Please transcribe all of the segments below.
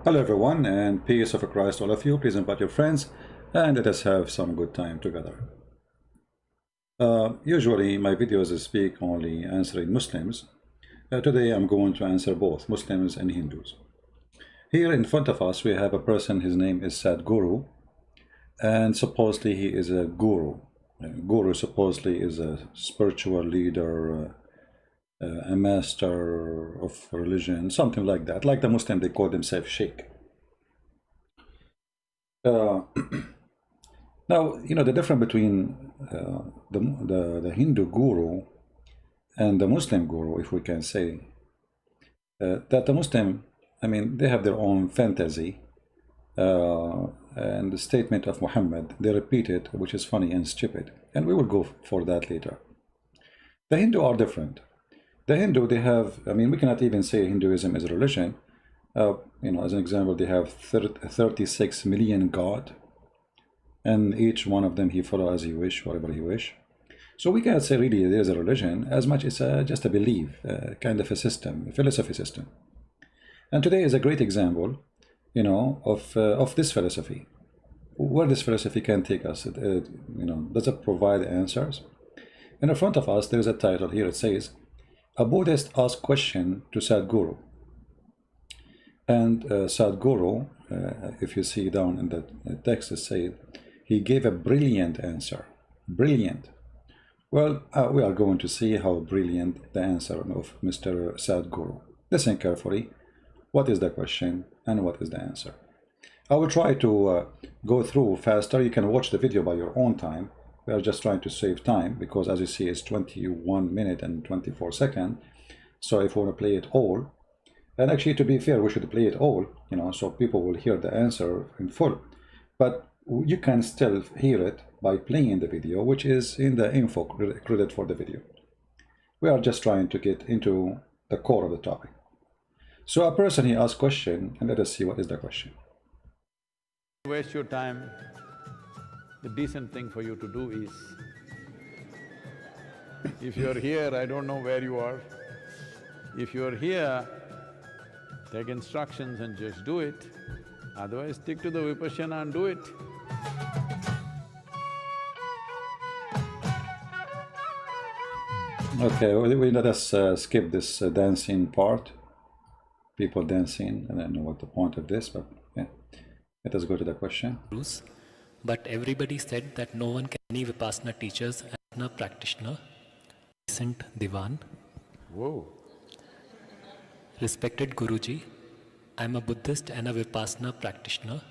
Hello everyone, and peace of Christ all of you. Please invite your friends and let us have some good time together. Usually my videos speak only answering Muslims. Today I'm going to answer both Muslims and Hindus. Here in front of us we have a person, his name is Sadhguru, and supposedly he is a guru. Guru supposedly is a spiritual leader, a master of religion, something like that. Like the Muslim, they call themselves sheikh. Now, the difference between the Hindu guru and the Muslim guru, if we can say, that the Muslim, they have their own fantasy, and the statement of Muhammad, they repeat it, which is funny and stupid, and we will go for that later. The Hindu are different. The Hindu, they have, we cannot even say Hinduism is a religion. As an example, they have 36 million god, and each one of them he follows as he wish, whatever he wish. So we cannot say really there is a religion as much as just a belief, kind of a system, a philosophy system. And today is a great example, of this philosophy, where this philosophy can take us. Does it provide answers? And in front of us there is a title here. It says, "A Buddhist asked question to Sadhguru." And Sadhguru, if you see down in the text, it says he gave a brilliant answer. Brilliant. Well, we are going to see how brilliant the answer of Mr. Sadhguru. Listen carefully. What is the question and what is the answer? I will try to go through faster. You can watch the video by your own time. We are just trying to save time because, as you see, it's 21 minutes and 24 seconds. So if we want to play it all, and actually, to be fair, we should play it all, so people will hear the answer in full. But you can still hear it by playing the video, which is in the info credit for the video. We are just trying to get into the core of the topic. So a person, he asked question, and let us see what is the question. Waste your time, the decent thing for you to do is, if you're here, I don't know where you are, if you're here, take instructions and just do it, otherwise stick to the Vipassana and do it. Okay, we let us skip this dancing part, people dancing. I don't know what the point of this, but yeah, let us go to the question. But everybody said that no one can be Vipassana teachers and a practitioner. Recent Diwan. Whoa. Respected Guruji, I am a Buddhist and a Vipassana practitioner.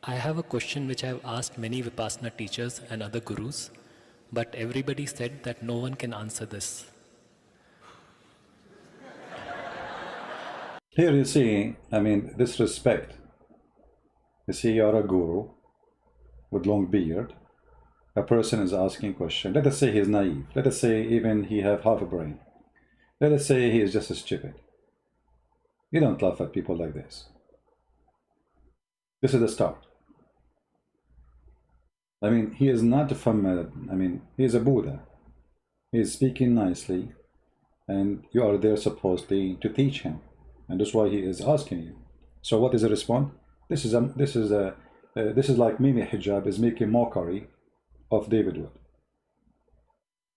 I have a question which I have asked many Vipassana teachers and other gurus, but everybody said that no one can answer this. Here you see, this respect. You see, you're a guru with long beard. A person is asking question. Let us say he's naive. Let us say even he have half a brain. Let us say he is just stupid. You don't laugh at people like this. This is the start. He is not from, he is a Buddha. He is speaking nicely, and you are there supposedly to teach him. And that's why he is asking you. So what is the response? This is like Mimi Hijab is making mockery of David Wood.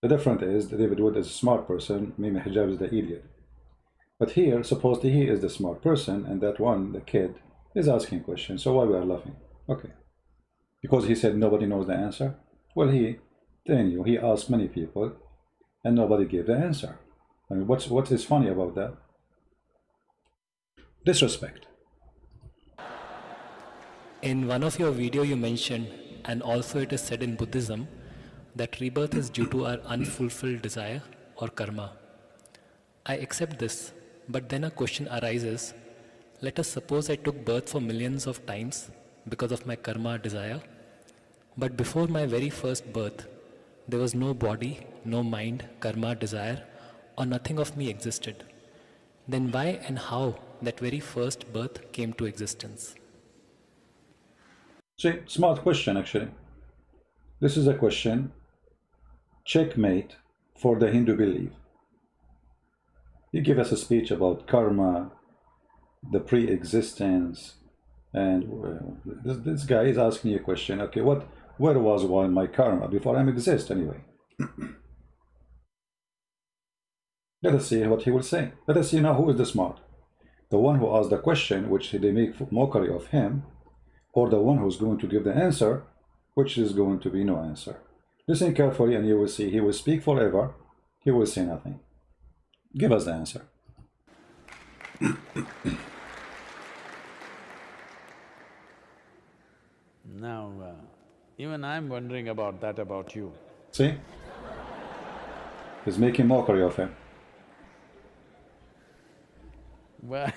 The difference is that David Wood is a smart person, Mimi Hijab is the idiot. But here, supposedly he is the smart person, and that one, the kid, is asking questions. So why we are laughing? Okay. Because he said nobody knows the answer? Well, telling you, he asked many people, and nobody gave the answer. What is funny about that? Disrespect. In one of your videos you mentioned, and also it is said in Buddhism, that rebirth is due to our unfulfilled desire or karma. I accept this, but then a question arises. Let us suppose I took birth for millions of times because of my karma desire, but before my very first birth, there was no body, no mind, karma, desire, or nothing of me existed. Then why and how that very first birth came to existence? See, smart question actually. This is a question, checkmate for the Hindu belief. You give us a speech about karma, the pre-existence, and this guy is asking you a question. Okay, where was my karma before I exist anyway? Let us see what he will say. Let us see now who is the smart. The one who asked the question, which they make mockery of him, or the one who's going to give the answer, which is going to be no answer. Listen carefully and you will see. He will speak forever. He will say nothing. Give us the answer. Now, even I'm wondering about that about you. See? He's making mockery of him. Well,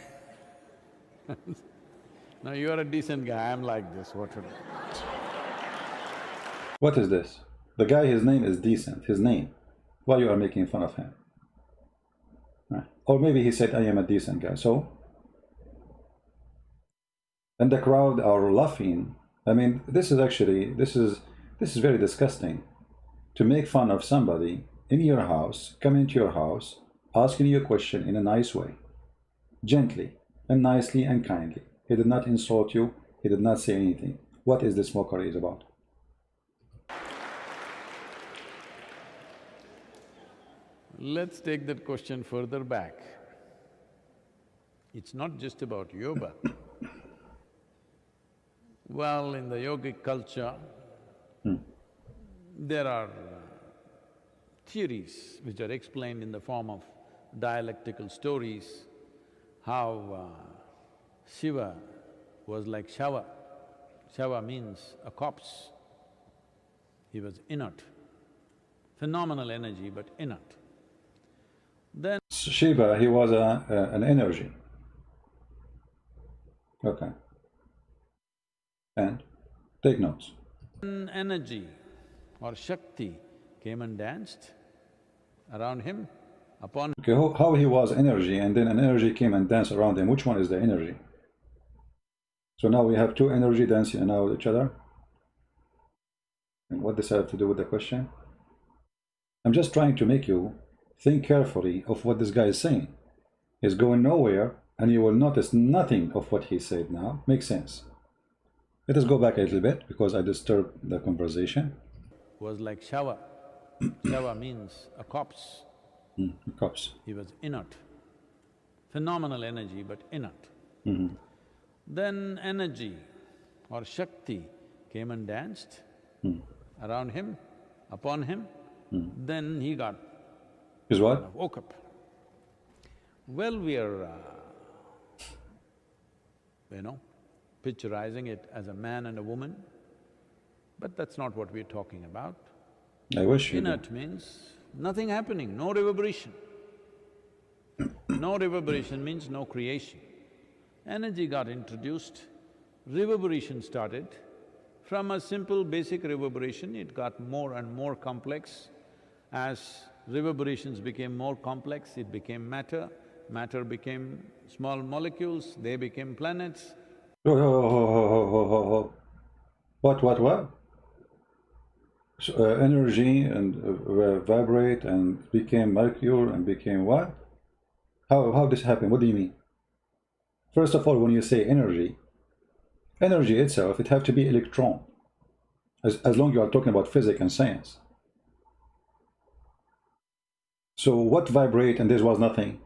now you're a decent guy, I'm like this, what should I… What is this? The guy, his name is decent, his name. Why you are making fun of him? Right. Or maybe he said, I am a decent guy, so? And the crowd are laughing. I mean, this is actually, this is very disgusting. To make fun of somebody in your house, come into your house, asking you a question in a nice way. Gently and nicely and kindly. He did not insult you. He did not say anything. What is this mockery is about? Let's take that question further back. It's not just about yoga. Well, in the yogic culture, there are theories which are explained in the form of dialectical stories, how Shiva was like Shava. Shava means a corpse. He was inert, phenomenal energy but inert. Then Shiva, he was an energy. Okay. And take notes. energy or Shakti came and danced around him, upon… Okay, how he was energy and then an energy came and danced around him. Which one is the energy? So now we have two energy dancing now with each other. And what does that have to do with the question? I'm just trying to make you think carefully of what this guy is saying. He's going nowhere and you will notice nothing of what he said now makes sense. Let us go back a little bit because I disturbed the conversation. Was like Shava. Shava means a corpse. A corpse. He was inert, phenomenal energy but inert. Mm-hmm. Then energy or Shakti came and danced around him, upon him. Then he got… Is what? Woke up. Well, we are, picturizing it as a man and a woman, but that's not what we're talking about. I wish you Inert means nothing happening, no reverberation. No reverberation means no creation. Energy got introduced, reverberation started. From a simple basic reverberation, it got more and more complex. As reverberations became more complex, it became matter, matter became small molecules, they became planets. What? So, energy and vibrate and became molecule and became what? How this happened? What do you mean? First of all, when you say energy, energy itself, it have to be electron, as long as you are talking about physics and science. So what vibrate and this was nothing?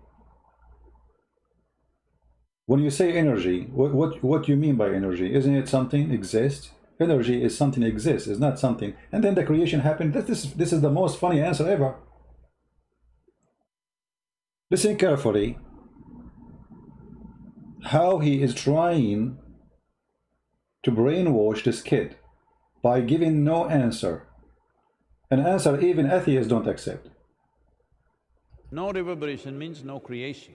When you say energy, what you mean by energy? Isn't it something exists? Energy is something exists, is not something. And then the creation happened. This is the most funny answer ever. Listen carefully. How he is trying to brainwash this kid by giving no answer. An answer even atheists don't accept. No reverberation means no creation.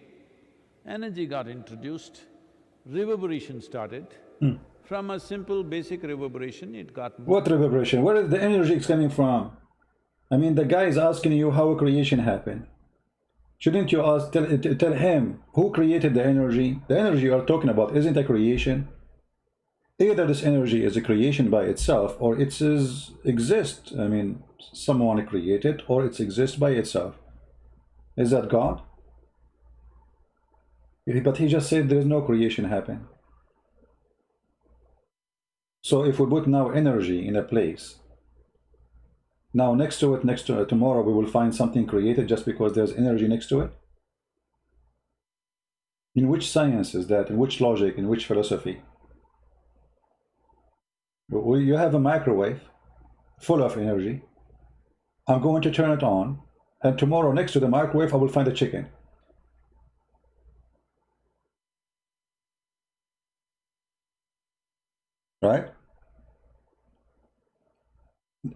Energy got introduced, reverberation started. From a simple basic reverberation, it got… What reverberation? Where is the energy coming from? I mean, the guy is asking you how creation happened. Shouldn't you ask, tell him who created the energy? The energy you are talking about isn't a creation. Either this energy is a creation by itself or it exists. I mean, someone created or it exists by itself. Is that God? But he just said there is no creation happen. So if we put now energy in a place, now next to it, tomorrow we will find something created just because there's energy next to it? In which science is that? In which logic? In which philosophy? You have a microwave full of energy. I'm going to turn it on, and tomorrow next to the microwave I will find a chicken. Right?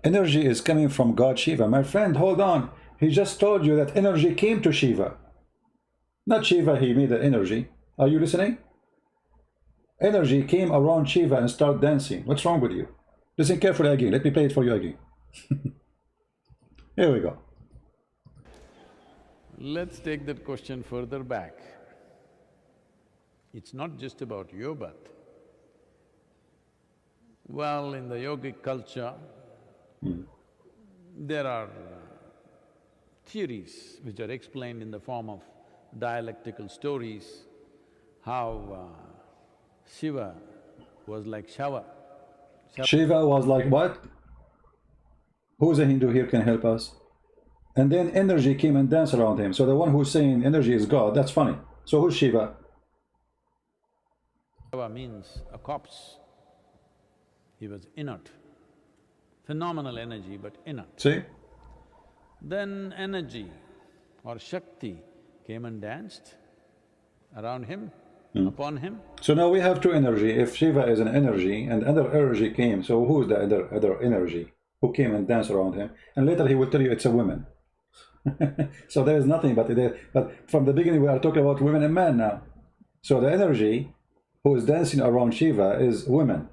Energy is coming from God Shiva. My friend, hold on. He just told you that energy came to Shiva. Not Shiva, he made the energy. Are you listening? Energy came around Shiva and started dancing. What's wrong with you? Listen carefully again. Let me play it for you again. Here we go. Let's take that question further back. It's not just about your birth. Well, in the yogic culture, there are theories which are explained in the form of dialectical stories, how Shiva was like shower. Shiva was like what? Who's a Hindu here can help us? And then energy came and danced around him. So the one who's saying energy is God, that's funny. So who's Shiva? Shiva means a corpse. He was inert. Phenomenal energy, but inert. See? Then energy or Shakti came and danced around him, upon him. So now we have two energy. If Shiva is an energy and other energy came, so who is the other energy who came and danced around him? And later he will tell you it's a woman. So there is nothing but from the beginning we are talking about women and men now. So the energy who is dancing around Shiva is women.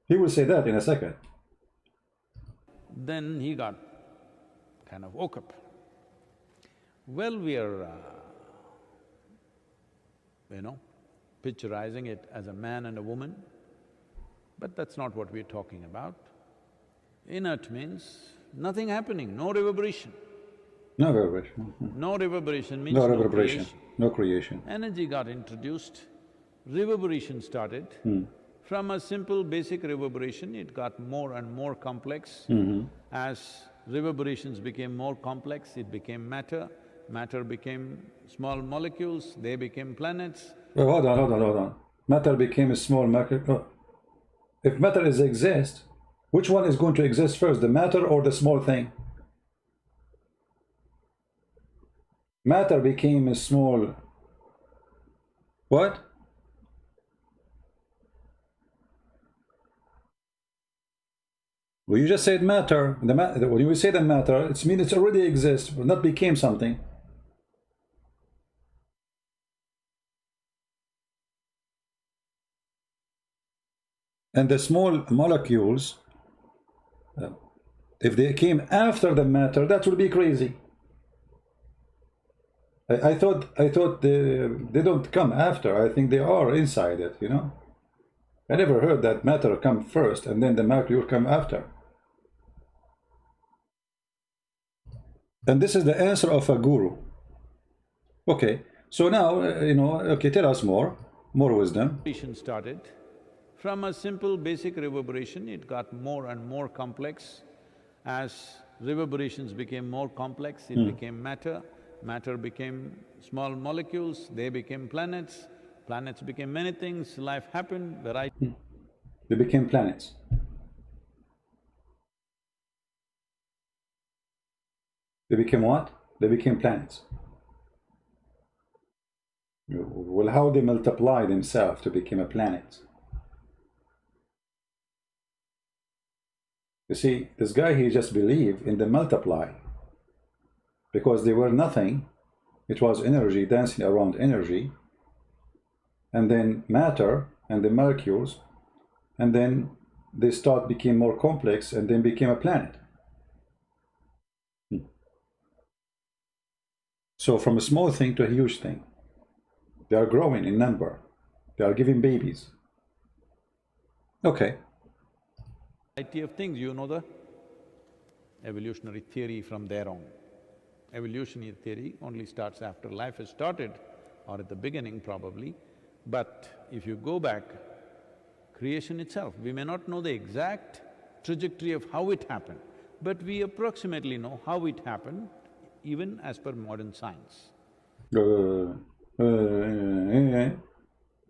He will say that in a second. Then he got kind of woke up. Well, we are, picturizing it as a man and a woman, but that's not what we're talking about. Inert means nothing happening, no reverberation. No reverberation. No reverberation means no reverberation. creation. No creation. Energy got introduced, reverberation started. From a simple basic reverberation, it got more and more complex. As reverberations became more complex, it became matter, matter became small molecules, they became planets. Well, hold on. Matter became a small molecule. If matter exists, which one is going to exist first, the matter or the small thing? Matter became a small… What? Well, you just said matter. When you say the matter, it means it already exists, but not became something. And the small molecules, if they came after the matter, that would be crazy. I thought they don't come after. I think they are inside it, I never heard that matter come first and then the molecule come after. And this is the answer of a guru. Okay, so now, okay, tell us more wisdom. Reverberation started. From a simple basic reverberation, it got more and more complex. As reverberations became more complex, it became matter, matter became small molecules, they became planets, planets became many things, life happened, variety… They became planets. They became what? They became planets. Well, how they multiply themselves to become a planet? You see, this guy, he just believed in the multiply. Because they were nothing, it was energy dancing around energy, and then matter and the molecules, and then they became more complex and then became a planet. So from a small thing to a huge thing. They are growing in number. They are giving babies. Okay. Variety of things, you know the evolutionary theory from there on. Evolutionary theory only starts after life has started. or at the beginning probably, but if you go back, creation itself, we may not know the exact trajectory of how it happened, but we approximately know how it happened, even as per modern science. We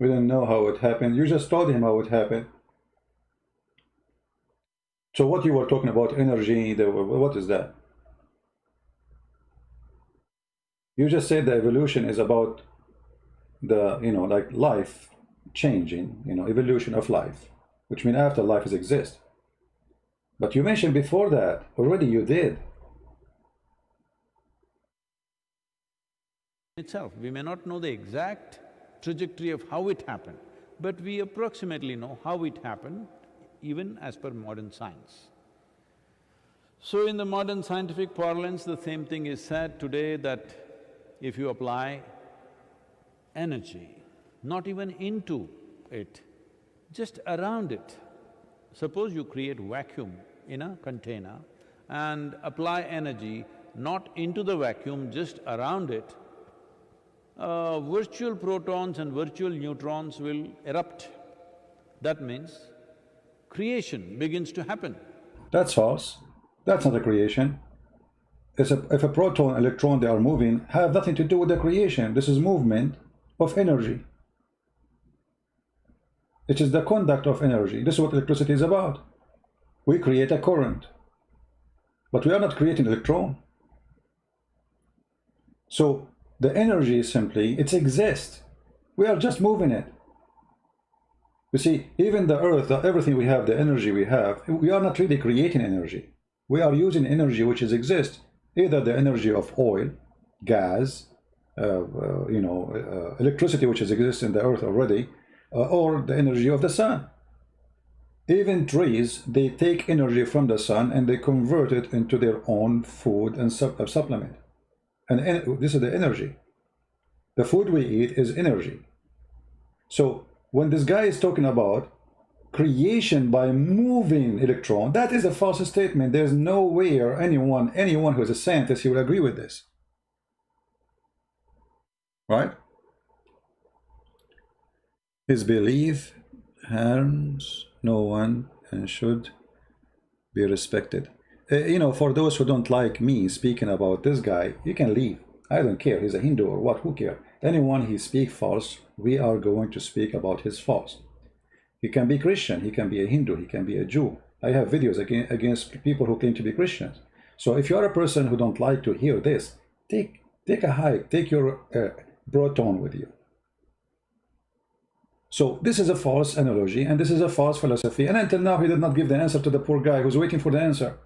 don't know how it happened. You just told him how it happened. So what you were talking about, energy, what is that? You just said the evolution is about the, like life changing, evolution of life, which means after life is exist. But you mentioned before that, already you did. Itself, we may not know the exact trajectory of how it happened, but we approximately know how it happened, even as per modern science. So in the modern scientific parlance, the same thing is said today that if you apply energy, not even into it, just around it. Suppose you create vacuum in a container and apply energy not into the vacuum, just around it, virtual protons and virtual neutrons will erupt. That means creation begins to happen. That's false. That's not a creation. If a proton, electron, they are moving, have nothing to do with the creation. This is movement of energy. It is the conduct of energy. This is what electricity is about. We create a current, but we are not creating electron. So the energy simply, it exists. We are just moving it. You see, even the earth, everything we have, the energy we have, we are not really creating energy. We are using energy which exists, either the energy of oil, gas, electricity which exists in the earth already, or the energy of the sun. Even trees, they take energy from the sun and they convert it into their own food and supplement. And this is the energy. The food we eat is energy. So when this guy is talking about creation by moving electron, that is a false statement. There's no way or anyone who is a scientist, he will agree with this. Right? His belief harms no one and should be respected. For those who don't like me speaking about this guy, you can leave. I don't care. He's a Hindu or what, who cares? Anyone he speaks false, we are going to speak about his false. He can be Christian, he can be a Hindu, he can be a Jew. I have videos against people who claim to be Christians. So if you are a person who don't like to hear this, take a hike, take your proton with you. So this is a false analogy and this is a false philosophy, and until now he did not give the answer to the poor guy who's waiting for the answer.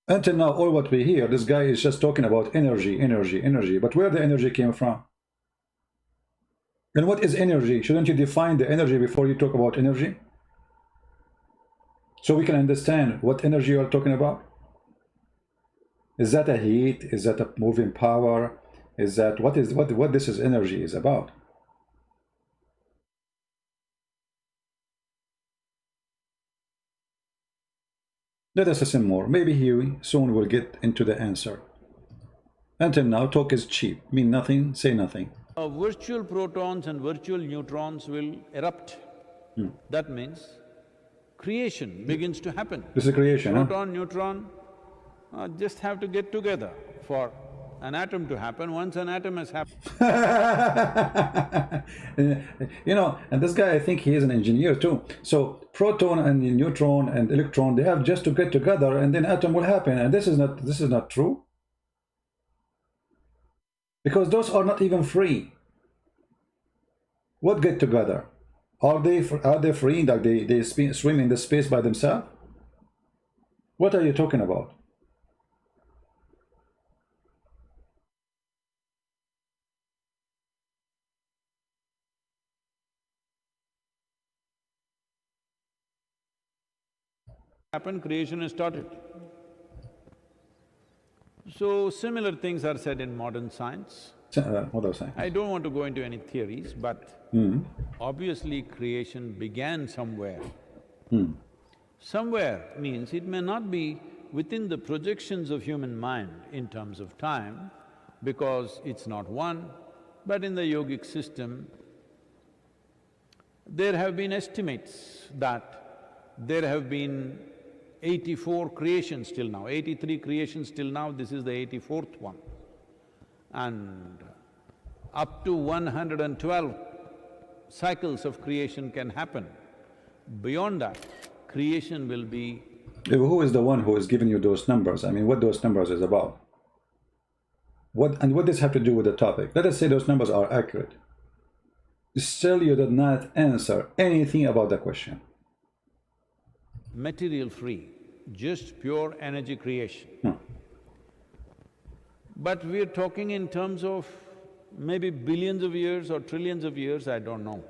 Until now, all what we hear, this guy is just talking about energy, energy, energy. But where the energy came from? And what is energy? Shouldn't you define the energy before you talk about energy? So we can understand what energy you are talking about. Is that a heat? Is that a moving power? Is that what this is energy is about? Let us listen more. Maybe he soon will get into the answer. Until now, talk is cheap. Mean nothing, say nothing. Virtual protons and virtual neutrons will erupt. That means creation begins to happen. This is creation, Proton, neutron just have to get together for an atom to happen. Once an atom has happened… And this guy, I think he is an engineer too. So proton and neutron and electron, they have just to get together and then atom will happen. And this is not true. Because those are not even free. What get together? Are they free, like they swim in the space by themselves? What are you talking about? Creation has started. So similar things are said in modern science. What else? I don't want to go into any theories, but obviously creation began somewhere. Somewhere means it may not be within the projections of human mind in terms of time, because it's not one, but in the yogic system, there have been estimates that there have been 84 creations till now, 83 creations till now, this is the 84th one. And up to 112 cycles of creation can happen. Beyond that, creation will be… Who is the one who is giving you those numbers? I mean, what those numbers is about? What does this have to do with the topic? Let us say those numbers are accurate. Still, you did not answer anything about the question. Material free, just pure energy creation. But we're talking in terms of maybe billions of years or trillions of years, I don't know.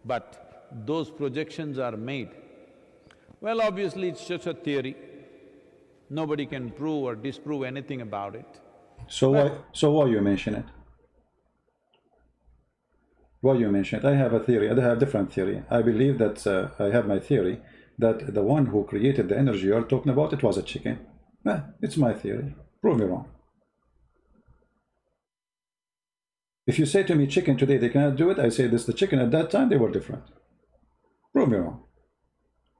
But those projections are made. Well, obviously it's just a theory. Nobody can prove or disprove anything about it. So why you mention it? Why you mention it? I have a theory, I have a different theory. I believe that I have my theory that the one who created the energy you're talking about, it was a chicken. It's my theory. Prove me wrong. If you say to me chicken today they cannot do it, I say this the chicken at that time they were different. Prove me wrong.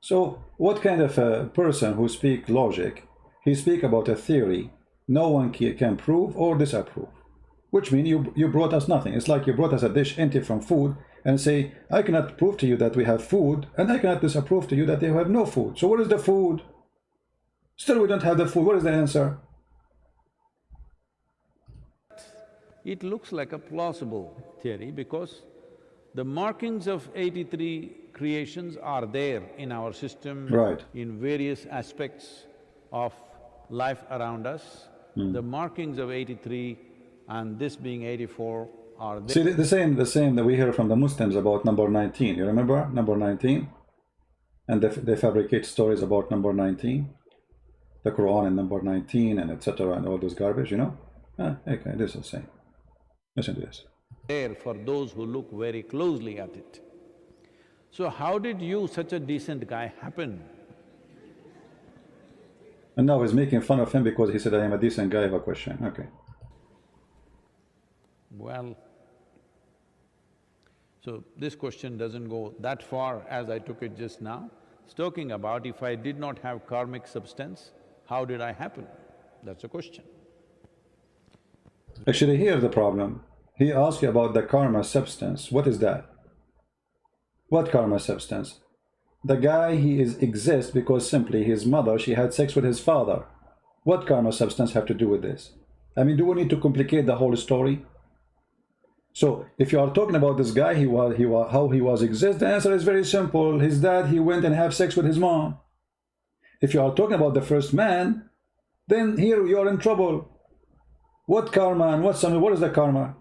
So what kind of a person who speak logic, he speak about a theory no one can prove or disapprove, which means you brought us nothing. It's like you brought us a dish empty from food and say, I cannot prove to you that we have food, and I cannot disapprove to you that they have no food. So what is the food? Still we don't have the food. What is the answer? It looks like a plausible theory because the markings of 83 creations are there in our system, right, in various aspects of life around us. The markings of 83 and this being 84 are there. See, the same that we hear from the Muslims about number 19. You remember number 19? And they fabricate stories about number 19, the Quran and number 19 and etc. and all those garbage, you know? Okay, this is the same. Listen to this. There for those who look very closely at it. So how did you, such a decent guy, happen? And now he's making fun of him because he said, I am a decent guy, I have a question. Okay. Well, so this question doesn't go that far as I took it just now. It's talking about if I did not have karmic substance, how did I happen? That's a question. Actually, here's the problem. He asked you about the karma substance. What is that? What karma substance? The guy, he exists because simply his mother, she had sex with his father. What karma substance have to do with this? I mean, do we need to complicate the whole story? So, if you are talking about this guy, how he was exist, the answer is very simple. His dad, he went and have sex with his mom. If you are talking about the first man, then here you are in trouble. What karma and what is the karma?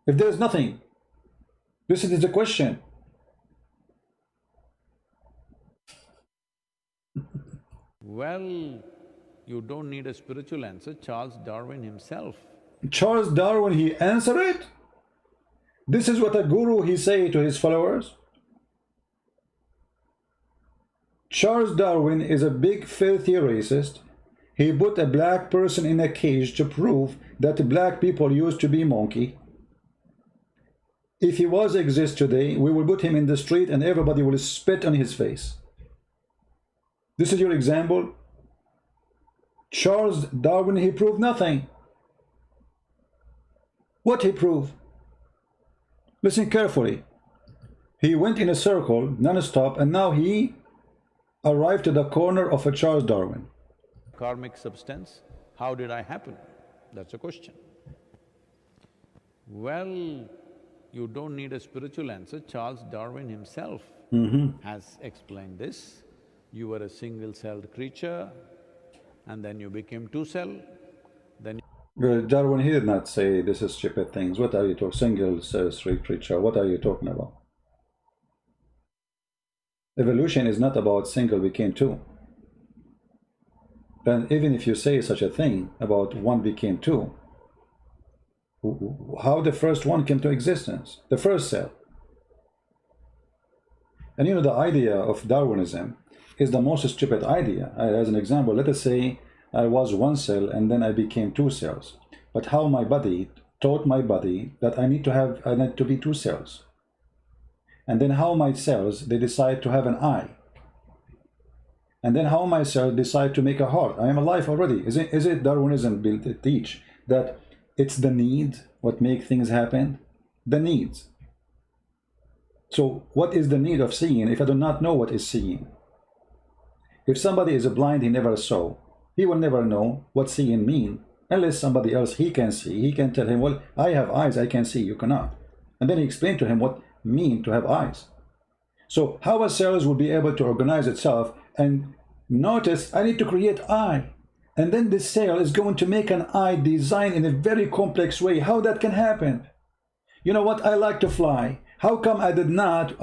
If there is nothing, this is the question. Well, you don't need a spiritual answer. Charles Darwin himself. Charles Darwin, he answered it? This is what a guru he say to his followers? Charles Darwin is a big filthy racist. He put a black person in a cage to prove that black people used to be monkey. If he was exist today, we will put him in the street and everybody will spit on his face. This is your example. Charles Darwin, he proved nothing. What he proved? Listen carefully. He went in a circle non-stop and now he arrived to the corner of a Charles Darwin. Karmic substance, how did I happen? That's a question. Well, you don't need a spiritual answer. Charles Darwin himself has explained this. You were a single-celled creature and then you became two-cell, then… Darwin, he did not say this is stupid things. What are you talking, single-celled creature? What are you talking about? Evolution is not about single became two. And even if you say such a thing about one became two, how the first one came to existence, the first cell. And you know, the idea of Darwinism is the most stupid idea. As an example, let us say I was one cell and then I became two cells. But how my body taught my body that I need to be two cells. And then how my cells, they decide to have an eye. And then how my cells decide to make a heart. I am alive already. Is it Darwinism built to teach that it's the need what make things happen? The needs. So what is the need of seeing if I do not know what is seeing? If somebody is blind, he never saw. He will never know what seeing mean unless somebody else he can see. He can tell him, well, I have eyes, I can see, you cannot. And then he explained to him what mean to have eyes. So how a cells will be able to organize itself and notice I need to create eye. And then this cell is going to make an eye design in a very complex way. How that can happen? You know what? I like to fly. How come I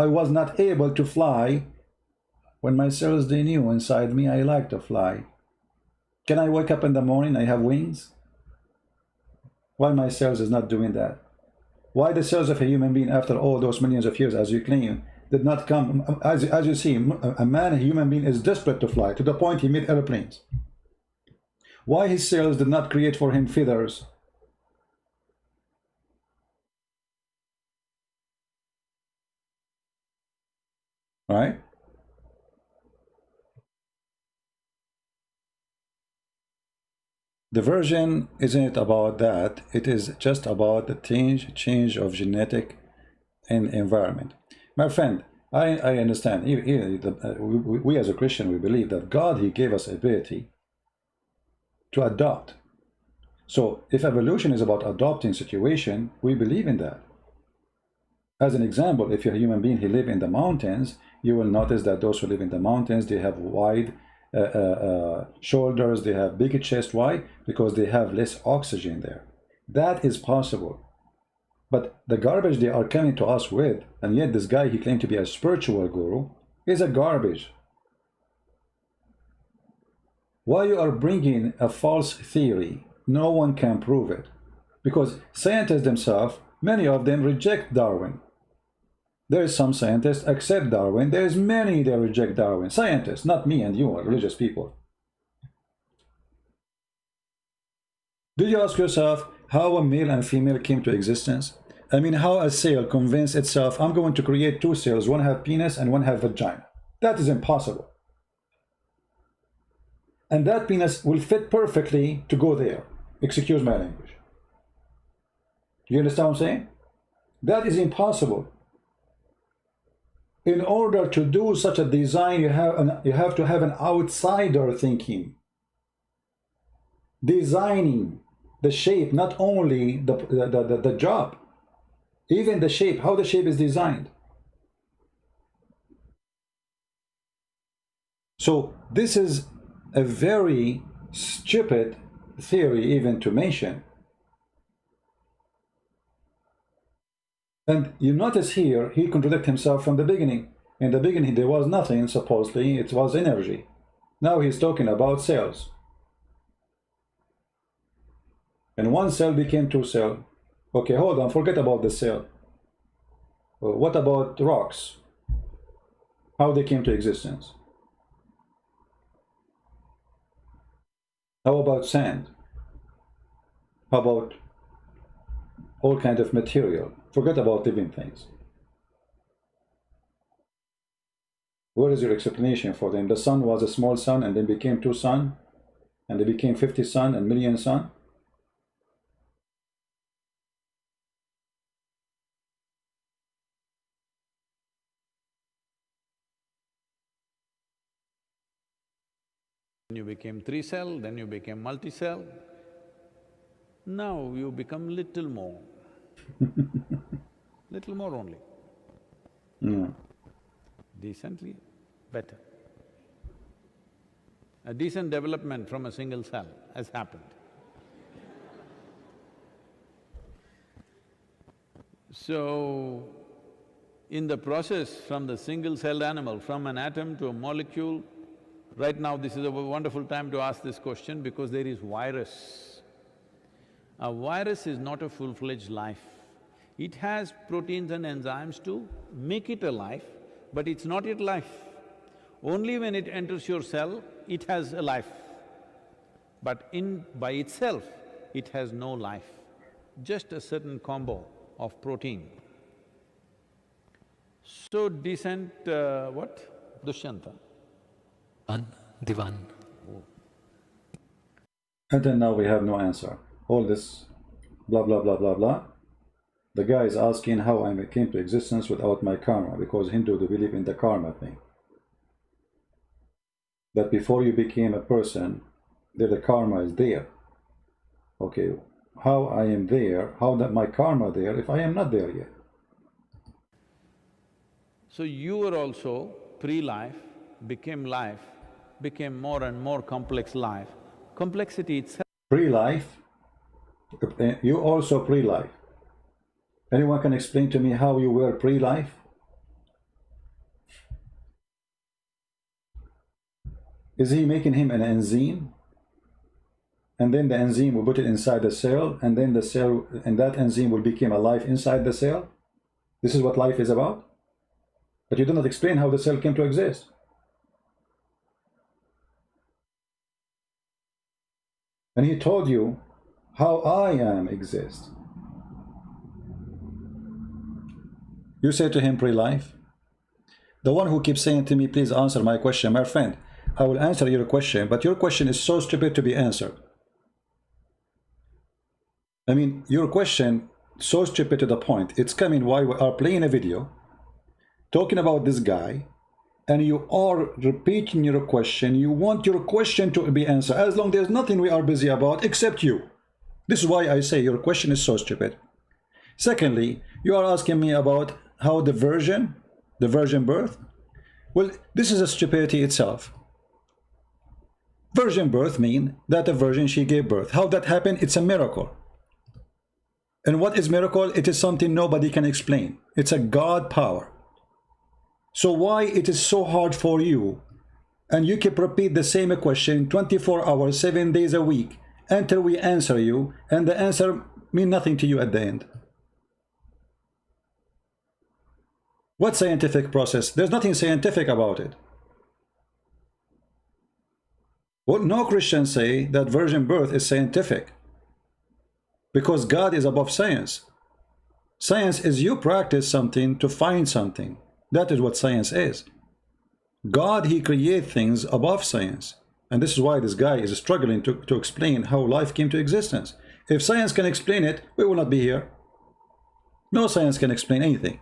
was not able to fly when my cells, they knew inside me I like to fly? Can I wake up in the morning, I have wings? Why my cells is not doing that? Why the cells of a human being after all those millions of years, as you claim, did not come? As you see, a human being is desperate to fly to the point he made airplanes. Why his cells did not create for him feathers? Right? Diversion isn't about that. It is just about the change of genetic and environment. My friend, I understand. We as a Christian, we believe that God, he gave us ability to adopt. So if evolution is about adopting situation, we believe in that. As an example, if you're a human being who live in the mountains, you will notice that those who live in the mountains, they have wide shoulders, they have big chest. Why? Because they have less oxygen there. That is possible. But the garbage they are coming to us with, and yet this guy, he claimed to be a spiritual guru, is a garbage. Why you are bringing a false theory? No one can prove it. Because scientists themselves, many of them reject Darwin. There is some scientists accept Darwin. There is many that reject Darwin. Scientists, not me and you, religious people. Did you ask yourself how a male and female came to existence? I mean, how a cell convinced itself, I'm going to create two cells, one have penis and one have vagina. That is impossible. And that penis will fit perfectly to go there. Excuse my language. You understand what I'm saying? That is impossible. In order to do such a design, you have to have an outsider thinking. Designing the shape, not only the job, even the shape, how the shape is designed. So this is a very stupid theory even to mention. And you notice here, he contradicts himself from the beginning. In the beginning, there was nothing, supposedly, it was energy. Now he's talking about cells. And one cell became two cells. Okay, hold on, forget about the cell. What about rocks? How they came to existence? How about sand? How about all kinds of material? Forget about living things. Where is your explanation for them? The sun was a small sun and then became two sun, and they became 50 sun and million sun. You became three cell, then you became multi-cell. Now you become little more. Little more only. Mm. Decently better. A decent development from a single cell has happened. So, in the process from the single-celled animal, from an atom to a molecule, right now this is a wonderful time to ask this question because there is virus. A virus is not a full-fledged life. It has proteins and enzymes to make it a life, but it's not yet life. Only when it enters your cell, it has a life. But by itself, it has no life, just a certain combo of protein. So decent, what? Dushyanta? Divan. And then now we have no answer. All this blah blah blah blah blah. The guy is asking how I came to existence without my karma, because Hindu, they believe in the karma thing. That before you became a person, that the karma is there. Okay, how I am there, how that my karma there if I am not there yet? So you were also pre-life, became life, became more and more complex life. Complexity itself… Pre-life, you also pre-life. Anyone can explain to me how you were pre-life? Is he making him an enzyme? And then the enzyme will put it inside the cell, and then the cell, and that enzyme will become alive inside the cell? This is what life is about? But you do not explain how the cell came to exist. And he told you how I am exist. You say to him pre-life? The one who keeps saying to me, please answer my question, my friend, I will answer your question, but your question is so stupid to be answered. I mean, your question, so stupid to the point. It's coming while we are playing a video, talking about this guy, and you are repeating your question. You want your question to be answered, as long there's nothing we are busy about except you. This is why I say your question is so stupid. Secondly, you are asking me about how the virgin birth. Well, this is a stupidity itself. Virgin birth means that a virgin, she gave birth. How that happened? It's a miracle. And what is miracle? It is something nobody can explain. It's a God power. So why it is so hard for you, and you keep repeat the same question 24 hours, 7 days a week, until we answer you, and the answer mean nothing to you at the end? What scientific process? There's nothing scientific about it. Well, no Christians say that virgin birth is scientific, because God is above science. Science is you practice something to find something. That is what science is. God, he creates things above science. And this is why this guy is struggling to explain how life came to existence. If science can explain it, we will not be here. No science can explain anything.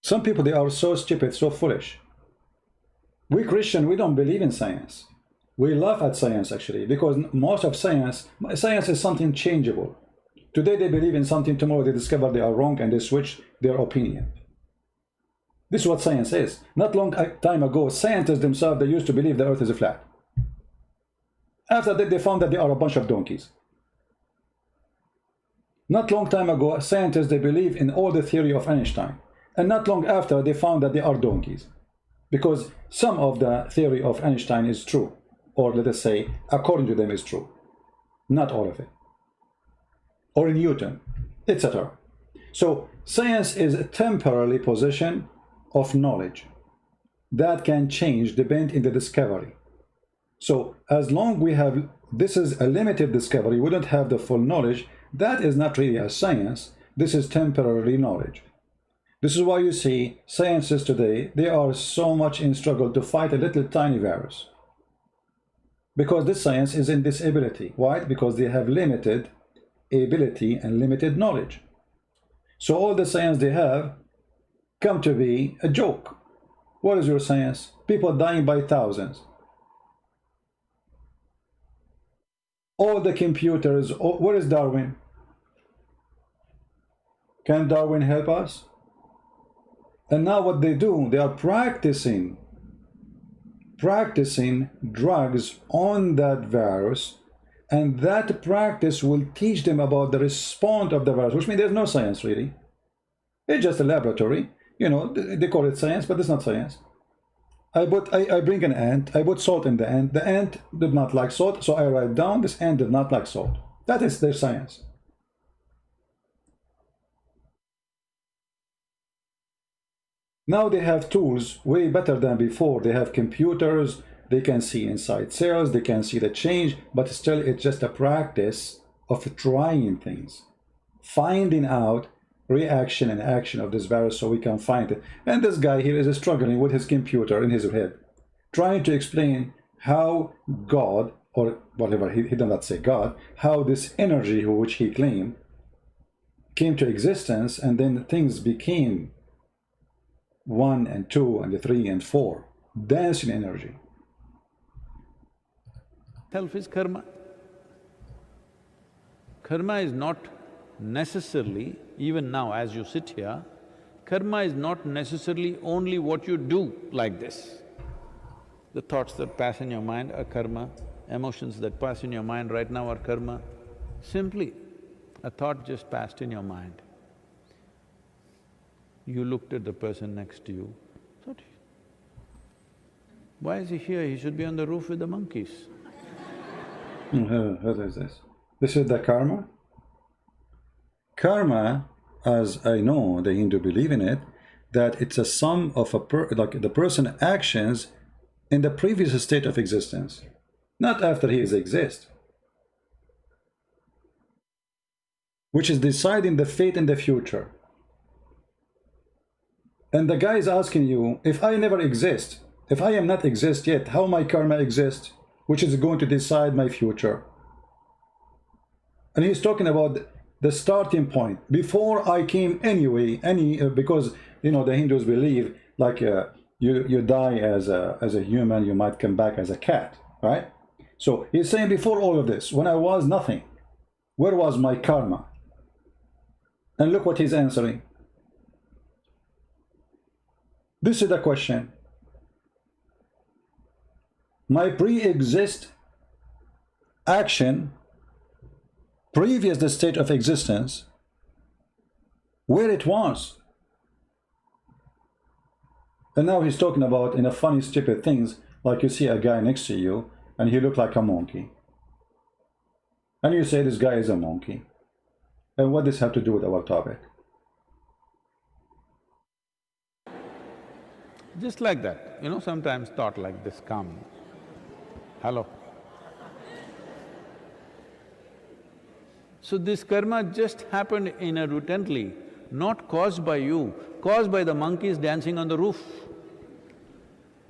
Some people, they are so stupid, so foolish. We Christians, we don't believe in science. We laugh at science, actually, because most of science is something changeable. Today they believe in something, tomorrow they discover they are wrong and they switch their opinion. This is what science is. Not long time ago, scientists themselves, they used to believe the earth is flat. After that, they found that they are a bunch of donkeys. Not long time ago, scientists, they believe in all the theory of Einstein. And not long after, they found that they are donkeys. Because some of the theory of Einstein is true. Or let us say, according to them is true. Not all of it. Or Newton, etc. So science is a temporary possession of knowledge that can change depending on the discovery. So as long we have, this is a limited discovery, we don't have the full knowledge, that is not really a science, this is temporary knowledge. This is why you see scientists today, they are so much in struggle to fight a little tiny virus. Because this science is in disability. Why? Because they have limited ability and limited knowledge. So all the science they have come to be a joke. What is your science? People dying by thousands. All the computers, where is Darwin? Can Darwin help us? And now what they do, they are practicing drugs on that virus, and that practice will teach them about the response of the virus, which means there's no science really. It's just a laboratory. You know, they call it science, but it's not science. I bring an ant, I put salt in the ant did not like salt, so I write down this ant did not like salt. That is their science. Now they have tools way better than before. They have computers, they can see inside cells, they can see the change, but still it's just a practice of trying things, finding out reaction and action of this virus so we can find it. And this guy here is struggling with his computer in his head, trying to explain how God, or whatever, he did not say God, how this energy which he claimed came to existence, and then things became 1 and 2 and 3 and 4, dancing energy. Self is karma. Karma is not necessarily, even now as you sit here, karma is not necessarily only what you do like this. The thoughts that pass in your mind are karma, emotions that pass in your mind right now are karma. Simply, a thought just passed in your mind. You looked at the person next to you, thought, why is he here? He should be on the roof with the monkeys. What is this? This is the karma? Karma, as I know the Hindu believe in it, that it's a sum of like the person's actions in the previous state of existence, not after he exists, which is deciding the fate in the future. And the guy is asking you, if I never exist, if I am not exist yet, how my karma exists, which is going to decide my future? And he's talking about the starting point, before I came anyway, because you know the Hindus believe like you die as a human, you might come back as a cat, right? So he's saying before all of this, when I was nothing, where was my karma? And look what he's answering. This is the question. My pre-exist action, previous the state of existence, where it was. And now he's talking about in a funny, stupid things, like you see a guy next to you and he looked like a monkey. And you say this guy is a monkey. And what does this have to do with our topic? Just like that, you know, sometimes thought like this come. Hello. So this karma just happened inadvertently, not caused by you, caused by the monkeys dancing on the roof.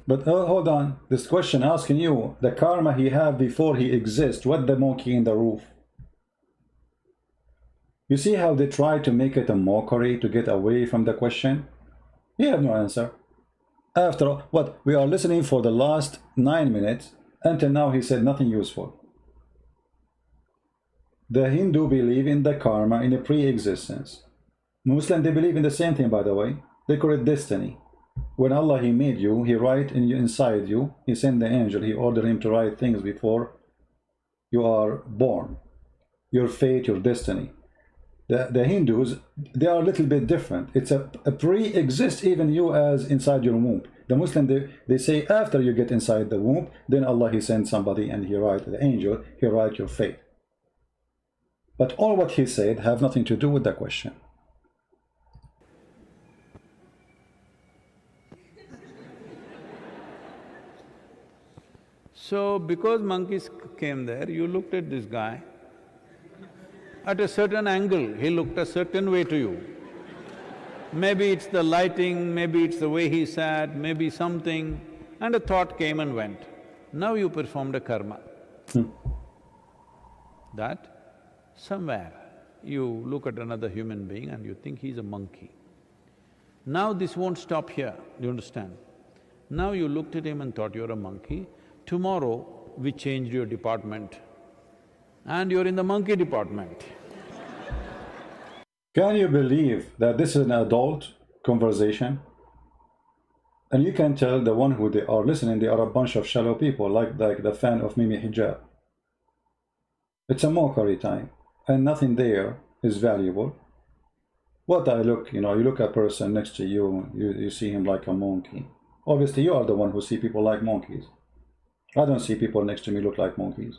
But hold on, this question asking you, the karma he had before he exists, what the monkey in the roof? You see how they try to make it a mockery to get away from the question? You have no answer. After all, what, we are listening for the last 9 minutes, until now he said nothing useful. The Hindu believe in the karma in a pre-existence. Muslim, they believe in the same thing, by the way. They call it destiny. When Allah, He made you, He write inside you, He sent the angel, He ordered him to write things before you are born. Your fate, your destiny. The Hindus, they are a little bit different. It's a pre-exist even you as inside your womb. The Muslim, they say after you get inside the womb, then Allah, He sends somebody and He write, the angel, He write your fate. But all what he said have nothing to do with the question. So, because monkeys came there, you looked at this guy. At a certain angle, he looked a certain way to you. Maybe it's the lighting, maybe it's the way he sat, maybe something, and a thought came and went. Now you performed a karma. That somewhere you look at another human being and you think he's a monkey. Now this won't stop here, you understand? Now you looked at him and thought you're a monkey. Tomorrow we changed your department and you're in the monkey department. Can you believe that this is an adult conversation? And you can tell the one who they are listening, they are a bunch of shallow people, like the fan of Mimi Hijab. It's a mockery time, and nothing there is valuable. What I look, you know, you look at a person next to you, you see him like a monkey. Obviously, you are the one who see people like monkeys. I don't see people next to me look like monkeys.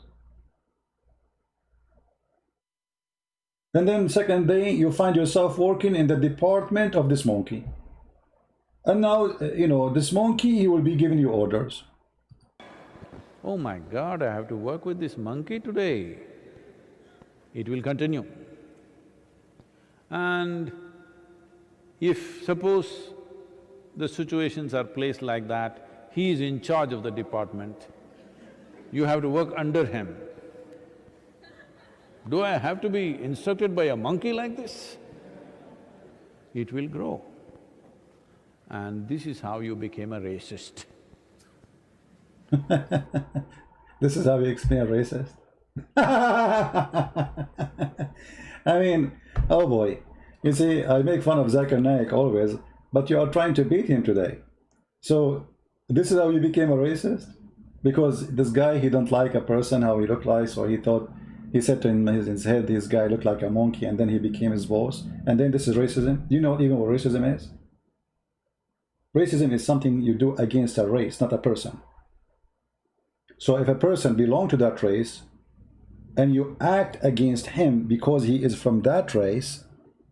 And then second day, you find yourself working in the department of this monkey. And now, you know, this monkey, he will be giving you orders. Oh my God, I have to work with this monkey today. It will continue. And if suppose the situations are placed like that, he is in charge of the department, you have to work under him. Do I have to be instructed by a monkey like this? It will grow. And this is how you became a racist. This is how you explain a racist. I mean, oh boy. You see, I make fun of Zakir naik always, but you are trying to beat him today. So, this is how you became a racist? Because this guy, he don't like a person, how he look like, so he thought, he said in his head, this guy looked like a monkey, and then he became his boss. And then this is racism. Do you know even what racism is? Racism is something you do against a race, not a person. So if a person belongs to that race, and you act against him because he is from that race,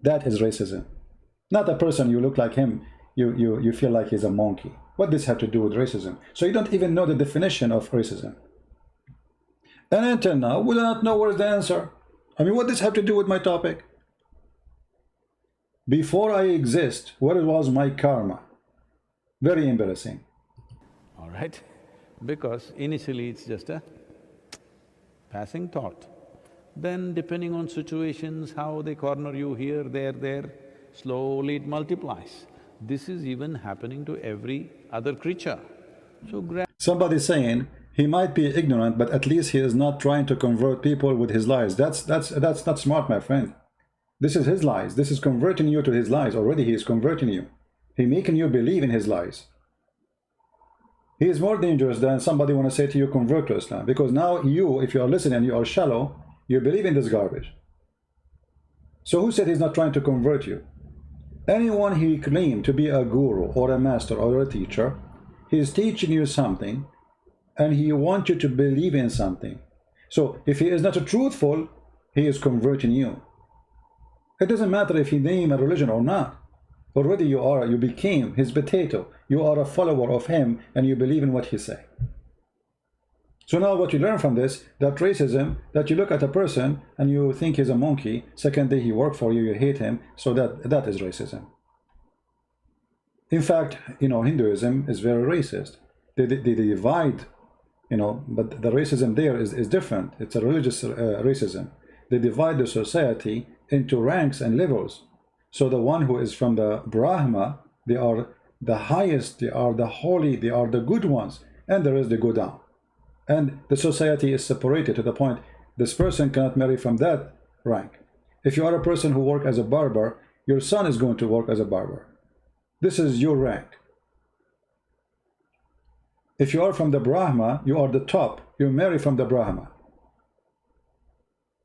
that is racism. Not a person, you look like him, you feel like he's a monkey. What does this have to do with racism? So you don't even know the definition of racism. And until now, we do not know what is the answer. I mean, what does this have to do with my topic? Before I exist, what was my karma? Very embarrassing. All right? Because initially it's just a passing thought. Then depending on situations, how they corner you here, there, slowly it multiplies. This is even happening to every other creature. So somebody saying he might be ignorant, but at least he is not trying to convert people with his lies. That's not smart, my friend. This is his lies. This is converting you to his lies. Already he is converting you. He making you believe in his lies. He is more dangerous than somebody want to say to you, convert to Islam. Because now you, if you are listening and you are shallow, you believe in this garbage. So who said he's not trying to convert you? Anyone he claimed to be a guru or a master or a teacher, he is teaching you something and he wants you to believe in something. So if he is not truthful, he is converting you. It doesn't matter if he name a religion or not. Already you became his potato. You are a follower of him and you believe in what he say. So now what you learn from this, that racism, that you look at a person and you think he's a monkey, second day he worked for you, you hate him, so that is racism. In fact, you know, Hinduism is very racist. They divide, you know, but the racism there is different. It's a religious racism. They divide the society into ranks and levels. So the one who is from the Brahma, they are the highest, they are the holy, they are the good ones, and the rest they go down. And the society is separated to the point this person cannot marry from that rank. If you are a person who works as a barber, your son is going to work as a barber. This is your rank. If you are from the Brahma, you are the top, you marry from the Brahma.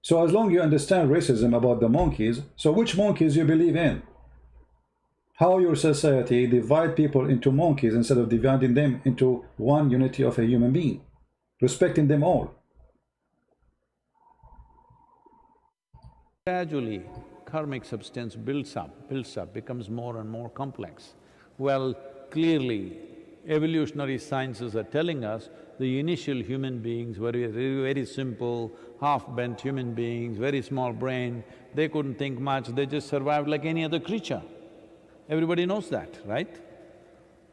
So as long as you understand racism about the monkeys, so which monkeys you believe in? How your society divide people into monkeys instead of dividing them into one unity of a human being, respecting them all. Gradually, karmic substance builds up, becomes more and more complex. Well, clearly, evolutionary sciences are telling us the initial human beings were very simple, half-bent human beings, very small brain, they couldn't think much, they just survived like any other creature. Everybody knows that, right?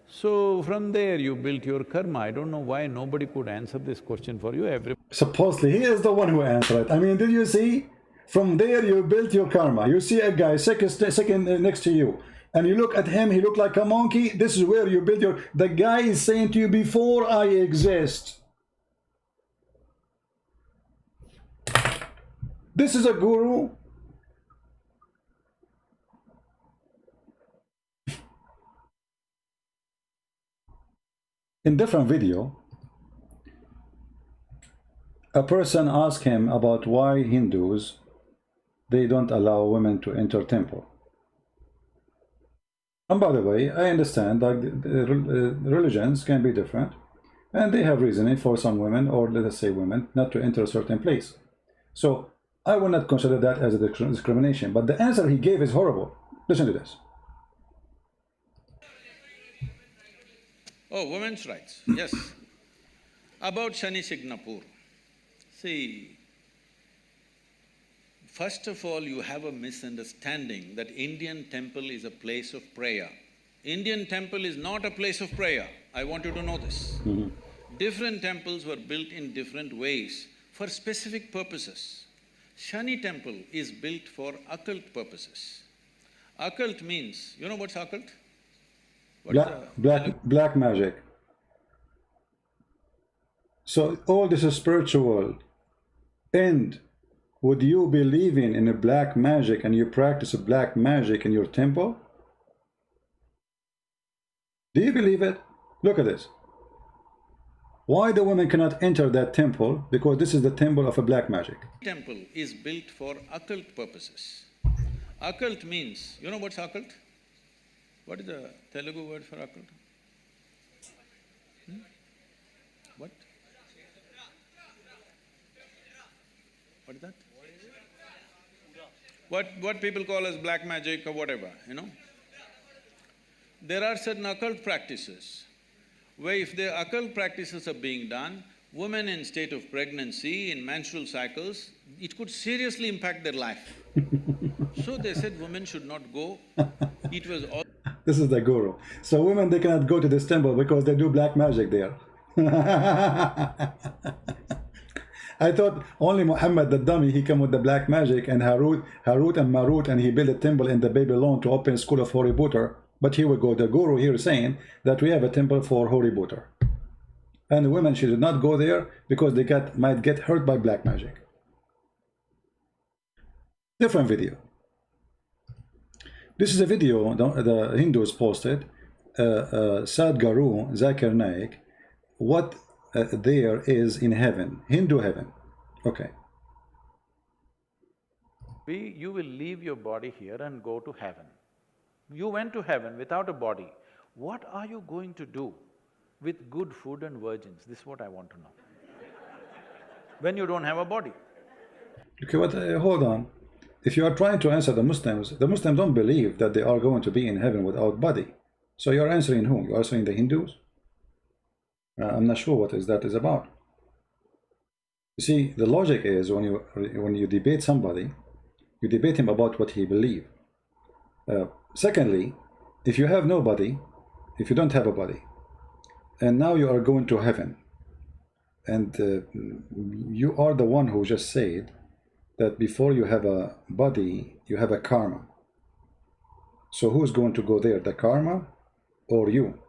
So from there you built your karma. I don't know why nobody could answer this question for you. Supposedly he is the one who answered it. I mean, did you see? From there you built your karma. You see a guy second next to you, and you look at him, he looked like a monkey. This is where you build your… The guy is saying to you, before I exist. This is a guru. In different video, a person asked him about why Hindus, they don't allow women to enter temple. And by the way, I understand that religions can be different and they have reasoning for some women, or let us say women, not to enter a certain place. So I will not consider that as a discrimination, but the answer he gave is horrible. Listen to this. Oh, women's rights, yes. About Shani Signapur, see, first of all, you have a misunderstanding that Indian temple is a place of prayer. Indian temple is not a place of prayer, I want you to know this. Different temples were built in different ways for specific purposes. Shani temple is built for occult purposes. Occult means, you know what's occult? Black magic. So all this is spiritual. And would you believe in a black magic and you practice a black magic in your temple? Do you believe it? Look at this. Why the women cannot enter that temple? Because this is the temple of a black magic. Temple is built for occult purposes. Occult means, you know what's occult? What is the Telugu word for occult? What? What is that? What people call as black magic or whatever, you know? There are certain occult practices where if the occult practices are being done, women in state of pregnancy, in menstrual cycles, it could seriously impact their life. So they said women should not go. It was all… This is the guru. So women, they cannot go to this temple because they do black magic there. I thought only Muhammad the dummy, he came with the black magic, and Harut and Marut, and he built a temple in the Babylon to open a school of Holy Butter. But here we go, the guru here saying that we have a temple for Holy Butter. And the women should not go there because they might get hurt by black magic. Different video. This is a video the Hindus posted, Sadhguru Zakir Naik, what there is in heaven, Hindu heaven. Okay. You will leave your body here and go to heaven. You went to heaven without a body. What are you going to do with good food and virgins? This is what I want to know. When you don't have a body. Okay, but hold on. If you are trying to answer the Muslims don't believe that they are going to be in heaven without body. So you are answering whom? You are answering the Hindus? I'm not sure what that is about. You see, the logic is when you debate somebody, you debate him about what he believes. Secondly, if you have no body, if you don't have a body, and now you are going to heaven, and you are the one who just said that before you have a body, you have a karma. So who's going to go there, the karma or you?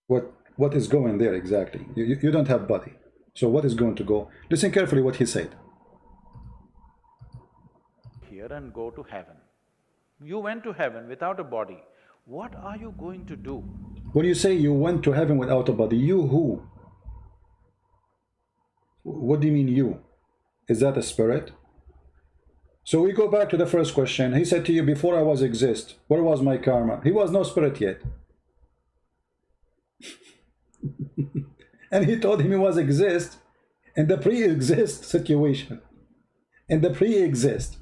What is going there exactly? You don't have body. So what is going to go? Listen carefully what he said. Here and go to heaven. You went to heaven without a body. What are you going to do? When you say you went to heaven without a body, you who? What do you mean you? Is that a spirit? So we go back to the first question. He said to you, before I was exist, where was my karma? He was no spirit yet. And he told him he was exist in the pre-exist situation. In the pre-exist.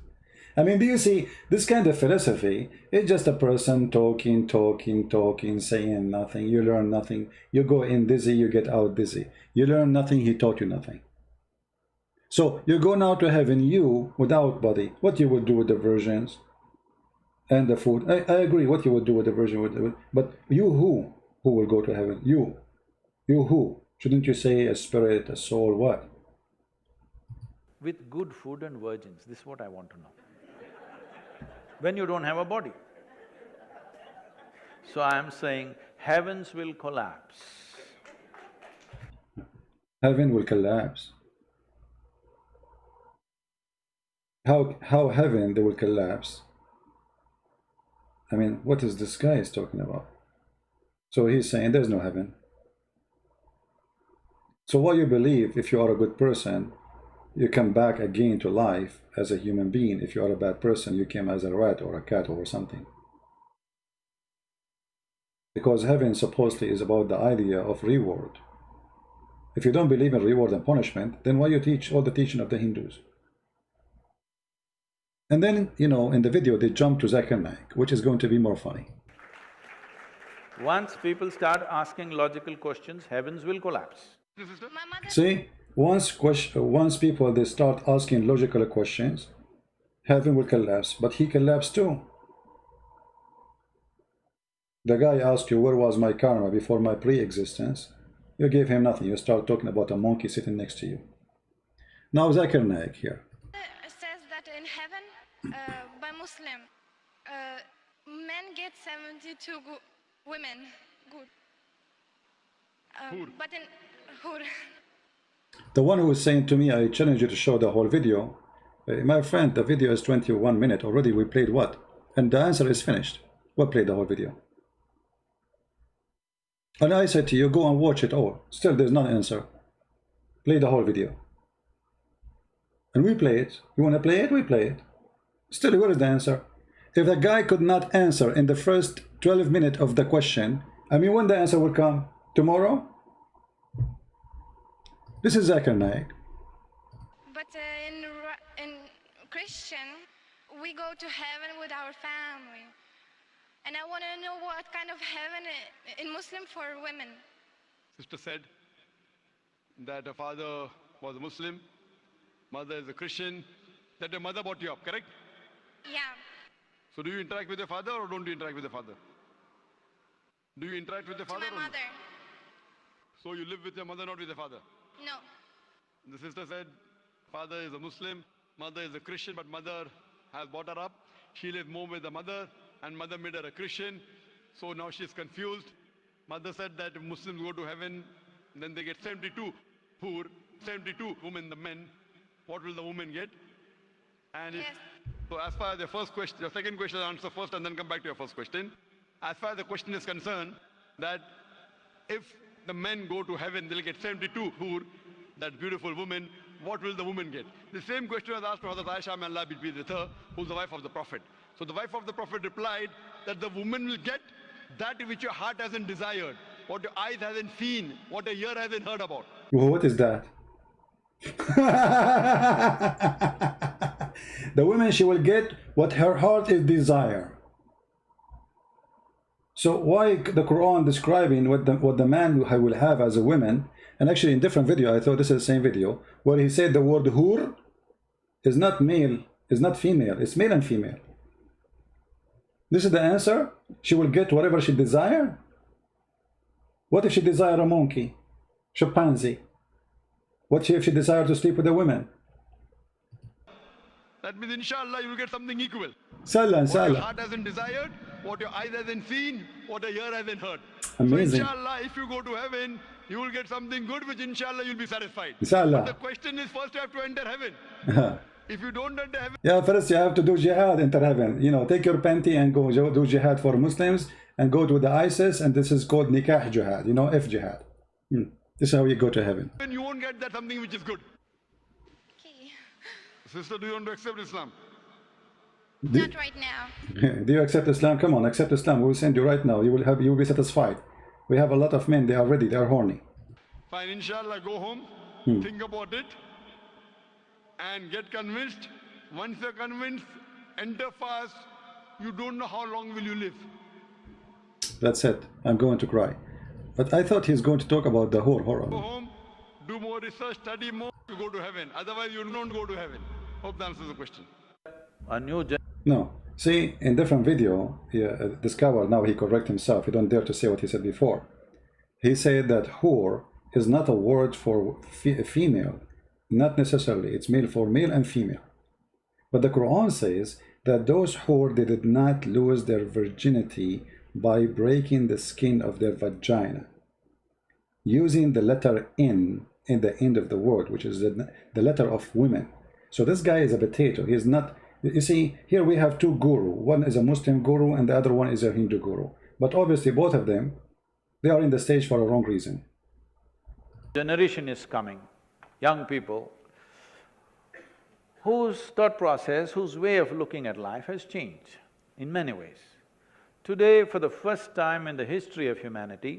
I mean, do you see, this kind of philosophy is just a person talking, saying nothing. You learn nothing. You go in dizzy, you get out dizzy. You learn nothing, he taught you nothing. So you go now to heaven, you without body. What you would do with the virgins and the food? I agree what you would do with the virgin, but you who will go to heaven? You who? Shouldn't you say a spirit, a soul, what? With good food and virgins, this is what I want to know. When you don't have a body. So I am saying heavens will collapse. Heaven will collapse. How heaven they will collapse? I mean, what is this guy is talking about? So he's saying there's no heaven. So what you believe, if you are a good person, you come back again to life as a human being. If you are a bad person, you came as a rat or a cat or something. Because heaven supposedly is about the idea of reward. If you don't believe in reward and punishment, then why you teach all the teaching of the Hindus? And then, you know, in the video they jump to Zakir Naik, which is going to be more funny. Once people start asking logical questions, heavens will collapse. See, once people they start asking logical questions, heaven will collapse, but he collapsed too. The guy asked you, where was my karma before my pre-existence? You gave him nothing. You start talking about a monkey sitting next to you. Now Zakir Naik here. It says that in heaven, by Muslim, men get 72 women. Good. But in Hur. The one who is saying to me, I challenge you to show the whole video. My friend, the video is 21 minutes. Already we played what? And the answer is finished. We played the whole video. And I said to you, go and watch it all. Still, there's no answer. Play the whole video. And we play it. You want to play it? We play it. Still, where is the answer? If the guy could not answer in the first 12 minutes of the question, I mean, when the answer will come? Tomorrow? This is Zakir Naik. But in Christian, we go to heaven with our family. And I want to know what kind of heaven in Muslim for women. Sister said that her father was a Muslim, mother is a Christian, that your mother brought you up, correct? Yeah. So do you interact with your father or don't you interact with your father? Do you interact with your father? To my mother. So you live with your mother, not with your father? No. The sister said, father is a Muslim, mother is a Christian, but mother has brought her up. She lives more with the mother, and mother made her a Christian. So now she's confused. Mother said that if Muslims go to heaven, then they get 72 poor, 72 women, the men. What will the women get? And if, so as far as the first question, your second question, answer first and then come back to your first question. As far as the question is concerned, that if the men go to heaven, they'll get 72 poor, that beautiful woman. What will the woman get? The same question was asked to Hazrat Aisha, may Allah be pleased with her, who's the wife of the Prophet. So the wife of the Prophet replied that the woman will get that which your heart hasn't desired, what your eyes hasn't seen, what your ear hasn't heard about. Well, what is that? The woman, she will get what her heart is desire. So why the Quran describing what the man will have as a woman? And actually in different video, I thought this is the same video, where he said the word hur is not male, is not female, it's male and female. This is the answer. She will get whatever she desire. What if she desire a monkey, chimpanzee? What if she desire to sleep with a woman? That means inshallah you will get something equal. Salah, what salah. your heart hasn't desired, what your eyes hasn't seen, what your ear hasn't heard. Amazing. So inshallah, if you go to heaven, you will get something good, which inshallah you'll be satisfied. Inshallah. But the question is, first you have to enter heaven. If you don't enter heaven, yeah, first you have to do jihad, enter heaven. You know, take your panty and go do jihad for Muslims and go to the ISIS, and this is called nikah jihad, you know, F jihad. This is how you go to heaven. then you won't get that something which is good. Okay. Sister, do you want to accept Islam? Not right now. Do you accept Islam? Come on, accept Islam. We will send you right now. You will be satisfied. We have a lot of men, they are ready, they are horny. Fine, inshallah, go home, think about it, and get convinced. Once you're convinced, enter fast. You don't know how long will you live. That's it. I'm going to cry. But I thought he's going to talk about the whole Go horror. home, do more research, study more, you go to heaven. Otherwise, you don't go to heaven. Hope that answers the question. A new No. See, in different video, he discovered, now he correct himself. He don't dare to say what he said before. He said that whore is not a word for female. Not necessarily. It's male for male and female. But the Quran says that those whore, they did not lose their virginity by breaking the skin of their vagina, using the letter N in the end of the word, which is the letter of women. So this guy is a potato. He is not. You see, here we have two guru. One is a Muslim guru and the other one is a Hindu guru. But obviously both of them, they are in the stage for a wrong reason. generation is coming, young people, whose thought process, whose way of looking at life has changed in many ways. Today, for the first time in the history of humanity,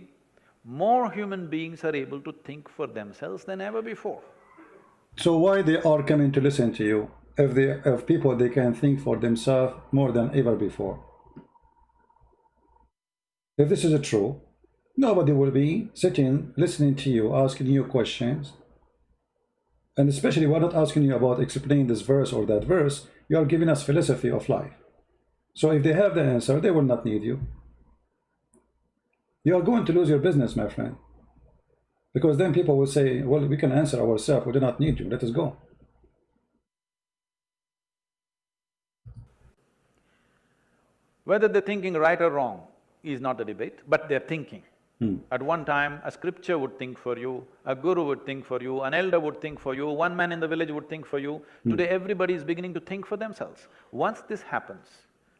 more human beings are able to think for themselves than ever before. So why they are coming to listen to you? If people, they can think for themselves more than ever before. If this is true, nobody will be sitting, listening to you, asking you questions. And especially we're not asking you about explaining this verse or that verse. You are giving us philosophy of life. So if they have the answer, they will not need you. You are going to lose your business, my friend. Because then people will say, well, we can answer ourselves. We do not need you. Let us go. Whether they're thinking right or wrong is not a debate, but they're thinking. At one time, a scripture would think for you, a guru would think for you, an elder would think for you, one man in the village would think for you. Today, everybody is beginning to think for themselves. Once this happens,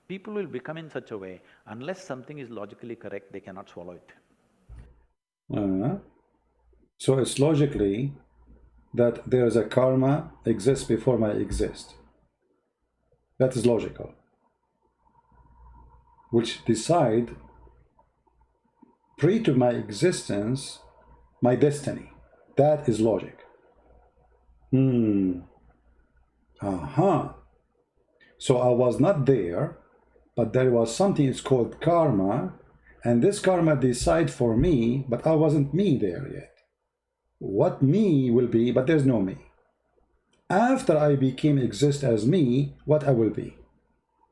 people will become in such a way, unless something is logically correct, they cannot swallow it. So it's logically that there is a karma exists before I exist. That is logical. Which decide pre to my existence, my destiny. That is logic. So I was not there, but there was something it's called karma, and this karma decide for me, but I wasn't me there yet. What me will be, but there's no me. After I became exist as me, what I will be.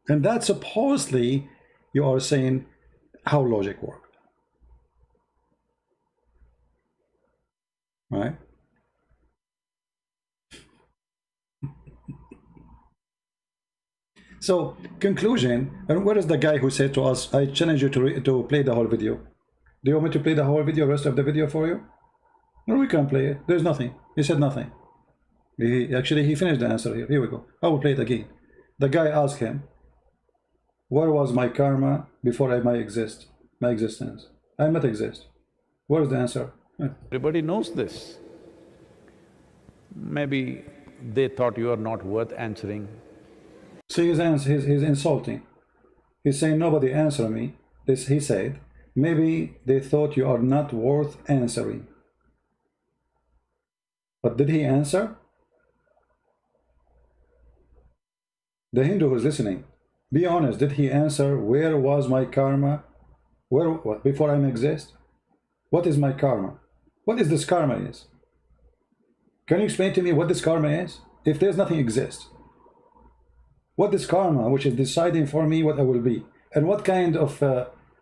And that supposedly you are saying how logic works. Right? So, conclusion, and where is the guy who said to us, I challenge you to play the whole video. Do you want me to play the whole video, rest of the video for you? No, we can't play it. There's nothing. He said nothing. He finished the answer here. Here we go. I will play it again. The guy asked him, where was my karma before my existence? I not exist. Where is the answer? Everybody knows this. Maybe they thought you are not worth answering. See, he's insulting. He's saying nobody answer me. This he said. Maybe they thought you are not worth answering. But did he answer? The Hindu who's listening, be honest, did he answer where was my karma? Before I exist? What is my karma? What is this karma is? Can you explain to me what this karma is? If there's nothing exists. What is karma which is deciding for me what I will be? And what kind of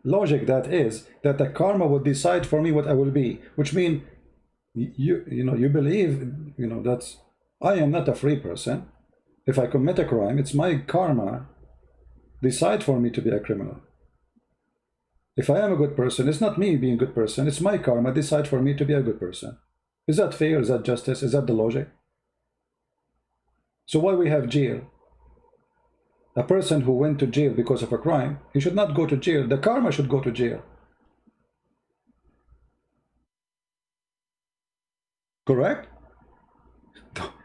logic that is, that the karma will decide for me what I will be? Which means, you believe, that I am not a free person. If I commit a crime, it's my karma decide for me to be a criminal. If I am a good person, it's not me being a good person, it's my karma decide for me to be a good person. Is that fair? Is that justice? Is that the logic? So why we have jail? A person who went to jail because of a crime, he should not go to jail. The karma should go to jail. Correct?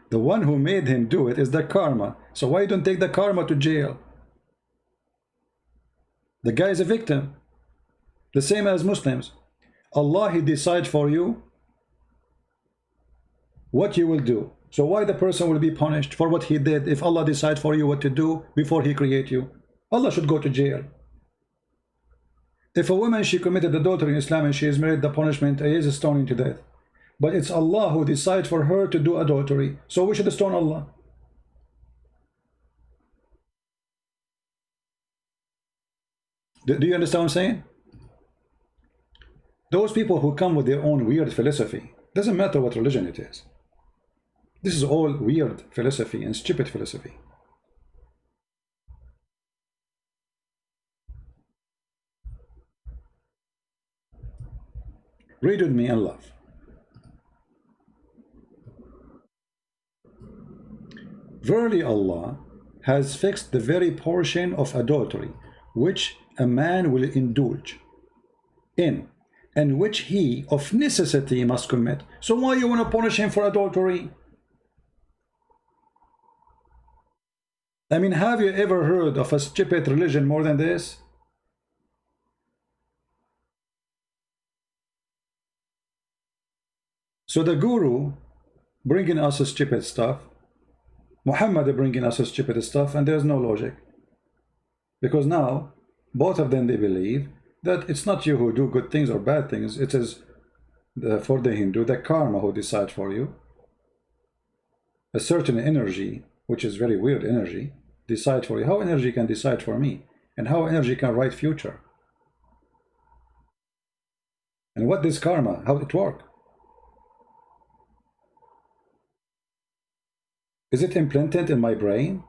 The one who made him do it is the karma. So why don't take the karma to jail? The guy is a victim. The same as Muslims. Allah, He decides for you what you will do. So why the person will be punished for what he did if Allah decides for you what to do before He create you? Allah should go to jail. If a woman, she committed adultery in Islam and she is married, the punishment is stoning to death. But it's Allah who decides for her to do adultery. So we should stone Allah. Do you understand what I'm saying? Those people who come with their own weird philosophy, doesn't matter what religion it is. This is all weird philosophy and stupid philosophy. Read with me and love. Verily Allah has fixed the very portion of adultery which a man will indulge in, and which he of necessity must commit. So why you want to punish him for adultery? I mean, have you ever heard of a stupid religion more than this? So the guru bringing us a stupid stuff, Muhammad bringing us a stupid stuff, and there's no logic. Because now, both of them, they believe that it's not you who do good things or bad things. It is for the Hindu, the karma who decide for you. A certain energy, which is very weird energy, decide for you. How energy can decide for me? And how energy can write future? And what is karma? How it work? Is it implanted in my brain?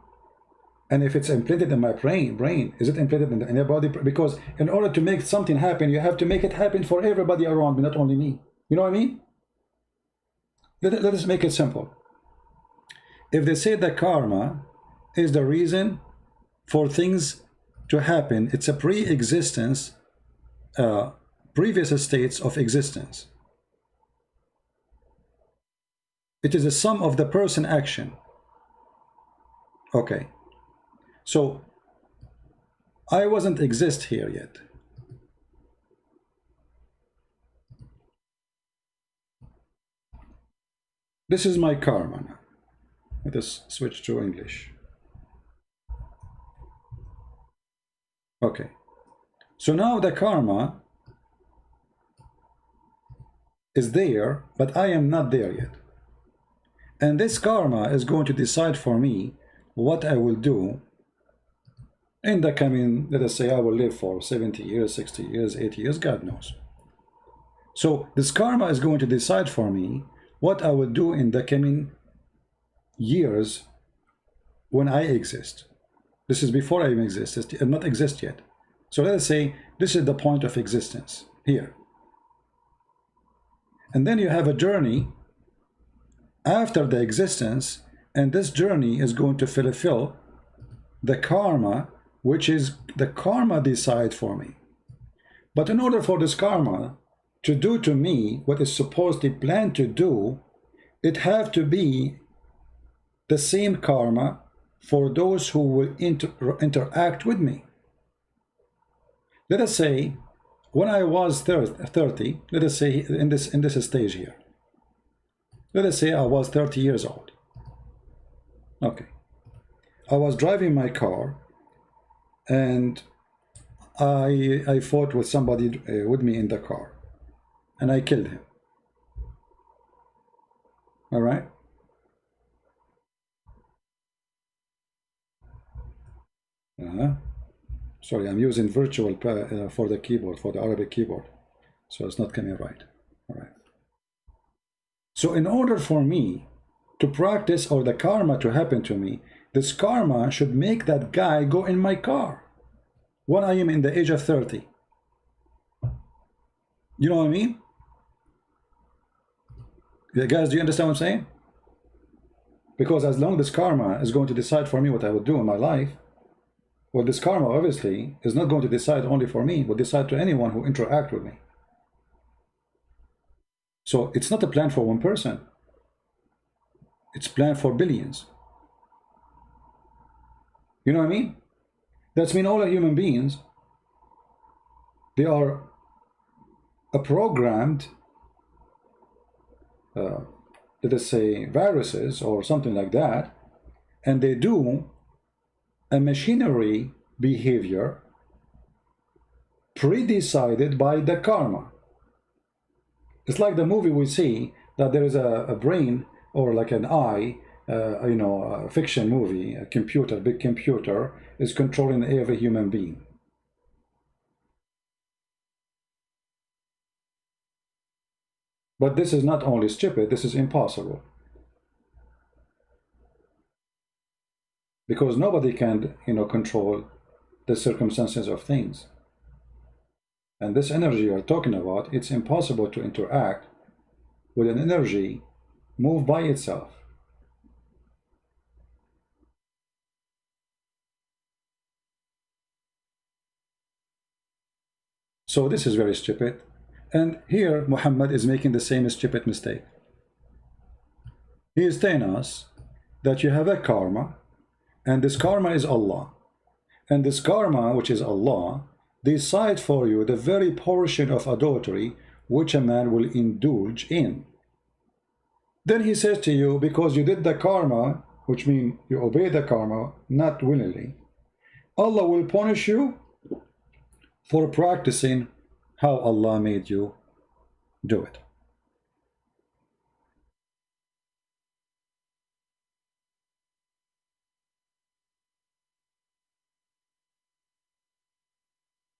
And if it's implanted in my brain, is it implanted in your body? Because in order to make something happen, you have to make it happen for everybody around me, not only me. You know what I mean? Let us make it simple. If they say that karma is the reason for things to happen, it's a pre-existence, previous states of existence. It is a sum of the person action. Okay. So I wasn't exist here yet. This is my karma now. Let us switch to English. Okay. So now the karma is there, but I am not there yet. And this karma is going to decide for me what I will do in the coming, let us say I will live for 70 years, 60 years, 80 years, God knows. So this karma is going to decide for me what I will do in the coming years when I exist. This is before I even exist, it's not exist yet. So let us say this is the point of existence here. And then you have a journey after the existence, and this journey is going to fulfill the karma, which is the karma decide for me. But in order for this karma to do to me what is supposedly planned to do, it have to be the same karma for those who will interact with me. Let us say when I was 30, let us say in this stage here, let us say I was 30 years old. Okay. I was driving my car and I fought with somebody with me in the car and I killed him. All right. Sorry, I'm using virtual for the keyboard, for the Arabic keyboard, so it's not coming right. All right. So in order for me to practice or the karma to happen to me, this karma should make that guy go in my car when I am in the age of 30. You know what I mean? Yeah, guys, do you understand what I'm saying? Because as long as this karma is going to decide for me what I will do in my life, well, this karma obviously is not going to decide only for me, but decide to anyone who interact with me. So it's not a plan for one person. It's planned for billions. You know what I mean? That's mean all the human beings, they are programmed, let us say viruses or something like that, and they do a machinery behavior pre-decided by the karma. It's like the movie we see that there is a brain or like an eye, you know, a fiction movie, a computer, big computer is controlling every human being. But this is not only stupid, this is impossible. Because nobody can, you know, control the circumstances of things. And this energy you're talking about, it's impossible to interact with an energy moved by itself. So this is very stupid. And here Muhammad is making the same stupid mistake. He is telling us that you have a karma, and this karma is Allah. And this karma, which is Allah, decide for you the very portion of adultery which a man will indulge in. Then he says to you, because you did the karma, which means you obey the karma not willingly, Allah will punish you for practicing how Allah made you do it.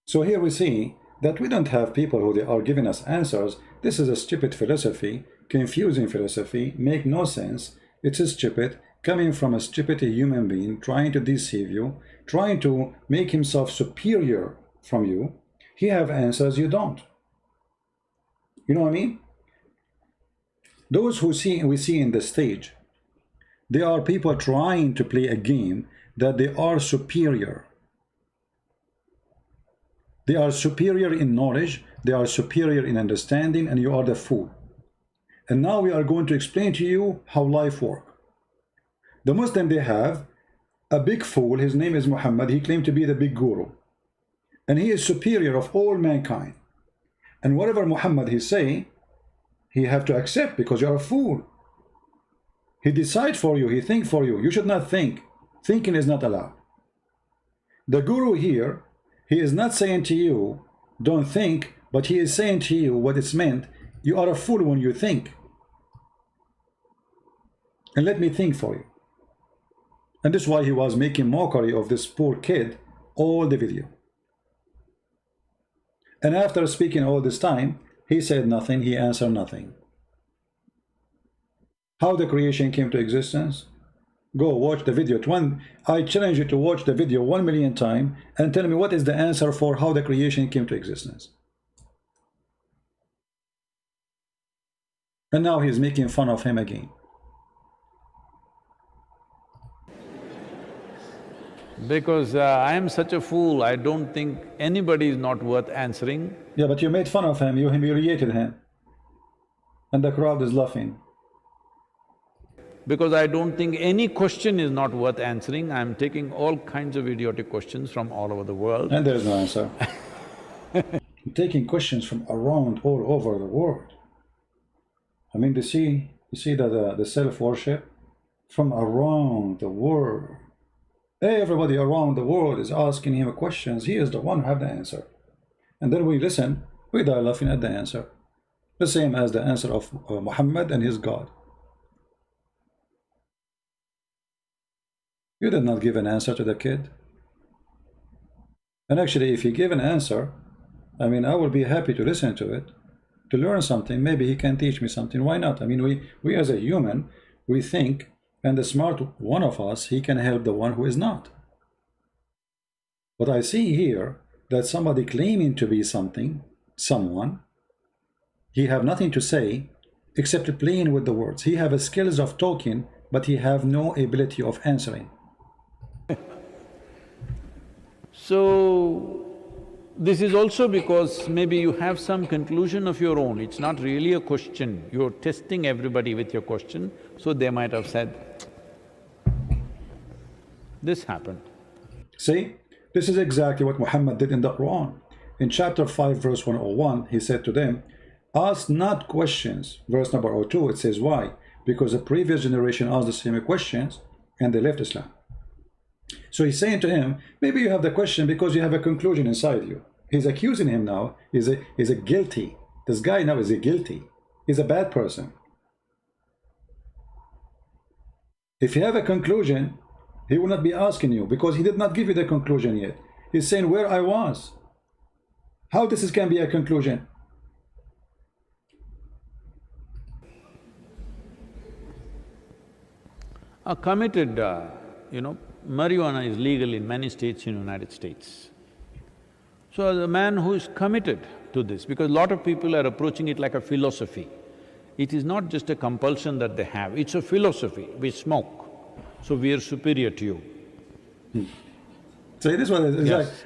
So here we see that we don't have people who they are giving us answers. This is a stupid philosophy, confusing philosophy, make no sense. It is stupid, coming from a stupid human being, trying to deceive you, trying to make himself superior from you. He have answers, you don't. You know what I mean? Those who we see in the stage, they are people trying to play a game that they are superior. They are superior in knowledge, they are superior in understanding, and you are the fool. And now we are going to explain to you how life works. The Muslim, they have a big fool, his name is Muhammad, he claimed to be the big guru. And he is superior of all mankind. And whatever Muhammad he say, he have to accept because you are a fool. He decide for you, he think for you. You should not think. Thinking is not allowed. The guru here, he is not saying to you, don't think, but he is saying to you what it's meant. You are a fool when you think. And let me think for you. And this is why he was making mockery of this poor kid all the video. And after speaking all this time, he said nothing, he answered nothing. How the creation came to existence? Go watch the video. I challenge you to watch the video 1 million times and tell me what is the answer for how the creation came to existence. And now he's making fun of him again. Because I am such a fool, I don't think anybody is not worth answering. Yeah, but you made fun of him, you humiliated him. And the crowd is laughing. Because I don't think any question is not worth answering. I'm taking all kinds of idiotic questions from all over the world. And there is no answer. I'm taking questions from around all over the world. I mean, you see the self-worship from around the world. Everybody around the world is asking him questions. He is the one who have the answer. And then we listen, we die laughing at the answer. The same as the answer of Muhammad and his God. You did not give an answer to the kid. And actually, if he gave an answer, I mean, I will be happy to listen to it, to learn something. Maybe he can teach me something. Why not? I mean, we as a human, we think, and the smart one of us, he can help the one who is not. But I see here that somebody claiming to be something, someone, he have nothing to say except playing with the words. He have skills of talking, but he have no ability of answering. So, this is also because maybe you have some conclusion of your own. It's not really a question. You're testing everybody with your question, so they might have said, this happened. See, this is exactly what Muhammad did in the Quran. In chapter 5, verse 101, he said to them, ask not questions. Verse number 02, it says, why? Because the previous generation asked the same questions and they left Islam. So he's saying to him, maybe you have the question because you have a conclusion inside you. He's accusing him now. He's a guilty. This guy now is a guilty. He's a bad person. If you have a conclusion, he will not be asking you because he did not give you the conclusion yet. He's saying where I was. How this can be a conclusion? A committed, marijuana is legal in many states in the United States. So the man who is committed to this, because a lot of people are approaching it like a philosophy. It is not just a compulsion that they have, it's a philosophy. We smoke, so we are superior to you. So this one is Yes.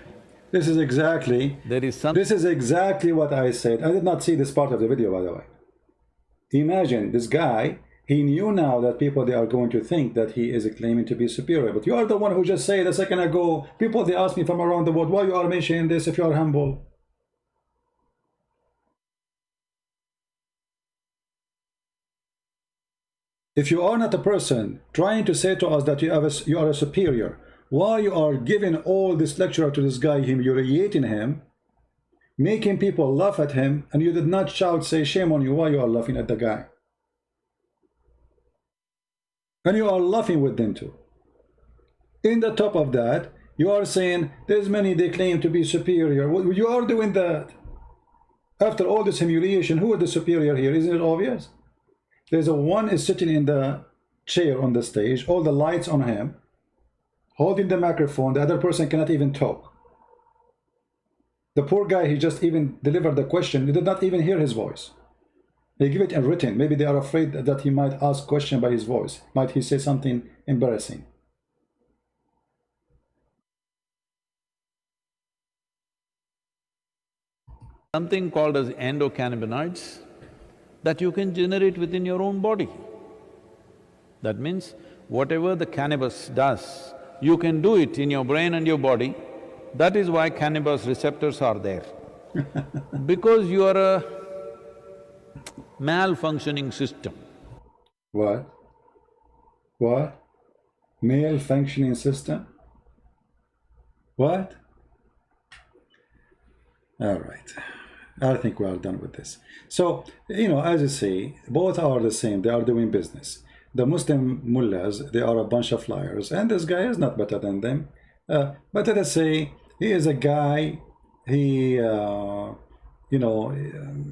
this is exactly… This is exactly what I said. I did not see this part of the video, by the way. Imagine this guy, he knew now that people, they are going to think that he is claiming to be superior. But you are the one who just said a second ago, people, they ask me from around the world, why you are mentioning this if you are humble? If you are not a person trying to say to us that you are a superior, why you are giving all this lecture to this guy, humiliating him, making people laugh at him, and you did not shout, say, shame on you, why you are laughing at the guy? And you are laughing with them too. In the top of that, you are saying, there's many they claim to be superior. Well, you are doing that. After all this humiliation, who is the superior here? Isn't it obvious? There's a one is sitting in the chair on the stage, all the lights on him, holding the microphone. The other person cannot even talk. The poor guy, he just even delivered the question. You did not even hear his voice. They give it in written. Maybe they are afraid that he might ask question by his voice. Might he say something embarrassing? Something called as endocannabinoids that you can generate within your own body. That means whatever the cannabis does, you can do it in your brain and your body. That is why cannabis receptors are there. Because you are a malfunctioning system. What? What? Malfunctioning system? What? All right. I think we are done with this. So, you know, as you say, both are the same. They are doing business. The Muslim mullahs, they are a bunch of liars, and this guy is not better than them. But let us say he is a guy, he, you know,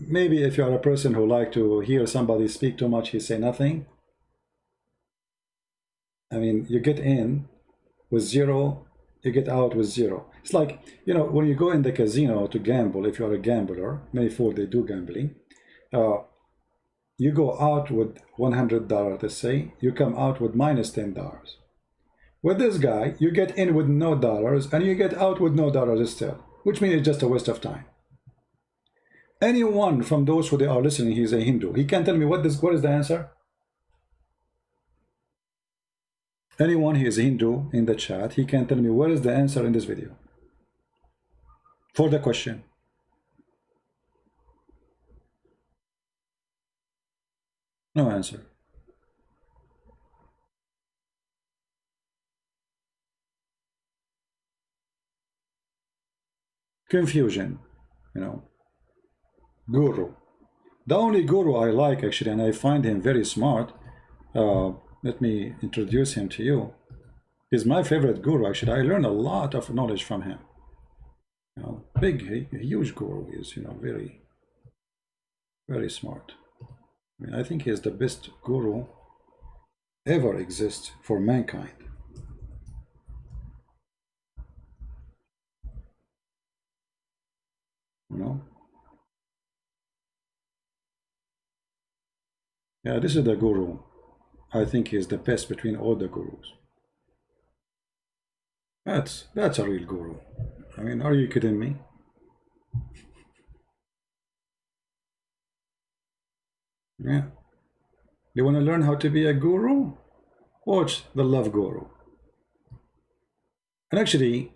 maybe if you are a person who like to hear somebody speak too much, he say nothing. I mean, you get in with zero, you get out with zero. It's like, you know, when you go in the casino to gamble, if you're a gambler, many fools, they do gambling, you go out with $100, let's say, you come out with minus $10. With this guy, you get in with no dollars, and you get out with no dollars still, which means it's just a waste of time. Anyone from those who they are listening, he's a Hindu, he can tell me what is the answer? Anyone who is a Hindu in the chat, he can tell me what is the answer in this video for the question. No answer. Confusion, you know. Guru. The only guru I like, actually, and I find him very smart, let me introduce him to you. He's my favorite guru, actually. I learned a lot of knowledge from him. You know, big, huge guru. He is, you know, very, very smart. I mean, I think he is the best guru ever exist for mankind. You know? Yeah, this is the guru. I think he is the best between all the gurus. That's a real guru. I mean, are you kidding me? Yeah. You want to learn how to be a guru? Watch The Love Guru. And actually,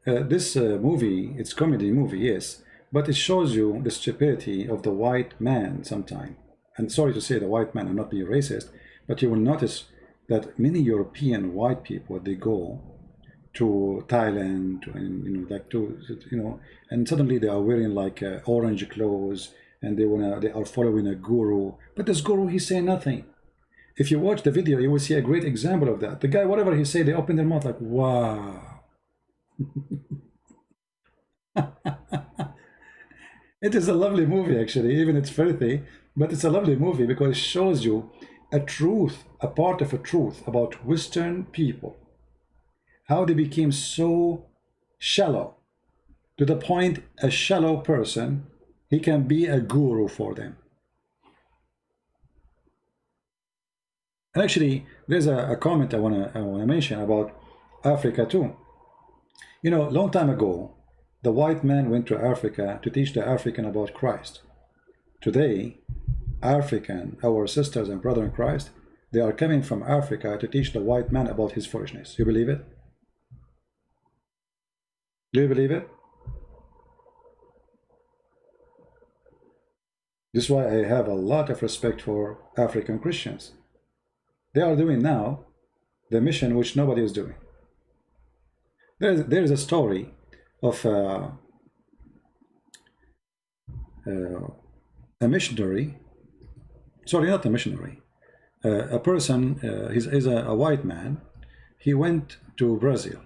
this movie, it's a comedy movie, yes, but it shows you the stupidity of the white man sometime. And sorry to say the white man, I'm not being racist, but you will notice that many European white people, they go to Thailand, and, you know, like to, you know, and suddenly they are wearing like orange clothes, and they are following a guru. But this guru, he say nothing. If you watch the video, you will see a great example of that. The guy, whatever he say, they open their mouth like, wow. It is a lovely movie, actually, even it's filthy, but it's a lovely movie because it shows you a truth, a part of a truth about Western people, how they became so shallow, to the point a shallow person, he can be a guru for them. And actually, there's a comment I wanna mention about Africa too. You know, a long time ago, the white man went to Africa to teach the African about Christ. Today, our sisters and brothers in Christ, they are coming from Africa to teach the white man about his foolishness. You believe it? Do you believe it? This is why I have a lot of respect for African Christians. They are doing now the mission which nobody is doing. There is a story of a missionary, sorry, not a missionary, a person, he's a white man. He went to Brazil,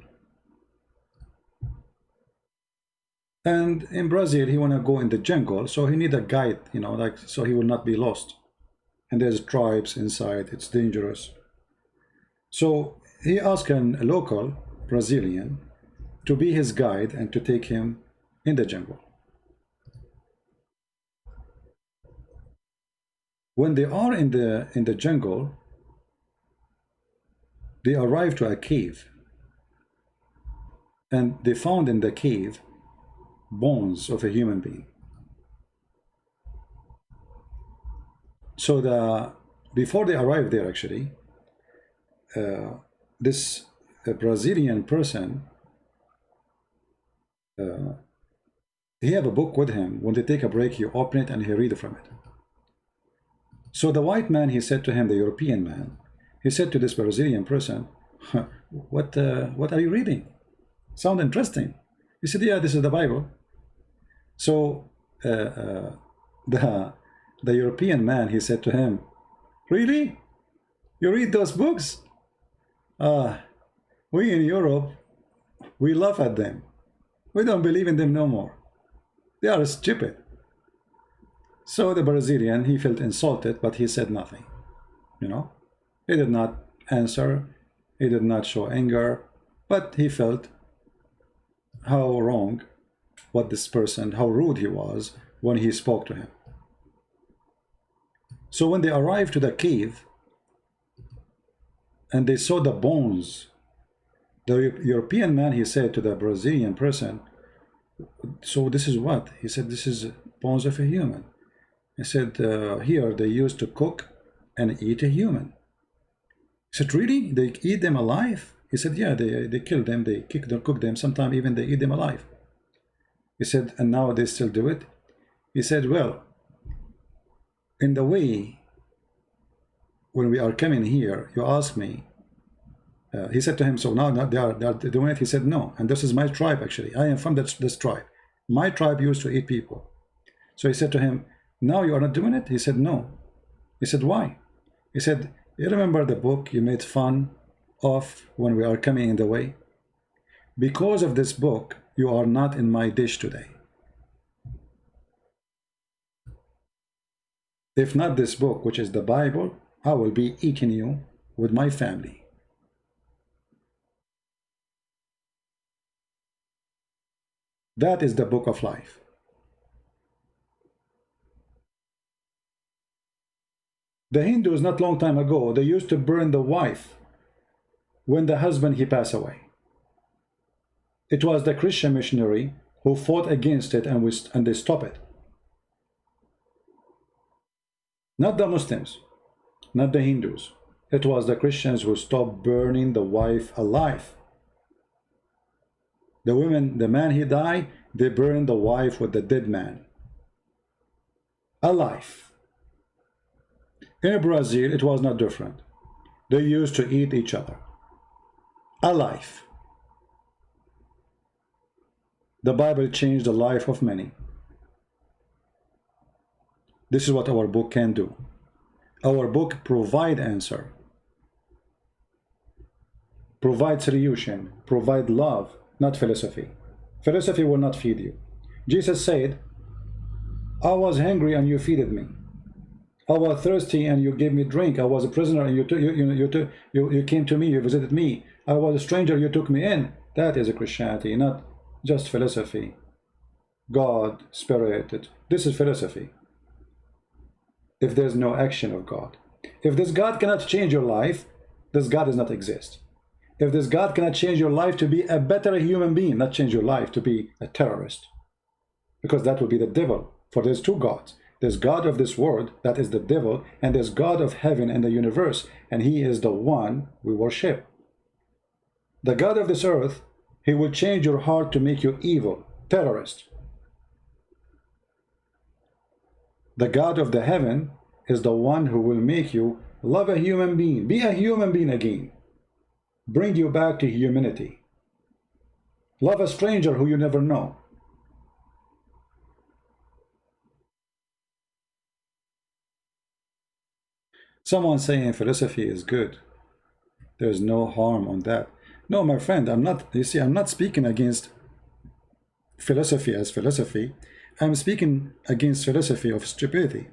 and in Brazil he want to go in the jungle, so he need a guide, you know, like, so he will not be lost, and there's tribes inside, it's dangerous. So he asked a local Brazilian to be his guide and to take him in the jungle. When they are in the jungle, they arrive to a cave, and they found in the cave bones of a human being. So before they arrived there, actually, this Brazilian person, he have a book with him. When they take a break, he open it and he read from it. So the white man, he said to him, the European man, he said to this Brazilian person, what are you reading? Sound interesting. He said, yeah, this is the Bible. So the European man, he said to him, really? You read those books? We in Europe, we laugh at them. We don't believe in them no more. They are stupid. So the Brazilian, he felt insulted, but he said nothing. You know, he did not answer. He did not show anger, but he felt how wrong what this person, how rude he was when he spoke to him. So when they arrived to the cave and they saw the bones, the European man, he said to the Brazilian person, so this is what? He said, this is bones of a human. He said, here they used to cook and eat a human. He said, really? They eat them alive? He said, yeah, they kill them, they cook them, sometimes even they eat them alive. He said, and now they still do it? He said, well, in the way, when we are coming here, you ask me, he said to him, so now they are doing it? He said, no, and this is my tribe actually. I am from this tribe. My tribe used to eat people. So he said to him, now you are not doing it? He said, no. He said, why? He said, you remember the book you made fun of when we are coming in the way? Because of this book, you are not in my dish today. If not this book, which is the Bible, I will be eating you with my family. That is the book of life. The Hindus, not long time ago, they used to burn the wife when the husband he passed away. It was the Christian missionary who fought against it, and they stopped it. Not the Muslims, not the Hindus. It was the Christians who stopped burning the wife alive. The women, the man he died, they burned the wife with the dead man alive. In Brazil, it was not different. They used to eat each other alive. The Bible changed the life of many. This is what our book can do. Our book provide answer, provide solution, provide love, not philosophy. Philosophy will not feed you. Jesus said, I was hungry and you feeded me. I was thirsty and you gave me drink. I was a prisoner and you came to me, you visited me. I was a stranger, you took me in. That is a Christianity, not just philosophy. God, Spirit, this is philosophy. If there's no action of God. If this God cannot change your life, this God does not exist. If this God cannot change your life to be a better human being, not change your life to be a terrorist, because that would be the devil. For there's two gods. There's God of this world, that is the devil, and there's God of heaven and the universe, and he is the one we worship. The God of this earth, he will change your heart to make you evil, terrorist. The God of the heaven is the one who will make you love a human being, be a human being again, bring you back to humanity. Love a stranger who you never know. Someone saying philosophy is good. There's no harm on that. No, my friend, I'm not, you see, I'm not speaking against philosophy as philosophy. I'm speaking against philosophy of stupidity.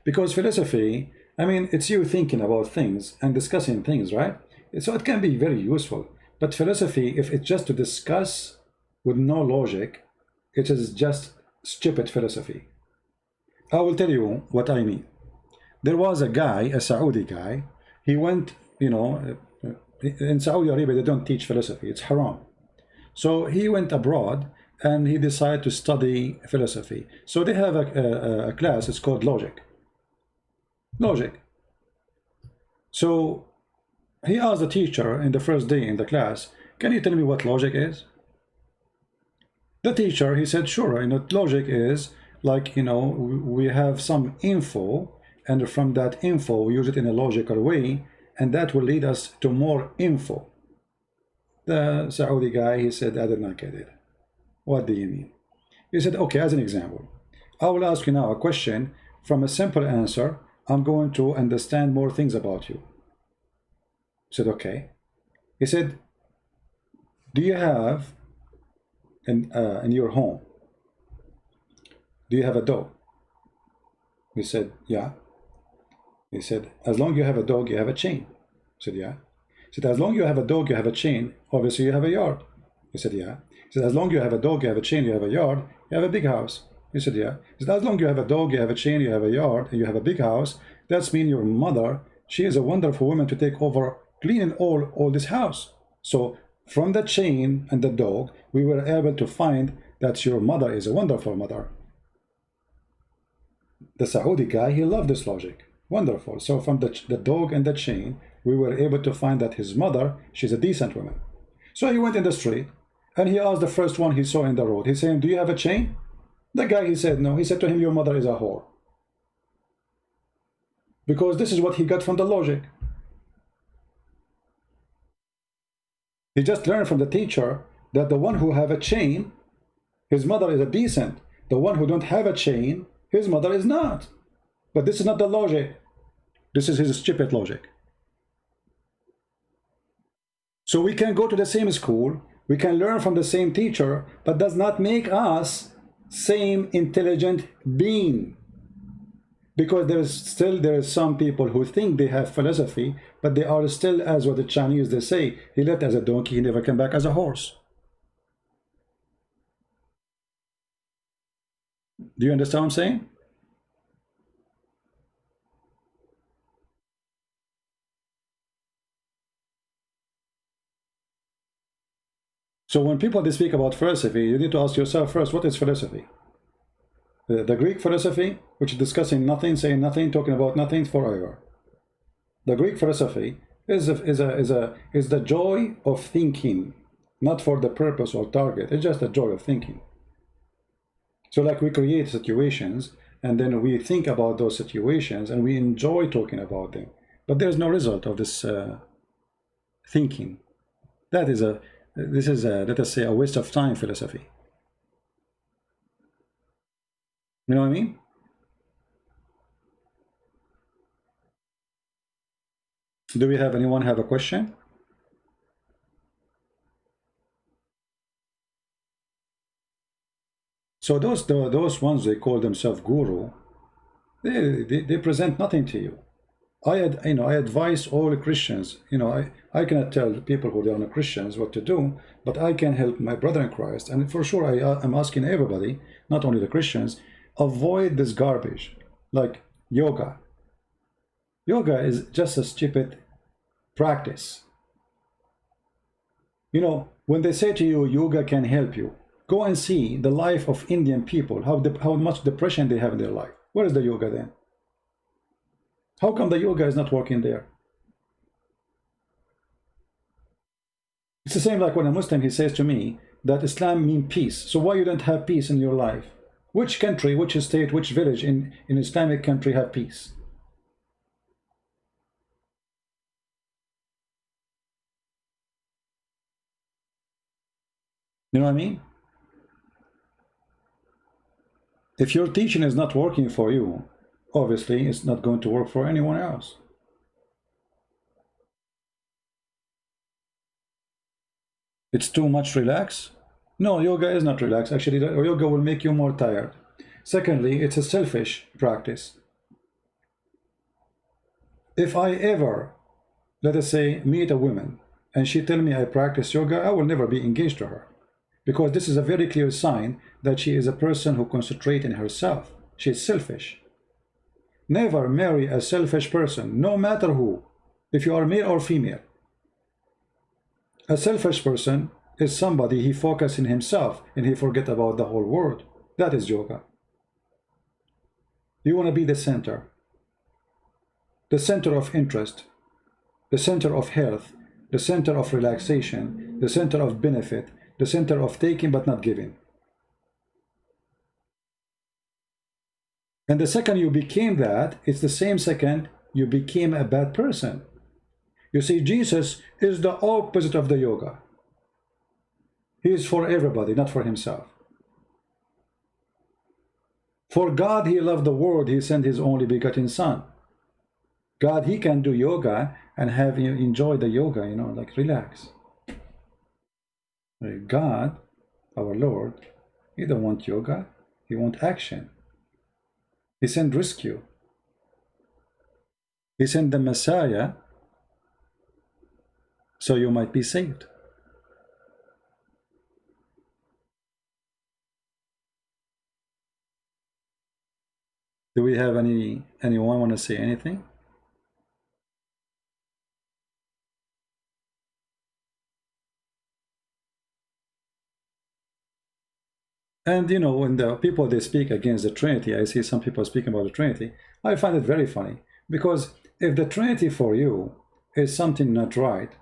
Because philosophy, I mean, it's you thinking about things and discussing things, right? So it can be very useful. But philosophy, if it's just to discuss with no logic, it is just stupid philosophy. I will tell you what I mean. There was a guy, a Saudi guy, he went, you know, in Saudi Arabia, they don't teach philosophy, it's haram. So he went abroad and he decided to study philosophy. So they have a class, it's called logic. Logic. So he asked the teacher in the first day in the class, can you tell me what logic is? The teacher, he said, sure, you know, logic is like, you know, we have some info, and from that info, we use it in a logical way, and that will lead us to more info. The Saudi guy, he said, I did not get it. What do you mean? He said, okay, as an example, I will ask you now a question. From a simple answer, I'm going to understand more things about you. I said, okay. He said, do you have in your home, do you have a dog? He said, yeah. He said, as long as you have a dog, you have a chain. I said, yeah. He said, as long as you have a dog, you have a chain, obviously you have a yard. He said, yeah. He said, as long as you have a dog, you have a chain, you have a yard, you have a big house. He said, yeah. He said, as long as you have a dog, you have a chain, you have a yard, and you have a big house, that's mean your mother, she is a wonderful woman to take over cleaning all this house. So from the chain and the dog, we were able to find that your mother is a wonderful mother. The Saudi guy, he loved this logic. Wonderful. So from the dog and the chain, we were able to find that his mother, she's a decent woman. So he went in the street and he asked the first one he saw in the road. He's saying, do you have a chain? The guy, he said, no. He said to him, your mother is a whore. Because this is what he got from the logic. He just learned from the teacher that the one who have a chain, his mother is a decent. The one who don't have a chain, his mother is not. But this is not the logic. This is his stupid logic. So we can go to the same school, we can learn from the same teacher, but does not make us same intelligent being. Because there is some people who think they have philosophy, but they are still, as what the Chinese they say, he left as a donkey, he never came back as a horse. Do you understand what I'm saying? So when people they speak about philosophy, you need to ask yourself first, what is philosophy? The Greek philosophy, which is discussing nothing, saying nothing, talking about nothing forever. The Greek philosophy is the joy of thinking, not for the purpose or target. It's just the joy of thinking. So like we create situations and then we think about those situations and we enjoy talking about them. But there's no result of this thinking. This is let us say a waste of time philosophy. You know what I mean? Do we have anyone have a question? So those ones they call themselves guru, they present nothing to you. I advise all Christians. I cannot tell people who are not Christians what to do, but I can help my brother in Christ. And for sure, I'm asking everybody, not only the Christians, avoid this garbage like yoga. Yoga is just a stupid practice. When they say to you, yoga can help you, go and see the life of Indian people, how much depression they have in their life. Where is the yoga then? How come the yoga is not working there? It's the same like when a Muslim, he says to me that Islam means peace. So why you don't have peace in your life? Which country, which state, which village in Islamic country have peace? You know what I mean? If your teaching is not working for you, obviously it's not going to work for anyone else. It's too much relax? No, yoga is not relaxed. Actually, yoga will make you more tired. Secondly, it's a selfish practice. If I ever, let us say, meet a woman and she tell me I practice yoga, I will never be engaged to her, because this is a very clear sign that she is a person who concentrates in herself. She is selfish. Never marry a selfish person, no matter who, if you are male or female. A selfish person is somebody he focuses in himself and he forget about the whole world. That is yoga. You want to be the center of interest, the center of health, the center of relaxation, the center of benefit, the center of taking but not giving. And the second you became that, it's the same second you became a bad person. You see, Jesus is the opposite of the yoga. He is for everybody, not for himself. For God, he loved the world, he sent his only begotten son. God, he can do yoga and have you enjoy the yoga, you know, like relax. God, our Lord, he don't want yoga, he want action. He sent rescue. He sent the Messiah so you might be saved. Do we have anyone want to say anything? And you know, when the people they speak against the Trinity, I see some people speaking about the Trinity, I find it very funny, because if the Trinity for you is something not right,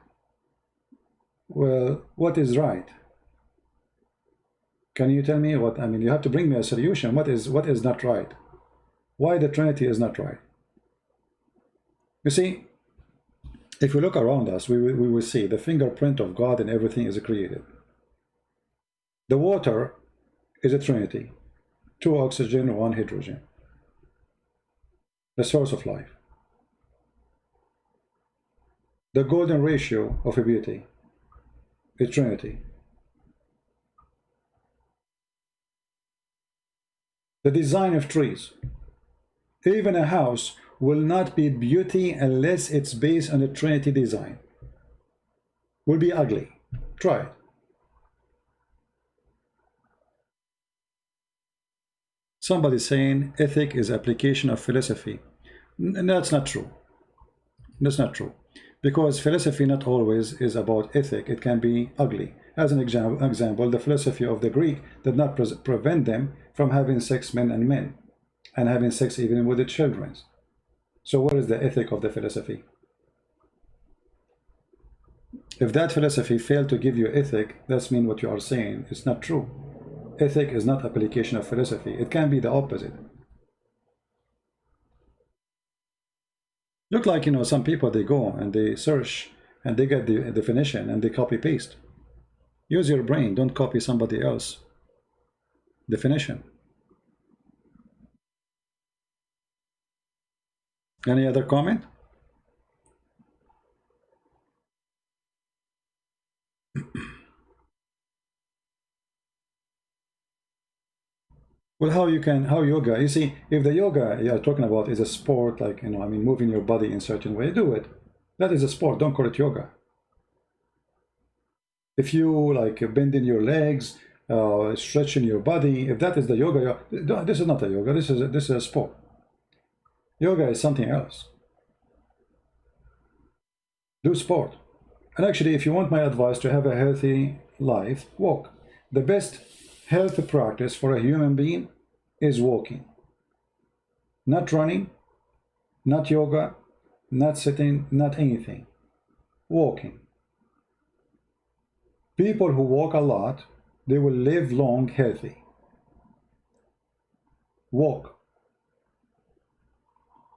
well, what is right? Can you tell me what? I mean, you have to bring me a solution. What is not right? Why the Trinity is not right? You see, if we look around us, we will see the fingerprint of God and everything is created. The water is a Trinity, 2 oxygen, 1 hydrogen, the source of life. The golden ratio of a beauty is Trinity. The design of trees. Even a house will not be beauty unless it's based on a Trinity design. Will be ugly. Try it. Somebody saying ethic is application of philosophy. That's not true. That's not true. Because philosophy not always is about ethic. It can be ugly. As an example, the philosophy of the Greek did not prevent them from having sex, men and men, and having sex even with the children. So what is the ethic of the philosophy? If that philosophy failed to give you ethic, that's mean what you are saying is not true. Ethic is not application of philosophy. It can be the opposite. Look like, you know, some people, they go and they search and they get the definition and they copy paste. Use your brain, don't copy somebody else definition. Any other comment? Well, how yoga, you see, if the yoga you are talking about is a sport, like, you know, I mean, moving your body in a certain way, do it. That is a sport, don't call it yoga. If you like bending your legs, stretching your body, if that is the yoga, this is not a yoga, this is a sport. Yoga is something else. Do sport. And actually, if you want my advice to have a healthy life, walk. The best health practice for a human being is walking. Not running, not yoga, not sitting, not anything. Walking. People who walk a lot, they will live long healthy. Walk.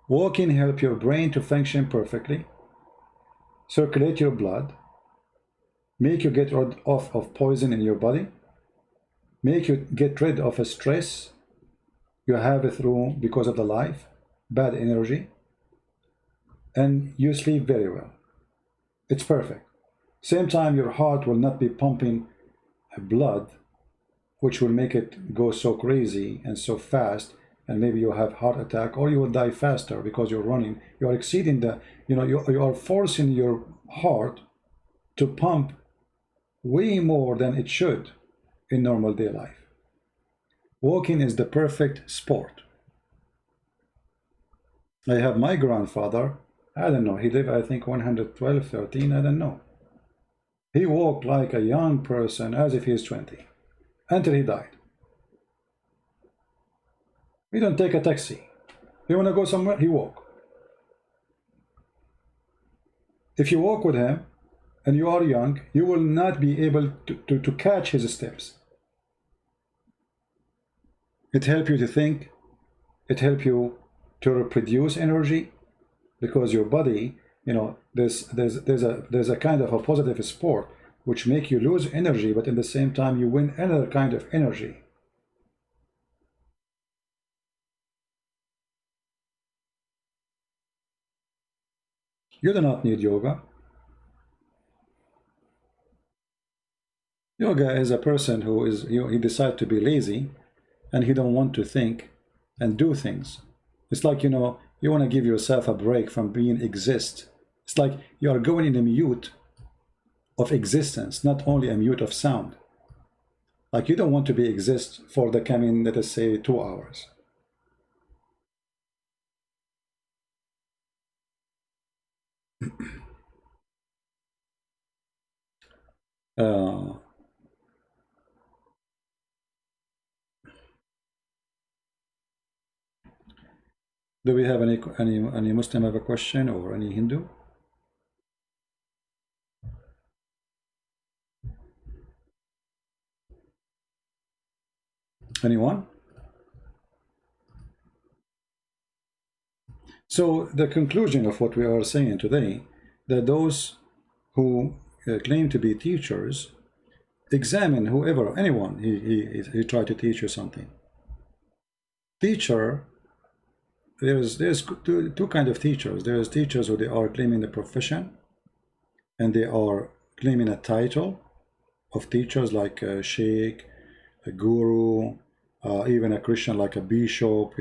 Walking helps your brain to function perfectly, circulate your blood, make you get rid of poison in your body, make you get rid of a stress you have it through because of the life, bad energy, and you sleep very well. It's perfect. Same time, your heart will not be pumping blood, which will make it go so crazy and so fast, and maybe you have heart attack, or you will die faster because you're running. You are exceeding the, you are forcing your heart to pump way more than it should in normal day life. Walking is the perfect sport. I have my grandfather, I don't know, he lived I think 112, 13, I don't know. He walked like a young person as if he is 20 until he died. He don't take a taxi. You want to go somewhere, he walk. If you walk with him and you are young, you will not be able to catch his steps. It helps you to think, it helps you to reproduce energy, because your body, there's a kind of a positive sport which make you lose energy, but at the same time you win another kind of energy. You do not need yoga. Yoga is a person who is, he decides to be lazy and he don't want to think and do things. It's like, you want to give yourself a break from being exist. It's like you are going in a mute of existence, not only a mute of sound. Like you don't want to be exist for the coming, let us say, 2 hours. Do we have any Muslim have a question, or any Hindu? Anyone? So the conclusion of what we are saying today, that those who claim to be teachers, examine whoever, anyone, he tried to teach you something. Teacher, there's two kind of teachers. There's teachers who they are claiming the profession, and they are claiming a title of teachers, like a sheikh, a guru, even a Christian like a bishop,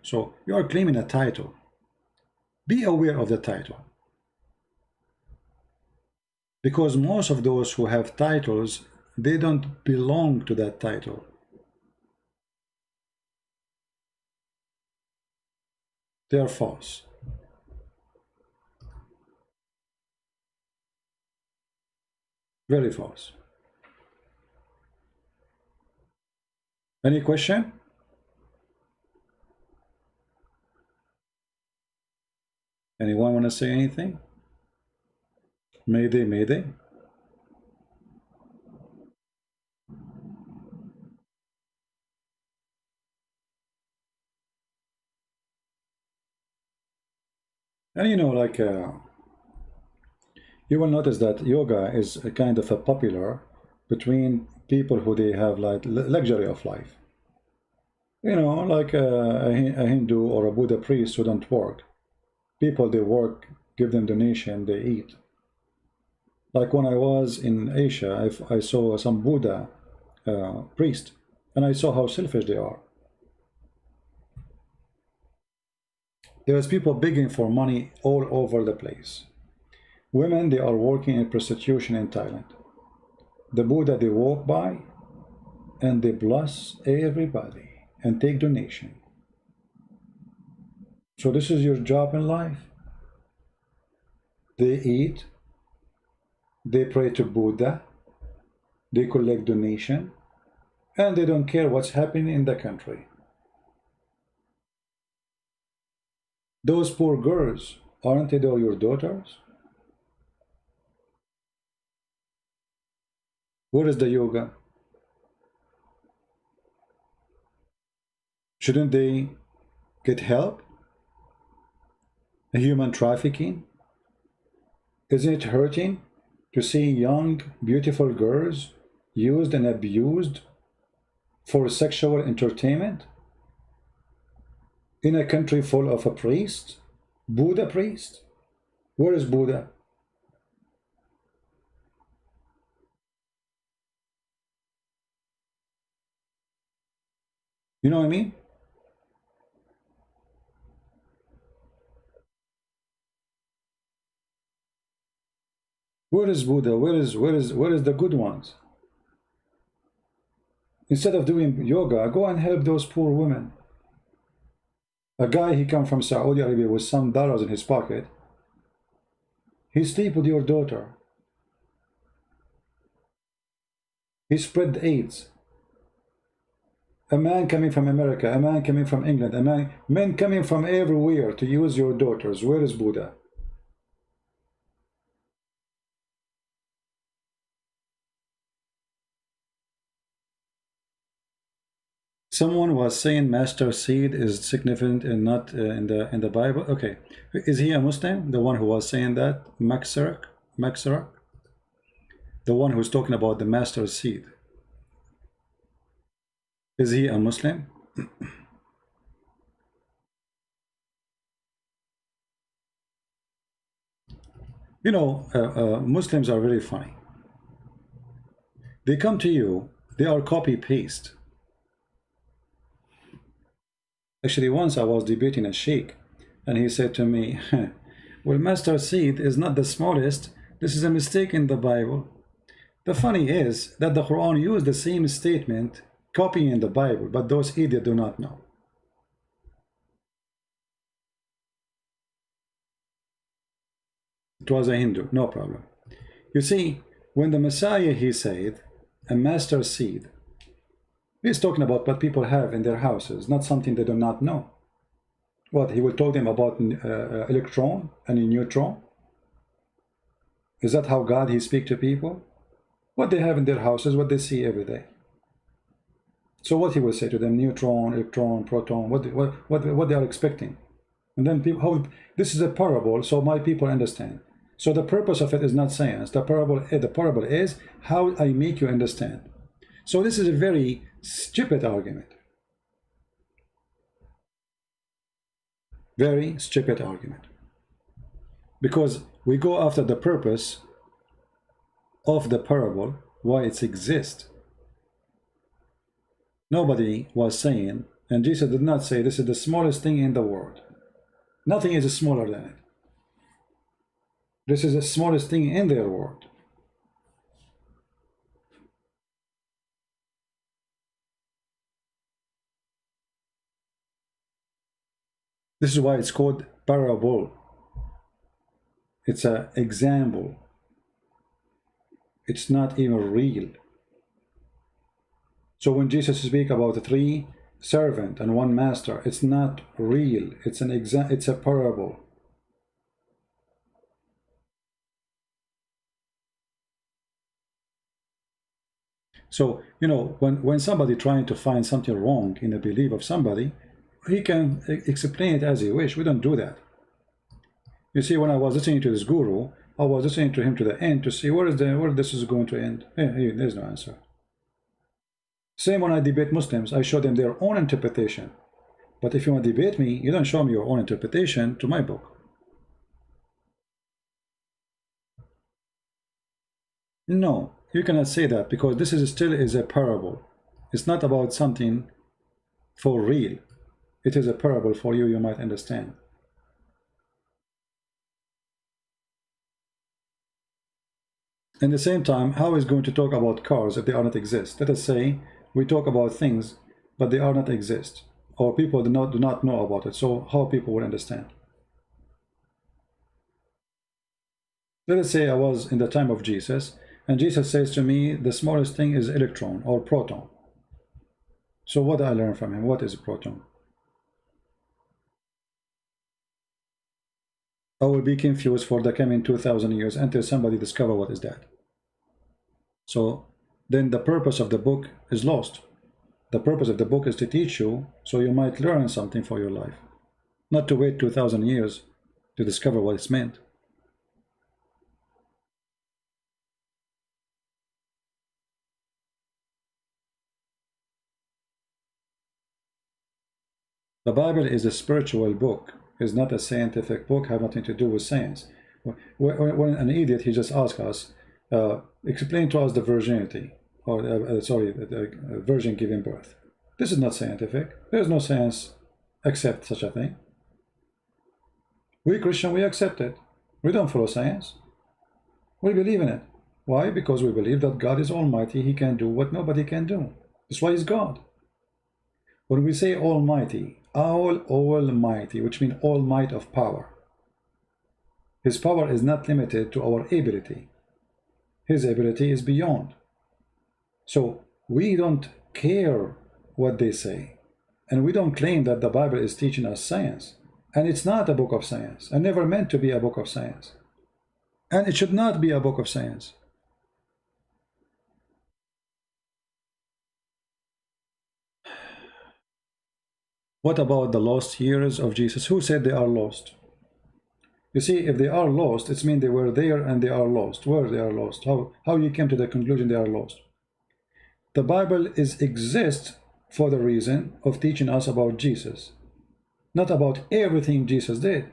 So you are claiming a title. Be aware of the title, because most of those who have titles, they don't belong to that title. They are false. Very false. Any question? Anyone want to say anything? Mayday, mayday. And you will notice that yoga is a kind of a popular between people who they have like luxury of life. Like a Hindu or a Buddha priest who don't work. People, they work, give them donation, they eat. Like when I was in Asia, I saw some Buddha priest, and I saw how selfish they are. There's people begging for money all over the place. Women, they are working in prostitution in Thailand. The Buddha, they walk by and they bless everybody and take donation. So this is your job in life. They eat, they pray to Buddha, they collect donation, and they don't care what's happening in the country. Those poor girls, aren't they all your daughters? Where is the yoga? Shouldn't they get help? Human trafficking? Isn't it hurting to see young, beautiful girls used and abused for sexual entertainment? in a country full of a priest, Buddha priest. Where is Buddha? You know what I mean? Where is Buddha? Where is the good ones? Instead of doing yoga, go and help those poor women. A guy, he come from Saudi Arabia with some dollars in his pocket. He sleep with your daughter. He spread AIDS. A man coming from America, a man coming from England, men coming from everywhere to use your daughters. Where is Buddha? Someone was saying master seed is significant and not in the Bible. Okay, is he a Muslim? The one who was saying that, Maxarak, the one who's talking about the master seed. Is he a Muslim? You know, Muslims are very funny. They come to you, they are copy paste. Actually, once I was debating a sheikh, and he said to me, well, master seed is not the smallest. This is a mistake in the Bible. The funny is that the Quran used the same statement copying the Bible, but those idiots do not know. It was a Hindu, no problem. You see, when the Messiah, he said, a master seed, he's talking about what people have in their houses, not something they do not know. What, he will tell them about electron and a neutron? Is that how God, he speak to people? What they have in their houses, what they see every day. So what he will say to them, neutron, electron, proton, what they are expecting. And then people, this is a parable, so my people understand. So the purpose of it is not science. The parable is how I make you understand. So this is a very stupid argument. Very stupid argument. Because we go after the purpose of the parable, why it exists. Nobody was saying, and Jesus did not say, this is the smallest thing in the world. Nothing is smaller than it. This is the smallest thing in their world. This is why it's called parable. It's an example. It's not even real. So when Jesus speaks about the 3 servants and 1 master, it's not real. It's a parable. So, you know, when somebody trying to find something wrong in the belief of somebody, he can explain it as he wish. We don't do that. You see, when I was listening to this guru, I was listening to him to the end to see where this is going to end. There's no answer. Same when I debate Muslims, I show them their own interpretation. But if you want to debate me, you don't show me your own interpretation to my book. No, you cannot say that, because this is still a parable. It's not about something for real. It is a parable for you, you might understand. At the same time, how is going to talk about cars if they are not exist? Let us say we talk about things, but they are not exist, or people do not know about it. So how people will understand? Let us say I was in the time of Jesus, and Jesus says to me, the smallest thing is electron or proton. So what do I learn from him? What is a proton? I will be confused for the coming 2,000 years until somebody discover what is that. So then the purpose of the book is lost. The purpose of the book is to teach you, so you might learn something for your life, not to wait 2,000 years to discover what it's meant. The Bible is a spiritual book. It's not a scientific book, have nothing to do with science. When an idiot, he just asks us, explain to us the virginity, or the virgin giving birth. This is not scientific. There's no science accept such a thing. We Christian, we accept it. We don't follow science. We believe in it. Why? Because we believe that God is almighty. He can do what nobody can do. That's why he's God. When we say almighty, almighty, which means all might of power, his power is not limited to our ability. His ability is beyond. So we don't care what they say, and we don't claim that the Bible is teaching us science, and it's not a book of science, and never meant to be a book of science, and it should not be a book of science. What about the lost years of Jesus? Who said they are lost? You see, if they are lost, it means they were there and they are lost. Where they are lost? How you came to the conclusion they are lost? The Bible exists for the reason of teaching us about Jesus, not about everything Jesus did.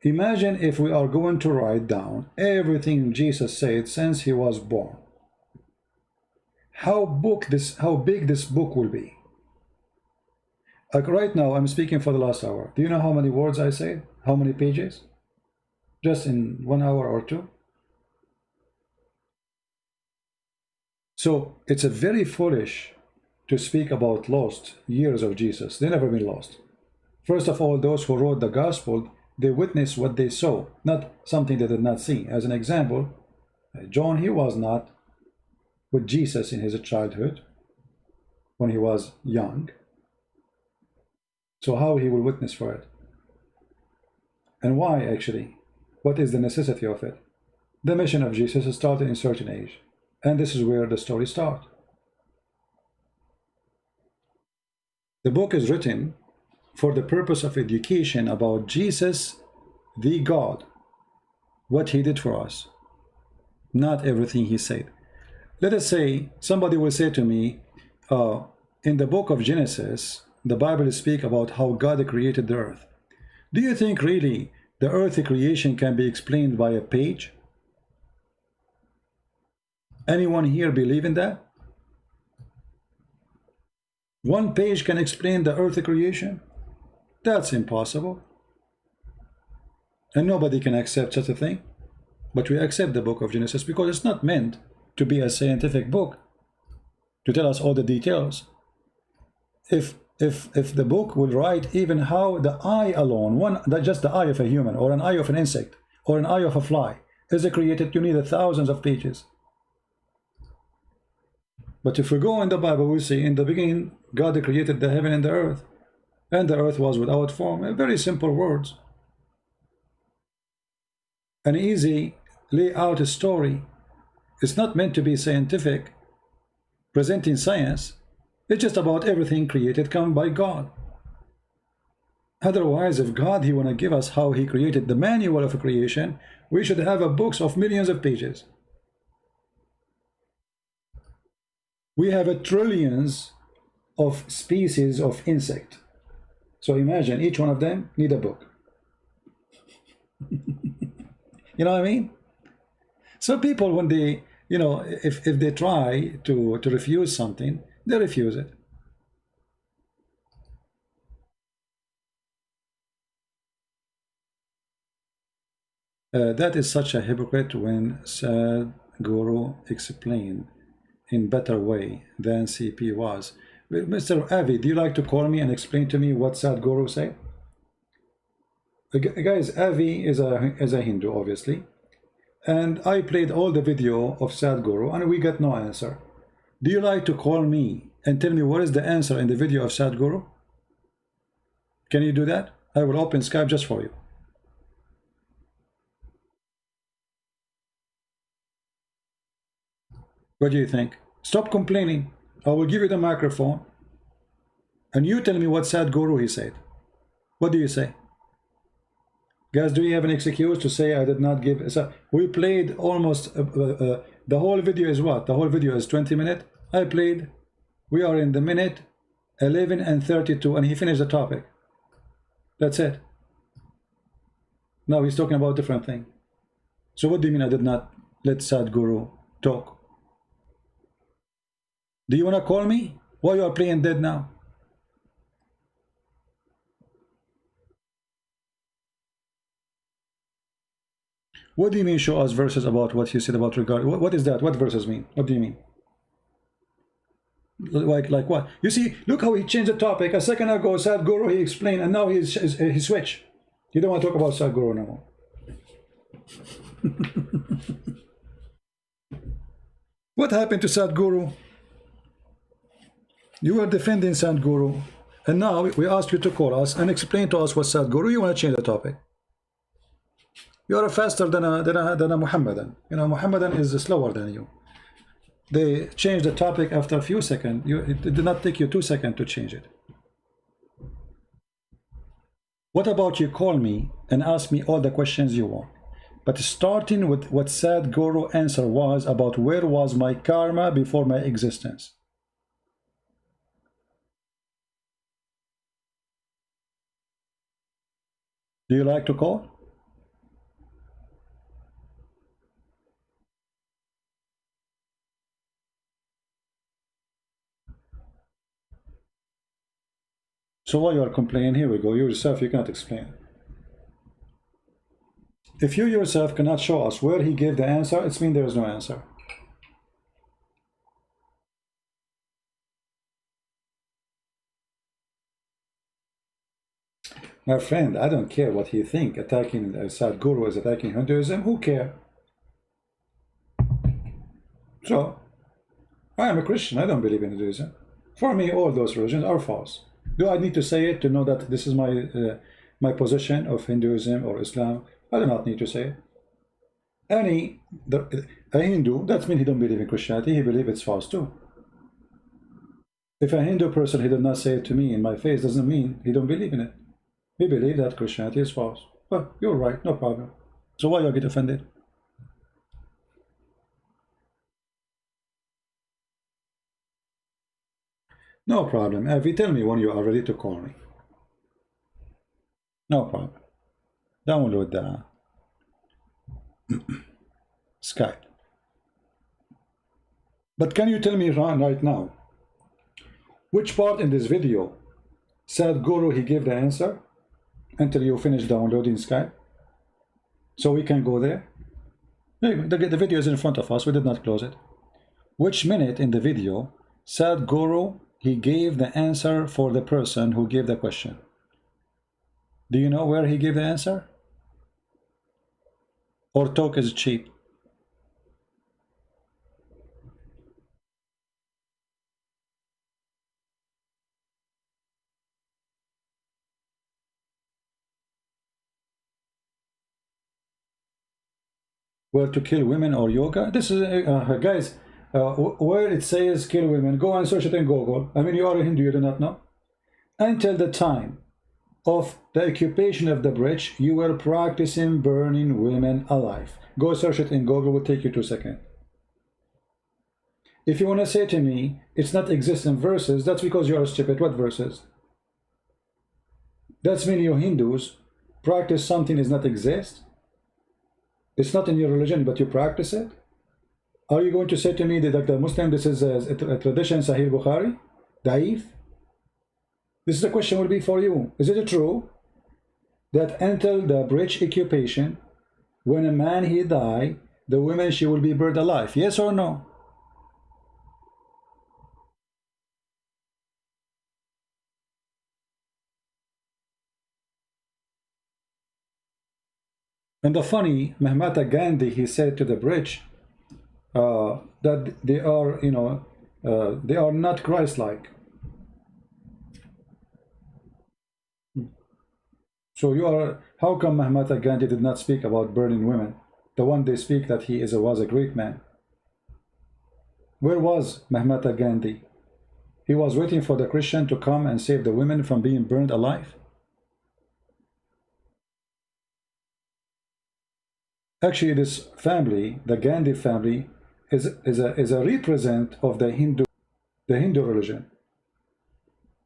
Imagine if we are going to write down everything Jesus said since he was born. How big this book will be. Like right now, I'm speaking for the last hour. Do you know how many words I said? How many pages? Just in 1 hour or two? So it's a very foolish to speak about lost years of Jesus. They never been lost. First of all, those who wrote the gospel, they witnessed what they saw, not something they did not see. As an example, John, he was not with Jesus in his childhood when he was young. So how he will witness for it? And why actually? What is the necessity of it? The mission of Jesus started in a certain age, and this is where the story starts. The book is written for the purpose of education about Jesus, the God, what he did for us, not everything he said. Let us say somebody will say to me, in the book of Genesis, the Bible speaks about how God created the earth. Do you think really the earth creation can be explained by a page? Anyone here believe in that? One page can explain the earth creation? That's impossible. And nobody can accept such a thing. But we accept the book of Genesis because it's not meant to be a scientific book to tell us all the details. If the book will write even how the eye alone, just the eye of a human, or an eye of an insect, or an eye of a fly, is created, you need thousands of pages. But if we go in the Bible, we see in the beginning, God created the heaven and the earth was without form. Very simple words. An easy layout story. It's not meant to be scientific, presenting science. It's just about everything created come by God. Otherwise, if God, he want to give us how he created the manual of creation, we should have a books of millions of pages. We have trillions of species of insect. So imagine each one of them need a book. You know what I mean? So people, when they, you know, if they try to refuse something, they refuse it. That is such a hypocrite when Sadhguru explained in better way than CP was. Mr. Avi, do you like to call me and explain to me what Sadhguru said? Guys, Avi is a Hindu, obviously. And I played all the video of Sadhguru and we got no answer. Do you like to call me and tell me what is the answer in the video of Sadhguru? Can you do that? I will open Skype just for you. What do you think? Stop complaining. I will give you the microphone and you tell me what Sadhguru he said. What do you say? Guys, do you have an excuse to say I did not give? So we played almost the whole video is what? The whole video is 20 minutes. I played, we are in the minute 11 and 32, and he finished the topic. That's it. Now he's talking about different thing. So what do you mean I did not let Sadhguru talk? Do you want to call me? Why you are playing dead now? What do you mean show us verses about what you said about regard? What is that? What verses mean? What do you mean? Like what? You see, look how he changed the topic. A second ago, Sadhguru, he explained, and now he switched. You don't want to talk about Sadhguru no more. What happened to Sadhguru? You were defending Sadhguru, and now we ask you to call us and explain to us what Sadhguru. You want to change the topic. You are faster than a Muhammadan. You know, Muhammadan is slower than you. They changed the topic after a few seconds. It did not take you 2 seconds to change it. What about you call me and ask me all the questions you want? But starting with what Sadhguru answer was about where was my karma before my existence. Do you like to call? So why you are complaining? Here we go. You yourself, you cannot explain. If you yourself cannot show us where he gave the answer, it means there is no answer. My friend, I don't care what he think. Attacking Sadhguru is attacking Hinduism. Who care? So, I am a Christian. I don't believe in Hinduism. For me, all those religions are false. Do I need to say it to know that this is my position of Hinduism or Islam? I do not need to say it. A Hindu, that means he don't believe in Christianity. He believes it's false too. If a Hindu person, he did not say it to me in my face, doesn't mean he don't believe in it. He believes that Christianity is false. Well, you're right, no problem. So why you get offended? No problem. If you tell me when you are ready to call me. No problem. Download the Skype. But can you tell me right now, which part in this video Sadhguru he gave the answer until you finish downloading Skype? So we can go there. The video is in front of us. We did not close it. Which minute in the video Sadhguru he gave the answer for the person who gave the question? Do you know where he gave the answer? Or talk is cheap? Where to kill women or yoga? This is guys, where it says kill women, go and search it in Google. I mean, you are a Hindu, you do not know. Until the time of the occupation of the bridge, you were practicing burning women alive. Go search it in Google, will take you 2 seconds. If you want to say to me it's not exist in verses, that's because you are stupid. What verses? That's mean you Hindus practice something does not exist. It's not in your religion, but you practice it. Are you going to say to me that the Muslim, this is a tradition, Sahih Bukhari, Daif? This is the question will be for you. Is it true that until the bridge occupation, when a man he die, the woman she will be burned alive? Yes or no? And the funny, Mahatma Gandhi, he said to the bridge that they are, you know, they are not Christ-like. So you are, how come Mahatma Gandhi did not speak about burning women? The one they speak that he was a great man. Where was Mahatma Gandhi? He was waiting for the Christian to come and save the women from being burned alive. Actually, this family, the Gandhi family, is a represent of the Hindu religion.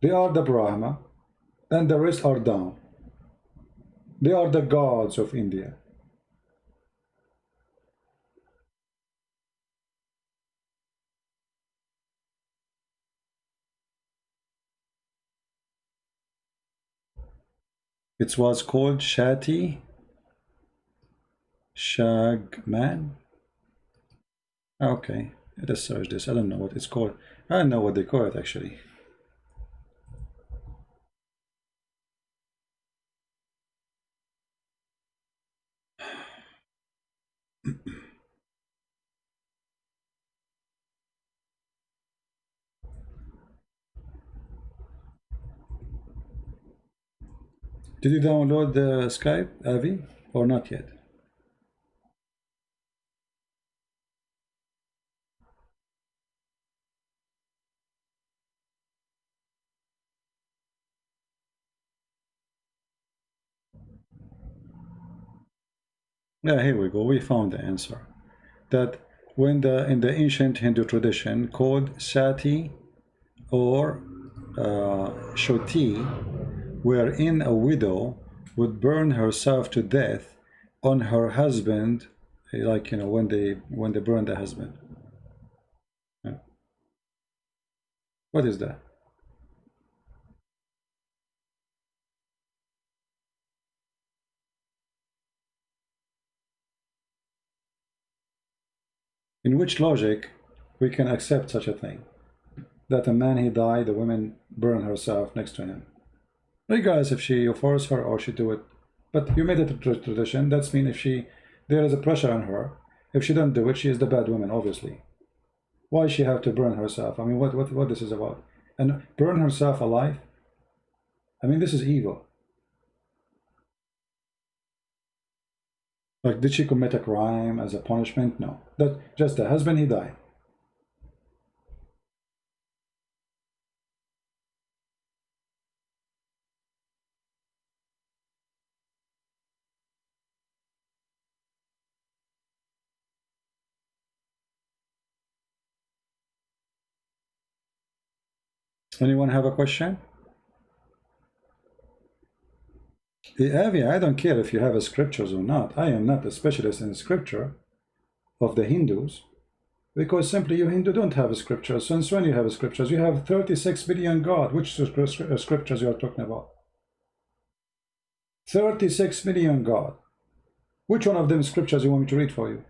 They are the Brahma, and the rest are down. They are the gods of India. It was called Shati Shagman. Okay, let's search this. I don't know what it's called. I don't know what they call it actually. Did you download the Skype, Avi, or not yet? Yeah, here we go. We found the answer. That when in the ancient Hindu tradition called Sati or Shoti, wherein a widow would burn herself to death on her husband, like when they burn the husband. Yeah. What is that? In which logic we can accept such a thing? That a man he died, the woman burn herself next to him, regardless if you force her or she do it. But you made it a tradition. That's mean if there is a pressure on her, if she don't do it, she is the bad woman, obviously. Why she have to burn herself? I mean, what this is about? And burn herself alive? I mean, this is evil. Like, did she commit a crime as a punishment? No. That just the husband, he died. Anyone have a question? Avi, I don't care if you have a scriptures or not. I am not a specialist in scripture of the Hindus, because simply you Hindu don't have a scripture. Since when you have a scriptures? You have 36 billion God. Which scriptures you are talking about? 36 million God. Which one of them scriptures you want me to read for you?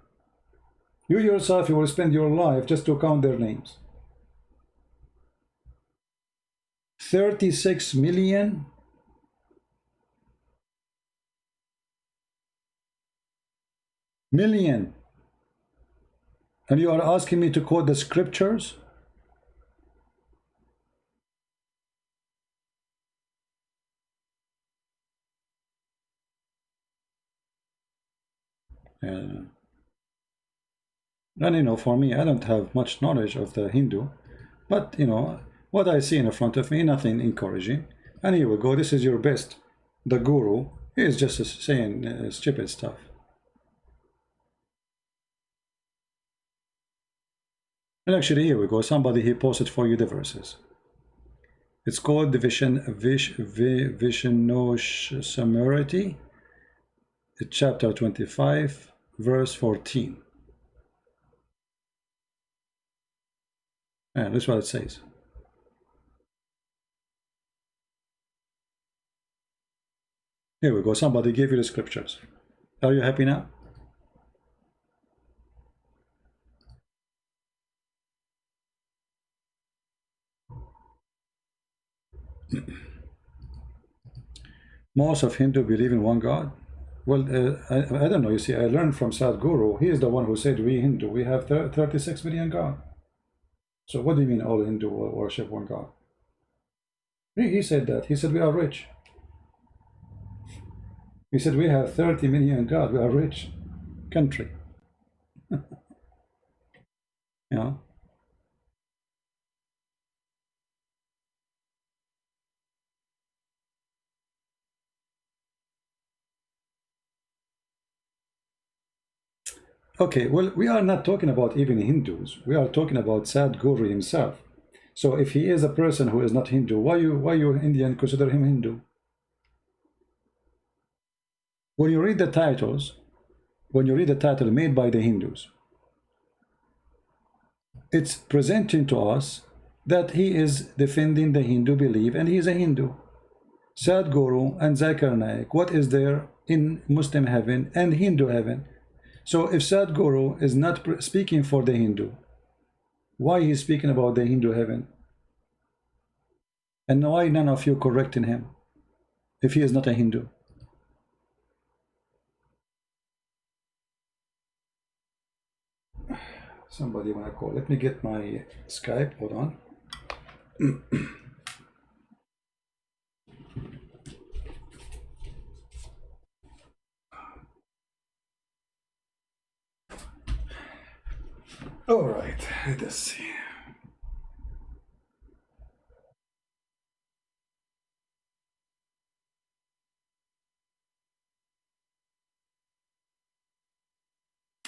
You yourself, you will spend your life just to count their names. 36 million? Million. And you are asking me to quote the scriptures? And for me, I don't have much knowledge of the Hindu, but what I see in front of me, nothing encouraging. And here we go. This is your best. The guru, he is just saying stupid stuff. And actually, here we go. Somebody he posted for you the verses. It's called the Vishnoshamarati, chapter 25, verse 14. And that's what it says. Here we go. Somebody gave you the scriptures. Are you happy now? Most of Hindu believe in one God. Well, I don't know. You see, I learned from Sadhguru. He is the one who said we Hindu, we have 36 million God. So what do you mean all Hindu worship one God? He said that. He said we are rich. He said we have 30 million God. We are rich country. Okay, well, we are not talking about even Hindus. We are talking about Sadhguru himself. So if he is a person who is not Hindu, why you Indian consider him Hindu? When you read the titles, when you read the title made by the Hindus, it's presenting to us that he is defending the Hindu belief and he is a Hindu. Sadhguru and Zakir Naik, what is there in Muslim heaven and Hindu heaven? So if Sadhguru is not speaking for the Hindu, why he is speaking about the Hindu heaven? And why none of you correcting him if he is not a Hindu? Somebody wanna call? Let me get my Skype. Hold on. All right, let us see.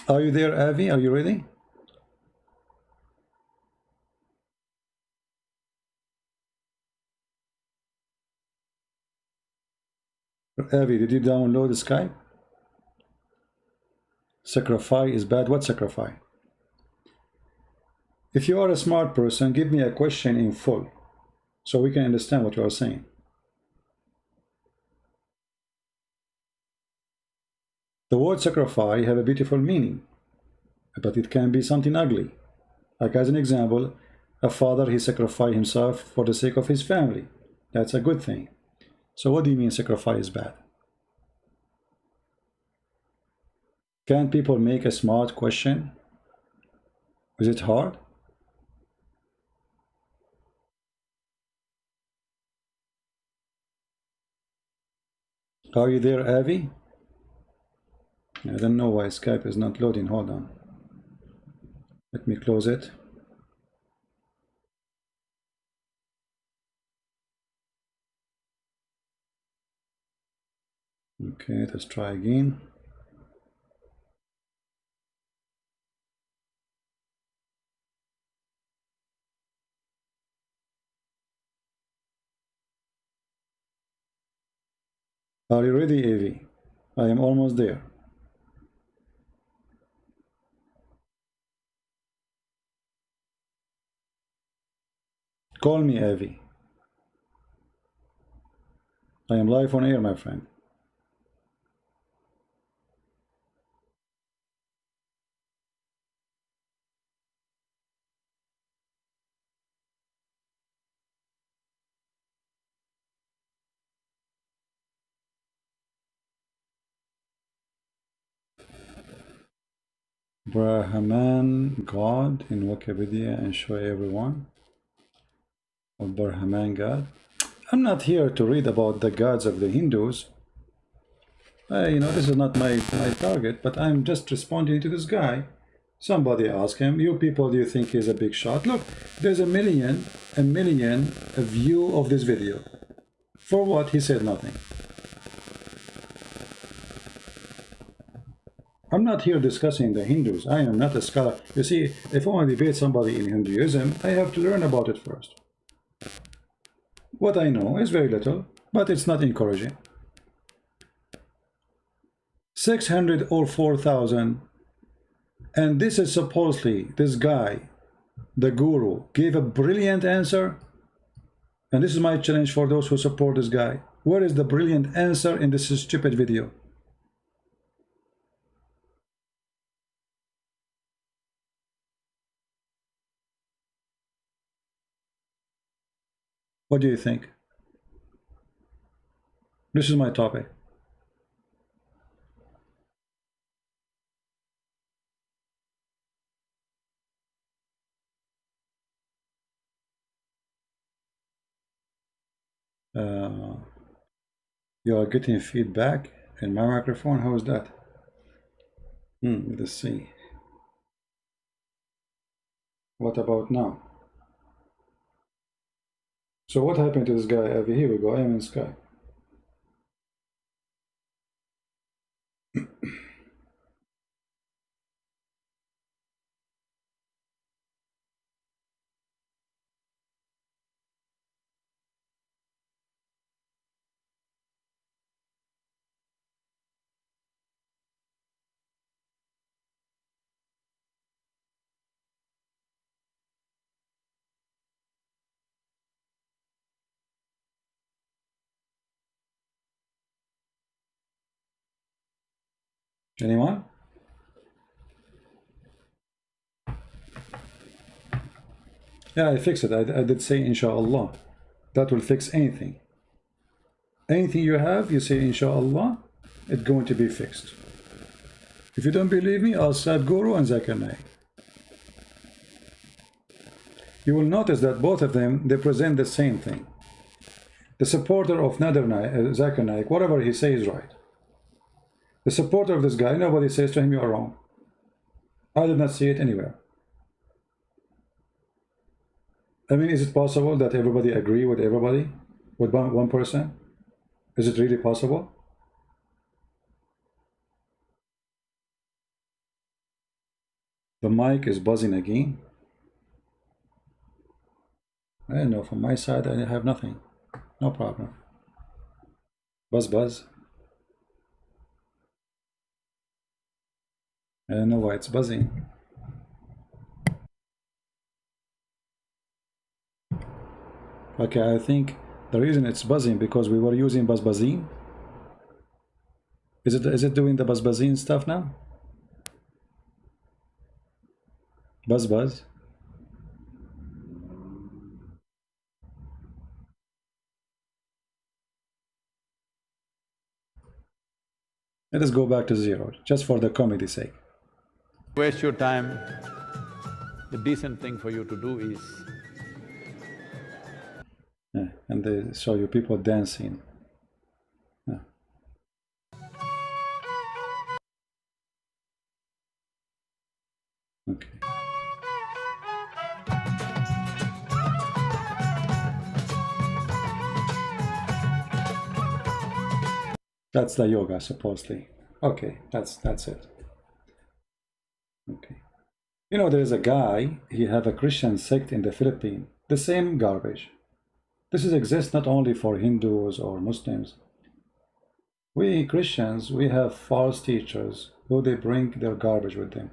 Are you there, Avi? Are you ready? Avi, did you download Skype? Sacrifice is bad. What sacrifice? If you are a smart person, give me a question in full so we can understand what you are saying. The word sacrifice have a beautiful meaning, but it can be something ugly. Like as an example, a father, he sacrificed himself for the sake of his family. That's a good thing. So what do you mean sacrifice is bad? Can people make a smart question? Is it hard? Are you there, Avi? I don't know why Skype is not loading. Hold on. Let me close it. Okay, let's try again. Are you ready, Avi? I am almost there. Call me, Avi. I am live on air, my friend. Brahman God in Wikipedia and show everyone. Or Brahman God. I'm not here to read about the gods of the Hindus. This is not my target, but I'm just responding to this guy. Somebody asked him, you people, do you think he's a big shot? Look, there's a million view of this video. For what? He said nothing. I'm not here discussing the Hindus. I am not a scholar. You see, if I want to debate somebody in Hinduism, I have to learn about it first. What I know is very little, but it's not encouraging. 600 or 4,000, and this is supposedly this guy, the guru, gave a brilliant answer. And this is my challenge for those who support this guy. Where is the brilliant answer in this stupid video? What do you think? This is my topic. You are getting feedback in my microphone. How is that? Let's see. What about now? So what happened to this guy? Over here we go. I am in Sky. Anyone? Yeah, I fixed it. I did say inshallah. That will fix anything. Anything you have, you say inshallah, it's going to be fixed. If you don't believe me, ask Sadhguru and Zakir naik. You will notice that both of them, they present the same thing. The supporter of Zakir naik, whatever he says is right. The supporter of this guy, nobody says to him, you are wrong. I did not see it anywhere. I mean, is it possible that everybody agree with everybody? With one person? Is it really possible? The mic is buzzing again. I don't know, from my side I have nothing. No problem. Buzz buzz. I don't know why it's buzzing. Okay, I think the reason it's buzzing because we were using buzzing. Is it doing the buzzing stuff now? Buzz. Let us go back to zero, just for the comedy's sake. Waste your time, the decent thing for you to do is… Yeah, and they show you people dancing. Yeah. Okay. That's the yoga, supposedly. Okay, that's it. Okay. You know, there is a guy, he have a Christian sect in the Philippines. The same garbage. This exists not only for Hindus or Muslims. We Christians, we have false teachers who they bring their garbage with them.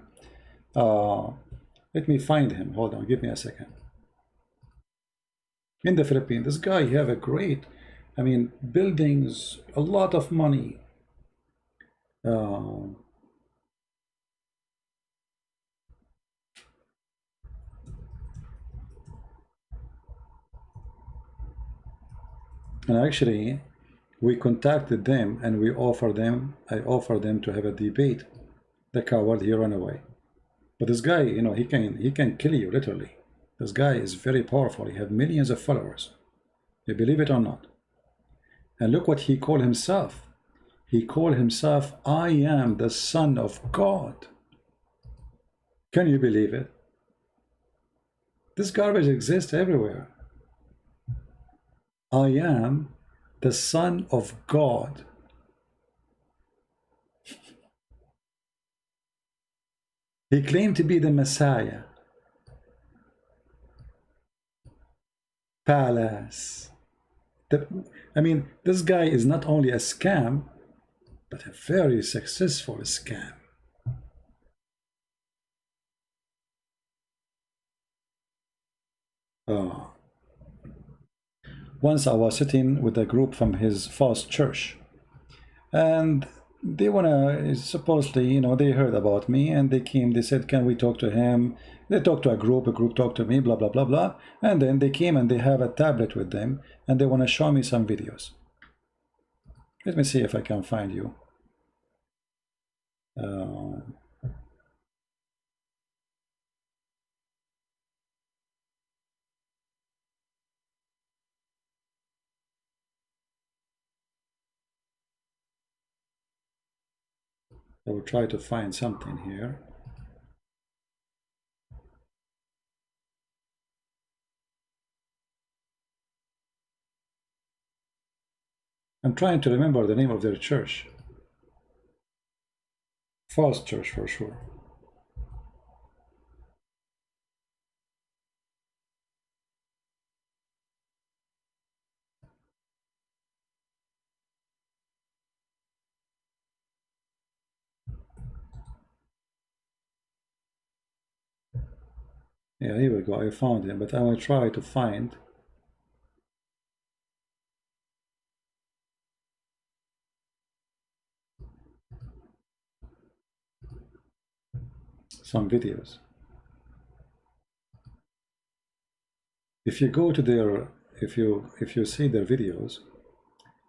Let me find him. Hold on, give me a second. In the Philippines, this guy, he have a great, I mean, buildings, a lot of money. And actually, we contacted them and I offered them to have a debate. The coward, he ran away. But this guy, you know, he can kill you literally. This guy is very powerful. He have millions of followers. You believe it or not? And look what he called himself. He called himself, I am the Son of God. Can you believe it? This garbage exists everywhere. I am the Son of God. He claimed to be the Messiah. Palace. I mean, this guy is not only a scam, but a very successful scam. Oh. Once I was sitting with a group from his false church, and they supposedly, you know, they heard about me and they came, they said, can we talk to him? They talked to a group talked to me, blah, blah, blah, blah. And then they came and they have a tablet with them and they want to show me some videos. Let me see if I can find you. I will try to find something here. I'm trying to remember the name of their church. False church for sure. Yeah, here we go. I found him, but I will try to find. some videos. If you go to their, if you see their videos,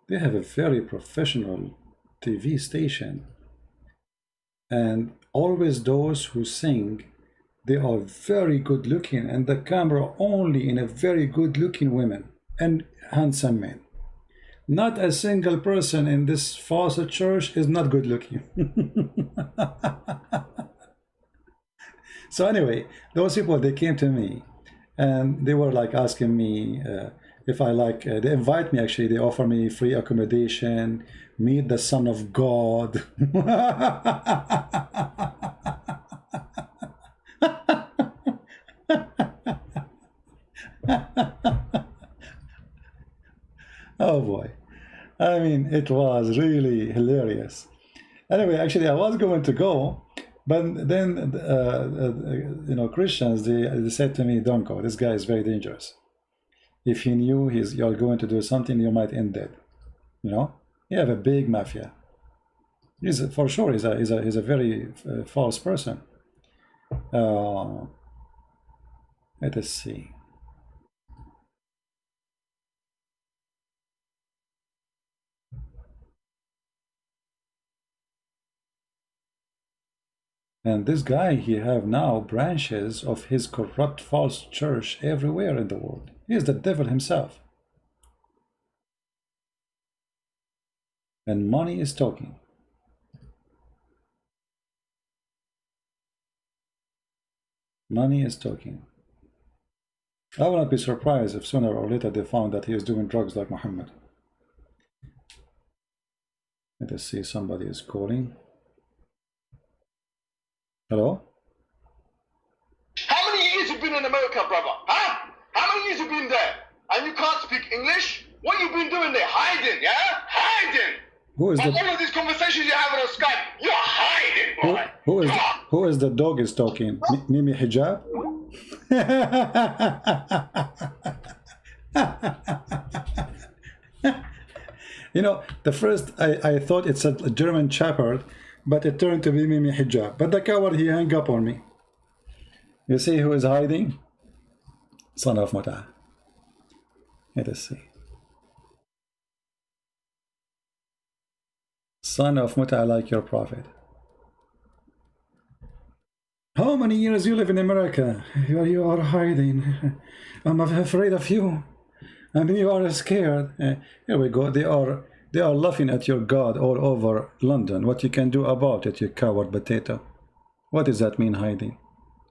they have a very professional TV station, and always those who sing, they are very good looking, and the camera only in a very good looking women and handsome men. Not a single person in this false church is not good looking. So anyway, those people, they came to me and they were like asking me if I like, they invite me actually, they offer me free accommodation, meet the Son of God. Oh boy, I mean, it was really hilarious. Anyway, actually I was going to go, but then you know, Christians, they said to me, don't go, this guy is very dangerous. If he knew you're going to do something, you might end dead. You know, you have a big mafia. He's for sure he's a very false person. Let us see. And this guy, he have now branches of his corrupt false church everywhere in the world. He is the devil himself. And money is talking. Money is talking. I will not be surprised if sooner or later they found that he is doing drugs like Muhammad. Let us see, somebody is calling. Hello? How many years you been in America, brother? Huh? How many years you been there? And you can't speak English? What you been doing there? Hiding, yeah? Hiding! Who is all of these conversations you're having on Skype, you're hiding, boy. Who is the dog is talking? Mimi Hijab? You know, the first I thought it's a German shepherd, but it turned to be Mimi Hijab. But the coward, he hung up on me. You see who is hiding? Son of Muta. Let us see. Son of Muta, like your prophet. How many years you live in America? You are hiding. I'm afraid of you. I mean, you are scared. Here we go. They are laughing at your God all over London. What you can do about it, you coward potato? What does that mean, hiding?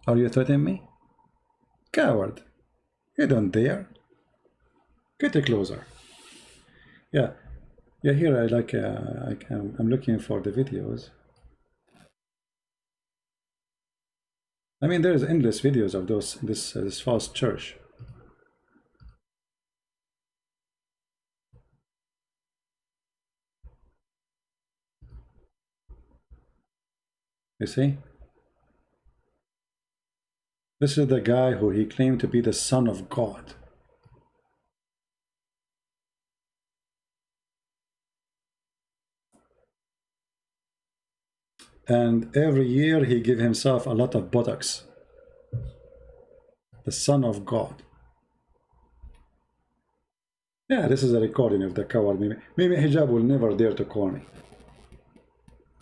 Are you threatening me? Coward. You don't dare. Get closer. Yeah. Yeah, here I like. I'm looking for the videos. I mean, there's endless videos of this false church. You see? This is the guy who he claimed to be the Son of God. And every year he give himself a lot of buttocks. The Son of God. Yeah, this is a recording of the coward Mimi. Mimi Hijab will never dare to call me.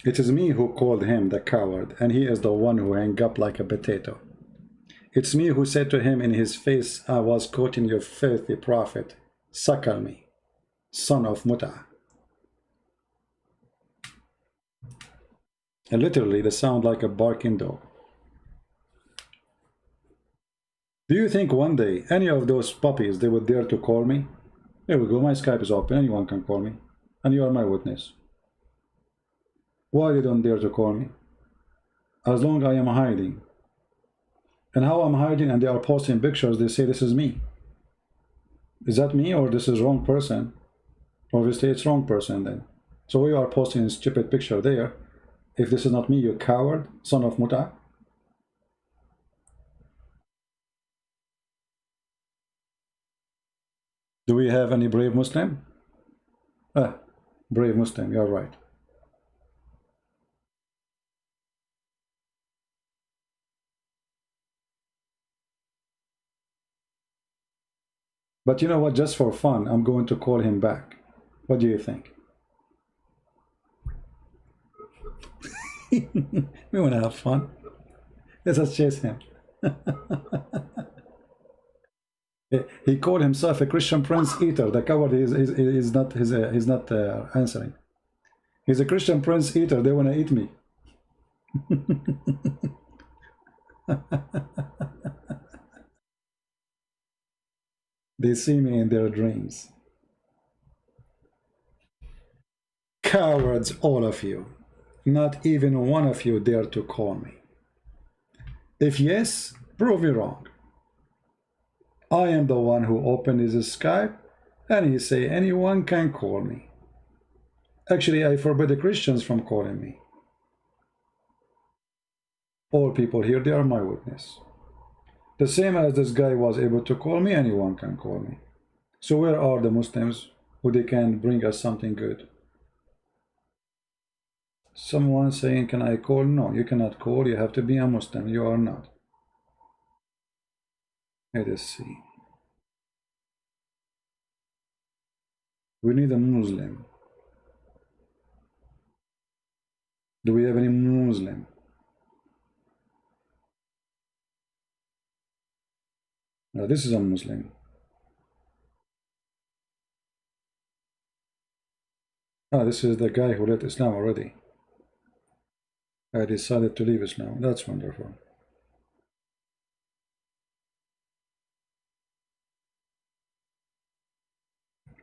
It is me who called him the coward, and he is the one who hung up like a potato. It's me who said to him in his face, I was quoting your filthy prophet, suckle me, son of Muta. And literally, they sound like a barking dog. Do you think one day any of those puppies, they would dare to call me? Here we go, my Skype is open, anyone can call me, and you are my witness. Why you don't dare to call me? As long as I am hiding. And how I'm hiding, and they are posting pictures, they say this is me. Is that me, or this is wrong person? Obviously it's wrong person then. So we are posting a stupid picture there. If this is not me, you coward, son of Muta. Do we have any brave Muslim? Ah, brave Muslim, you're right. But you know what, just for fun, I'm going to call him back. What do you think? We want to have fun. Let us chase him. He called himself a Christian prince eater. The coward is not he's not answering. He's a Christian prince eater. They want to eat me. They see me in their dreams. Cowards, all of you. Not even one of you dare to call me. If yes, prove me wrong. I am the one who opened his Skype and he say anyone can call me. Actually, I forbid the Christians from calling me. All people here, they are my witness. The same as this guy was able to call me, anyone can call me. So where are the Muslims who they can bring us something good? Someone saying, can I call? No, you cannot call. You have to be a Muslim. You are not. Let us see. We need a Muslim. Do we have any Muslim? No, this is a Muslim. Ah, this is the guy who left Islam already. I decided to leave Islam. That's wonderful.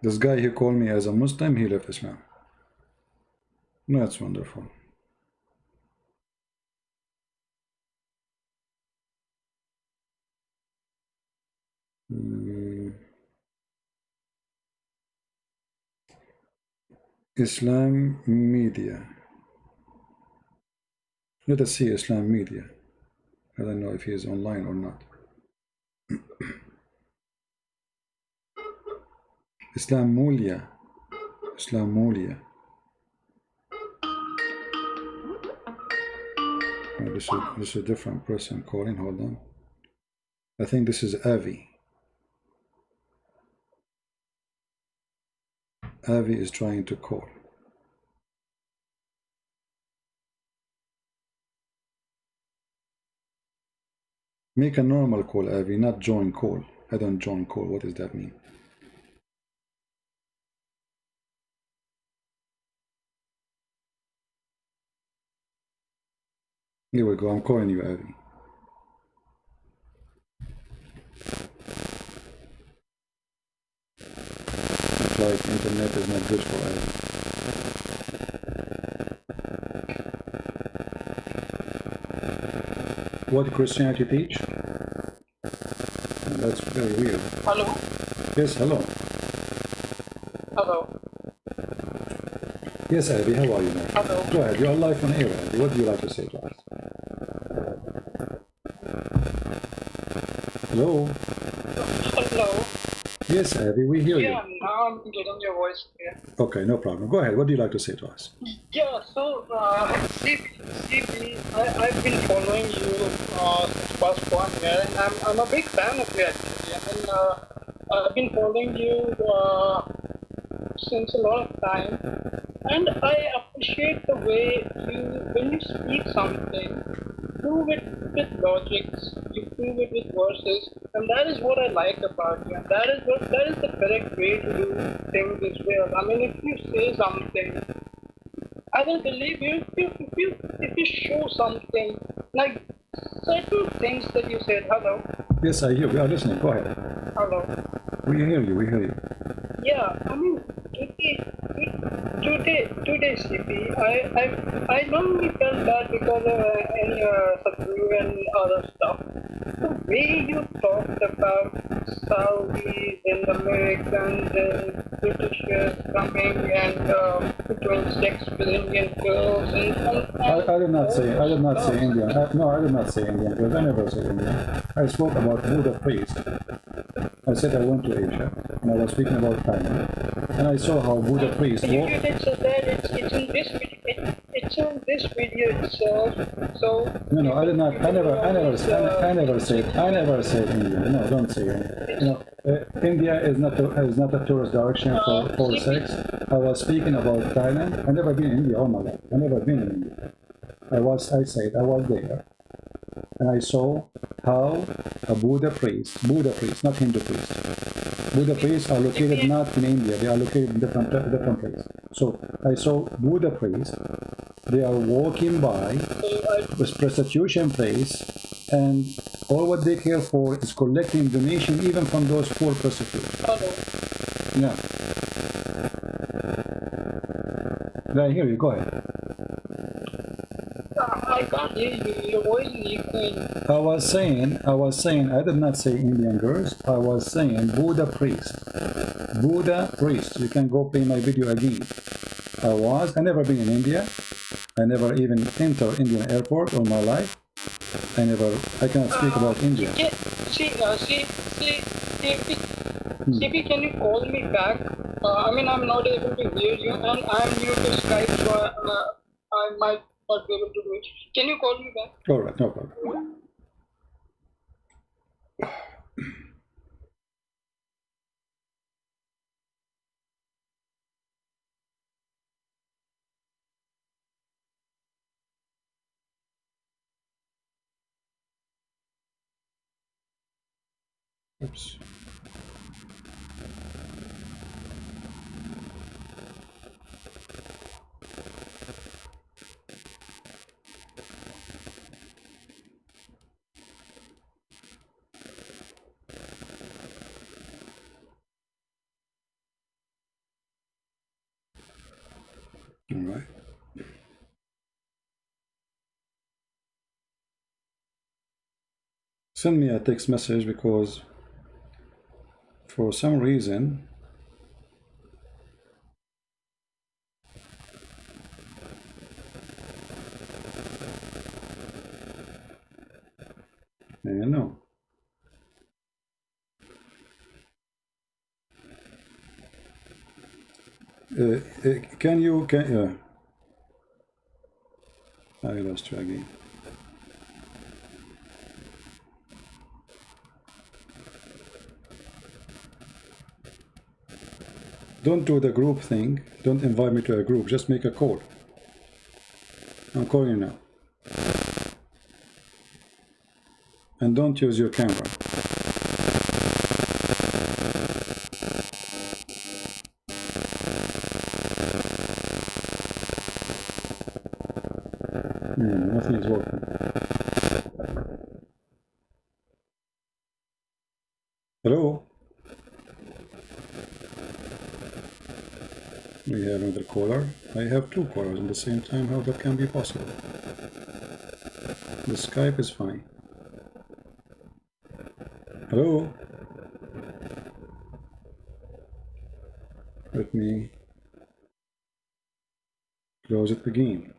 This guy who called me as a Muslim, he left Islam. That's wonderful. Islam media. Let us see Islam media. I don't know if he is online or not. Islam Mulia. Islam Mulia. Oh, this is a different person calling. Hold on. I think this is Avi. Avi is trying to call. Make a normal call, Avi, not join call. I don't join call. What does that mean? Here we go. I'm calling you, Avi. It's like internet is not good for Avi. What Christianity teach? That's very weird. Hello? Yes, hello. Hello? Yes, Abby, how are you now? Hello? Go ahead, you're live on air, Abby. What do you like to say to us? Hello? Hello? Yes, Abby, we hear you. Yeah, now I'm getting your voice clear. Okay, no problem. Go ahead, what do you like to say to us? Yeah, so, I've been following you since past 1 year, and I'm a big fan of you actually. I mean, I've been following you since a lot of time, and I appreciate the way when you speak something, prove it with logics, you prove it with verses, and that is what I like about you, and that is the correct way to do things as well. I mean, if you say something, I will believe you if you show something, like certain things that you said. Hello? Yes, I hear. We are listening. Go ahead. Hello? We hear you. We hear you. Yeah, I mean, today, CP, I normally felt bad because of any Sadhguru and other stuff. The way you talked about Saudis and Americans and Britishers coming and doing sex with Indian girls and I did not say Indian. No, I did not say Indian because I never say Indian. I spoke about Buddha priest. I said I went to Asia and I was speaking about Thailand, and I saw how Buddha priest. You did say that it's in this video itself. So no, I did not. I never said India. No, don't say it. India is not a tourist direction for sex. I was speaking about Thailand. I never been in India all my life. I never been in India. I said I was there, and I saw how a Buddha priest, not Hindu priest. Buddha priests are located not in India, they are located in different places. So I saw Buddha priests, they are walking by this prostitution place, and all what they care for is collecting donation even from those poor prostitutes. Yeah. I hear you, go ahead. I can't hear you, your voice is echoing. I was saying, I did not say Indian girls, I was saying Buddha priest. Buddha priest. You can go play my video again. I never been in India. I never even entered Indian airport all my life. I cannot speak about India. CP, can you call me back? I mean, I'm not able to hear you, and I'm new to Skype, so I might not be able to do it. Can you call me back? All right, no problem. Oops. All right. Send me a text message because for some reason I don't know. I lost you again. Don't do the group thing. Don't invite me to a group. Just make a call. I'm calling you now. And don't use your camera. Nothing is working. Hello? We have another caller. I have two callers at the same time. How that can be possible? The Skype is fine. Hello? Let me close it again.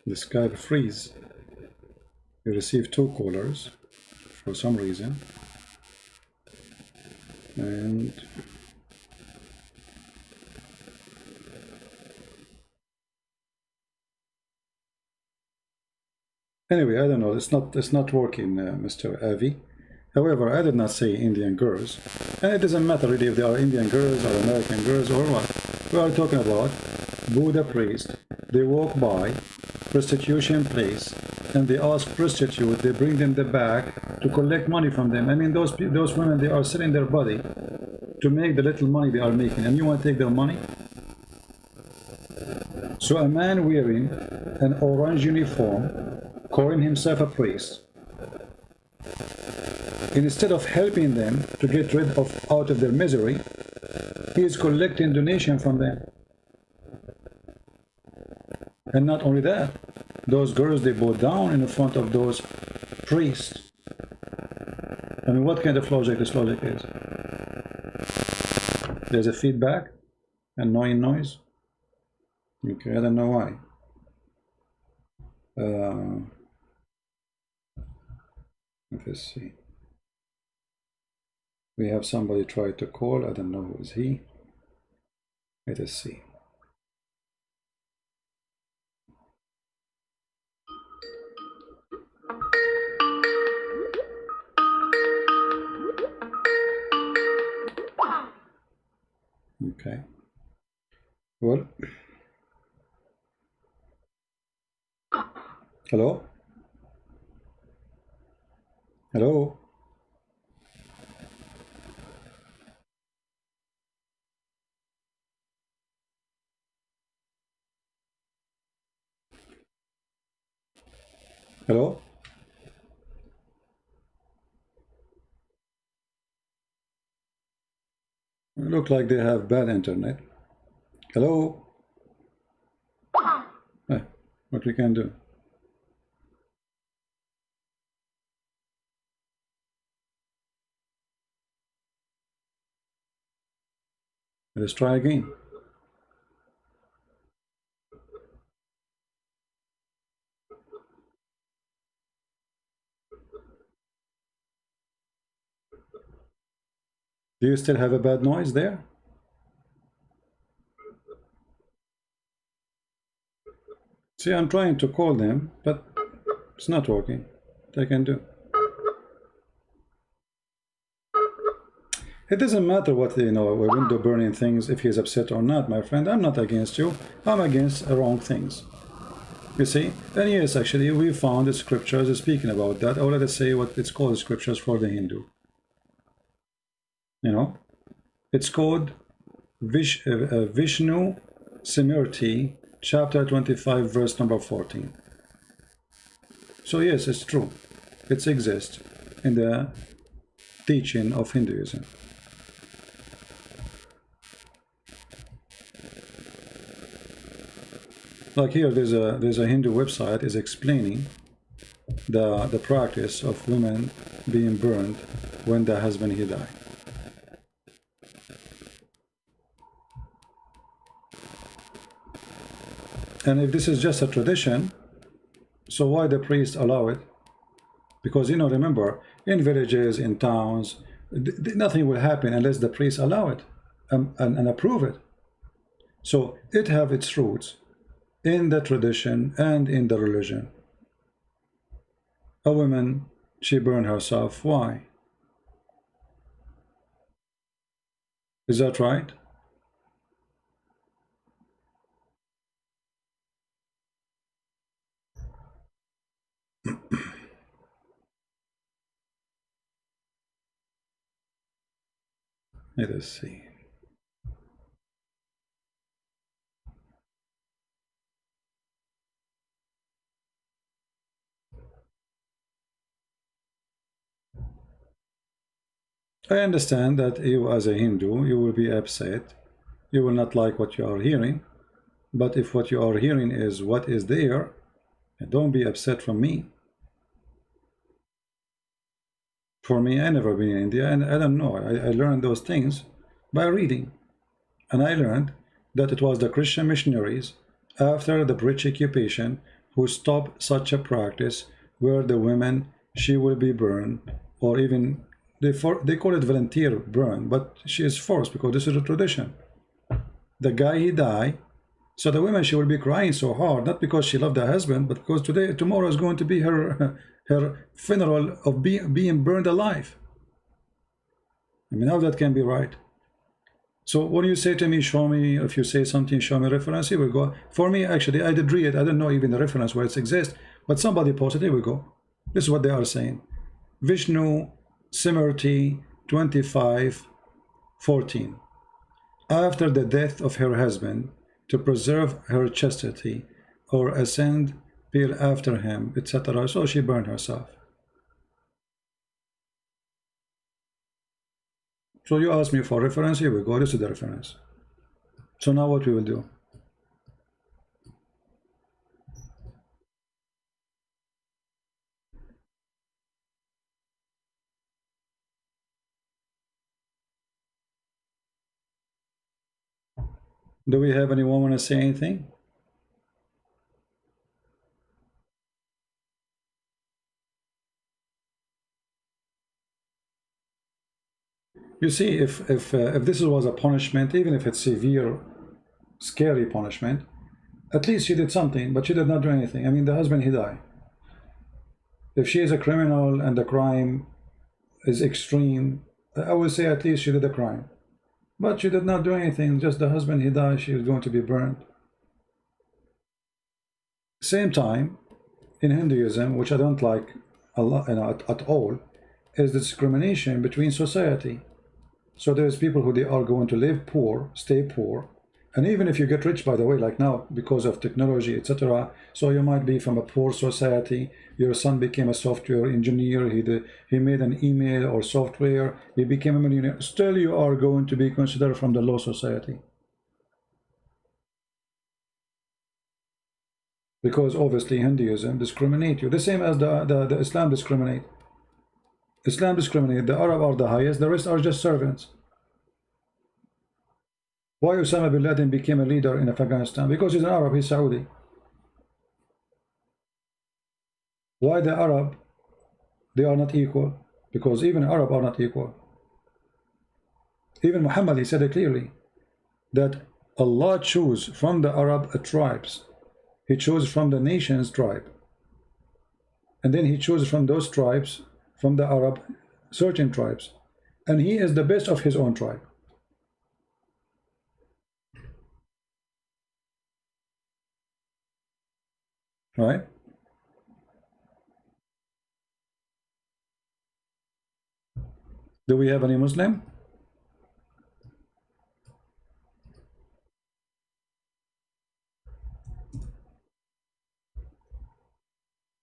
The Skype freeze. You received two callers for some reason. And anyway, I don't know. It's not working, Mr. Avi. However, I did not say Indian girls, and it doesn't matter really if they are Indian girls or American girls or what. We are talking about Buddha priest. They walk by prostitution place and they ask prostitute. They bring them the bag to collect money from them. I mean, those women, they are selling their body to make the little money they are making, and you want to take their money? So a man wearing an orange uniform, calling himself a priest, instead of helping them to get rid of out of their misery, he is collecting donation from them. And not only that, those girls, they bow down in front of those priests. I mean, what kind of logic this logic is? There's a feedback, annoying noise. Okay, I don't know why. Let's see. We have somebody try to call. I don't know who is he. Let us see. Okay. Well, hello? Hello? Hello? Look like they have bad internet. Hello? What we can do? Let's try again. Do you still have a bad noise there? See, I'm trying to call them, but it's not working. What I can do? It doesn't matter what, you know, a window burning things, if he's upset or not, my friend. I'm not against you. I'm against wrong things. You see? And yes, actually, we found the scriptures speaking about that. Or let us say what it's called, scriptures for the Hindu. You know? It's called Vishnu Simriti, chapter 25, verse number 14. So yes, it's true. It exists in the teaching of Hinduism. Like here, there's a Hindu website is explaining the practice of women being burned when the husband he died. And if this is just a tradition, so why the priests allow it? Because, you know, remember, in villages, in towns, nothing will happen unless the priests allow it and approve it. So it have its roots in the tradition and in the religion. A woman, she burned herself. Why? Is that right? Let us see. I understand that you as a Hindu, you will be upset. You will not like what you are hearing. But if what you are hearing is what is there, don't be upset from me. For me, I never been in India, and I don't know. I learned those things by reading. And I learned that it was the Christian missionaries after the British occupation who stopped such a practice where the women, she will be burned, or even they call it volunteer burn, but she is forced because this is a tradition. The guy he died, so the woman, she will be crying so hard, not because she loved her husband, but because tomorrow is going to be her funeral of being burned alive. I mean, how that can be right? So when you say to me, show me, if you say something, show me reference, here we go. For me, actually, I did read it. I don't know even the reference where it exists, but somebody posted, here we go. This is what they are saying. Vishnu Simriti 25:14. After the death of her husband, to preserve her chastity, or ascend pale after him, etc. So she burned herself. So you asked me for reference, here we go, this is the reference. So now what we will do? Do we have anyone want to say anything? You see, if this was a punishment, even if it's severe, scary punishment. At least she did something, but she did not do anything. I mean, the husband, he died. If she is a criminal and the crime is extreme, I would say at least she did a crime. But she did not do anything, just the husband, he died, she is going to be burned. Same time, in Hinduism, which I don't like a lot, at all, is discrimination between society. So there's people who they are going to live poor, stay poor, and even if you get rich, by the way, like now, because of technology, etc., so you might be from a poor society, your son became a software engineer, he made an email or software, he became a millionaire, still you are going to be considered from the low society. Because obviously Hinduism discriminate you, the same as the Islam discriminate. Islam discriminate, the Arab are the highest, the rest are just servants. Why Osama bin Laden became a leader in Afghanistan? Because he's an Arab, he's Saudi. Why the Arab, they are not equal? Because even Arab are not equal. Even Muhammad, he said it clearly, that Allah chose from the Arab tribes. He chose from the nation's tribe. And then he chose from those tribes, from the Arab, certain tribes. And he is the best of his own tribe. Right? Do we have any Muslim?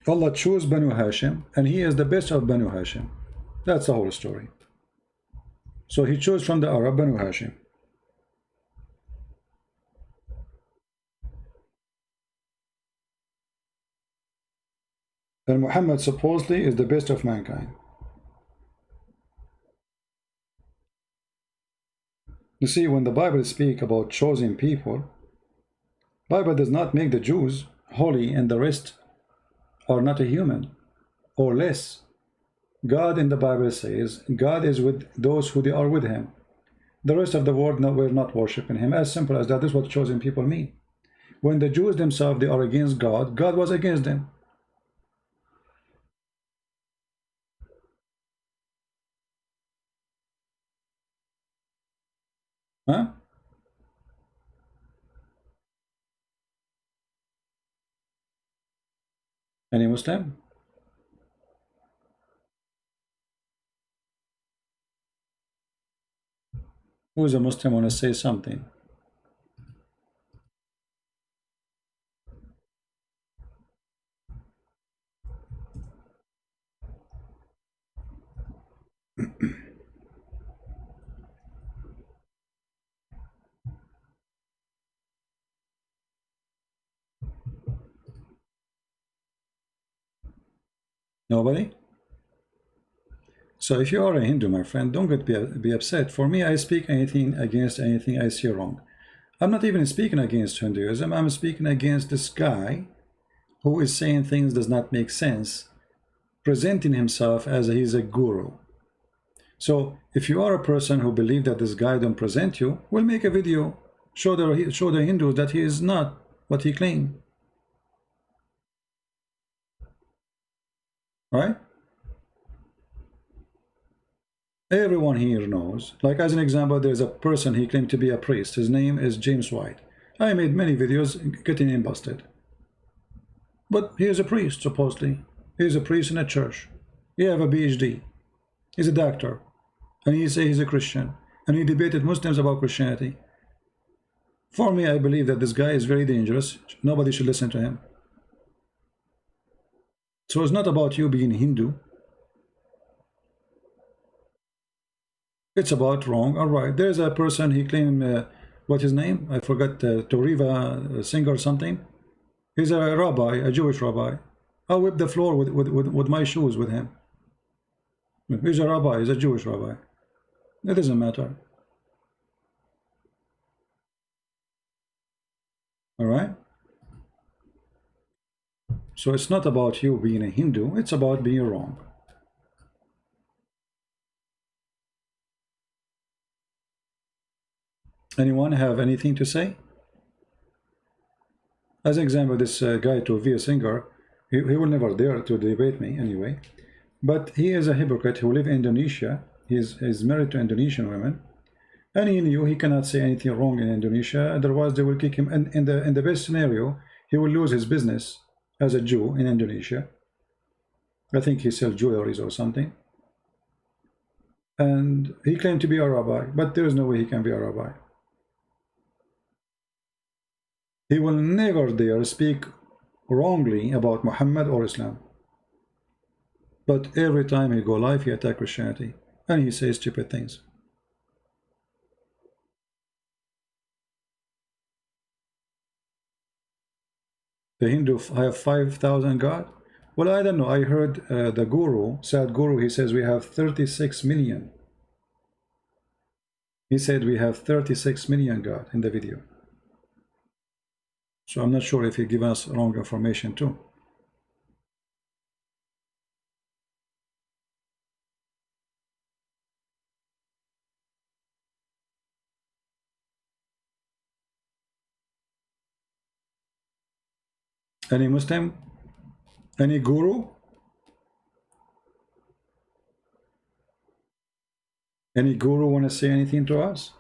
Allah chose Banu Hashim, and he is the best of Banu Hashim. That's the whole story. So he chose from the Arab Banu Hashim. And Muhammad supposedly is the best of mankind. You see, when the Bible speaks about choosing people, Bible does not make the Jews holy and the rest are not a human or less. God in the Bible says God is with those who they are with him. The rest of the world were not worshiping him. As simple as that. This is what chosen people mean. When the Jews themselves, they are against God, God was against them. Huh? Any Muslim? Who's a Muslim want to say something? Nobody? So if you are a Hindu, my friend, don't be upset. For me, I speak anything against anything I see wrong. I'm not even speaking against Hinduism. I'm speaking against this guy who is saying things does not make sense, presenting himself as he's a guru. So if you are a person who believes that this guy don't present you, we'll make a video, show the Hindus that he is not what he claimed. Right? Everyone here knows. Like as an example, there's a person, he claimed to be a priest. His name is James White. I made many videos getting him busted. But he is a priest, supposedly. He is a priest in a church. He have a PhD. He's a doctor. And he say he's a Christian. And he debated Muslims about Christianity. For me, I believe that this guy is very dangerous. Nobody should listen to him. So it's not about you being Hindu. It's about wrong or right. There's a person, he claimed, what's his name? I forgot, Toriva Singh or something. He's a rabbi, a Jewish rabbi. I'll whip the floor with my shoes with him. He's a rabbi, he's a Jewish rabbi. It doesn't matter. All right? So it's not about you being a Hindu, it's about being wrong. Anyone have anything to say? As an example, this guy to Via Singer, he will never dare to debate me anyway. But he is a hypocrite who lives in Indonesia. He's married to Indonesian women. And he knew he cannot say anything wrong in Indonesia, otherwise they will kick him. And in the best scenario, he will lose his business as a Jew in Indonesia. I think he sells jewelries or something. And he claimed to be a rabbi, but there is no way he can be a rabbi. He will never dare speak wrongly about Muhammad or Islam. But every time he go live, he attacks Christianity. And he says stupid things. The Hindu have 5,000 God? Well, I don't know. I heard the guru, Sadhguru, he says we have 36 million. He said we have 36 million God in the video. So I'm not sure if he gave us wrong information too. Any Muslim? Any guru? Any guru want to say anything to us?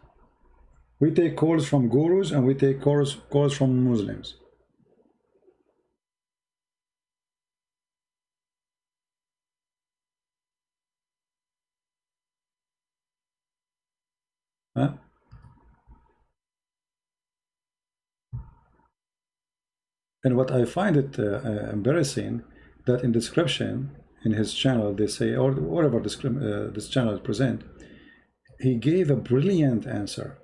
We take calls from gurus and we take calls from Muslims. Huh? And what I find it embarrassing, that in description in his channel they say, or whatever this channel present, he gave a brilliant answer.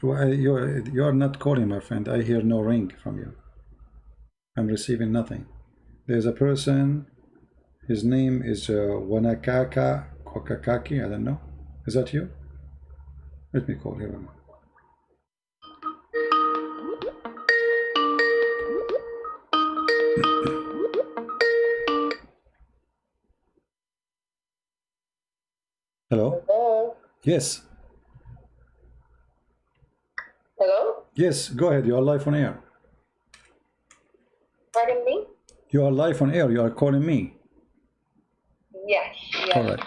You are not calling, my friend. I hear no ring from you. I'm receiving nothing. There's a person, his name is Wanakaka Kokakaki, I don't know. Is that you? Let me call him. Hello? Hello? Yes. Hello? Yes, go ahead. You are live on air. Pardon me? You are live on air. You are calling me. Yes, yes. All right.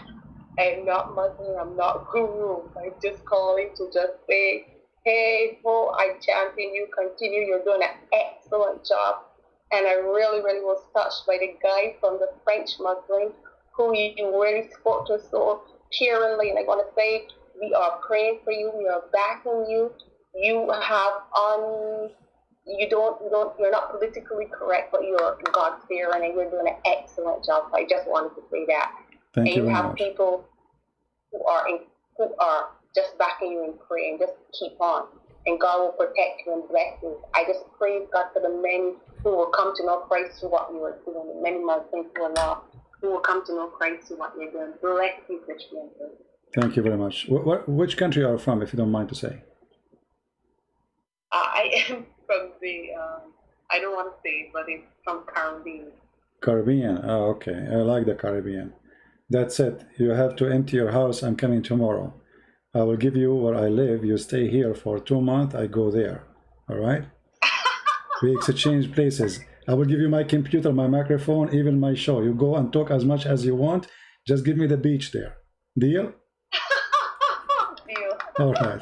I'm not Muslim. I'm not guru. I'm just calling to just say, hey, Bo, I champion you. Continue. You're doing an excellent job. And I really, really was touched by the guy from the French Muslim who you really spoke to so cheerily. And I want to say, we are praying for you. We are backing you. You have you're not politically correct, but you're God-fearing and you're doing an excellent job. So I just wanted to say that. Thank and you you very have much. people who are just backing you in prayer, and just keep on. And God will protect you and bless you. I just praise God for the many who will come to know Christ through what you are doing, and many Muslims who will come to know Christ through what you're doing. Bless you, Christian. Thank you very much. Which country are you from, if you don't mind to say? I am from the, I don't want to say, but it's from Caribbean. Caribbean. Oh, okay. I like the Caribbean. That's it. You have to empty your house. I'm coming tomorrow. I will give you where I live. You stay here for 2 months. I go there. All right? We exchange places. I will give you my computer, my microphone, even my show. You go and talk as much as you want. Just give me the beach there. Deal? Deal. All right.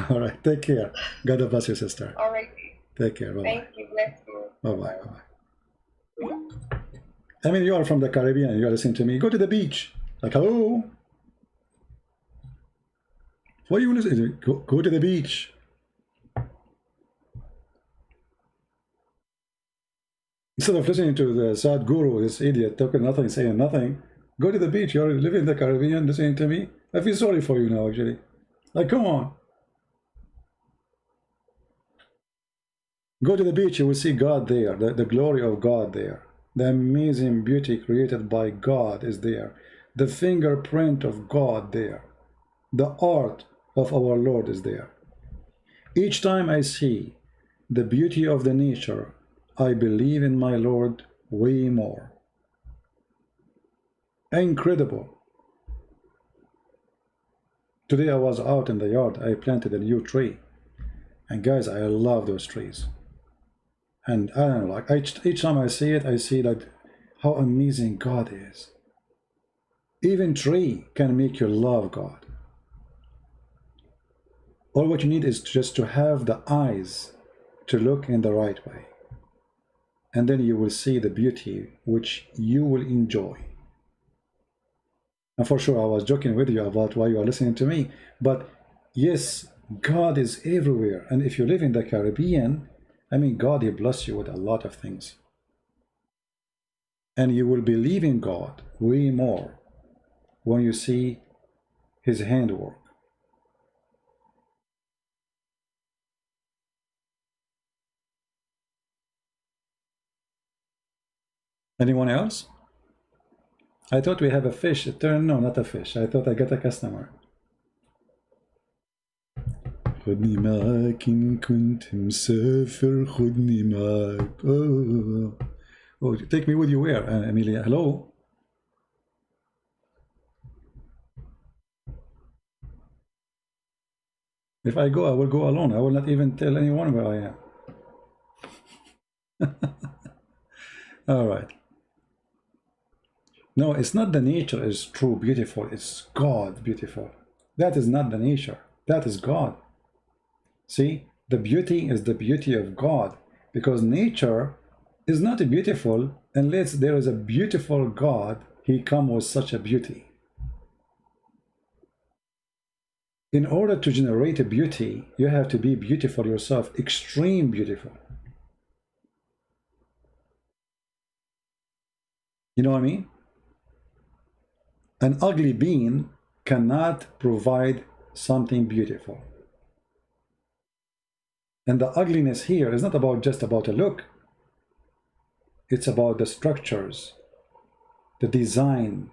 All right. Take care. God bless you, sister. All right. Take care. Bye-bye. Thank you. Bless you. Bye-bye. Bye-bye. I mean, you are from the Caribbean. You are listening to me. Go to the beach. Like, hello? What do you want to say? Go to the beach. Instead of listening to the Sadhguru, this idiot, talking nothing, saying nothing, go to the beach. You're living in the Caribbean, listening to me. I feel sorry for you now, actually. Like, come on. Go to the beach, you will see God there, the glory of God there. The amazing beauty created by God is there. The fingerprint of God there. The art of our Lord is there. Each time I see the beauty of the nature, I believe in my Lord way more. Incredible. Today I was out in the yard. I planted a new tree. And guys, I love those trees. And I don't know, like each time I see it, I see that how amazing God is. Even tree can make you love God. All what you need is just to have the eyes to look in the right way. And then you will see the beauty which you will enjoy. And for sure, I was joking with you about why you are listening to me. But yes, God is everywhere. And if you live in the Caribbean, I mean, God, He bless you with a lot of things. And you will believe in God way more when you see His handwork. Anyone else? I thought we have a fish. It turned, no, not a fish. I thought I got a customer. خدني معاك إن كنت مسافر خدني معاك. Oh, take me with you where, Amelia? Hello? If I go, I will go alone. I will not even tell anyone where I am. All right. No, it's not the nature is true beautiful. It's God beautiful. That is not the nature. That is God. See, the beauty is the beauty of God, because nature is not beautiful unless there is a beautiful God. He comes with such a beauty. In order to generate a beauty, you have to be beautiful yourself, extreme beautiful. You know what I mean? An ugly being cannot provide something beautiful. And the ugliness here is not about just about a look. It's about the structures, the design,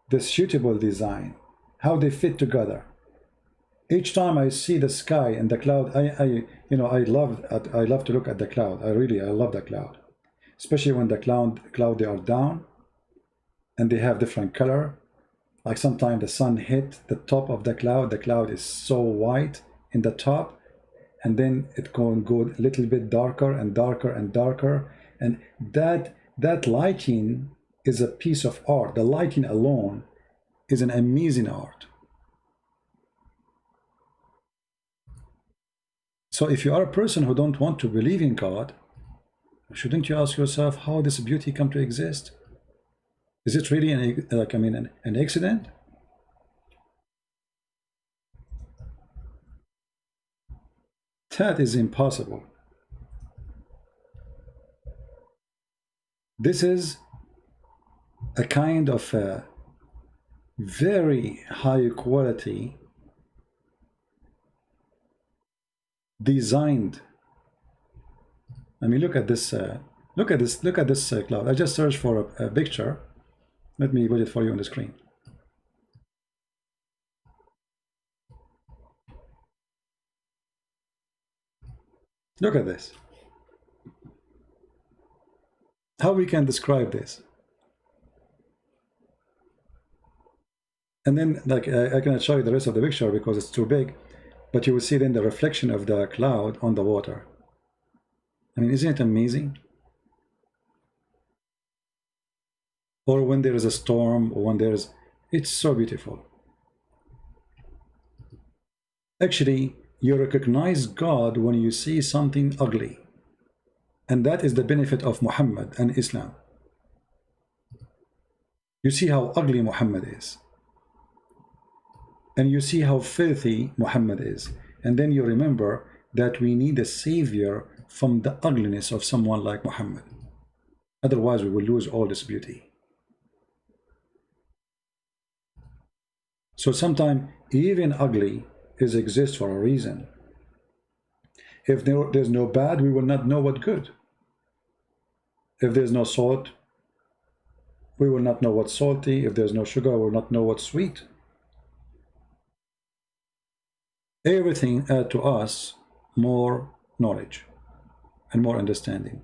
the suitable design, how they fit together. Each time I see the sky and the cloud, I love to look at the cloud. I love the cloud, especially when the cloud they are down and they have different color. Like sometimes the sun hit the top of the cloud is so white in the top, and then it go a little bit darker and darker and darker, and that lighting is a piece of art. The lighting alone is an amazing art. So if you are a person who don't want to believe in God, shouldn't you ask yourself how this beauty come to exist? Is it really an accident? That is impossible. This is a kind of a very high quality designed. I mean, look at this cloud. I just searched for a picture. Let me put it for you on the screen. Look at this. How we can describe this? And then, like, I cannot show you the rest of the picture because it's too big, but you will see then the reflection of the cloud on the water. I mean, isn't it amazing? Or when there is a storm, or when there's, it's so beautiful. Actually, you recognize God when you see something ugly. And that is the benefit of Muhammad and Islam. You see how ugly Muhammad is. And you see how filthy Muhammad is. And then you remember that we need a savior from the ugliness of someone like Muhammad. Otherwise, we will lose all this beauty. So sometimes even ugly exists for a reason. If there's no bad, we will not know what good. If there's no salt, we will not know what's salty. If there's no sugar, we will not know what's sweet. Everything adds to us more knowledge and more understanding.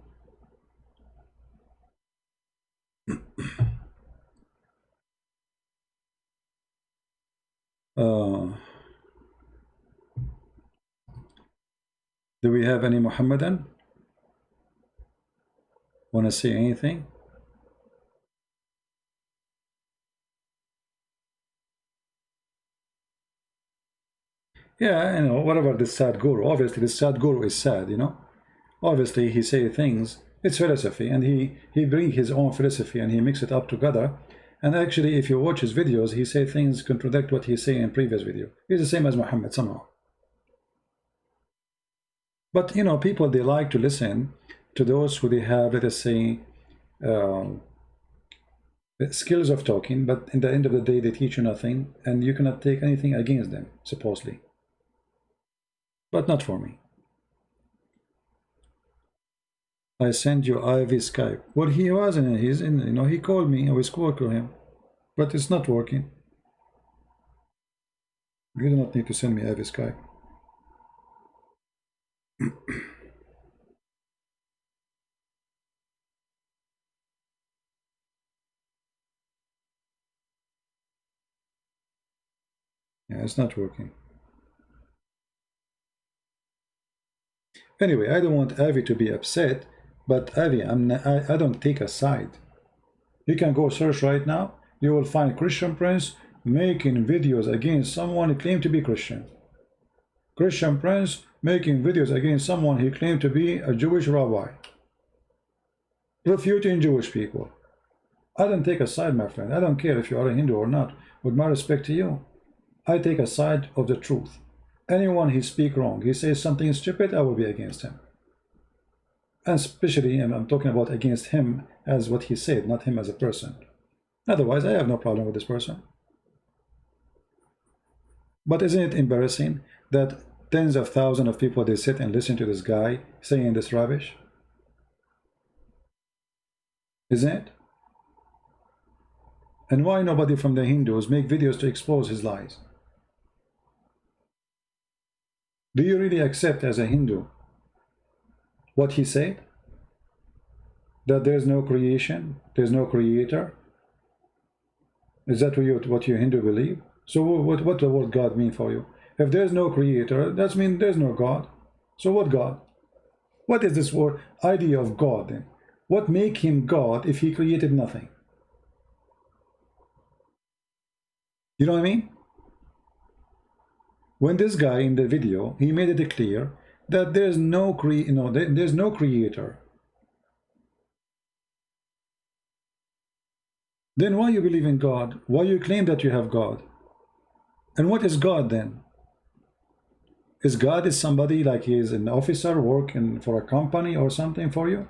Do we have any Muhammadan? Want to say anything? Yeah, you know, whatever this Sadhguru, obviously this Sadhguru is sad, you know. Obviously he say things, it's philosophy, and he bring his own philosophy and he mix it up together. And actually, if you watch his videos, he say things contradict what he say in previous video. He's the same as Muhammad somehow. But you know, people, they like to listen to those who they have, let us say, skills of talking, but in the end of the day they teach you nothing, and you cannot take anything against them, supposedly. But not for me. I send you Ivy Skype. Well, he wasn't, he's in, you know, he called me, I spoke to him, but it's not working. You do not need to send me Ivy Skype. Yeah, it's not working. Anyway, I don't want Avi to be upset, but Avi, I don't take a side. You can go search right now. You will find Christian Prince making videos against someone who claimed to be Christian. Christian Prince making videos against someone he claimed to be a Jewish rabbi, refuting Jewish people. I don't take a side, my friend. I don't care if you are a Hindu or not. With my respect to you, I take a side of the truth. Anyone he speak wrong, he says something stupid, I will be against him. And especially, and I'm talking about against him as what he said, not him as a person. Otherwise, I have no problem with this person. But isn't it embarrassing that tens of thousands of people, they sit and listen to this guy saying this rubbish? Isn't it? And why nobody from the Hindus make videos to expose his lies? Do you really accept as a Hindu what he said? That there's no creation, there's no creator? Is that what you Hindu believe? So what the word God mean for you? If there's no creator, that means there's no God. So what God? What is this word idea of God then? What make him God if he created nothing? You know what I mean? When this guy in the video, he made it clear that there's no there's no creator. Then why you believe in God? Why you claim that you have God? And what is God then? Is God is somebody like he is an officer working for a company or something for you?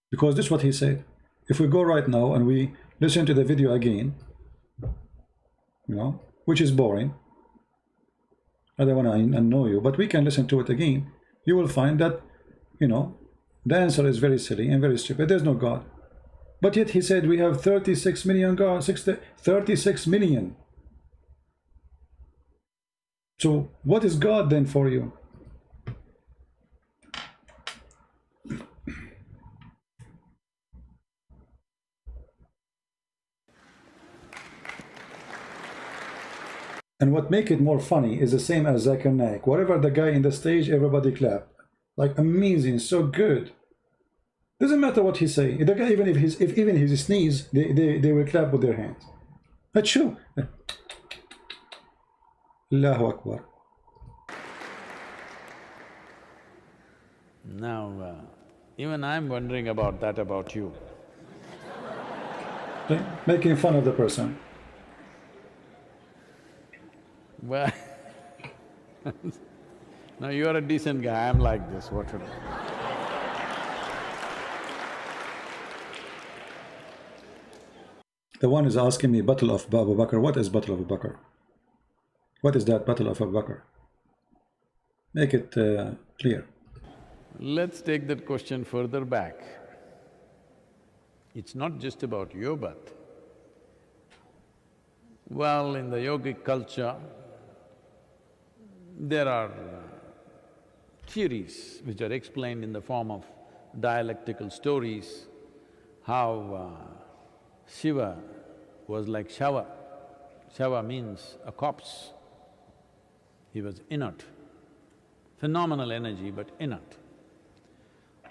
Because this is what he said. If we go right now and we listen to the video again, you know, which is boring, I don't want to annoy you, but we can listen to it again. You will find that, you know, the answer is very silly and very stupid. There's no God. But yet he said we have 36 million gods, 36 million. So what is God then for you? And what make it more funny is the same as Zakir naik. Whatever the guy in the stage, everybody clap. Like amazing, so good. Doesn't matter what he say. The guy, even if he sneeze, they will clap with their hands. That's true. Allahu Akbar. Now, even I'm wondering about that about you. Making fun of the person. Well, no, you're a decent guy, I'm like this, what should I… The one is asking me, Battle of Abu Bakr. What is Battle of Abu Bakr? What is that Battle of Abu Bakr? Make it clear. Let's take that question further back. It's not just about your birth. Well, in the yogic culture, there are theories which are explained in the form of dialectical stories, how Shiva was like shower. Shava means a corpse. He was inert, phenomenal energy but inert.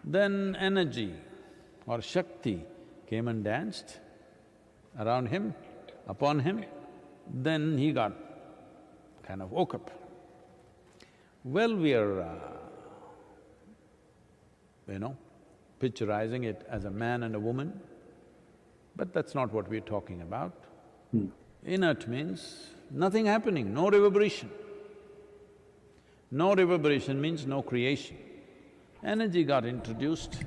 Then energy or Shakti came and danced around him, upon him, then he got kind of woke up. Well, we are, picturizing it as a man and a woman, but that's not what we're talking about. Inert means nothing happening, no reverberation. No reverberation means no creation. Energy got introduced,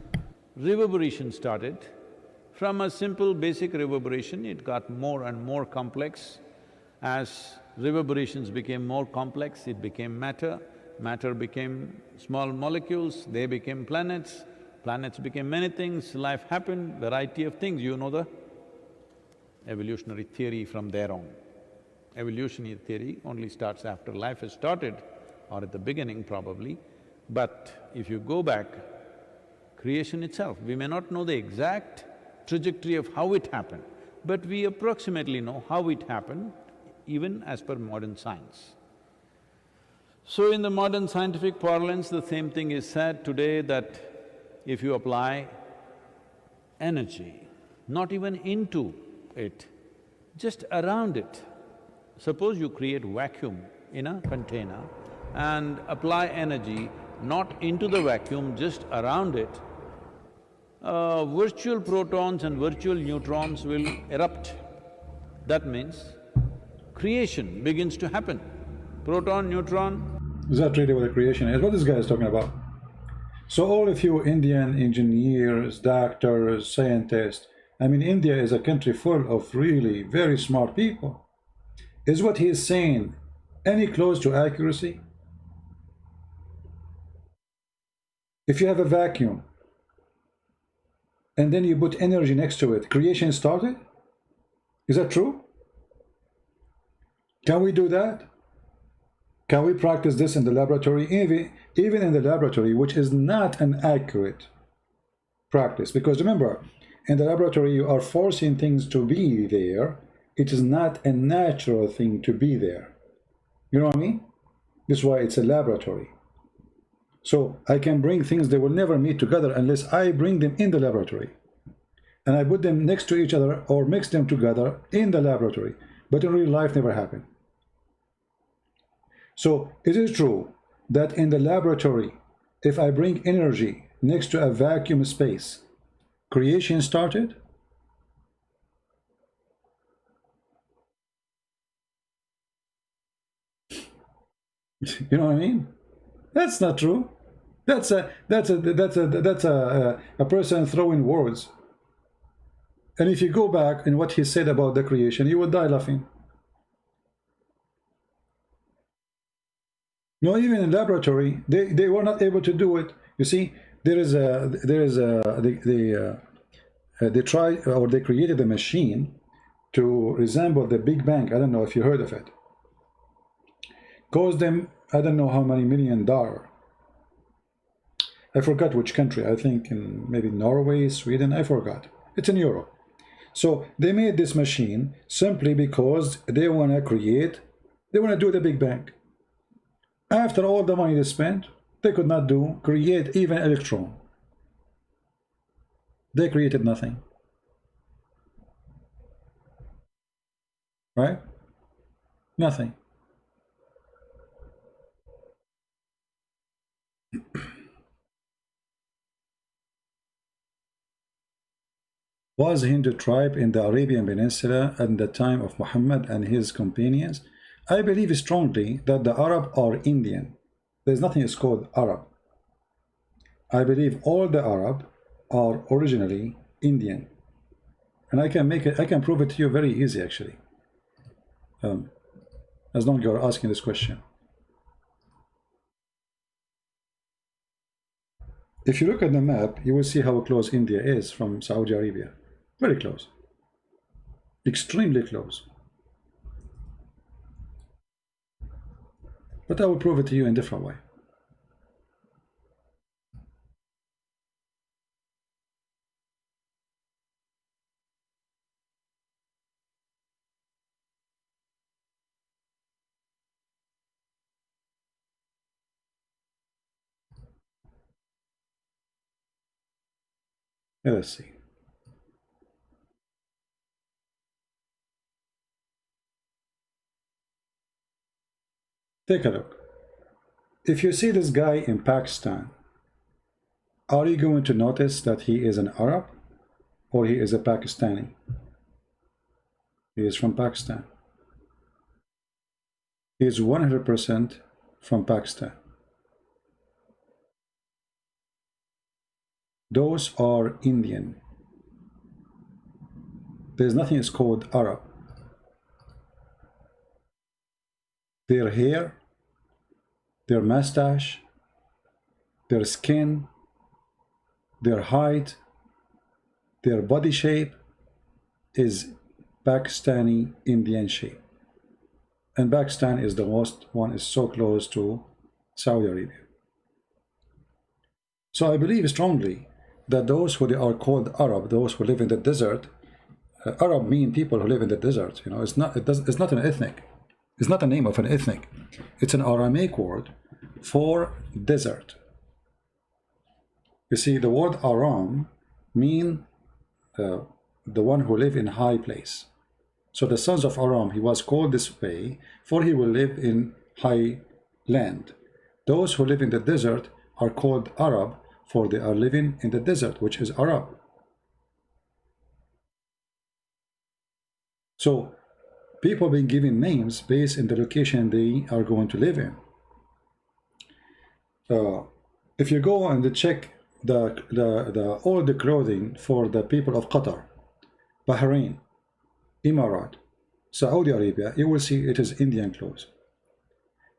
reverberation started. From a simple basic reverberation, it got more and more complex. As reverberations became more complex, it became matter, matter became small molecules, they became planets, planets became many things, life happened, variety of things, you know the evolutionary theory from there on. Evolutionary theory only starts after life has started or at the beginning probably, but if you go back, creation itself, we may not know the exact trajectory of how it happened, but we approximately know how it happened even as per modern science. So in the modern scientific parlance, the same thing is said today that if you apply energy, not even into it, just around it. Suppose you create vacuum in a container and apply energy not into the vacuum, just around it, virtual protons and virtual neutrons will erupt. That means creation begins to happen. Proton, neutron. Is that really what the creation is? What this guy is talking about? So all of you Indian engineers, doctors, scientists, I mean, India is a country full of really very smart people. Is what he is saying any close to accuracy? If you have a vacuum and then you put energy next to it, creation started? Is that true? Can we do that? Can we practice this in the laboratory? Even in the laboratory, which is not an accurate practice. Because remember, in the laboratory you are forcing things to be there. It is not a natural thing to be there. You know what I mean? This is why it's a laboratory. So I can bring things, they will never meet together unless I bring them in the laboratory. And I put them next to each other or mix them together in the laboratory. But in real life never happened. So it is true that in the laboratory, if I bring energy next to a vacuum space, creation started? You know what I mean? That's not true. That's a person throwing words. And if you go back in what he said about the creation, you would die laughing. No, even in laboratory, they were not able to do it. You see, they tried or they created a machine to resemble the Big Bang. I don't know if you heard of it. Cost them I don't know how many $1 million. I forgot which country. I think in maybe Norway, Sweden. I forgot. It's in Europe. So they made this machine simply because they want to create. They want to do the Big Bang. After all the money they spent, they could not create even an electron. They created nothing. Right? Nothing. Was Hindu tribe in the Arabian Peninsula at the time of Muhammad and his companions? I believe strongly that the Arab are Indian. There's nothing is called Arab. I believe all the Arab are originally Indian. And I can prove it to you very easy actually. As long as you're asking this question. If you look at the map, you will see how close India is from Saudi Arabia. Very close. Extremely close. But I will prove it to you in a different way. Let's see. Take a look. If you see this guy in Pakistan, are you going to notice that he is an Arab or he is a Pakistani? He is from Pakistan. He is 100% from Pakistan. Those are Indian. There's nothing is called Arab. Their hair, their mustache, their skin, their height, their body shape is Pakistani Indian shape. And Pakistan is the most one, is so close to Saudi Arabia. So I believe strongly that those who they are called Arab, those who live in the desert, Arab mean people who live in the desert. You know, it's not an ethnic. It's not the name of an ethnic. It's an Aramaic word for desert. You see, the word Aram mean the one who live in high place. So the sons of Aram, he was called this way, for he will live in high land. Those who live in the desert are called Arab, for they are living in the desert, which is Arab. So people being given names based on the location they are going to live in. If you go and check all the clothing for the people of Qatar, Bahrain, Emirat, Saudi Arabia, you will see it is Indian clothes.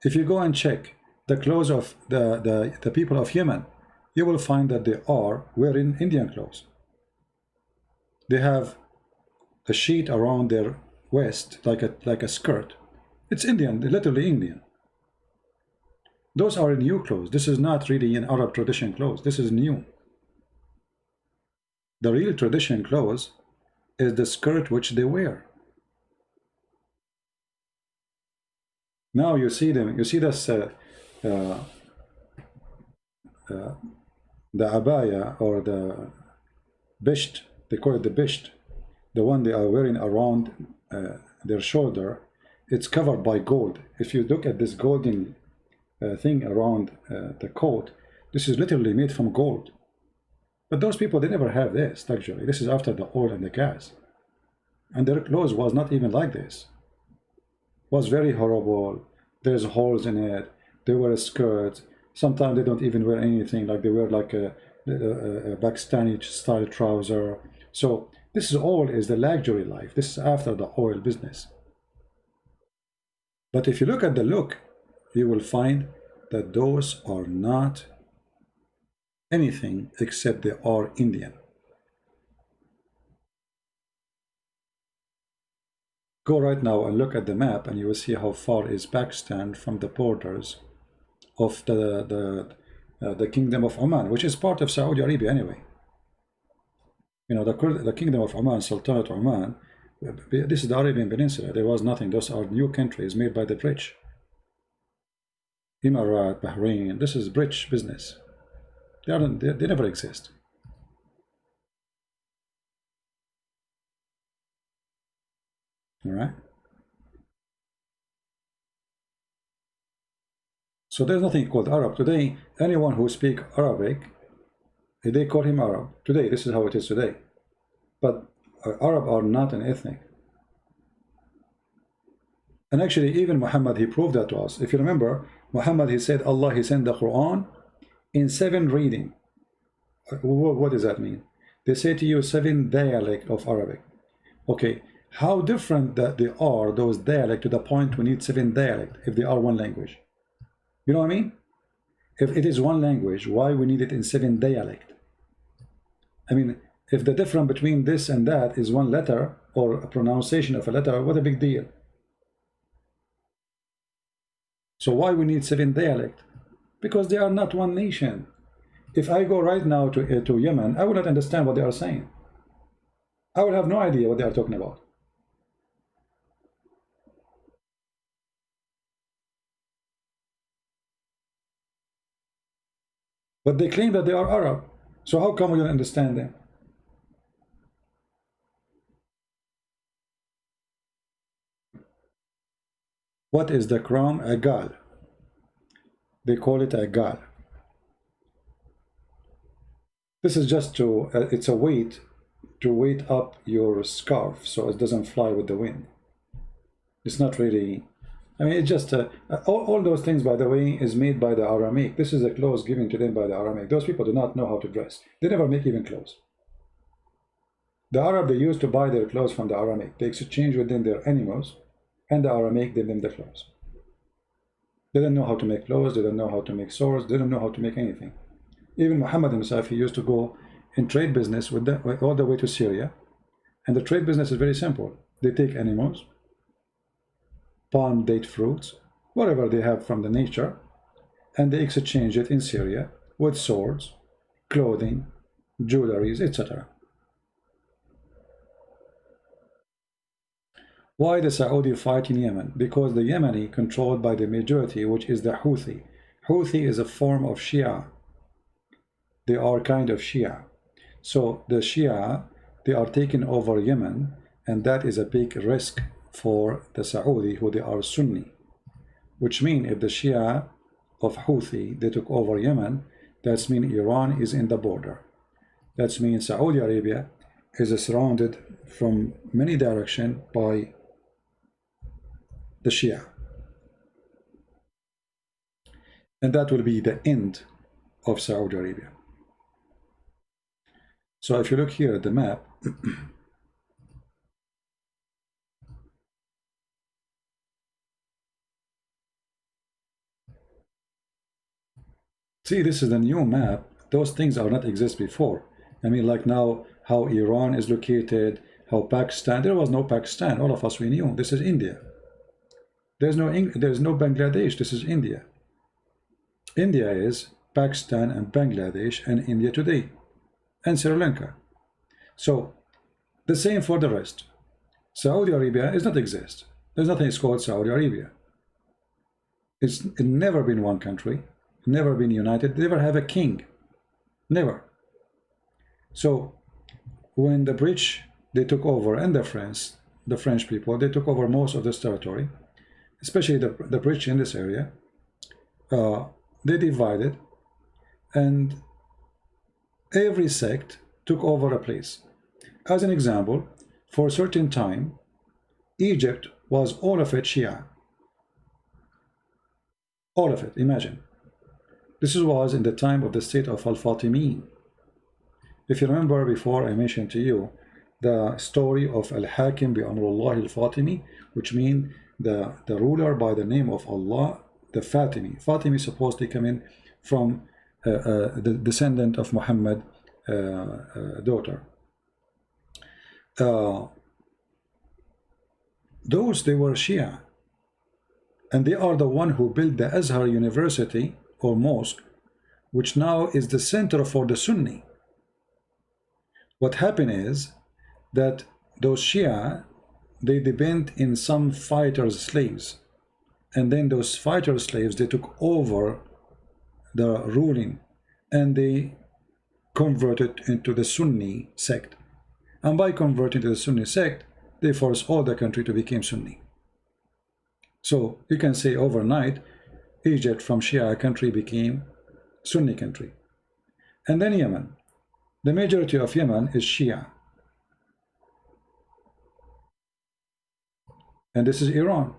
If you go and check the clothes of the people of Yemen, you will find that they are wearing Indian clothes. They have a sheet around their waist like a skirt. It's Indian, literally Indian. Those are new clothes. This is not really an Arab tradition clothes. This is new. The real tradition clothes is the skirt which they wear. Now you see them. You see this the abaya or the bisht. They call it the bisht. The one they are wearing around their shoulder. It's covered by gold. If you look at this golden thing around the coat, this is literally made from gold. But those people, they never have this luxury. This is after the oil and the gas. And their clothes was not even like this. It was very horrible. There's holes in it. They wear a skirt. Sometimes they don't even wear anything. Like they wear like a Pakistani style trouser. So this is all is the luxury life. This is after the oil business. But if you look at the look, you will find that those are not anything except they are Indian. Go right now and look at the map and you will see how far is Pakistan from the borders of the Kingdom of Oman, which is part of Saudi Arabia anyway. You know, the Kingdom of Oman, Sultanate Oman, this is the Arabian Peninsula. There was nothing. Those are new countries made by the British. Emirat, Bahrain, this is British business. They never exist. All right. So there's nothing called Arab today. Anyone who speaks Arabic, they call him Arab. Today, this is how it is today. But Arab are not an ethnic. And actually, even Muhammad, he proved that to us. If you remember, Muhammad, he said, Allah, he sent the Quran in 7 reading. What does that mean? They say to you 7 dialect of Arabic. Okay, how different that they are, those dialect, to the point we need 7 dialect if they are one language. You know what I mean? If it is one language, why we need it in 7 dialect? I mean, if the difference between this and that is 1 letter or a pronunciation of a letter, what a big deal. So why we need 7 dialect? Because they are not one nation. If I go right now to Yemen, I will not understand what they are saying. I will have no idea what they are talking about. But they claim that they are Arab. So how come we don't understand them? What is the crown? A gal. They call it a gal. This is just to, it's a weight to weight up your scarf so it doesn't fly with the wind. It's not really, I mean, it's just, all those things, by the way, is made by the Aramaic. This is a clothes given to them by the Aramaic. Those people do not know how to dress. They never make even clothes. The Arab, they used to buy their clothes from the Aramaic. They exchange with them their animals, and the Aramaic gave them the clothes. They didn't know how to make clothes, they didn't know how to make swords, they didn't know how to make anything. Even Muhammad himself, he used to go in trade business with all the way to Syria. And the trade business is very simple. They take animals, palm date fruits, whatever they have from the nature, and they exchange it in Syria with swords, clothing, jewelries, etc. Why the Saudi fight in Yemen? Because the Yemeni controlled by the majority, which is the Houthi. Houthi is a form of Shia. They are kind of Shia. So the Shia, they are taking over Yemen, and that is a big risk for the Saudi, who they are Sunni. Which means if the Shia of Houthi, they took over Yemen, that means Iran is in the border. That means Saudi Arabia is surrounded from many directions by the Shia. And that will be the end of Saudi Arabia. So if you look here at the map, see, this is the new map. Those things are not exist before. I mean, like now, how Iran is located, how Pakistan, there was no Pakistan. All of us, we knew this is India. There's no Bangladesh, this is India. India is Pakistan and Bangladesh and India today, and Sri Lanka. So the same for the rest. Saudi Arabia does not exist. There's nothing called Saudi Arabia. It's never been one country, never been united, never have a king, never. So when the British, they took over, and the French people, they took over most of this territory, especially the British in this area. They divided, and every sect took over a place. As an example, for a certain time, Egypt was all of it Shia. All of it, imagine. This was in the time of the state of Al-Fatimiyyin. If you remember before, I mentioned to you the story of Al-Hakim bi Amrullah Al-Fatimi, which means the ruler by the name of Allah, the Fatimi. Fatimi supposedly come in from the descendant of Muhammad daughter. Those, they were Shia, and they are the one who built the Azhar University or mosque, which now is the center for the Sunni. What happened is that those Shia, they depend in some fighters' slaves, and then those fighter slaves, they took over the ruling, and they converted into the Sunni sect. And by converting to the Sunni sect, they forced all the country to become Sunni. So you can say overnight, Egypt from Shia country became Sunni country. And then Yemen. The majority of Yemen is Shia. And this is Iran.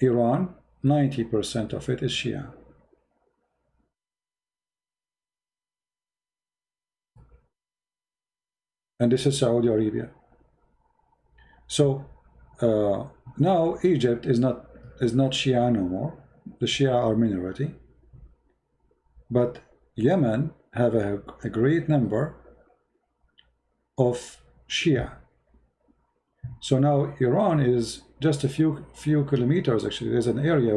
Iran, 90% of it is Shia. And this is Saudi Arabia. So now Egypt is not Shia no more. The Shia are minority. But Yemen have a great number of Shia. So now Iran is just a few kilometers. Actually, there's an area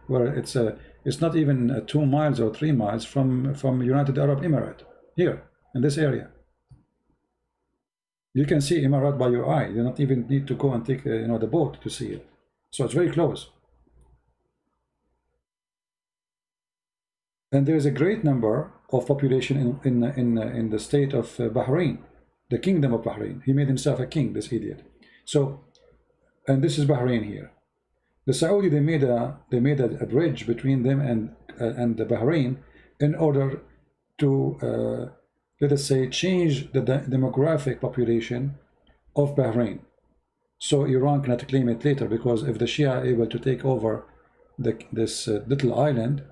where it's not even 2 miles or 3 miles from United Arab Emirates, here in this area. You can see Emirat by your eye. You don't even need to go and take the boat to see it. So it's very close. And there's a great number of population in the state of Bahrain, the kingdom of Bahrain. He made himself a king, this idiot. So, and this is Bahrain here. The Saudi, they made a bridge between them and the Bahrain in order to let us say change the demographic population of Bahrain, so Iran cannot claim it later, because if the Shia are able to take over this little island,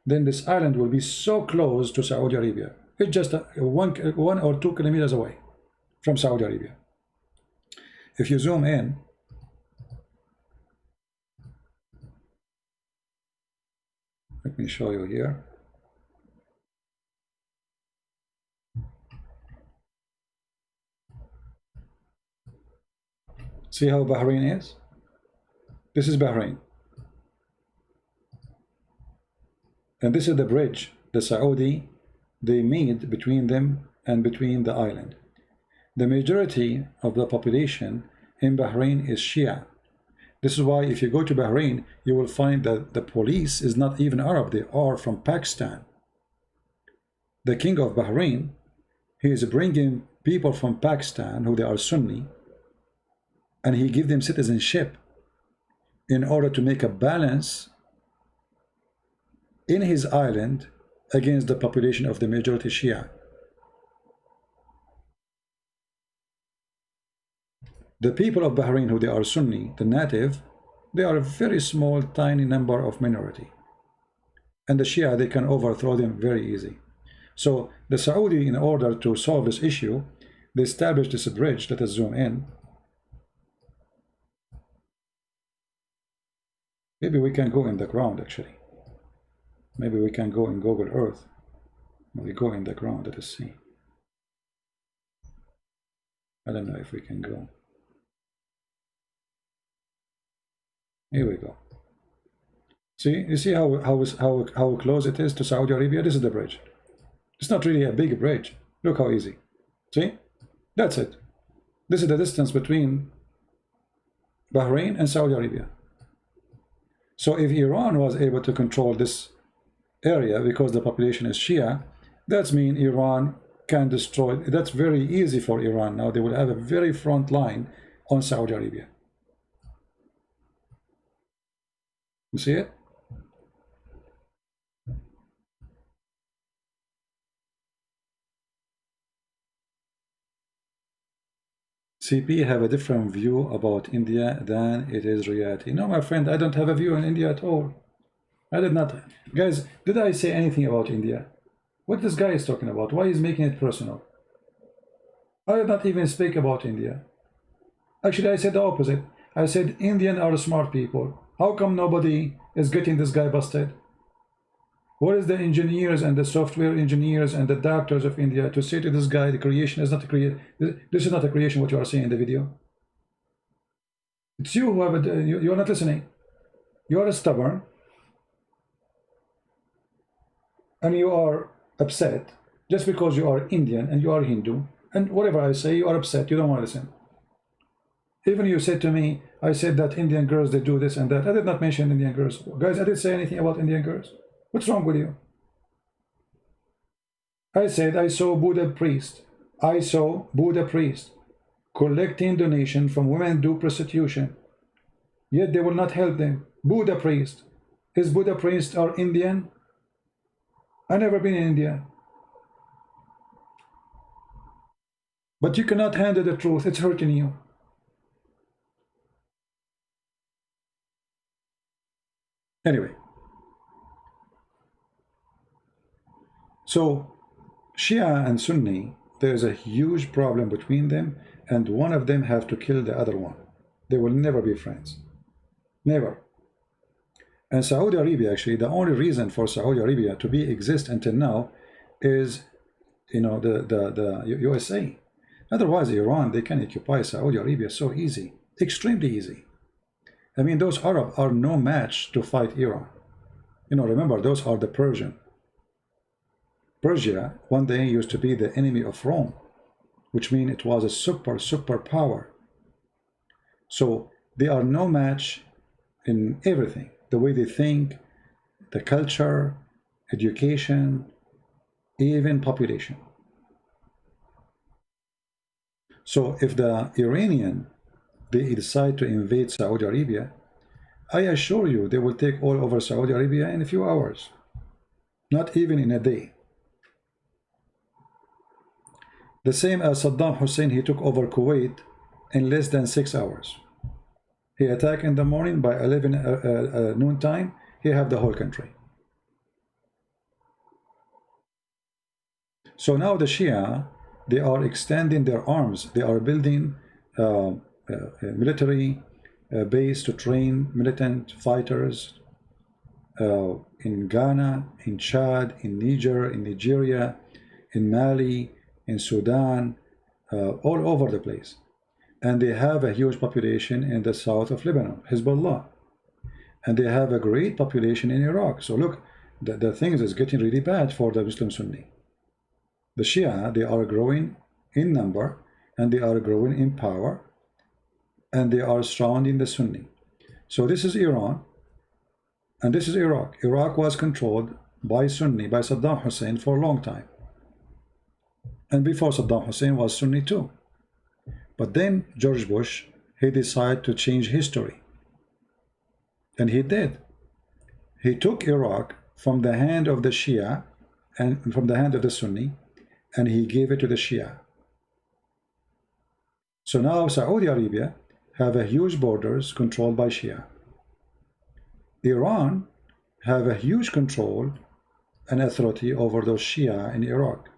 then this island will be so close to Saudi Arabia. It's just 1 or 2 kilometers away from Saudi Arabia. If you zoom in, let me show you here. See how Bahrain is? This is Bahrain. And this is the bridge the Saudi they made between them and between the island. The majority of the population in Bahrain is Shia. This is why if you go to Bahrain, you will find that the police is not even Arab, they are from Pakistan. The king of Bahrain, he is bringing people from Pakistan who they are Sunni, and he give them citizenship in order to make a balance in his island against the population of the majority Shia. The people of Bahrain who they are Sunni, the native, they are a very small tiny number of minority, and the Shia, they can overthrow them very easy. So the Saudi, in order to solve this issue, they established this bridge. Let us zoom in. Maybe we can go in the ground actually. Maybe we can go in Google Earth. We go in the ground, let us see. I don't know if we can go. Here we go. See, you see how close it is to Saudi Arabia? This is the bridge. It's not really a big bridge. Look how easy. See? That's it. This is the distance between Bahrain and Saudi Arabia. So if Iran was able to control this area because the population is Shia, that means Iran can destroy. That's very easy for Iran now. They will have a very front line on Saudi Arabia. You see it? CP have a different view about India than it is reality. No, my friend, I don't have a view on India at all. I did not. Guys, did I say anything about India? What this guy is talking about? Why is making it personal? I did not even speak about India. Actually, I said the opposite. I said Indian are smart people. How come nobody is getting this guy busted? What is the engineers and the software engineers and the doctors of India to say to this guy, the creation is not a creation. This is not a creation, what you are saying in the video. It's you who have it. You are not listening. You are stubborn. And you are upset just because you are Indian and you are Hindu. And whatever I say, you are upset. You don't want to listen. Even you said to me, I said that Indian girls, they do this and that. I did not mention Indian girls. Guys, I didn't say anything about Indian girls. What's wrong with you? I said I saw Buddha priest. I saw Buddha priest collecting donation from women do prostitution. Yet they will not help them. Buddha priest. Is Buddha priest or Indian? I've never been in India. But you cannot handle the truth. It's hurting you. Anyway. So, Shia and Sunni, there's a huge problem between them, and one of them have to kill the other one. They will never be friends. Never. And Saudi Arabia, actually, the only reason for Saudi Arabia to exist until now is, you know, the USA. Otherwise, Iran, they can occupy Saudi Arabia so easy, extremely easy. I mean, those Arab are no match to fight Iran. You know, remember, those are the Persian. Persia one day used to be the enemy of Rome, which means it was a super power. So they are no match in everything, the way they think, the culture, education, even population. So if the Iranian, they decide to invade Saudi Arabia, I assure you they will take all over Saudi Arabia in a few hours, not even in a day. The same as Saddam Hussein, he took over Kuwait in less than 6 hours. He attacked in the morning, by 11 noon time, he have the whole country. So now the Shia, they are extending their arms. They are building a military base to train militant fighters in Ghana, in Chad, in Niger, in Nigeria, in Mali, in Sudan, all over the place. And they have a huge population in the south of Lebanon, Hezbollah. And they have a great population in Iraq. So look, the things is getting really bad for the Muslim Sunni. The Shia, they are growing in number, and they are growing in power, and they are surrounding the Sunni. So this is Iran, and this is Iraq. Iraq was controlled by Sunni, by Saddam Hussein for a long time. And before Saddam Hussein was Sunni too. But then George Bush, he decided to change history. And he did. He took Iraq from the hand of the Shia and from the hand of the Sunni, and he gave it to the Shia. So now Saudi Arabia have a huge borders controlled by Shia. Iran have a huge control and authority over those Shia in Iraq.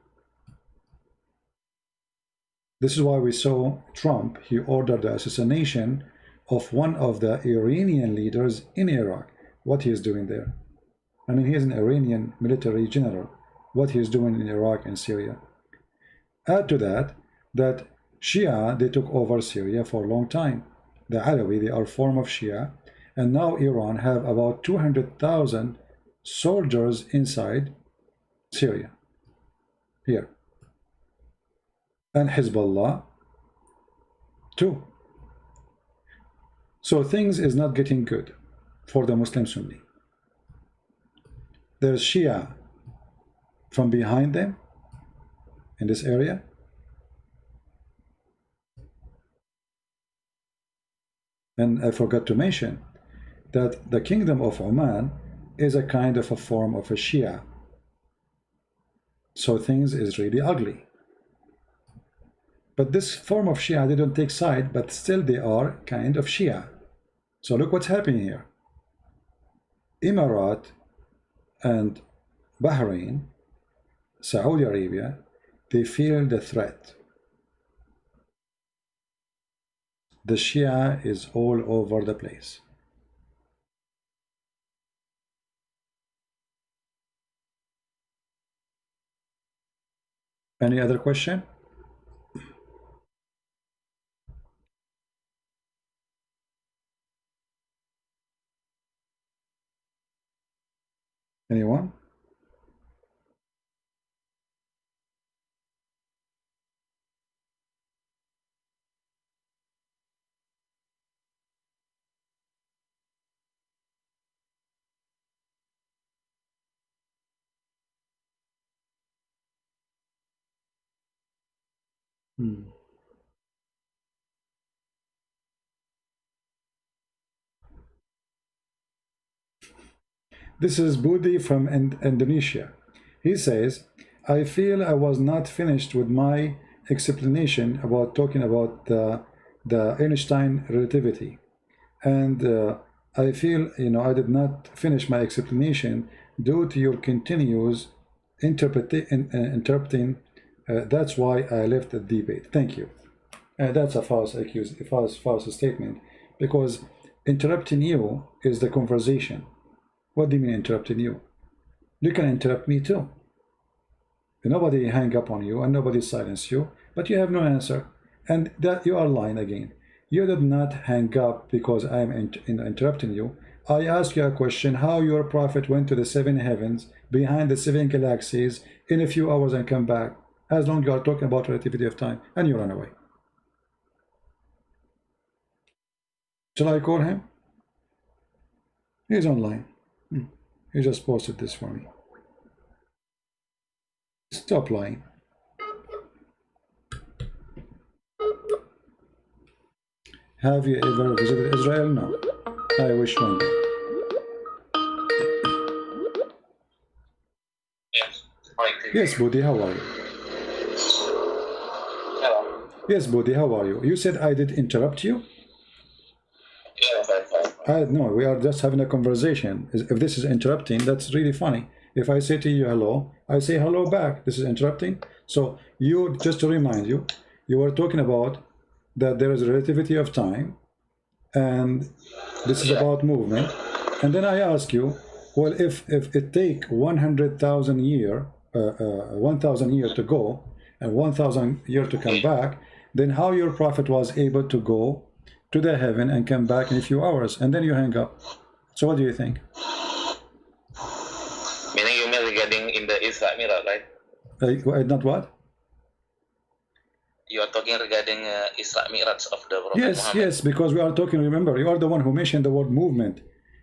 This is why we saw Trump, he ordered the assassination of one of the Iranian leaders in Iraq. What he is doing there? I mean, he is an Iranian military general. What he is doing in Iraq and Syria. Add to that, that Shia, they took over Syria for a long time. The Alawi, they are form of Shia. And now Iran have about 200,000 soldiers inside Syria. Here. And Hezbollah too. So things is not getting good for the Muslim Sunni. There's Shia from behind them in this area. And I forgot to mention that the kingdom of Oman is a kind of a form of a Shia. So things is really ugly. But this form of Shia, they don't take side, but still they are kind of Shia. So look what's happening here. Emirat and Bahrain, Saudi Arabia, they feel the threat. The Shia is all over the place. Any other question? Anyone? This is Budi from Indonesia. He says, I feel I was not finished with my explanation about talking about the Einstein relativity. And I feel, I did not finish my explanation due to your continuous interpreting. That's why I left the debate. Thank you. That's a false statement, because interrupting you is the conversation. What do you mean interrupting you? You can interrupt me too. Nobody hang up on you and nobody silence you, but you have no answer. And that you are lying again. You did not hang up because I am interrupting you. I asked you a question, how your prophet went to the 7 heavens, behind the 7 galaxies, in a few hours and come back, as long as you are talking about relativity of time, and you run away. Shall I call him? He's online. He just posted this for me. Stop lying. Have you ever visited Israel? No. I wish one. Yes, Bodhi, how are you? Hello. Yes, Bodhi, how are you? You said I did interrupt you? Yes, I'm fine. No, we are just having a conversation. If this is interrupting, that's really funny. If I say to you hello, I say hello back. This is interrupting. So you, just to remind you, you were talking about that there is a relativity of time, and this is about movement. And then I ask you, well, if it take 100,000 year, 1,000 years to go and 1,000 years to come back, then how your prophet was able to go to the heaven and come back in a few hours? And then you hang up. So what do you think? Meaning you mean regarding in the Islamic, right? Not what? You are talking regarding Islamic rights of the Prophet Yes, Muhammad. yes, because we are talking, remember, you are the one who mentioned the word movement.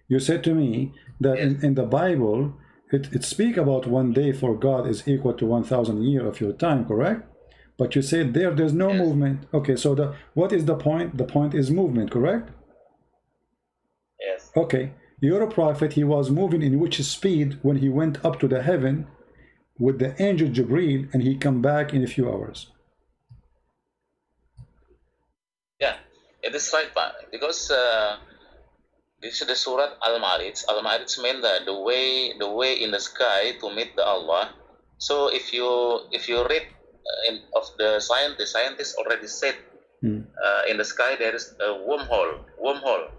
You said to me that in the Bible, it speaks about one day for God is equal to 1,000 years of your time, correct? But you said there's no movement. Okay, so what is the point? The point is movement, correct? Yes. Okay, your prophet, he was moving in which speed when he went up to the heaven with the angel Jibreel, and he come back in a few hours? Yeah, it is right, because this is the Surat Al-Ma'arij. Al-Ma'arij means the way in the sky to meet the Allah. So if you read of the scientists already said in the sky there is a wormhole.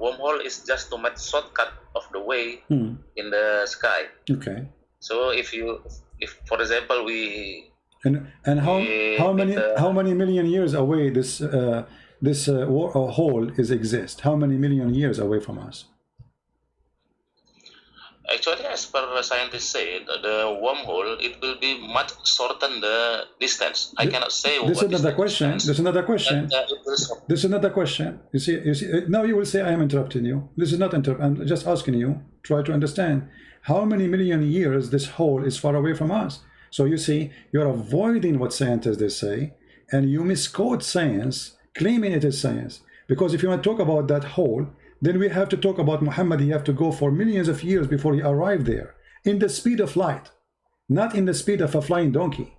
Wormhole is just to make shortcut of the way in the sky. Okay. So if for example and how many million years away this hole exist? How many million years away from us? Actually, as per scientists say, the wormhole, it will be much shorten the distance. I cannot say. This is another question. This is another question. This is another question. You see. Now you will say I am interrupting you. This is not interrupt. I'm just asking you. Try to understand how many million years this hole is far away from us. So you see, you're avoiding what scientists they say, and you misquote science, claiming it is science. Because if you want to talk about that hole, then we have to talk about Muhammad. He have to go for millions of years before he arrived there, in the speed of light, not in the speed of a flying donkey.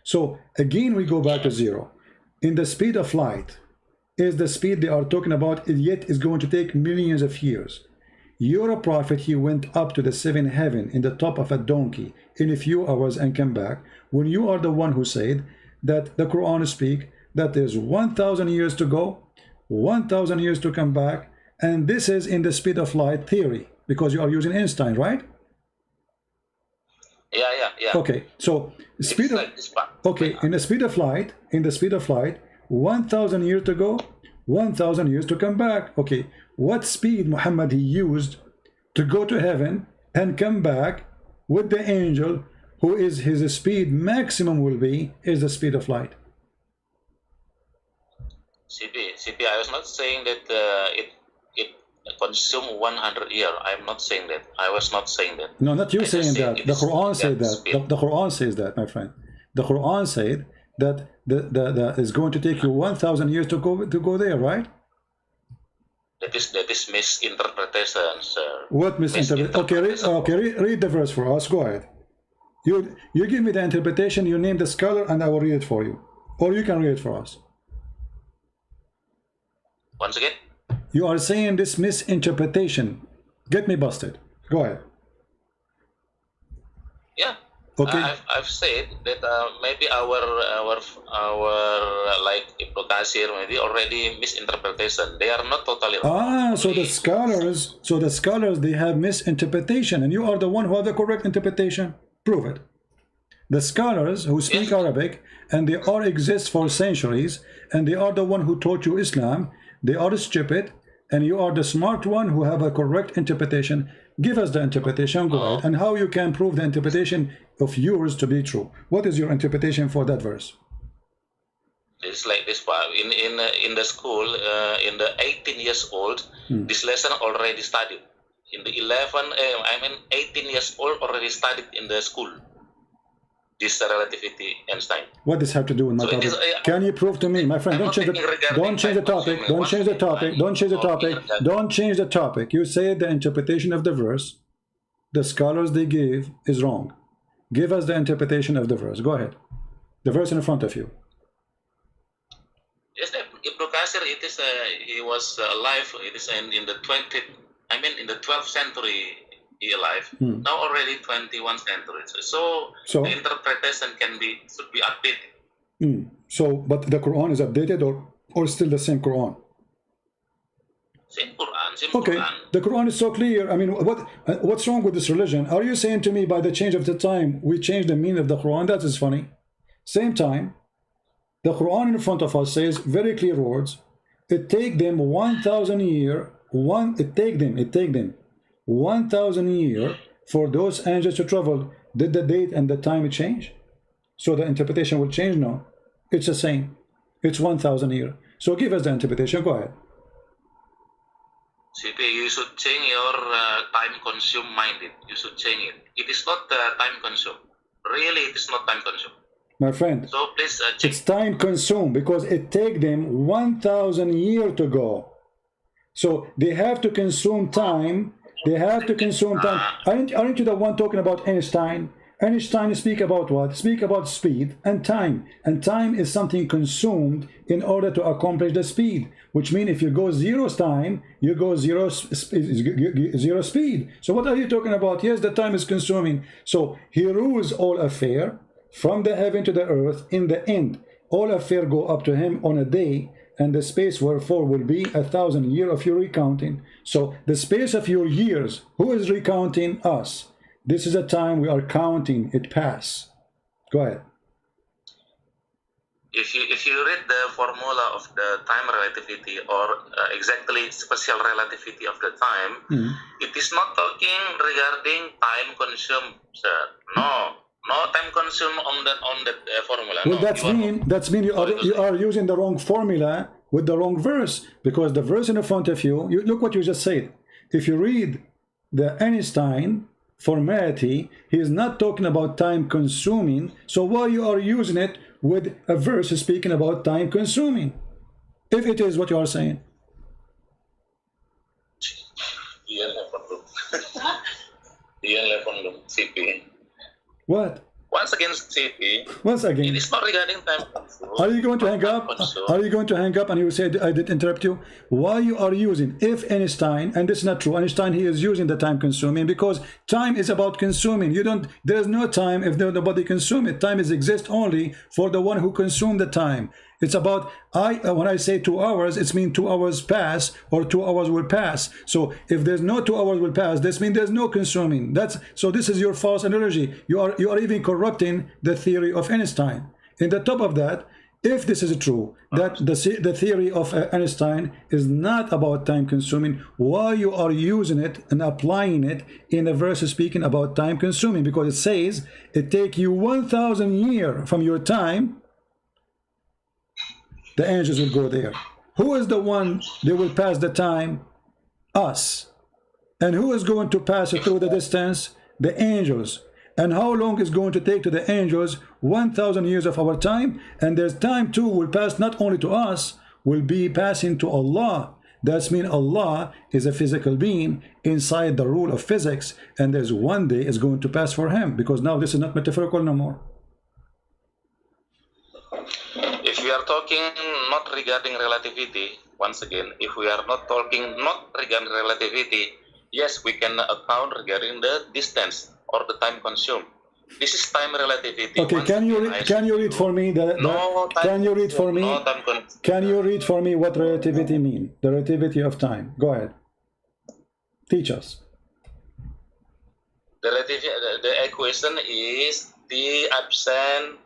So again, we go back to zero. In the speed of light is the speed they are talking about, yet is going to take millions of years. Your prophet, he went up to the seventh heaven in the top of a donkey in a few hours and came back, when you are the one who said that the Quran speak that there's 1,000 years to go, 1,000 years to come back. And this is in the speed of light theory, because you are using Einstein, right? Yeah. Okay, so speed of, okay, in the speed of light, 1,000 years to go, 1,000 years to come back. Okay, what speed Muhammad he used to go to heaven and come back with the angel, who is his speed maximum will be is the speed of light? CP, I was not saying that it consume 100 years. I'm not saying that. I was not saying that. No, not you saying that. The Quran said that. The Quran says that, my friend. The Quran said that it's going to take you 1,000 years to go there, right? That is misinterpretation, sir. What misinterpretation? Okay, read the verse for us. Go ahead. You give me the interpretation. You name the scholar, and I will read it for you, or you can read it for us. Once again. You are saying this misinterpretation. Get me busted. Go ahead. Yeah. Okay. I've said that maybe our like Ibn Qasir maybe already misinterpretation. They are not totally wrong. So the scholars they have misinterpretation, and you are the one who have the correct interpretation. Prove it. The scholars who speak Arabic, and they all exist for centuries, and they are the one who taught you Islam. They are stupid, and you are the smart one who have a correct interpretation. Give us the interpretation, go ahead, and how you can prove the interpretation of yours to be true. What is your interpretation for that verse? It's like this part. In the school, in the 18 years old, this lesson already studied. In the 18 years old already studied in the school. this relativity Einstein. What does have to do with my topic? Can you prove to me, my friend? Don't change the topic. Don't change the topic. Don't change the topic. Don't change the topic. You say the interpretation of the verse, the scholars they give is wrong. Give us the interpretation of the verse. Go ahead. The verse in front of you. Yes, Ibn Qasir, it is he was alive. It is in the 12th century he alive. Now already 21 centuries. So the interpretation should be updated. So, but the Quran is updated or still the same Quran? Same Quran. Okay, the Quran is so clear. I mean, what's wrong with this religion? Are you saying to me by the change of the time we change the meaning of the Quran? That is funny. Same time, the Quran in front of us says very clear words. It take them 1,000 years. It take them 1,000 years for those angels to travel. Did the date and the time change? So the interpretation will change? No, it's the same. It's 1,000 years. So give us the interpretation. Go ahead. CP, you should change your time consume minded. You should change it. It is not time consume. Really, it is not time consume. My friend, so please check. It's time consumed because it take them 1,000 years to go. So they have to consume time. They have to consume time. Aren't you the one talking about Einstein? Einstein speak about what? Speak about speed and time. And time is something consumed in order to accomplish the speed. Which means if you go zero time, you go zero speed. So what are you talking about? Yes, the time is consuming. So he rules all affair from the heaven to the earth. In the end, all affair go up to him on a day. And the space wherefore will be 1,000 years of your recounting. So the space of your years, who is recounting? Us. This is a time we are counting it pass. Go ahead. If you read the formula of the time relativity or exactly special relativity of the time, it is not talking regarding time consumed, sir. No time consumed on that formula. Well, that's mean you are using the wrong formula with the wrong verse, because the verse in front of you, look what you just said. If you read the Einstein formality, he is not talking about time consuming. So why you are using it with a verse speaking about time consuming, if it is what you are saying? What? Once again, CP. Once again. It is not regarding time. Are you going to hang up? Are you going to hang up and you say I did interrupt you? Why you are using if Einstein, and this is not true, Einstein he is using the time consuming because time is about consuming. There is no time if nobody consume it. Time is exist only for the one who consumed the time. It's about when I say 2 hours, it's mean 2 hours pass or 2 hours will pass. So if there's no 2 hours will pass, this means there's no consuming. So this is your false analogy. You are even corrupting the theory of Einstein. In the top of that, if this is true, that the theory of Einstein is not about time consuming, why you are using it and applying it in a verse speaking about time consuming? Because it says it take you 1,000 years from your time. The angels will go there. Who is the one that will pass the time? Us. And who is going to pass through the distance? The angels. And how long is going to take to the angels? 1,000 years of our time. And there's time too will pass not only to us, will be passing to Allah. That means Allah is a physical being inside the rule of physics. And there's one day is going to pass for him, because now this is not metaphorical no more. If we are talking not regarding relativity, once again, if we are not talking not regarding relativity, yes, we can account regarding the distance or the time consumed. This is time relativity. Okay, can you read for me can you read for me what relativity mean? The relativity of time. Go ahead. Teach us. The equation is T absent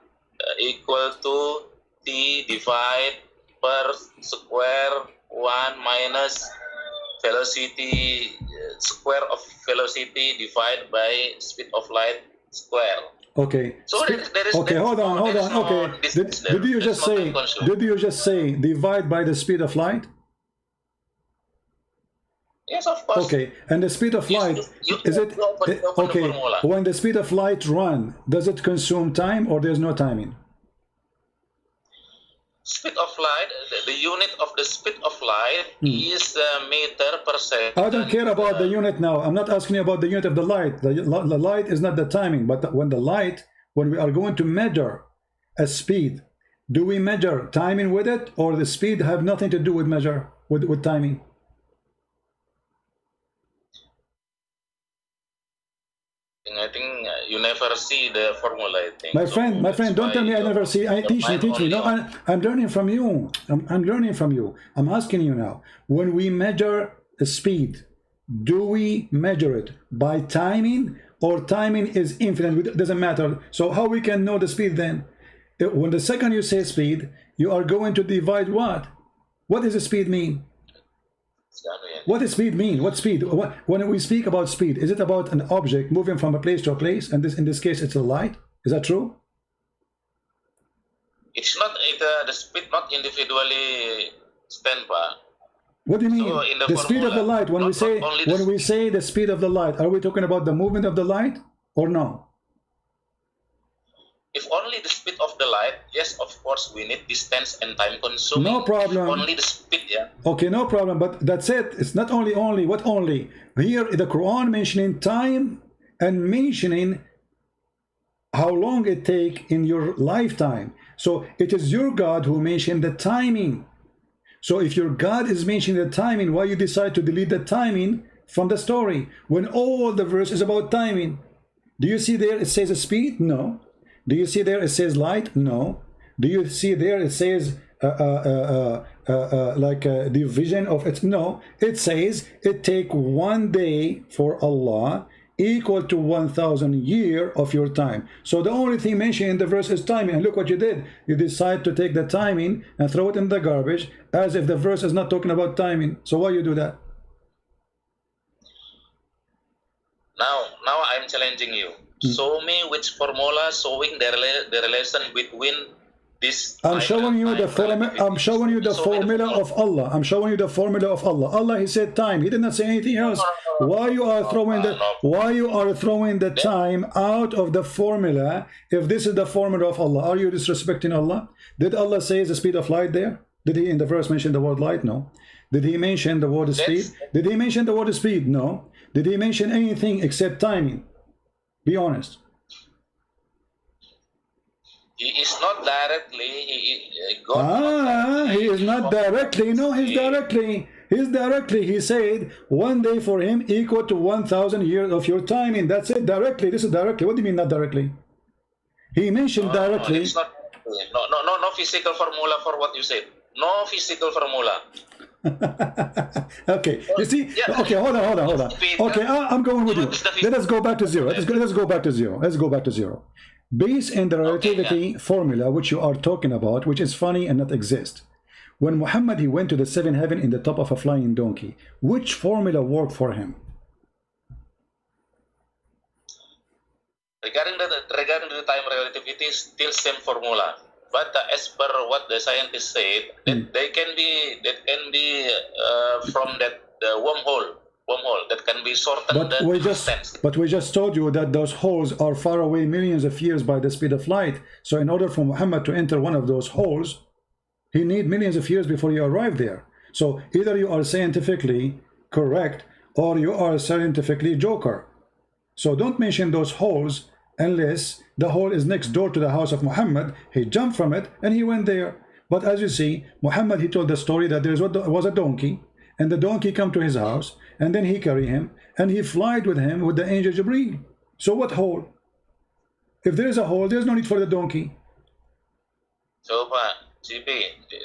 equal to T divided per square 1 minus velocity square of velocity divided by speed of light square. Okay. So there is hold on. Okay. Did you just say divide by the speed of light? Yes, of course. Okay, and the speed of light, is it, open okay, the formula. when the speed of light run, does it consume time or there's no timing? Speed of light, the unit of the speed of light is meter per second. I don't care about the unit now. I'm not asking you about the unit of the light. The light is not the timing, but when we are going to measure a speed, do we measure timing with it, or the speed have nothing to do with measure with timing? I think you never see the formula, I think. My friend, don't tell me I never see. Teach me. No, I'm learning from you. I'm learning from you. I'm asking you now. When we measure a speed, do we measure it by timing, or timing is infinite? It doesn't matter. So how we can know the speed then? When the second you say speed, you are going to divide what? What does the speed mean? What does speed mean? What speed? When we speak about speed, is it about an object moving from a place to a place? And in this case, it's a light. Is that true? It's not the speed, not individually stand by. What do you mean? So the speed of the light. When we say the speed of the light, are we talking about the movement of the light or no? If only the speed of the light, yes, of course, we need distance and time consuming. No problem. If only the speed, yeah. Okay, no problem. But that's it. It's not only. What only? Here, the Quran mentioning time and mentioning how long it take in your lifetime. So it is your God who mentioned the timing. So if your God is mentioning the timing, why you decide to delete the timing from the story when all the verse is about timing? Do you see there it says a speed? No. Do you see there it says light? No. Do you see there it says like the vision of it? No. It says it take 1 day for Allah equal to 1,000 years of your time. So the only thing mentioned in the verse is timing. And look what you did. You decide to take the timing and throw it in the garbage as if the verse is not talking about timing. So why you do that? Now I'm challenging you. Show me which formula showing the relation between this. I'm showing you the formula. I'm showing you the formula of Allah. I'm showing you the formula of Allah. Allah, He said time. He did not say anything else. Why you are throwing the time out of the formula if this is the formula of Allah? Are you disrespecting Allah? Did Allah say the speed of light there? Did He in the verse mention the word light? No. Did He mention the word speed? Did He mention the word speed? No. Did He mention anything except timing? Be honest. He is not directly. He is not directly. No, he's directly. He's directly. He said 1 day for him equal to 1,000 years of your timing. That's it. Directly. This is directly. What do you mean not directly? He mentioned directly. It's not, no physical formula for what you said. No physical formula. Okay, you see, yeah. Okay, hold on. Okay, I'm going with you. Let us go back to zero. Let's go back to zero. Based in the relativity formula which you are talking about, which is funny and not exist. When Muhammad he went to the 7th heaven in the top of a flying donkey, which formula worked for him? Regarding the time relativity, still same formula. But as per what the scientists said, that can be from the wormhole that can be shortened. But we just told you that those holes are far away millions of years by the speed of light. So in order for Muhammad to enter one of those holes, he need millions of years before you arrive there. So either you are scientifically correct or you are scientifically joker. So don't mention those holes unless the hole is next door to the house of Muhammad. He jumped from it and he went there. But as you see, Muhammad, he told the story that there was a donkey, and the donkey come to his house, and then he carry him, and he flied with him with the angel Jibreel. So what hole? If there is a hole, there's no need for the donkey. So, GP,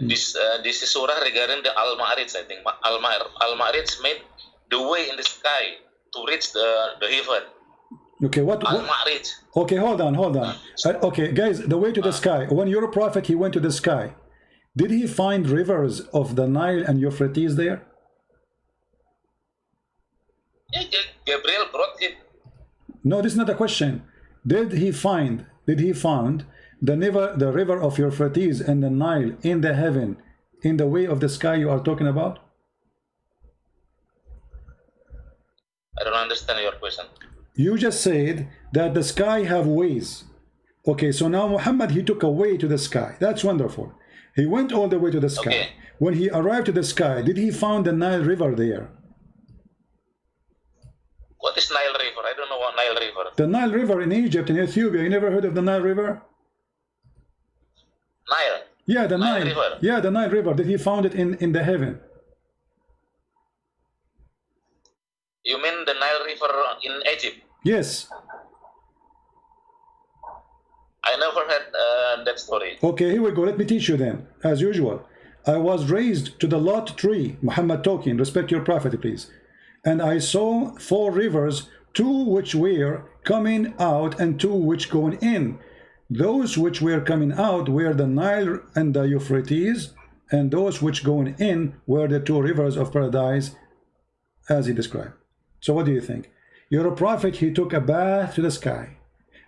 this is surah regarding the Al-Ma'arij, I think. Al-Ma'arij made the way in the sky to reach the heaven. Okay, what? Okay, hold on. Okay, guys, the way to the sky. When your prophet, he went to the sky, did he find rivers of the Nile and Euphrates there? Yeah, Gabriel brought it. No, this is not a question. Did he find the river of Euphrates and the Nile in the heaven, in the way of the sky you are talking about? I don't understand your question. You just said that the sky have ways. Okay, so now Muhammad, he took a way to the sky. That's wonderful. He went all the way to the sky. Okay. When he arrived to the sky, did he found the Nile River there? What is Nile River? I don't know what Nile River. The Nile River in Egypt, in Ethiopia. You never heard of the Nile River? Nile? Yeah, the Nile. River. Yeah, the Nile River. Did he found it in the heaven? You mean the Nile River in Egypt? Yes. I never heard that story. Okay, here we go. Let me teach you then, as usual. I was raised to the Lot tree, Muhammad talking, respect your prophet, please. And I saw 4 rivers, 2 which were coming out and 2 which going in. Those which were coming out were the Nile and the Euphrates, and those which going in were the 2 rivers of paradise, as he described. So what do you think? You're a prophet, he took a bath to the sky,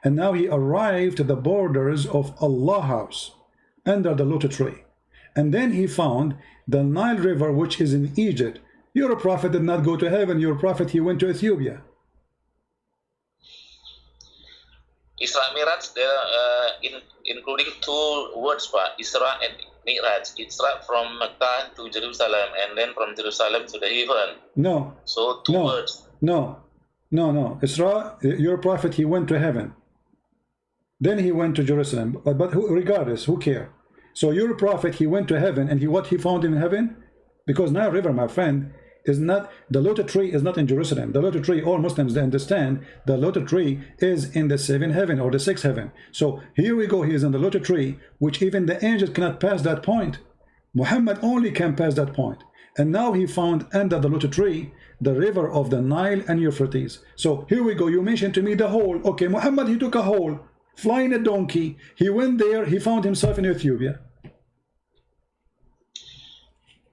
and now he arrived to the borders of Allah house, under the Lupe tree. And then he found the Nile River, which is in Egypt. Your prophet did not go to heaven. Your prophet, he went to Ethiopia. Isra Miraj, including 2 words, Pak. Isra and Miraj. Isra from Mecca to Jerusalem, and then from Jerusalem to the heaven. No. So 2 words. No. Isra, your prophet, he went to heaven. Then he went to Jerusalem. But regardless, who cares? So your prophet, he went to heaven, and what he found in heaven? Because Nile River, my friend, is not, the Lupe tree is not in Jerusalem. The Lupe tree, all Muslims, they understand, the Lupe tree is in the 7th heaven or the 6th heaven. So here we go, he is in the Lupe tree, which even the angels cannot pass that point. Muhammad only can pass that point. And now he found under the Lupe tree, the river of the Nile and Euphrates. So here we go, you mentioned to me the hole. Okay, Muhammad, he took a hole, flying a donkey. He went there, he found himself in Ethiopia.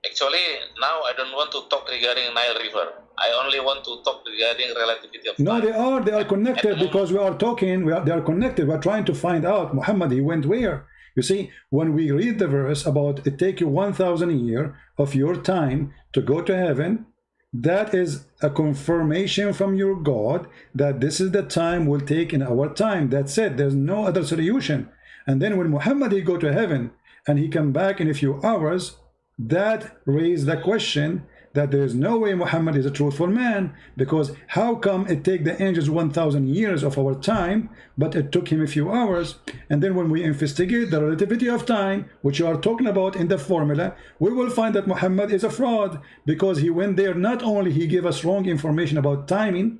Actually, now I don't want to talk regarding Nile River. I only want to talk regarding relativity of time. No, they are connected because we are talking, they are connected. We are trying to find out, Muhammad, he went where? You see, when we read the verse about it take you 1,000 years of your time to go to heaven, that is a confirmation from your God that this is the time we'll take in our time. That's it. There's no other solution. And then when Muhammad, he go to heaven and he come back in a few hours, that raised the question that there is no way Muhammad is a truthful man, because how come it take the angels 1,000 years of our time, but it took him a few hours? And then when we investigate the relativity of time, which you are talking about in the formula, we will find that Muhammad is a fraud, because he went there, not only he gave us wrong information about timing,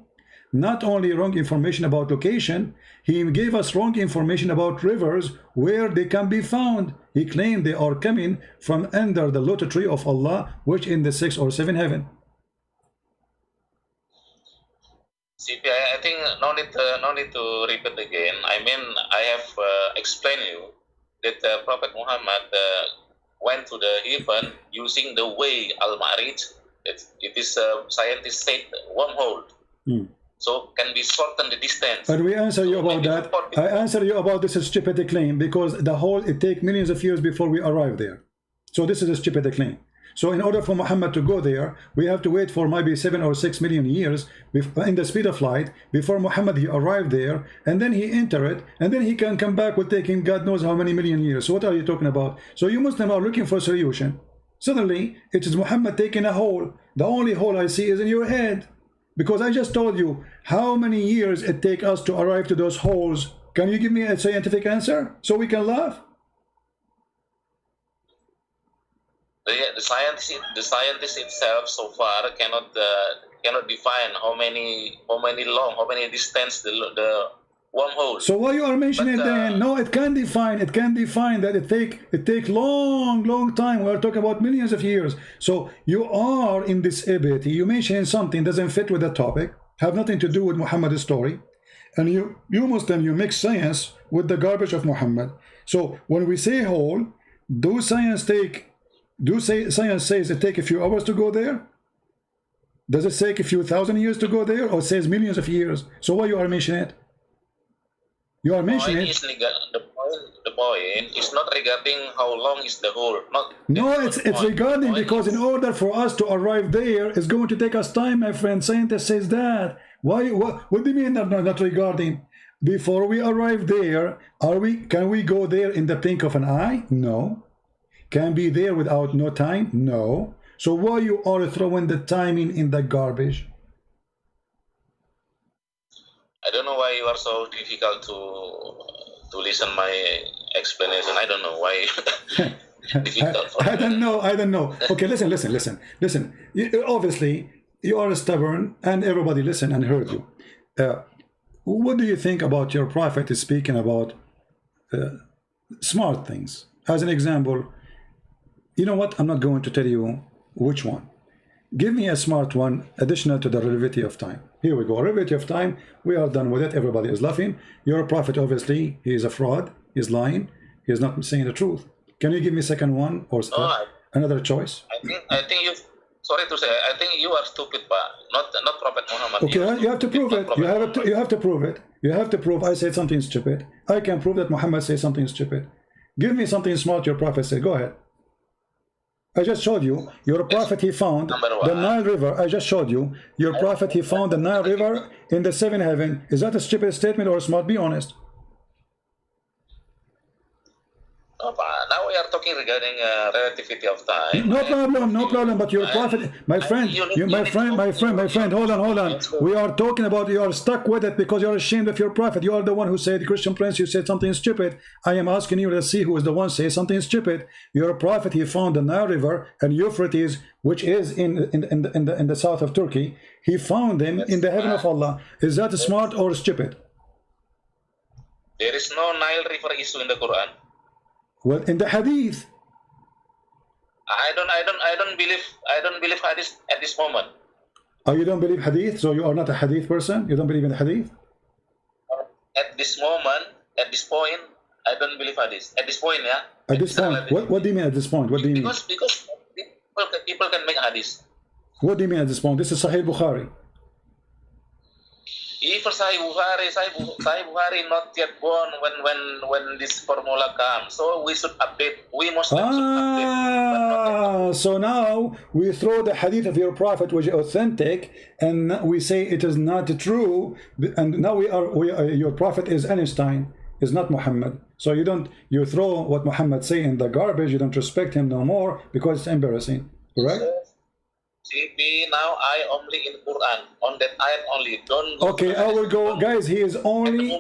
not only wrong information about location, he gave us wrong information about rivers, where they can be found. He claimed they are coming from under the Lupe tree of Allah, which in the 6th or 7th heaven. CP, I think no need to repeat again. I mean, I have explained you that Prophet Muhammad went to the heaven using the way Al-Ma'rij. It is scientists said wormhole. So can be shorten the distance. But we answer you about that. I answer you about this stupid claim, because the whole, it takes millions of years before we arrive there. So this is a stupid claim. So in order for Muhammad to go there, we have to wait for maybe 7 or 6 million years in the speed of light before Muhammad he arrived there, and then he enter it, and then he can come back with taking God knows how many million years. So what are you talking about? So you Muslims are looking for a solution. Suddenly it is Muhammad taking a hole. The only hole I see is in your head. Because I just told you how many years it takes us to arrive to those holes. Can you give me a scientific answer so we can laugh? The scientist itself so far cannot define how many distance the wormhole. So why you are mentioning then? No, it can define. It can define that it take long time. We are talking about millions of years. So you are in this ability. You mentioning something doesn't fit with the topic, have nothing to do with Muhammad's story, and you Muslim, you mix science with the garbage of Muhammad. So when we say whole, science says it take a few hours to go there? Does it take a few thousand years to go there, or says millions of years? So why you are mentioning it? You are mentioning it. The point is not regarding how long is the hole. No, it's regarding because in order for us to arrive there, it's going to take us time, my friend. Scientist says that. Why? What do you mean not regarding? Before we arrive there, can we go there in the blink of an eye? No. Can be there without no time? No. So why you are throwing the timing in the garbage? I don't know why you are so difficult to listen my explanation. I don't know why. Difficult for I don't know. Okay, listen. Obviously, you are stubborn, and everybody listened and heard you. What do you think about your prophet is speaking about smart things? As an example, you know what? I'm not going to tell you which one. Give me a smart one additional to the relativity of time. Here we go. Relativity of time. We are done with it. Everybody is laughing. Your prophet, obviously, he is a fraud. He's lying. He is not saying the truth. Can you give me second one or another choice? I think you. Sorry to say, I think you are stupid, but not Prophet Muhammad. Okay, you have to prove it. You have to prove it. You have to prove I said something stupid. I can prove that Muhammad said something stupid. Give me something smart your prophet said. Go ahead. I just showed you. Your prophet, he found the Nile River. I just showed you. Your prophet, he found the Nile River in the seventh heaven. Is that a stupid statement or smart? Be honest. Now we are talking regarding relativity of time. No problem. But your prophet, my friend, hold on. We are talking about you are stuck with it because you are ashamed of your prophet. You are the one who said, Christian Prince, you said something stupid. I am asking you to see who is the one say something stupid. Your prophet, he found the Nile River and Euphrates, which is in the south of Turkey. He found them in the heaven of Allah. Is that smart or stupid? There is no Nile River issue in the Quran. Well, in the hadith. I don't believe hadith at this moment. Oh, you don't believe hadith? So you are not a hadith person? You don't believe in hadith? At this moment, at this point, I don't believe hadith. At this point, yeah. At this point, what do you mean at this point? What do you mean? Because people can make hadith. What do you mean at this point? This is Sahih Bukhari. Even Sahih Bukhari not yet born when this formula comes. So we should update. We must update. So now we throw the hadith of your prophet, which is authentic, and we say it is not true. And now your prophet is Einstein, is not Muhammad. So you throw what Muhammad say in the garbage. You don't respect him no more because it's embarrassing. Correct? See, now I only in Quran on that ayat only. Don't. Okay, I will go, guys. He is only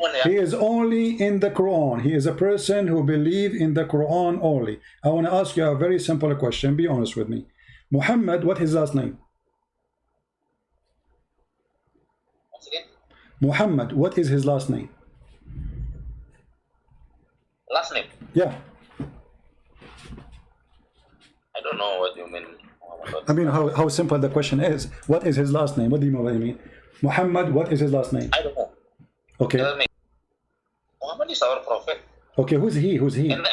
in the Quran. He is a person who believes in the Quran only. I want to ask you a very simple question. Be honest with me. Muhammad, what is his last name? Once again? Muhammad, what is his last name? Last name? Yeah. I don't know what you mean. I mean, how simple the question is. What is his last name? What do you know what I mean? Muhammad, what is his last name? I don't know. Okay. Tell me. Muhammad is our prophet. Okay, who's he? And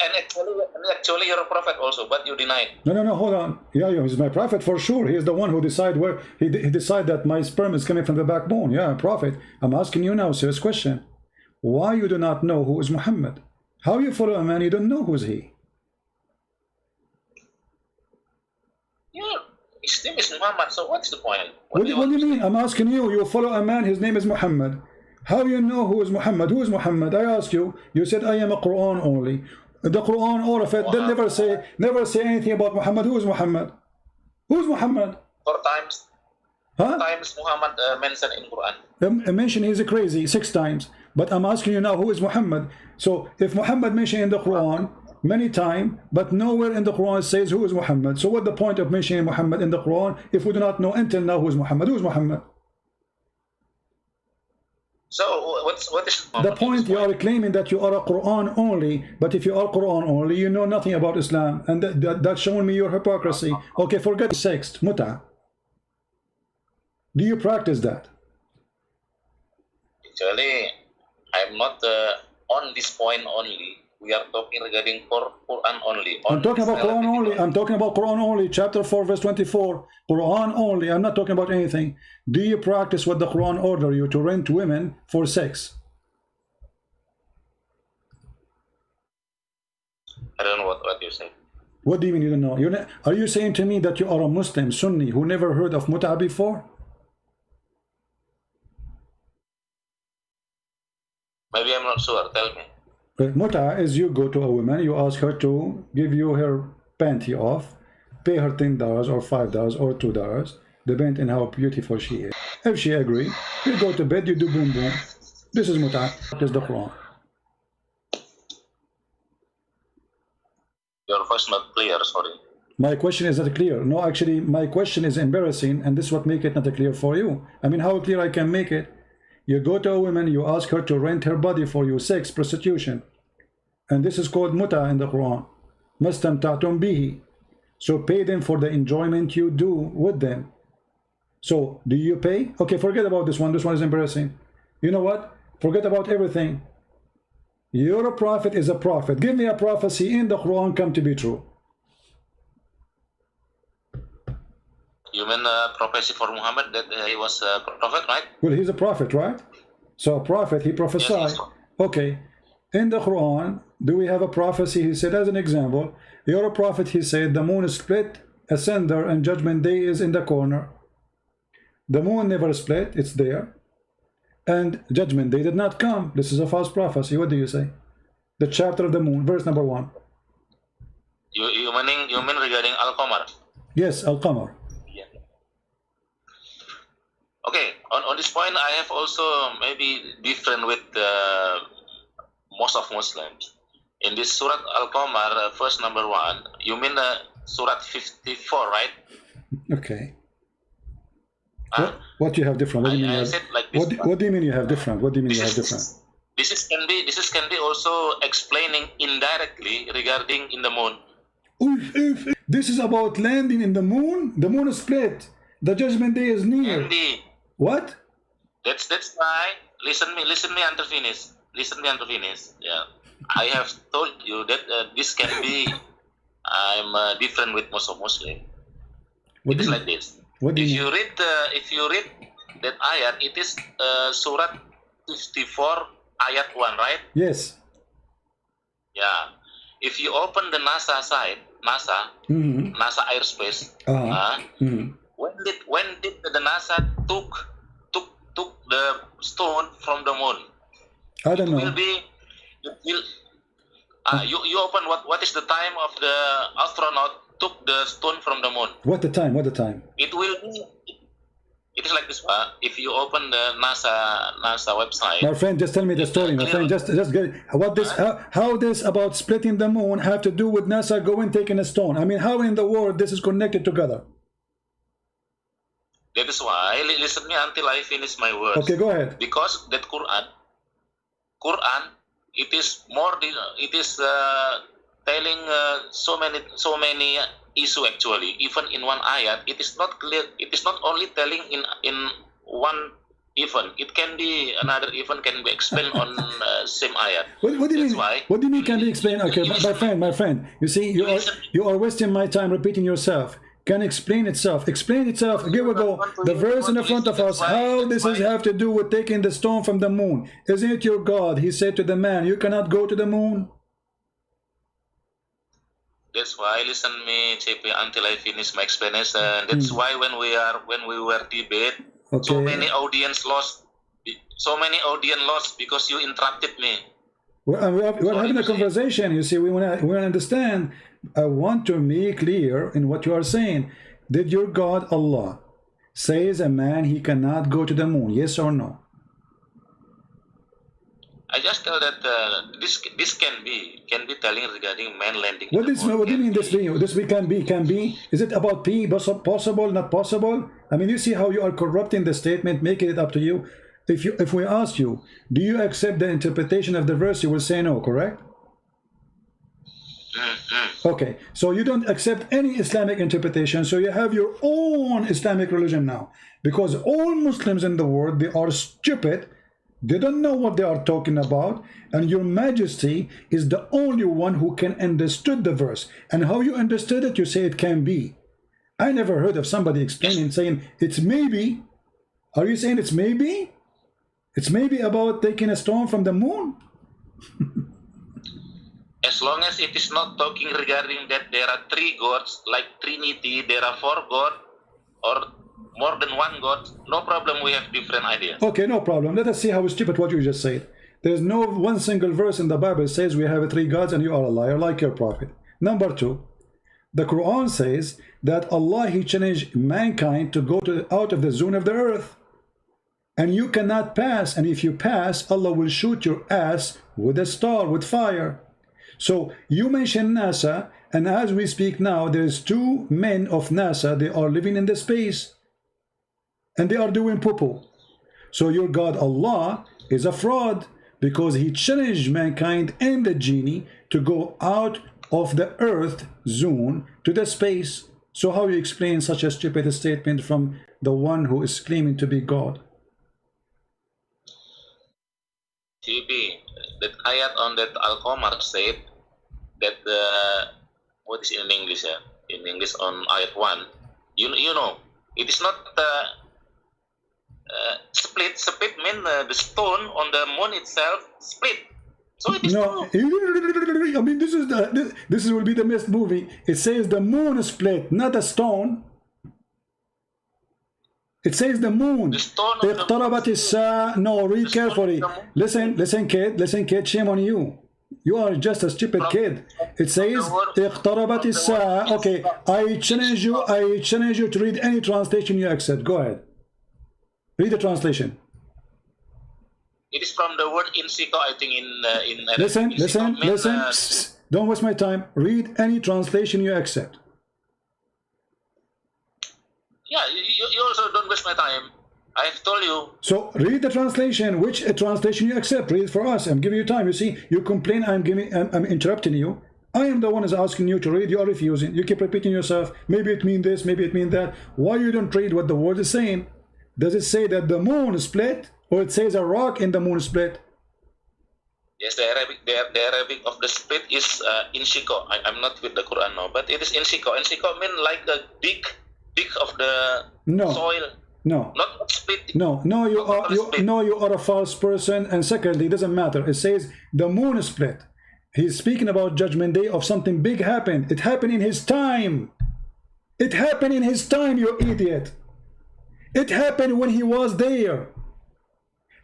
actually you're a prophet also, but you deny it. No, hold on. Yeah, he's my prophet for sure. He is the one who decide where he decide that my sperm is coming from the backbone. Yeah, prophet. I'm asking you now, serious question. Why you do not know who is Muhammad? How you follow a man you don't know who's he? His name is Muhammad, so what's the point? What do you mean? I'm asking you. You follow a man, his name is Muhammad. How you know who is Muhammad? Who is Muhammad? I ask you. You said I am a Quran only. The Quran, all of it, they never say anything about Muhammad. Who is Muhammad? Who is Muhammad? 4 times. Huh? 4 times Muhammad mentioned in Quran. Mention he's crazy 6 times. But I'm asking you now, who is Muhammad? So if Muhammad mentioned in the Quran many times, but nowhere in the Quran says who is Muhammad. So what the point of mentioning Muhammad in the Quran if we do not know until now who is Muhammad? Who is Muhammad? So what is the point? You are claiming that you are a Quran only, but if you are Quran only, you know nothing about Islam, and that's showing me your hypocrisy. Okay, forget sex, muta. Do you practice that? Actually, I'm not on this point only. We are talking regarding Quran only. I'm talking about Quran only. I'm talking about Quran only. Chapter 4, verse 24. Quran only. I'm not talking about anything. Do you practice what the Quran order you to rent women for sex? I don't know what you say. What do you mean you don't know? Are you saying to me that you are a Muslim Sunni who never heard of mut'a before? Maybe I'm not sure. Tell me. Mut'a is you go to a woman, you ask her to give you her panty off, pay her $10 or $5 or $2, depending on how beautiful she is. If she agree, you go to bed, you do boom boom. This is mut'a. This is the Quran. Your voice not clear, sorry. My question is not clear. No, actually, my question is embarrassing, and this is what make it not clear for you. I mean, how clear I can make it? You go to a woman, you ask her to rent her body for you, sex, prostitution. And this is called mut'a in the Quran. Mastamta'tum bihi. So pay them for the enjoyment you do with them. So, do you pay? Okay, forget about this one. This one is embarrassing. You know what? Forget about everything. Your prophet is a prophet. Give me a prophecy in the Quran come to be true. You mean prophecy for Muhammad that he was a prophet, right? Well, he's a prophet, right? So a prophet, he prophesied. Yes, okay. In the Quran, do we have a prophecy? He said, as an example, you're a prophet, he said, the moon is split asunder and judgment day is in the corner. The moon never split, it's there. And judgment day did not come. This is a false prophecy. What do you say? The chapter of the moon, verse number 1. You mean regarding Al-Qamar? Yes, Al-Qamar. Yeah. Okay, on this point, I have also maybe different with most of Muslims. In this Surah Al-Qamar, verse number 1, you mean Surah 54, right? Okay. What you have different? What do you mean? What do you mean you have different? What do you mean you have different? This can be also explaining indirectly regarding in the moon. This is about landing in the moon. The moon is split. The judgment day is near. Indeed. What? That's why. Listen me until finish. Listen me until finish. Yeah. I have told you that this can be. I'm different with most of Muslim. It is like this. If you read that ayat, it is Surah 54 ayat 1, right? Yes. Yeah. If you open the NASA site, NASA airspace, when did the NASA took the stone from the moon? I don't know. You open what is the time of the astronaut took the stone from the moon? What the time? What the time? It will be. It is like this. If you open the NASA website. My friend, just tell me the story. My friend, just get what this. How this about splitting the moon have to do with NASA going taking a stone? I mean, how in the world this is connected together? That is why. Listen me until I finish my words. Okay, go ahead. Because that Quran, it is more. It is telling so many issue actually. Even in one ayat, it is not clear. It is not only telling in one event. It can be another event can be explained on same ayat. What do you mean? Why, what do you mean can be explained? Okay, my friend. You see, you are wasting my time repeating yourself. Can explain itself. Explain itself. Here we go. The verse in the front of us. How this is have to do with taking the stone from the moon? Isn't it your God? He said to the man, "You cannot go to the moon." That's why listen me, JP, until I finish my explanation. That's why when we were debate, so many audience lost. So many audience lost because you interrupted me. We're having a conversation. You see, we want to understand. I want to make clear in what you are saying. Did your God Allah says a man he cannot go to the moon? Yes or no? I just tell that this can be telling regarding man landing. What do you mean this being? This we can be? Is it about P? Possible, not possible? I mean, you see how you are corrupting the statement, making it up to you. If we ask you, do you accept the interpretation of the verse? You will say no, correct? Okay, so you don't accept any Islamic interpretation, so you have your own Islamic religion now. Because all Muslims in the world, they are stupid. They don't know what they are talking about, and your majesty is the only one who can understood the verse. And how you understood it, you say it can be. I never heard of somebody explaining, saying it's maybe. Are you saying it's maybe? It's maybe about taking a stone from the moon? as long as it is not talking regarding that there are three gods, like Trinity, there are four gods, or more than one god, no problem, we have different ideas. Okay, no problem. Let us see how stupid what you just said. There's no one single verse in the Bible says we have three gods and you are a liar like your prophet. Number two, the Quran says that Allah, He challenged mankind to go out of the zone of the earth. And you cannot pass, and if you pass, Allah will shoot your ass with a star, with fire. So you mentioned NASA, and as we speak now, there's two men of NASA, they are living in the space, and they are doing poo-poo. So your God Allah is a fraud, because He challenged mankind and the genie to go out of the earth zone to the space. So how you explain such a stupid statement from the one who is claiming to be God? That ayat on that Al-Qamar said that what is in English? In English on ayat 1, you know, it is not split. Split mean the stone on the moon itself split. So it is no. I mean, this will be the best movie. It says the moon split, not a stone. It says the moon. اقتربت الساعة. No, read carefully. Listen, kid. Shame on you. You are just a stupid kid. It says اقتربت الساعة. Okay, I challenge you to read any translation you accept. Go ahead. Read the translation. It is from the word insiko, I think in listen. Psst, don't waste my time. Read any translation you accept. Yeah, you also don't waste my time. I have told you. So read the translation. Which translation you accept? Read it for us. I'm giving you time. You see, you complain. I'm interrupting you. I am the one who's asking you to read. You are refusing. You keep repeating yourself. Maybe it means this. Maybe it means that. Why you don't read what the word is saying? Does it say that the moon split, or it says a rock in the moon split? Yes, the Arabic of the split is insiko. I'm not with the Quran now, but it is insiko. Insiko means like the dig of the soil. No. Not split. No, you are a false person. And secondly, it doesn't matter. It says the moon split. He's speaking about Judgment Day of something big happened. It happened in his time. It happened in his time, you idiot. It happened when he was there.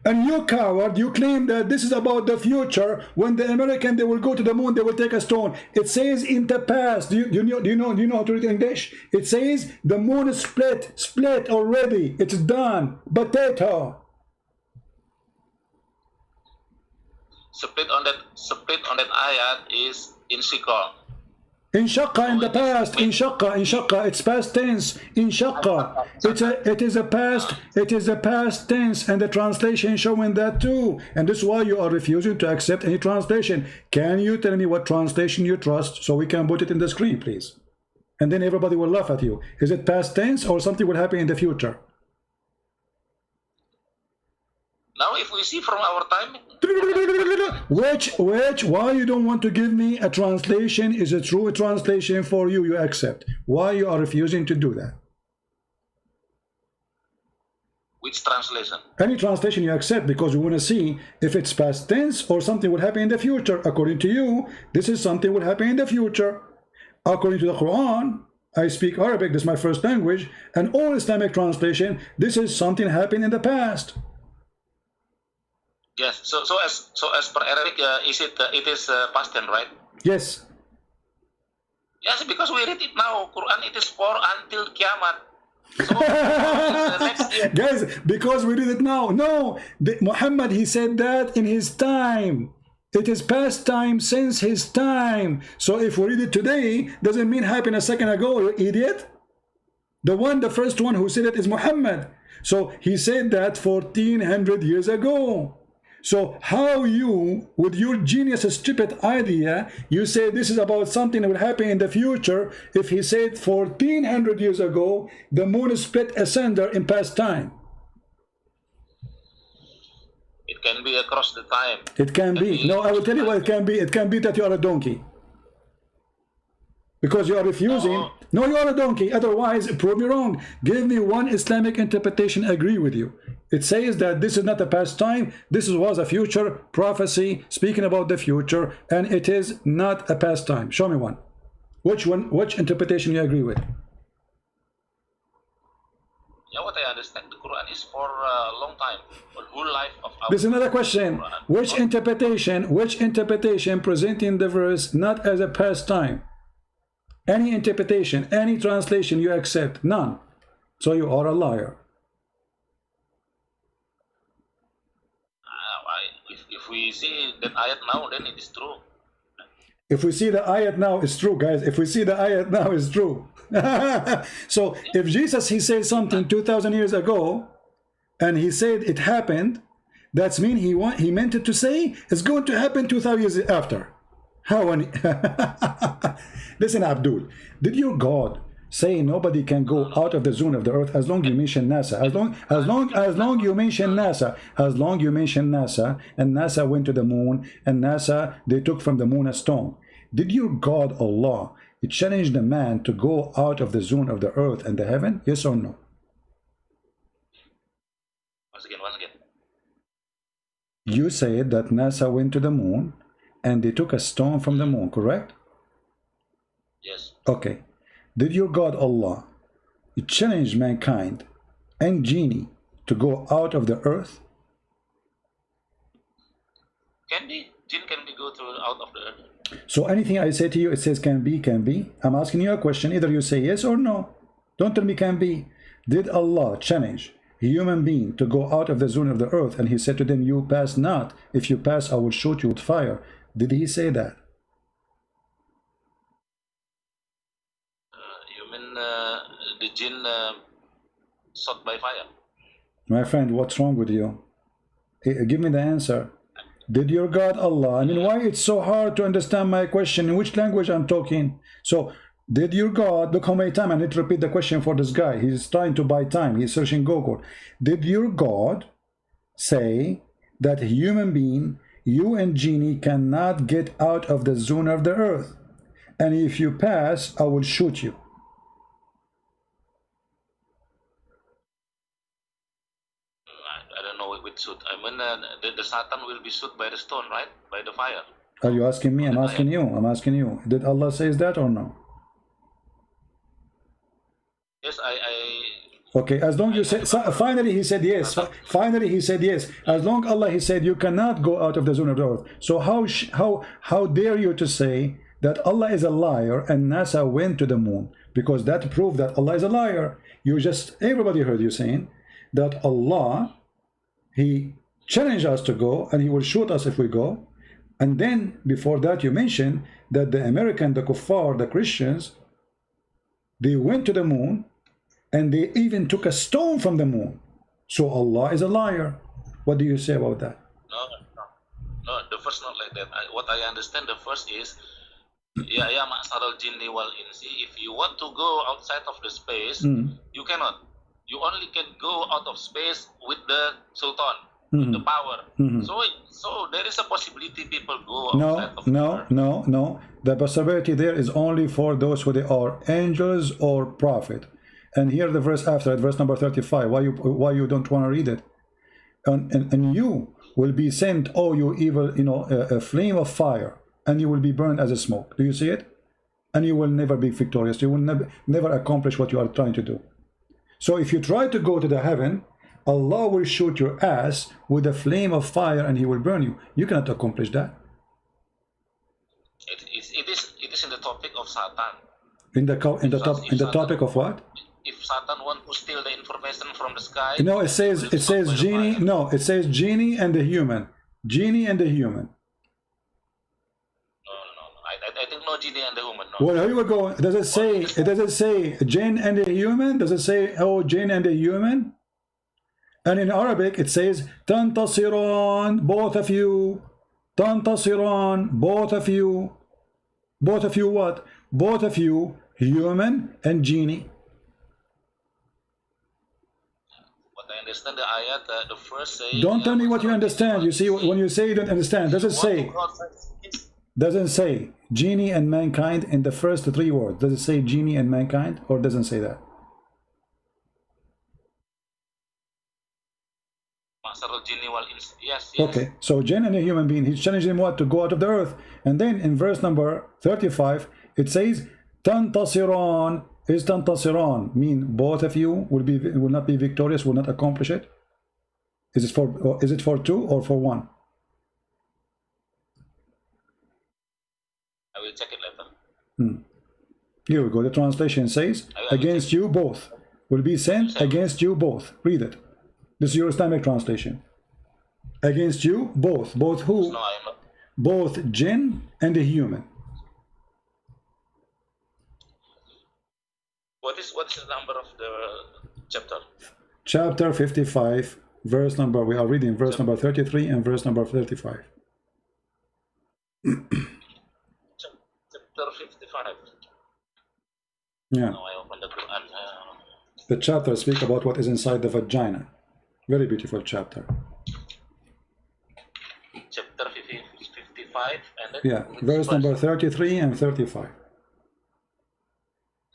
And you coward, you claim that this is about the future. When the American, they will go to the moon, they will take a stone. It says in the past. Do you know how to read English? It says the moon is split already. It's done. Potato. Split on that ayat is insiko. Inshaqqa in the past, inshaqqa, it's past tense, inshaqqa. It is a past tense, and the translation showing that too. And this is why you are refusing to accept any translation. Can you tell me what translation you trust so we can put it in the screen, please? And then everybody will laugh at you. Is it past tense or something will happen in the future? Now, if we see from our time, why you don't want to give me a translation? Is a true translation for you? You accept. Why you are refusing to do that? Which translation? Any translation you accept, because we want to see if it's past tense or something will happen in the future. According to you, this is something will happen in the future. According to the Quran, I speak Arabic. This is my first language, and all Islamic translation, this is something happened in the past. Yes. So as per Arabic, it is past tense, right? Yes. Yes, because we read it now. Quran, it is for until Kiamat. So next year. Guys, because we read it now. No, Muhammad, he said that in his time. It is past time since his time. So if we read it today, doesn't mean happened a second ago, you idiot. The first one who said it is Muhammad. So he said that 1400 years ago. So how you, with your genius stupid idea, you say this is about something that will happen in the future, if he said 1400 years ago, the moon split asunder in past time? It can be across the time. It can be. No, I will tell you what it can be. It can be that you are a donkey. Because you are refusing. No, you are a donkey. Otherwise, prove me wrong. Give me one Islamic interpretation, I agree with you. It says that this is not a past time, this was a future prophecy speaking about the future, and it is not a past time. Show me one. Which one? Which interpretation you agree with? Yeah, what I understand, the Quran is for a long time, for whole life of our. This is another question. Which interpretation presenting the verse not as a past time? Any interpretation, any translation you accept? None. So you are a liar. If we see that ayat now, then it is true. If we see the ayat now, it's true, guys. If we see the ayat now, it's true. So if Jesus, he said something 2,000 years ago, and he said it happened, that's mean he meant it to say it's going to happen 2,000 years after. How many? Listen, Abdul, did your God say nobody can go out of the zone of the earth as long you mention NASA? As long you mention NASA, and NASA went to the moon, and NASA, they took from the moon a stone. Did your God Allah challenge the man to go out of the zone of the earth and the heaven? Yes or no? Once again. You said that NASA went to the moon and they took a stone from the moon, correct? Yes. Okay. Did your God Allah challenge mankind and genie to go out of the earth? Can be. Jinn can be go through out of the earth. So anything I say to you, it says can be, can be. I'm asking you a question. Either you say yes or no. Don't tell me can be. Did Allah challenge a human being to go out of the zone of the earth, and he said to them, you pass not. If you pass, I will shoot you with fire. Did he say that? You mean the jinn shot by fire? My friend, what's wrong with you? Give me the answer. Did your God Allah, I mean, why it's so hard to understand my question? In which language I'm talking? So, did your God, look how many times I need to repeat the question for this guy. He's trying to buy time. He's searching Google. Did your God say that a human being, you and genie, cannot get out of the zone of the earth? And if you pass, I will shoot you. Shoot. I mean, the Satan will be shot by the stone, right? By the fire. Are you asking me? I'm asking you. I'm asking you. Did Allah say that or no? Yes, Okay, as long you said, finally he said yes. Finally he said yes. As long Allah, he said you cannot go out of the zone of the earth. So how dare you to say that Allah is a liar and NASA went to the moon? Because that proved that Allah is a liar. You just, everybody heard you saying that Allah, he challenged us to go and he will shoot us if we go. And then before that you mentioned that the American, the kuffar, the Christians, they went to the moon and they even took a stone from the moon. So Allah is a liar. What do you say about that? No, the first not like that. What I understand, the first is ya ma'saral jinni wal insi, if you want to go outside of the space, you cannot. You only can go out of space with the sultan, with the power. So there is a possibility people go outside of No. The possibility there is only for those who they are angels or prophet. And here the verse after it, verse number 35. Why you don't want to read it? And you will be sent, oh you evil, a flame of fire, and you will be burned as a smoke. Do you see it? And you will never be victorious. You will never accomplish what you are trying to do. So if you try to go to the heaven, Allah will shoot your ass with a flame of fire and he will burn you. You cannot accomplish that. It is in the topic of Satan. In the topic of what? If Satan wants to steal the information from the sky. No, it says genie. No, it says genie and the human. Genie and the human. I think no genie and the human. No. Well, here we go. Does it say jinn and the human? Does it say jinn and the human? And in Arabic it says tantasiran, both of you. Tantasiran, both of you. Both of you what? Both of you, human and genie. What I understand the ayat, the first say. Don't tell me what you understand. You see, when you say you don't understand, doesn't say genie and mankind in the first three words. Does it say genie and mankind, or doesn't say that? Yes. Okay, so jinn and a human being, he's challenging him what? To go out of the earth. And then in verse number 35, it says, Tantasiran. Is tantasiran mean both of you will not be victorious, will not accomplish it? Is it for two or for one? I will check it later. Here we go. The translation says, against you both will be sent, against you both. Read it. This is your Islamic translation. Against you both. Both who? No, I'm not. Both jinn and a human. What is the number of the chapter? Chapter 55, verse number, we are reading verse number 33 and verse number 35. Chapter 55. Yeah. No, I opened the Quran. The chapter speaks about what is inside the vagina. Very beautiful chapter. Chapter 55 and then Yeah, verse number 33 and 35.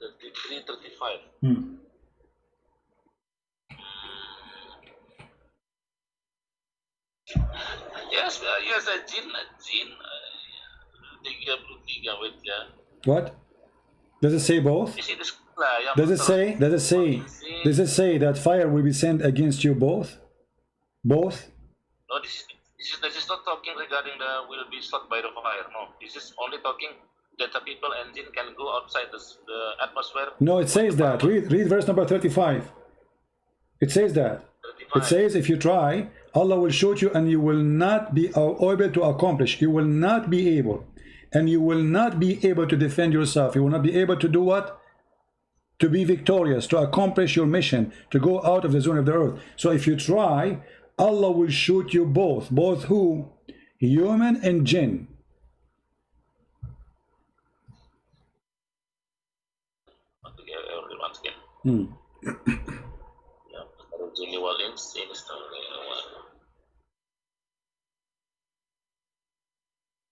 33, 35. Yes, a jinn, What? Does it say both? Does it say that fire will be sent against you both? Both? No, this is not talking regarding the will be struck by the fire. No, this is only talking that the people and jinn can go outside the atmosphere. No, it says that. Read verse number 35. It says that. 35. It says if you try, Allah will shoot you and you will not be able to accomplish. You will not be able. And you will not be able to defend yourself. You will not be able to do what? To be victorious, to accomplish your mission, to go out of the zone of the earth. So if you try, Allah will shoot you both. Both who? Human and jinn. Once again. Yeah,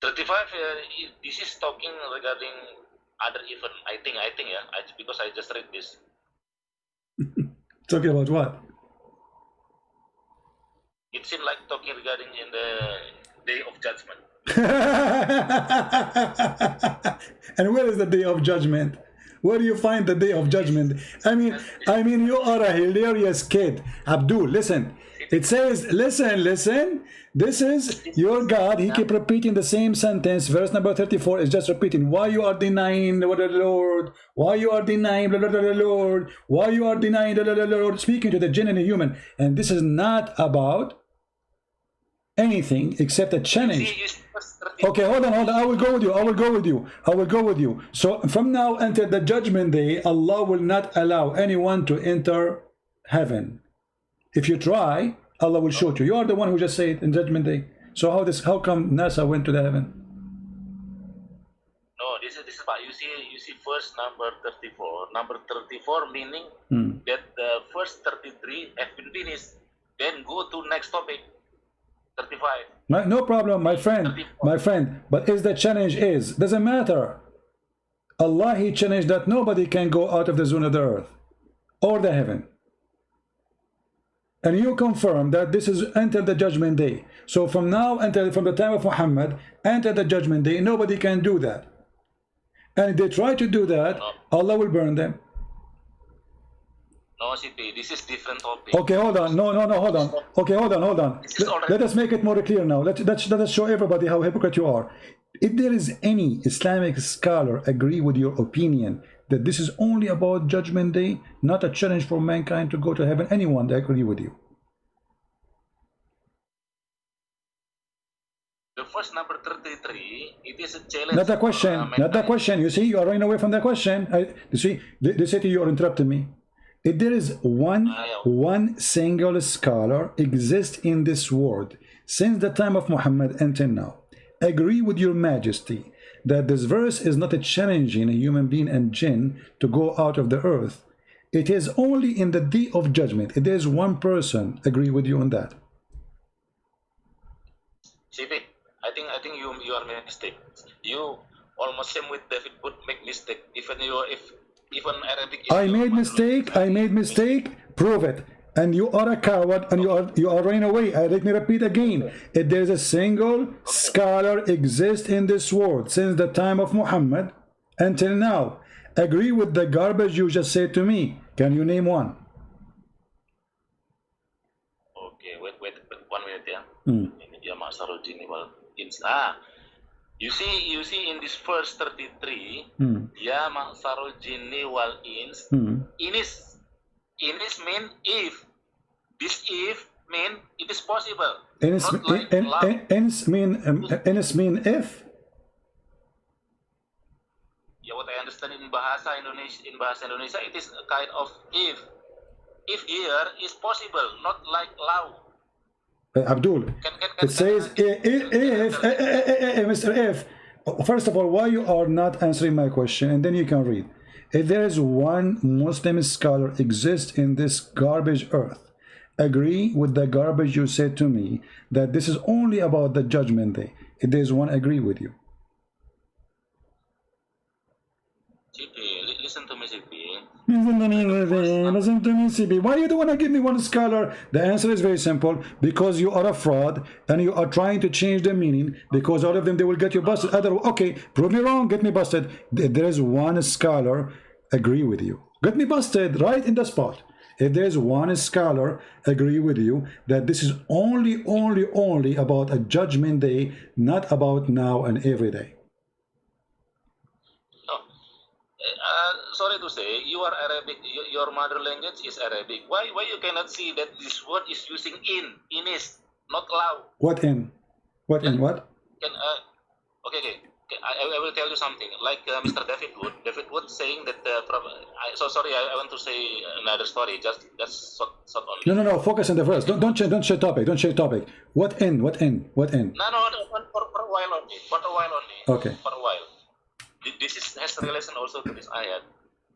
35. This is talking regarding other event. I think, because I just read this. Talking about what? It seemed like talking regarding in the day of judgment. And where is the day of judgment? Where do you find the day of judgment? I mean, you are a hilarious kid. Abdul, listen. It says, listen. This is your God. He keep repeating the same sentence. Verse number 34 is just repeating. Why you are denying the Lord? Why you are denying the Lord? Why you are denying the Lord? Speaking to the jinn and the human. And this is not about anything except a challenge. Okay, hold on. I will go with you. So from now until the judgment day, Allah will not allow anyone to enter heaven. If you try, Allah will shoot you. You are the one who just said in judgment day. So how come NASA went to the heaven? No, this is about you see first number 34. Number 34 meaning that the first 33 have been finished. Then go to next topic. 35. No problem, my friend. But is the challenge doesn't matter. Allah, He challenged that nobody can go out of the zone of the earth or the heaven. And you confirm that this is until the judgment day. So from now until from the time of Muhammad until the judgment day, nobody can do that. And if they try to do that, Allah will burn them. No, CP, this is different topic. Okay, hold on. No, hold on. Okay, hold on. Let us make it more clear now. Let us show everybody how hypocrite you are. If there is any Islamic scholar agree with your opinion that this is only about judgment day, not a challenge for mankind to go to heaven, anyone that agree with you? The first number 33, it is a challenge. Not the question. You see, you are running away from the question. You see, they say to you, you're interrupting me. If there is one single scholar exists in this world since the time of Muhammad until now, agree with your majesty that this verse is not a challenging a human being and jinn to go out of the earth. It is only in the day of judgment. If there is one person agree with you on that. CP, I think you are mistake. You almost same with David would make mistake. Even Arabic. I made mistake. Prove it. and you are a coward, and you are running away. Let me repeat again. If there is a single scholar exists in this world since the time of Muhammad until now, agree with the garbage you just said to me. Can you name one? Okay, wait 1 minute, yeah. You see in this verse 33, ya ma'sarul jinni wal ins. Inis mean if. This if mean it is possible. Inis mean if. Yeah, what I understand in bahasa Indonesia, it is a kind of if. If here is possible, not like law. Abdul, it says if, Mr. If. First of all, why you are not answering my question, and then you can read. If there is one Muslim scholar exists in this garbage earth, agree with the garbage you said to me that this is only about the judgment day. If there is one, agree with you. Listen to me, CP. Listen to me, CP. Why you don't want to give me one scholar? The answer is very simple. Because you are a fraud and you are trying to change the meaning. Because all of them, they will get you busted. Okay, prove me wrong, get me busted. If there is one scholar, agree with you. Get me busted right in the spot. If there is one scholar, agree with you that this is only about a judgment day, not about now and every day. Sorry to say, you are Arabic. Your mother language is Arabic. Why you cannot see that this word is using inis, not law? What in? What in? What? Okay. I will tell you something. Like Mr. David Wood saying that. So sorry, I want to say another story. Just short only. No. Focus on the verse. Don't change topic. Don't change topic. What in? No. For a while only. Okay. For a while. This has relation also to this ayat.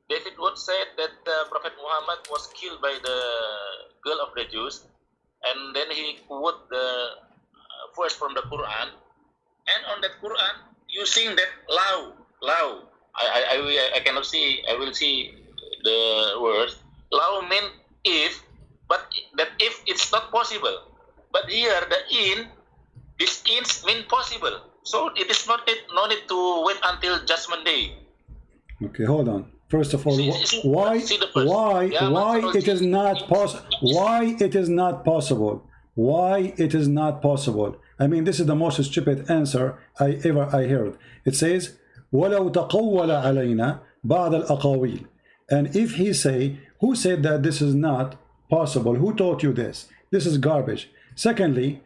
David Wood said that Prophet Muhammad was killed by the girl of the Jews, and then he quote the verse from the Quran, and on that Quran using that law. I cannot see. I will see the words. Law mean if, but that if it's not possible. But here this ins mean possible. So it is no need to wait until Judgment Day. Okay, hold on. First of all, why it is not possible? Why it is not possible? Why it is not possible? I mean, this is the most stupid answer I heard. It says, وَلَوْ تَقَوَّلَ عَلَيْنَا بَعْضَ الْأَقَاوِيلِ. And if he say, who said that this is not possible? Who taught you this? This is garbage. Secondly,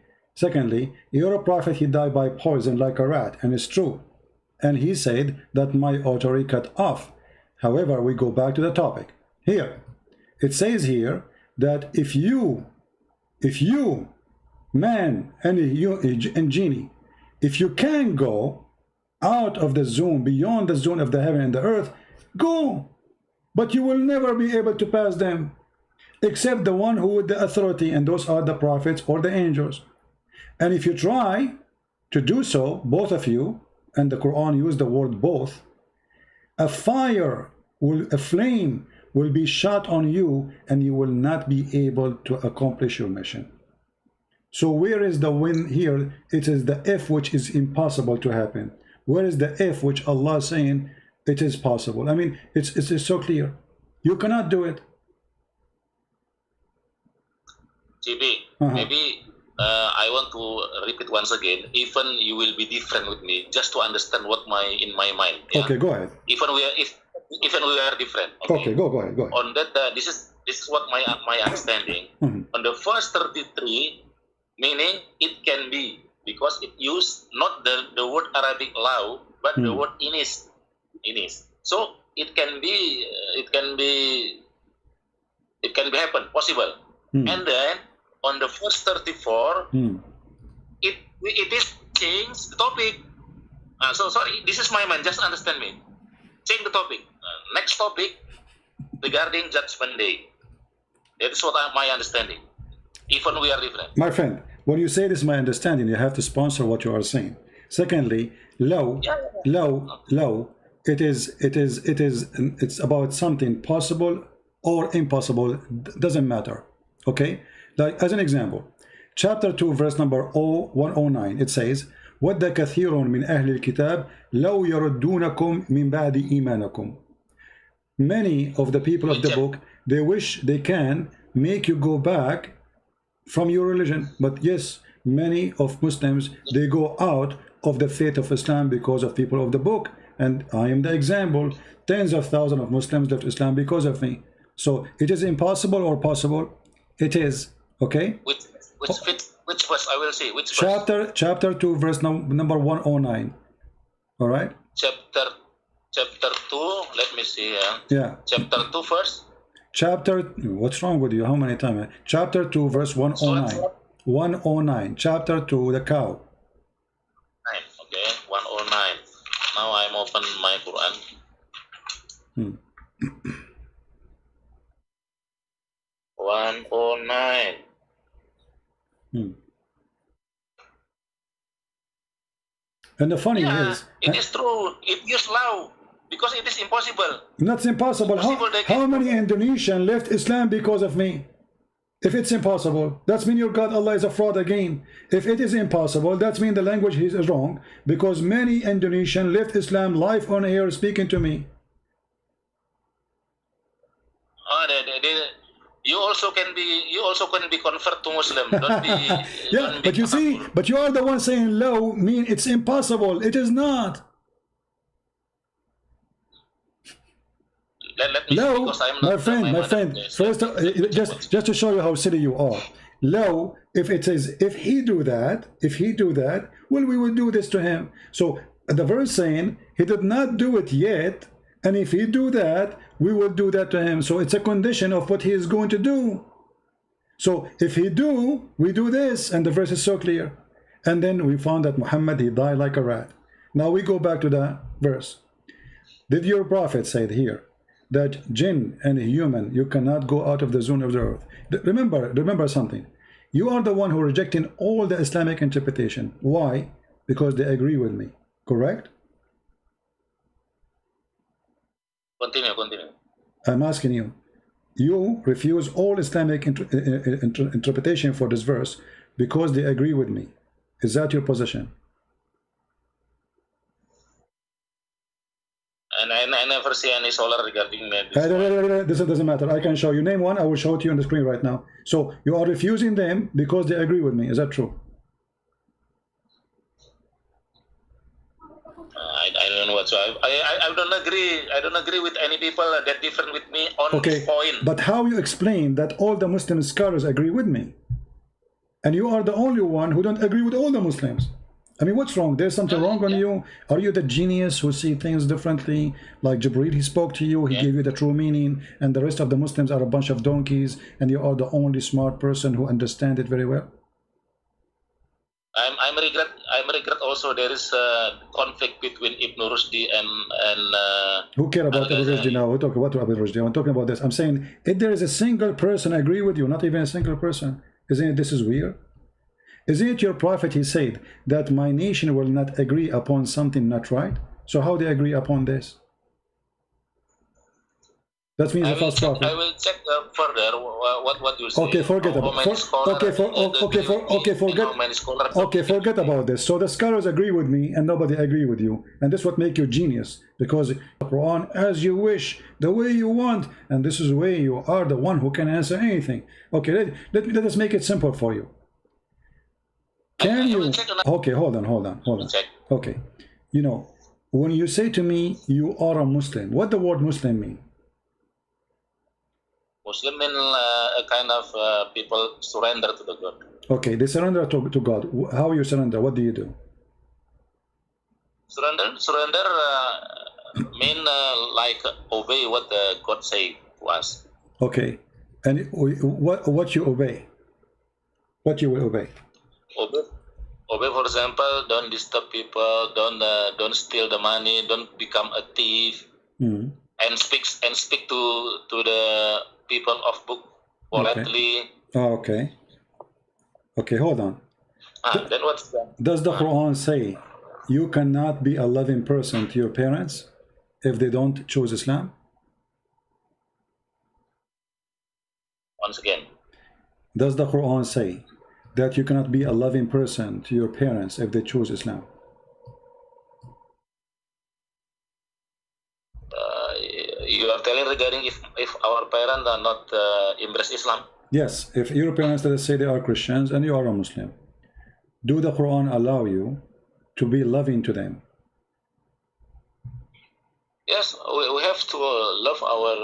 you're a prophet, he died by poison like a rat, and it's true. And he said that my artery cut off. However, we go back to the topic. Here, it says here that if you, man, and genie, if you can go out of the zone, beyond the zone of the heaven and the earth, go. But you will never be able to pass them, except the one who with the authority, and those are the prophets or the angels. And if you try to do so, both of you, and the Quran used the word both, a flame will be shot on you, and you will not be able to accomplish your mission. So where is the win here? It is the if which is impossible to happen. Where is the if which Allah is saying it is possible? I mean, it's so clear. You cannot do it. GB, maybe I want to repeat once again. Even you will be different with me, just to understand what in my mind. Yeah? Okay, go ahead. Even we are different. Okay, go ahead. On that, this is what my understanding. On the first 33, meaning it can be, because it used not the word Arabic law, but the word inis. So it can be happen, possible. And then on the first 34, it is change the topic. So sorry, this is my mind. Just understand me. Change the topic. Next topic regarding Judgment Day. That is what my understanding. Even we are different. My friend, when you say this is my understanding, you have to sponsor what you are saying. Secondly, low. It's about something possible or impossible. Doesn't matter. Okay, like as an example, chapter 2 verse number 109, it says وَدَّ كَثِيرٌ مِنْ أَهْلِ الْكِتَابِ لَوْ يَرُدُّونَكُمْ مِنْ بَعْدِ إِيمَانَكُمْ. Many of the people of the book, they wish they can make you go back from your religion. But yes, many of Muslims, they go out of the faith of Islam because of people of the book, and I am the example. Tens of thousands of Muslims left Islam because of me. So it is impossible or possible? It is. Okay, which verse I will see? Which verse? Chapter 2 verse number 109. All right, chapter 2, let me see. Yeah, chapter 2 first. Chapter, what's wrong with you? How many times? Chapter 2 verse 109. 109, chapter 2, the cow. Okay, 109. Now I'm open my Quran. 109. And the funny is, it is true. It is law because it is impossible. That's impossible. How many Indonesians left Islam because of me? If it's impossible, that's mean your God Allah is a fraud again. If it is impossible, that's mean the language is wrong, because many Indonesians left Islam live on air speaking to me. You also can be convert to Muslim. Don't be, yeah, but you see, but you are the one saying low mean it's impossible. It is not. Let me low, see, I'm not my friend. First, just to show you how silly you are. Low, if he do that, well, we will do this to him. So the verse saying he did not do it yet, and if he do that, we will do that to him. So it's a condition of what he is going to do. So if he do, we do this, and the verse is so clear. And then we found that Muhammad, he died like a rat. Now we go back to the verse. Did your prophet say here that jinn and human, you cannot go out of the zone of the earth? Remember something. You are the one who rejecting all the Islamic interpretation. Why? Because they agree with me. Correct? Continue. I'm asking you. You refuse all Islamic interpretation for this verse because they agree with me. Is that your position? And I never see any scholar regarding this. This doesn't matter. I can show you. Name one. I will show it to you on the screen right now. So you are refusing them because they agree with me. Is that true? I don't know what. So I don't agree. I don't agree with any people that different with me on this point. But how you explain that all the Muslim scholars agree with me, and you are the only one who don't agree with all the Muslims? I mean, what's wrong? There's something wrong on you? Are you the genius who see things differently? Like Jibreel, he spoke to you, he gave you the true meaning, and the rest of the Muslims are a bunch of donkeys, and you are the only smart person who understands it very well? I regret also there is a conflict between Ibn Rushdi and who care about Ibn Rushdi now? We talk about Ibn Rushdi. I'm talking about this. I'm saying if there is a single person agree with you, not even a single person, isn't it this is weird? Isn't it your prophet, he said that my nation will not agree upon something not right? So how they agree upon this? That means the false prophet. I will check further what you say. Okay, forget forget about this. So the scholars agree with me and nobody agree with you, and this is what make you genius, because the Quran as you wish, the way you want, and this is the way you are the one who can answer anything. Okay, let us make it simple for you. Can you? Okay, hold on. Okay, you know, when you say to me you are a Muslim, what the word Muslim mean? Muslim mean a kind of people surrender to the God. Okay, they surrender to God. How you surrender? What do you do? Surrender mean like obey what God say to us. Okay, and what you obey? What you will obey? Obey, for example, don't disturb people, don't steal the money, don't become a thief, and speak to the people of book politely. Okay. Okay, hold on. Then what's that? Does the Quran say you cannot be a loving person to your parents if they don't choose Islam? Once again. does the Quran say that you cannot be a loving person to your parents if they choose Islam? You are telling regarding if our parents are not embrace Islam? Yes, if your parents, let's say they are Christians and you are a Muslim, do the Quran allow you to be loving to them? Yes, we have to love our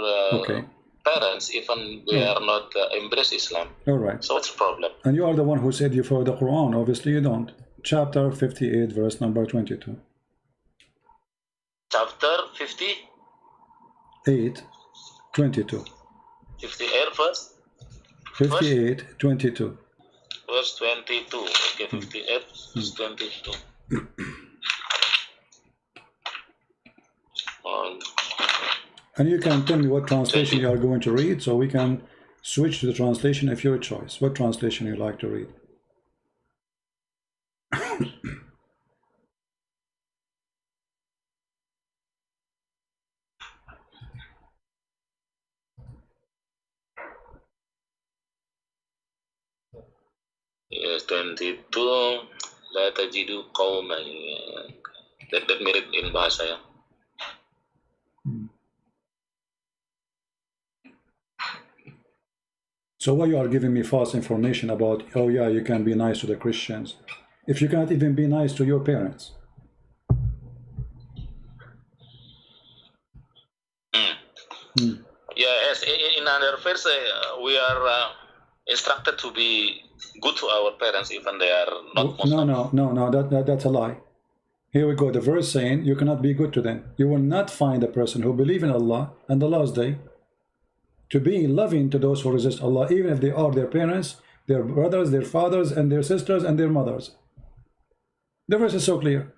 parents even they are not embrace Islam. All right. So what's the problem? And you are the one who said you follow the Quran. Obviously you don't. Chapter 58, verse number 22. Chapter 58, 22. 58 verse? 58, 22. Verse 22. Okay, 58, verse 22. And you can tell me what translation you are going to read, so we can switch to the translation of your choice. What translation you like to read? Yes, 22. La tajidu qawman. That mirip in bahasa ya. So why you are giving me false information about, oh yeah, you can be nice to the Christians, if you cannot even be nice to your parents? Yes, in another verse, we are instructed to be good to our parents even they are not Muslim. No, that's a lie. Here we go, the verse saying you cannot be good to them. You will not find a person who believes in Allah and the last day to be loving to those who resist Allah, even if they are their parents, their brothers, their fathers, and their sisters, and their mothers. The verse is so clear.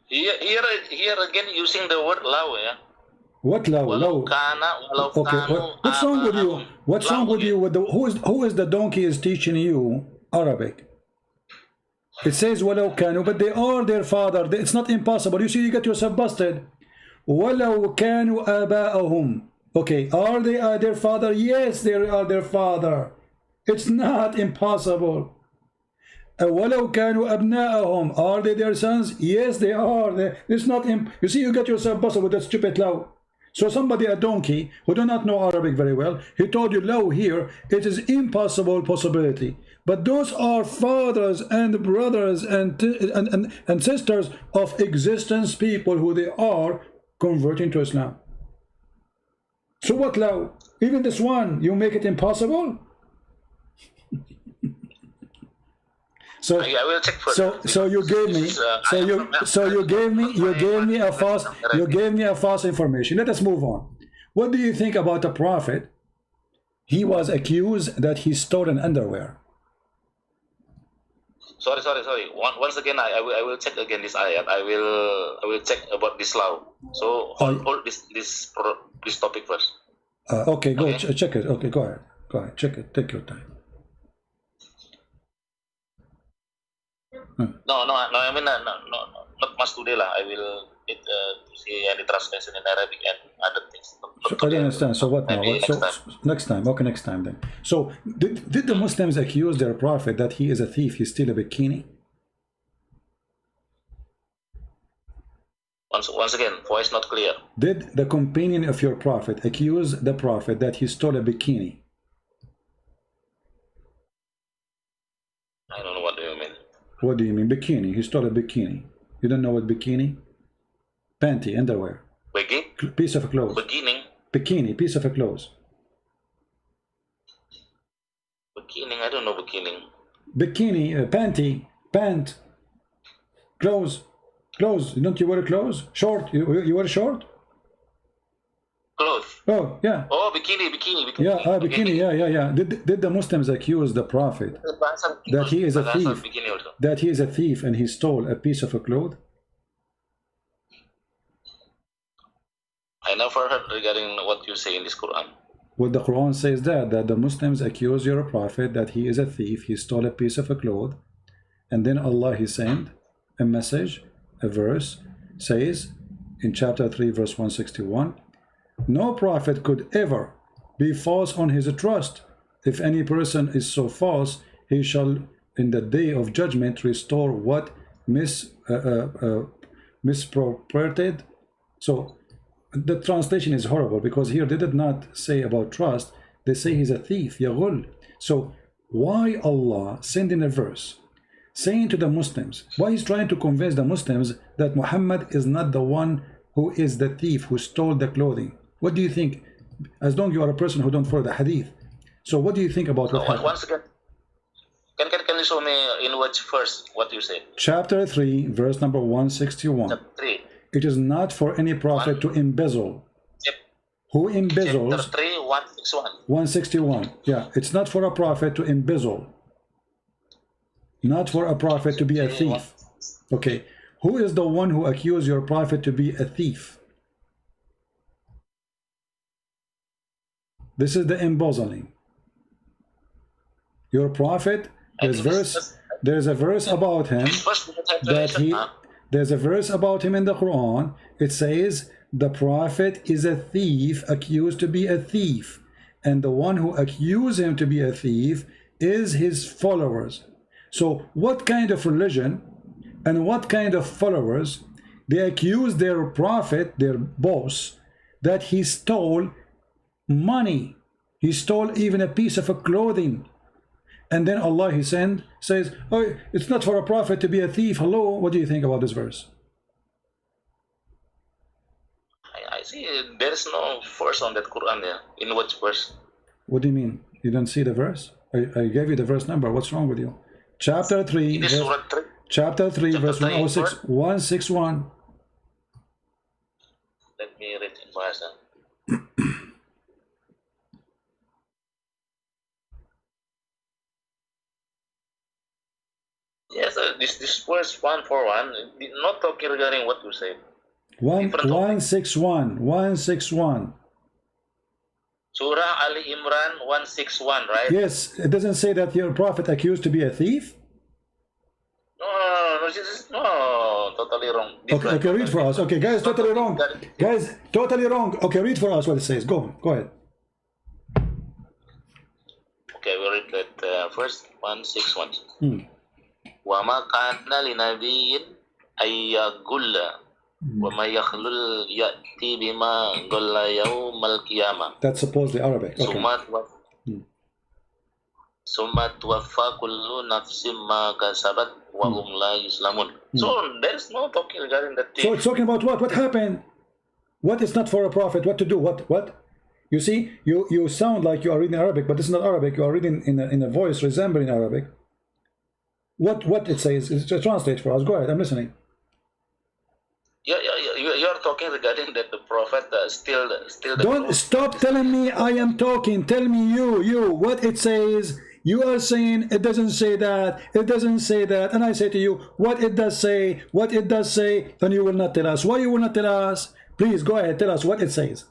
Here again using the word law, yeah? What law? Okay, what's wrong with you? What's wrong with you? With the, who is the donkey is teaching you Arabic? It says walau kanu, but they are their father. It's not impossible. You see, you get yourself busted. Walau kanu aba'ahum. Okay, are they their father? Yes, they are their father. It's not impossible. Walau kanu abna'ahum. Are they their sons? Yes, they are. It's not. You see, you get yourself busted with that stupid law. So somebody, a donkey, who do not know Arabic very well, he told you law here, it is impossible possibility. But those are fathers and brothers and sisters of existence people who they are converting to Islam. So what law? Even this one, you make it impossible? So I will check for so you gave me a false information. Let us move on. What do you think about the prophet? He was accused that he stole an underwear. Sorry. Once again, I will check again this ayat. I will check about this law. So hold this topic first. Okay, go check it. Okay, go ahead, check it. Take your time. No. I mean, no, not much today lah. I will need to see any translation in Arabic and other things. So, I don't understand. So what now? Next time. Okay, next time then. So did the Muslims accuse their prophet that he is a thief? He stole a bikini. Once again, voice not clear. Did the companion of your prophet accuse the prophet that he stole a bikini? I don't know what do you mean. What do you mean bikini? He stole a bikini. You don't know what bikini? Panty, underwear. Piece of clothes. Bikini, piece of clothes. Bikini, I don't know bikini. Bikini, panty, pant, clothes. Don't you wear clothes? Short, you wear short? Clothes. Oh, yeah. Oh, bikini. Yeah, bikini, yeah. Did the Muslims accuse the prophet that he is a thief? That he is a thief and he stole a piece of a cloth? I never heard regarding what you say in this Quran. Well, the Quran says that the Muslims accuse your prophet that he is a thief, he stole a piece of a cloth, and then Allah, he sent a message, a verse, says in chapter 3, verse 161, no prophet could ever be false on his trust. If any person is so false, he shall in the day of judgment restore what misappropriated. So the translation is horrible, because here they did not say about trust, they say he's a thief, yaghul. So why Allah sending a verse saying to the Muslims, why he's trying to convince the Muslims that Muhammad is not the one who is the thief who stole the clothing? What do you think? As long as you are a person who don't follow the hadith, so what do you think about what happened? Once again, can you show me in which verse what you said? Chapter 3, verse number 161. Chapter 3. It is not for any prophet to embezzle. Yep. Who embezzles? Chapter 3, 161. 161. Yeah, it's not for a prophet to embezzle. Not for a prophet to be a thief. Okay. Who is the one who accused your prophet to be a thief? This is the embezzling. Your prophet, there's a verse about him that there's a verse about him in the Quran. It says the prophet is a thief, accused to be a thief, and the one who accused him to be a thief is his followers. So what kind of religion and what kind of followers, they accuse their prophet, their boss, that he stole money, he stole even a piece of a clothing, and then Allah he says, oh, it's not for a prophet to be a thief. Hello, what do you think about this verse? I see there is no verse on that Quran there. In which verse? What do you mean? You don't see the verse? I gave you the verse number. What's wrong with you? Chapter 3, chapter 3, verse 161. Let me read in verse. Yes, this verse 141 not talking regarding what you said. 161. Surah Ali Imran 161, right? Yes, it doesn't say that your prophet accused to be a thief. No, this is totally wrong. Okay, read for us. Okay, guys, totally wrong. Guys, totally wrong. Okay, read for us what it says. Go ahead. Okay, we read that first 161. وَمَا كَانَ لِنَبِيٍّ أَن يَغُلَّ وَمَا يَخْلُلْ يَأْتِي بِمَا غَلَّ يَوْمَ الْقِيَامَةِ. That's supposedly Arabic. Okay. ثُمَّ تُوَفَّى كُلُّ نَفْسٍ مَا كَسَبَتْ وَهُمْ لَا يُظْلَمُونَ. So there is no talking regarding that thing. So it's talking about what? What happened? What is not for a prophet? What to do? What? You see, you sound like you are reading Arabic, but this is not Arabic. You are reading in a voice resembling Arabic. What it says is to translate for us. Go ahead, I'm listening. You are talking regarding that the prophet still the Don't stop telling me I am talking. Tell me you what it says. You are saying it doesn't say that, it doesn't say that, and I say to you what it does say, then you will not tell us. Why you will not tell us? Please go ahead, tell us what it says.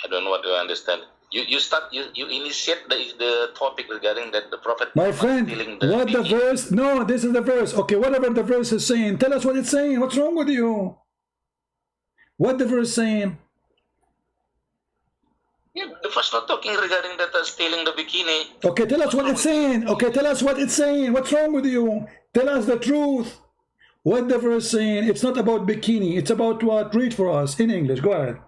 I don't know what you understand. You initiate the topic regarding that the prophet. My friend, what the verse? No, this is the verse. Okay, whatever the verse is saying, tell us what it's saying. What's wrong with you? What the verse saying? Yeah, the first not talking regarding that stealing the bikini. Okay, tell us what it's saying. Okay, tell us what it's saying. What's wrong with you? Tell us the truth. What the verse saying? It's not about bikini. It's about what? Read for us in English. Go ahead.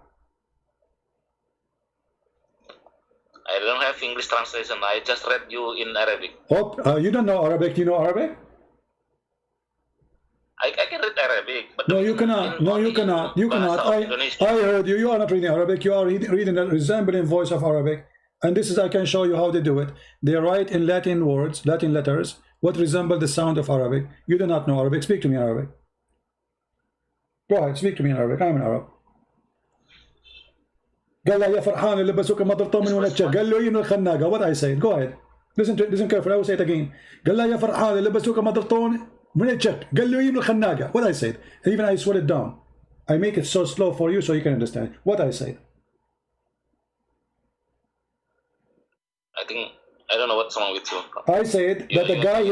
I don't have English translation. I just read you in Arabic. Oh, you don't know Arabic. Do you know Arabic? I can read Arabic. But no, you cannot. No, you cannot. You cannot. I heard you. You are not reading Arabic. You are reading a resembling voice of Arabic. And this is, I can show you how they do it. They write in Latin words, Latin letters, what resemble the sound of Arabic. You do not know Arabic. Speak to me in Arabic. Go ahead. Speak to me in Arabic. I'm an Arab. قال له يا فرحان اللي لبسوك ما ضربتهم من ونتشا قال له يمن الخناقه. What I said. Go ahead. Listen carefully. I will say it again. قال له يا فرحان اللي لبسوك ما ضربتهم من التشا قال له يمن الخناقه. What I said. Even I slow it down. I make it so slow for you so you can understand what I said. I don't know what's wrong with you. I said that a guy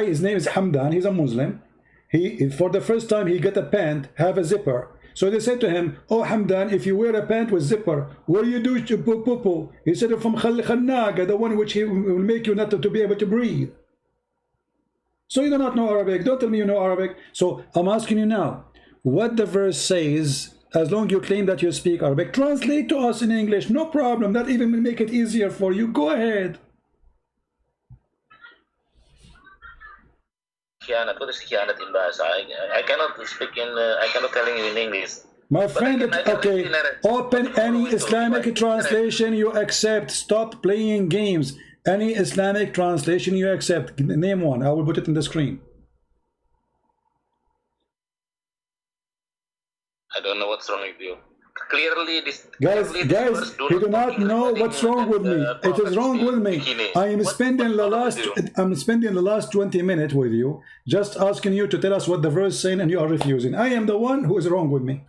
his name is Hamdan. He's a Muslim. He for the first time he got a pant have a zipper. So they said to him, oh Hamdan, if you wear a pant with zipper, what do you do to poo? He said, from khannaga, the one which he will make you not to be able to breathe. So you do not know Arabic. Don't tell me you know Arabic. So I'm asking you now, what the verse says, as long as you claim that you speak Arabic, translate to us in English, no problem. That even will make it easier for you. Go ahead. Khianat, what is khianat in Bahasa? I cannot speak in, I cannot tell you in English. My friend, okay, open any Islamic translation you accept. Stop playing games. Any Islamic translation you accept. Name one. I will put it in the screen. I don't know what's wrong with you. Clearly, this guys, you do not know what's wrong with me. It is wrong with me. I am spending the last 20 minutes with you, just asking you to tell us what the verse is saying, and you are refusing. I am the one who is wrong with me.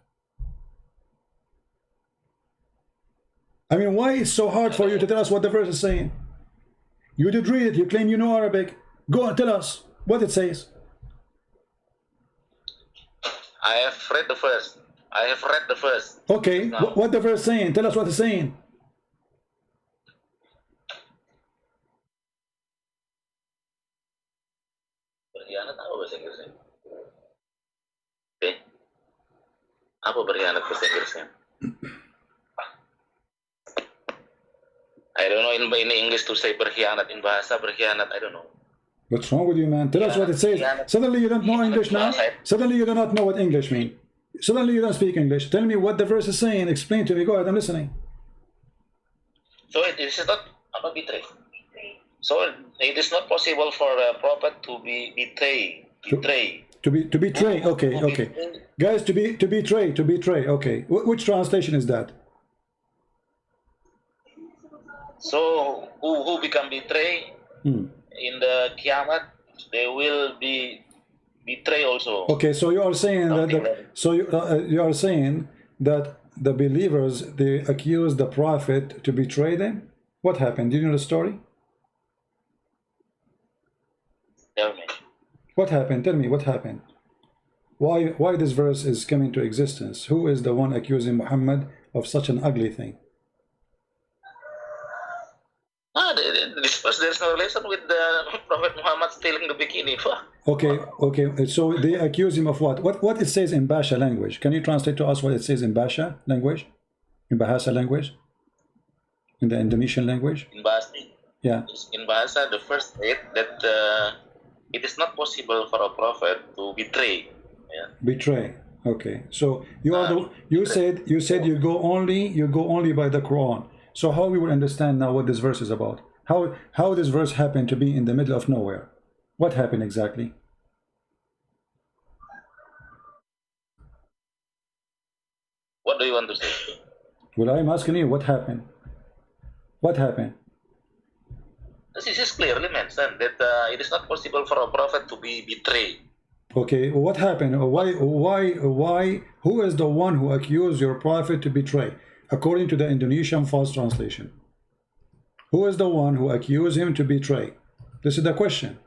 I mean, why it's so hard for you to tell us what the verse is saying? You did read it. You claim you know Arabic. Go and tell us what it says. I have read the verse. I have read the verse. Okay, what the verse saying? Tell us what it's saying. Berkhianat apa bahasa Inggrisnya? Okay. Apa berkhianat bahasa Inggrisnya? I don't know in English to say berkhianat. In bahasa berkhianat, I don't know. What's wrong with you, man? Tell us what it says. Suddenly you don't know English now? Suddenly you do not know what English means. Suddenly you don't speak English. Tell me what the verse is saying. Explain to me. Go ahead, I'm listening. So it is not betray. So it is not possible for a prophet to be betray. To betray. Okay. Guys, to betray. Okay. Which translation is that? So who become betray in the Qiyamah, they will be betray also. Okay, so you are saying you are saying that the believers, they accuse the prophet to betray them. What happened? Do you know the story? Tell me. What happened? Tell me what happened. Why this verse is coming to existence? Who is the one accusing Muhammad of such an ugly thing? This verse, there's no relation with the Prophet Muhammad stealing the bikini. Okay. So they accuse him of what? What it says in Basha language? Can you translate to us what it says in Basha language? In Bahasa language? In the Indonesian language? In Bahasa. Yeah. In Bahasa, the first state that it is not possible for a prophet to betray. Yeah. Betray. Okay. So you said you go only by the Quran. So how we will understand now what this verse is about? How this verse happened to be in the middle of nowhere? What happened exactly? What do you want to say? Well, I'm asking you, what happened? What happened? This is clearly mentioned that it is not possible for a prophet to be betrayed. Okay, what happened? Why? Who is the one who accused your prophet to betray? According to the Indonesian false translation, who is the one who accused him to betray? This is the question.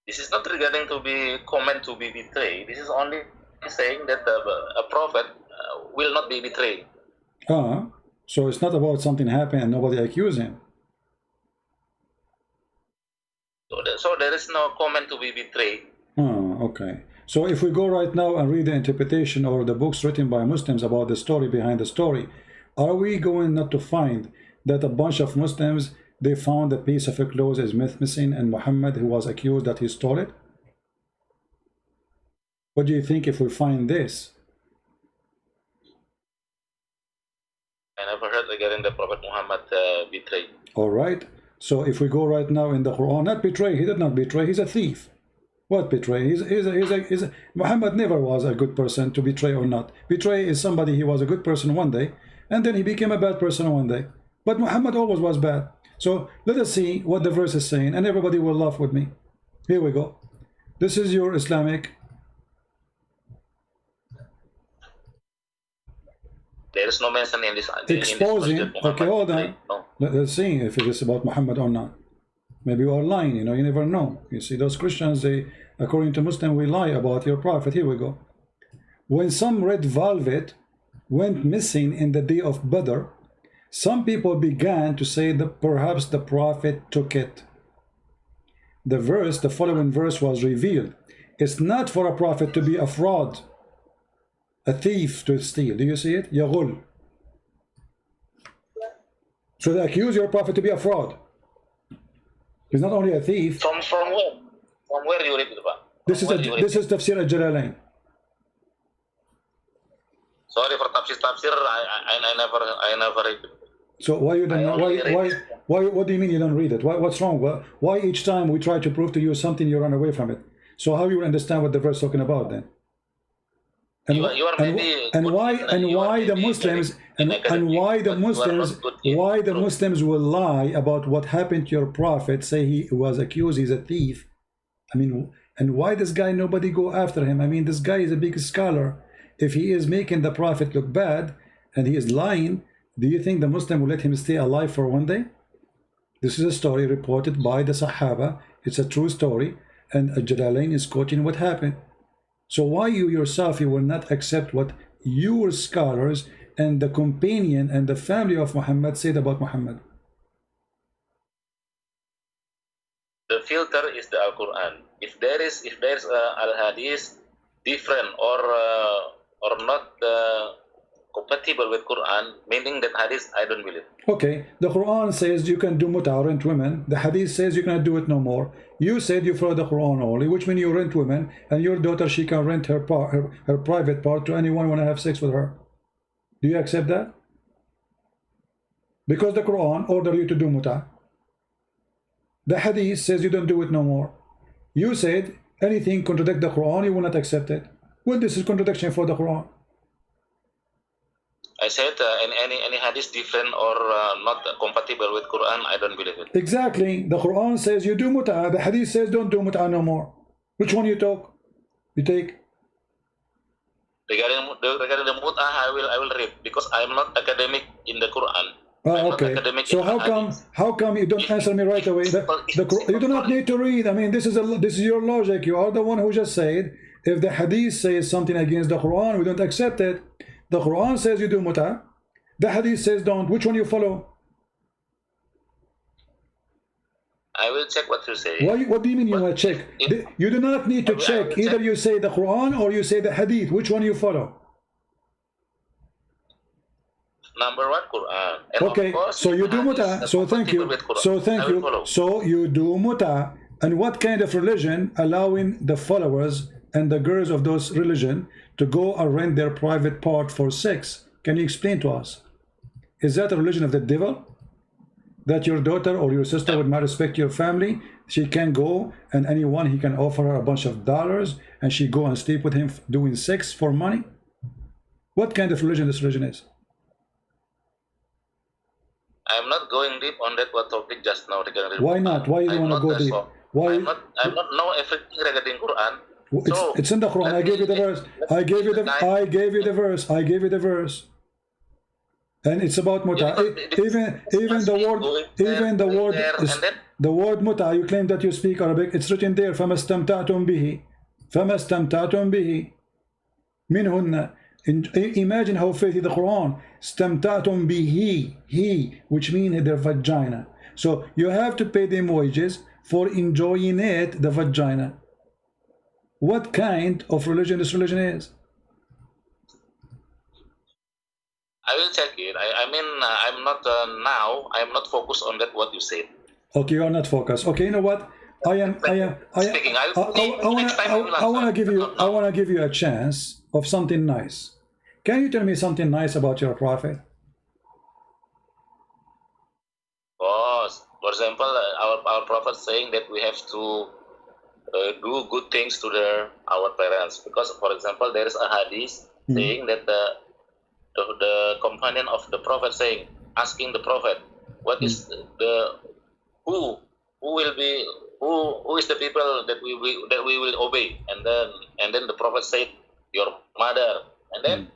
This is not regarding to be comment to be betrayed. This is only saying that a prophet will not be betrayed. So it's not about something happened and nobody accused him. So there is no comment to be betrayed. Okay. So if we go right now and read the interpretation or the books written by Muslims about the story behind the story, are we going not to find that a bunch of Muslims, they found a piece of a clothes is missing and Muhammad, who was accused that he stole it? What do you think if we find this? I never heard regarding the Prophet Muhammad betrayed. All right. So if we go right now in the Quran, not betray, he did not betray, he's a thief. What betray? Muhammad never was a good person to betray or not. Betray is somebody, he was a good person one day, and then he became a bad person one day. But Muhammad always was bad. So let us see what the verse is saying, and everybody will laugh with me. Here we go. This is your Islamic. There is no mention in this. Exposing. Okay, hold on. Let's see if it is about Muhammad or not. Maybe you are lying, you know, you never know. You see, those Christians, they, according to Muslim, we lie about your prophet. Here we go. When some red velvet went missing in the day of Badr, some people began to say that perhaps the prophet took it. The following verse was revealed. It's not for a prophet to be a fraud, a thief to steal. Do you see it? Yaghul. So they accuse your prophet to be a fraud. He's not only a thief. From where? From where you read it? This is Tafsir al-Jalalain. Sorry for tafsir. I never read it. So why you don't? Why? What do you mean you don't read it? What's wrong? Why each time we try to prove to you something, you run away from it? So how you will understand what the verse is talking about then? And why the Muslims will lie about what happened to your prophet, say he was accused, he's a thief. I mean, and why this guy, nobody go after him? I mean, this guy is a big scholar. If he is making the prophet look bad and he is lying, do you think the Muslim will let him stay alive for one day? This is a story reported by the Sahaba. It's a true story, and Jalalain is quoting what happened. So why you yourself, you will not accept what your scholars and the companion and the family of Muhammad said about Muhammad? The filter is the Al-Quran. If there's Al-Hadith different or not compatible with Quran, meaning that Hadith I don't believe. Okay, the Quran says you can do muta, rent women. The Hadith says you cannot do it no more. You said you follow the Quran only, which means you rent women, and your daughter, she can rent her private part to anyone who want to have sex with her. Do you accept that? Because the Quran order you to do muta. The Hadith says you don't do it no more. You said anything contradict the Quran, you will not accept it. Well, this is contradiction for the Quran. I said any hadith different or not compatible with Quran, I don't believe it. Exactly. The Quran says you do mut'ah. The hadith says don't do mut'ah no more. Which one you take? Regarding the mut'ah, I will read because I am not academic in the Quran. Okay. So how come you don't answer me right away? You do not need to read. I mean, this is your logic. You are the one who just said if the hadith says something against the Quran, we don't accept it. The Quran says you do muta. The hadith says don't. Which one you follow? I will check what you say. What do you mean you want to check? You do not need to check. Either you say the Quran or you say the hadith. Which one you follow? Number one, Quran. And okay, course, so you do muta. So thank you. So thank you. So you do muta. And what kind of religion allowing the followers and the girls of those religion to go and rent their private part for sex? Can you explain to us? Is that a religion of the devil? That your daughter or your sister would not respect your family? She can go and anyone, he can offer her a bunch of dollars and she go and sleep with him doing sex for money? What kind of religion this religion is? I'm not going deep on that topic just now. Why not? Why you don't want to go deep? Why? I'm not know everything regarding Quran. It's in the Quran. I gave you the verse. I gave you the verse. And it's about muta. Even the word muta. You claim that you speak Arabic. It's written there. فَمَسْتَمْتَعْتُمْ بِهِ مِنْهُنَّ. Imagine how faithful the Quran. Stamtatum bihi, he, which means their vagina. So you have to pay them wages for enjoying it, the vagina. What kind of religion this religion is? I will check it. I mean, I'm not now. I am not focused on that. What you said. Okay, you are not focused. Okay, you know what? I want to give you a chance of something nice. Can you tell me something nice about your prophet? For example, our prophet saying that we have to do good things to our parents, because, for example, there is a hadith saying that the companion of the prophet asking the prophet, what is who is the people that we will obey, and then the prophet said your mother, and then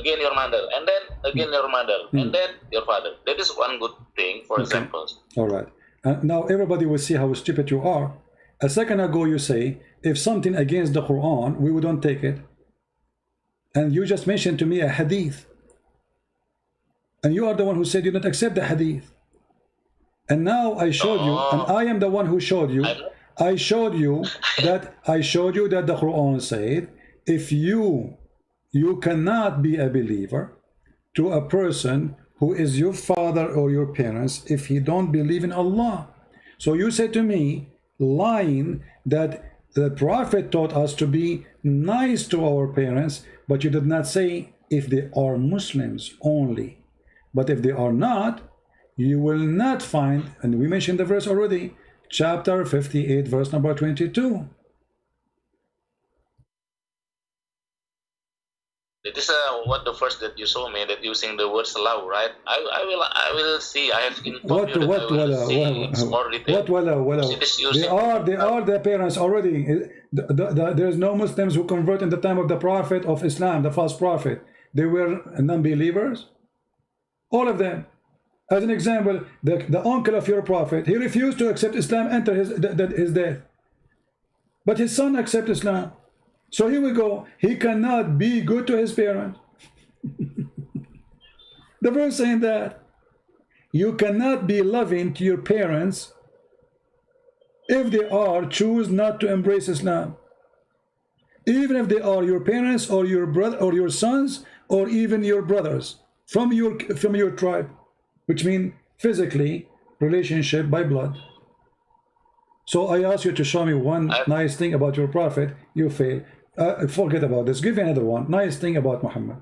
again your mother, and then again your mother, and then your father. That is one good thing, for example. All right. And now everybody will see how stupid you are. A second ago you say, if something against the Quran, we wouldn't take it. And you just mentioned to me a hadith. And you are the one who said you don't accept the hadith. And now I showed you, and I am the one who showed you. I showed you that the Quran said, if you cannot be a believer to a person who is your father or your parents if he don't believe in Allah. So you said to me, lying, that the Prophet taught us to be nice to our parents, but you did not say if they are Muslims only. But if they are not, you will not find, and we mentioned the verse already, chapter 58, verse number 22. It is what the first that you show me, that using the words love, right? I will see. I have informed you that I will see more detail. They are the parents already. There's no Muslims who convert in the time of the Prophet of Islam, the false prophet. They were non-believers. All of them. As an example, the uncle of your prophet, he refused to accept Islam until his death. But his son accepted Islam. So here we go. He cannot be good to his parents. The verse saying that you cannot be loving to your parents if they choose not to embrace Islam. Even if they are your parents or your brother or your sons or even your brothers from your tribe, which means physically relationship by blood. So I ask you to show me one nice thing about your prophet. You fail. Forget about this. Give me another one. Nice thing about Muhammad.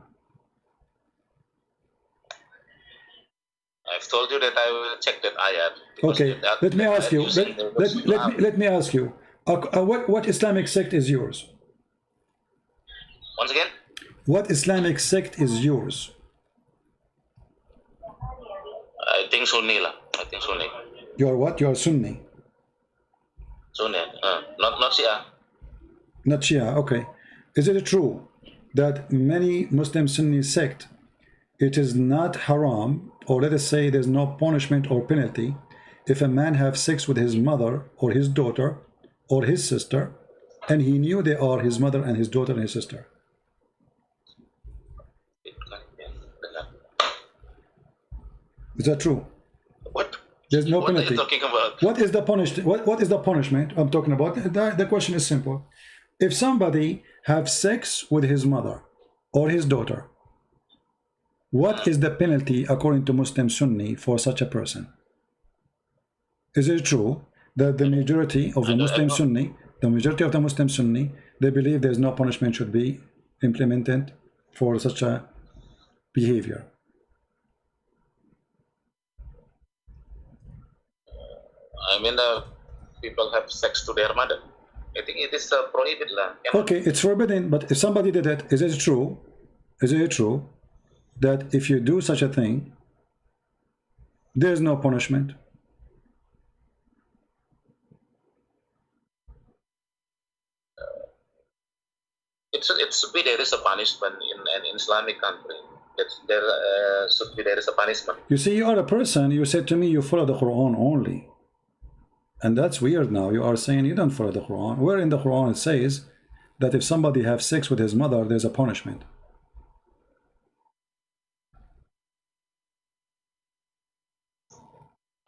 I've told you that I will check that ayat. Okay. Let me ask you. Let me ask you. What Islamic sect is yours? Once again. What Islamic sect is yours? I think Sunni lah. I think Sunni. You are what? You are Sunni. Sunni. Not Shia. Not Shia, okay. Is it true that many Muslim Sunni sect, it is not haram, or let us say there's no punishment or penalty, if a man have sex with his mother or his daughter or his sister, and he knew they are his mother and his daughter and his sister? Is that true? What? There's no penalty. What are you talking about? What is the punishment? What is the punishment I'm talking about? The question is simple. If somebody have sex with his mother or his daughter, what is the penalty according to Muslim Sunni for such a person? Is it true that the majority of the Muslim Sunni, they believe there's no punishment should be implemented for such a behavior? I mean, people have sex to their mother. I think it is prohibited. Okay, it's forbidden, but if somebody did it, is it true? Is it true that if you do such a thing, there's no punishment? It should be there is a punishment in an Islamic country. There should be there is a punishment. You see, you are a person, you said to me you follow the Quran only. And that's weird now. You are saying you don't follow the Quran. Where in the Quran it says that if somebody have sex with his mother, there's a punishment.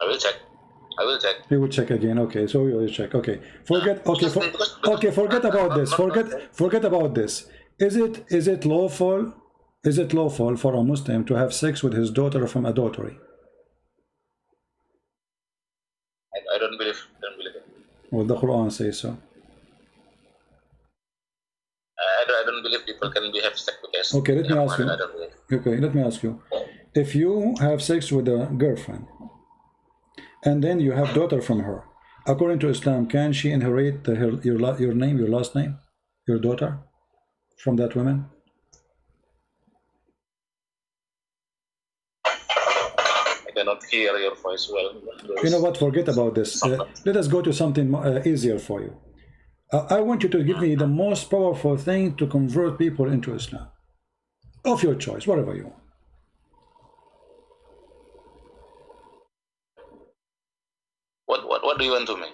I will check. You will check again. Okay, so you will check. Okay, forget. Okay, forget about this. Forget about this. Is it lawful? Is it lawful for a Muslim to have sex with his daughter from adultery? I don't believe it. Well, the Quran says so. I don't believe people can have sex with us. Okay, let me ask you. Okay, let me ask you. If you have sex with a girlfriend, and then you have daughter from her, according to Islam, can she inherit your name, your last name, your daughter, from that woman? I cannot hear your voice well. You know what? Forget about this. Let us go to something easier for you. I want you to give me the most powerful thing to convert people into Islam, of your choice, whatever you want. what do you want to me?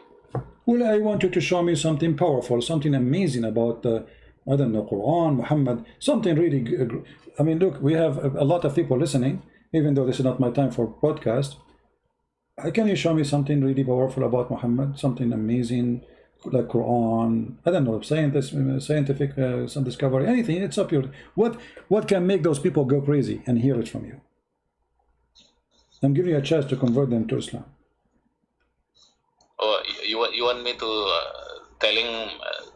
Well, I want you to show me something powerful, something amazing about I don't know, Quran, Muhammad, something really good. I mean, look, we have a lot of people listening, even though this is not my time for podcast. Can you show me something really powerful about Muhammad, something amazing, like Quran, I don't know, scientific some discovery, anything? It's up your what can make those people go crazy and hear it from you? I'm giving you a chance to convert them to Islam. Oh, you want me to telling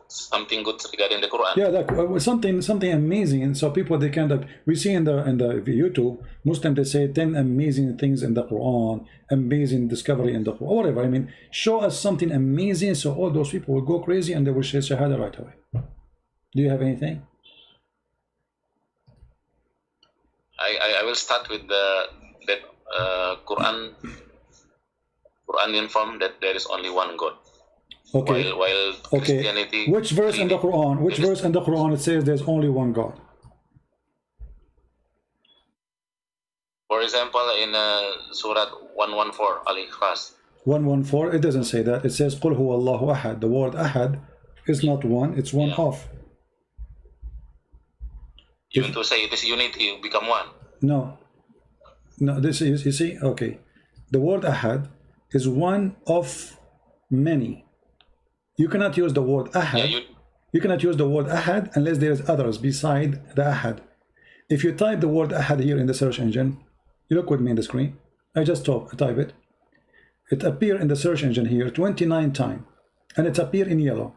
something good regarding the Quran? Yeah, that, something amazing, and so people they kind of we see in the YouTube Muslim they say 10 amazing things in the Quran, amazing discovery in the Quran, whatever. I mean, show us something amazing, so all those people will go crazy and they will say Shahada right away. Do you have anything? I will start with the Quran informed that there is only one God. Okay. While Christianity. Which verse in the Quran? Which verse in the Quran it says there's only one God? For example, in Surah 114, Al-Ikhlas. 114. It doesn't say that. It says Qul huwa Allahu ahad. The word ahad is not one. It's one of. You want to say it is unity, you become one? No. No. This is, you see. Okay. The word ahad is one of many. You cannot use the word ahad. Yeah, you cannot use the word ahad unless there is others beside the ahad. If you type the word ahad here in the search engine, you look with me in the screen. I just type it. It appears in the search engine here 29 times, and it appears in yellow,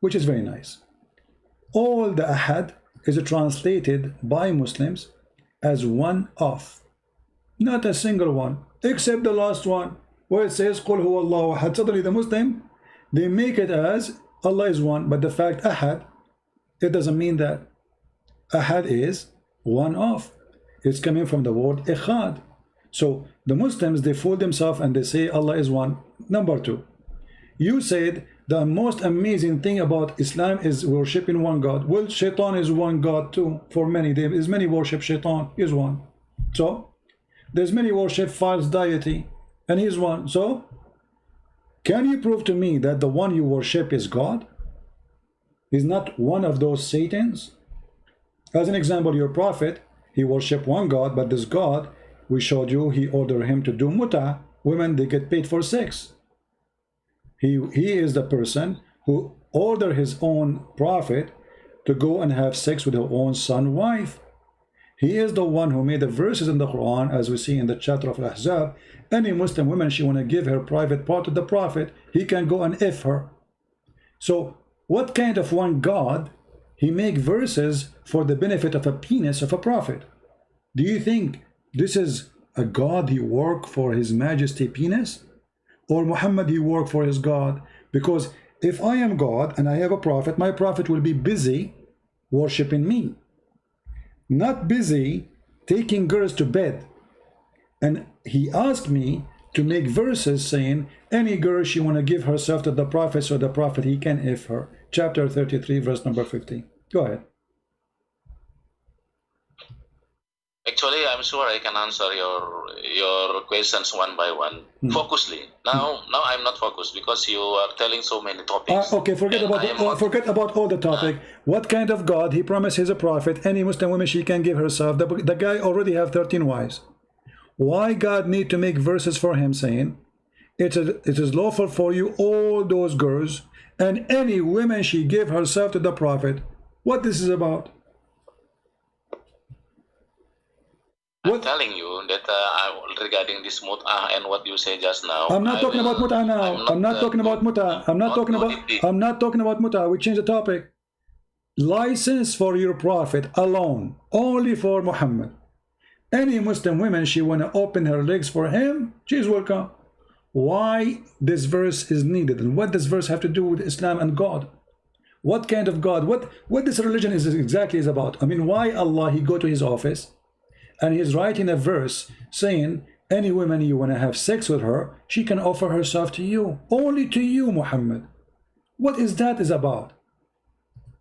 which is very nice. All the ahad is translated by Muslims as one of, not a single one, except the last one where it says Qul huwa Allahu ahad. Suddenly the Muslim, they make it as Allah is one, but the fact ahad, it doesn't mean that. Ahad is one of. It's coming from the word ikhad. So the Muslims, they fool themselves and they say Allah is one. Number two, you said the most amazing thing about Islam is worshiping one God. Well, Shaitan is one God too. For many, there is many worship Shaitan, he is one. So there's many worship false deity, and he is one. So can you prove to me that the one you worship is God? Is not one of those Satans? As an example, your prophet, he worshiped one God, but this God, we showed you, he ordered him to do muta. Women, they get paid for sex. He is the person who ordered his own prophet to go and have sex with her own son wife. He is the one who made the verses in the Quran, as we see in the chapter of Al-Ahzab. Any Muslim woman, she want to give her private part to the prophet, he can go and F her. So what kind of one God he make verses for the benefit of a penis of a prophet? Do you think this is a God he work for his majesty penis? Or Muhammad he work for his God? Because if I am God and I have a prophet, my prophet will be busy worshiping me, not busy taking girls to bed. And he asked me to make verses saying any girl she want to give herself to the prophet, so the prophet he can F her. Chapter 33 verse number 50. Go ahead. Actually, I'm sure I can answer your questions one by one, focusly. Now I'm not focused because you are telling so many topics. Okay, forget about all the topic. What kind of God he promises a prophet? Any Muslim woman she can give herself. The guy already have 13 wives. Why God need to make verses for him saying it is lawful for you all those girls and any woman she give herself to the prophet? What this is about? I'm telling you that regarding this mut'ah and what you say just now. I'm not talking about mut'ah now. I'm not talking about mut'ah. I'm not talking about mut'ah. We change the topic. License for your prophet alone, only for Muhammad. Any Muslim woman she want to open her legs for him, she's welcome. Why this verse is needed, and what does verse have to do with Islam and God? What kind of God? What this religion is exactly about? I mean, why Allah he go to his office and he's writing a verse saying any woman you want to have sex with her, she can offer herself to you, only to you, Muhammad. What is that is about?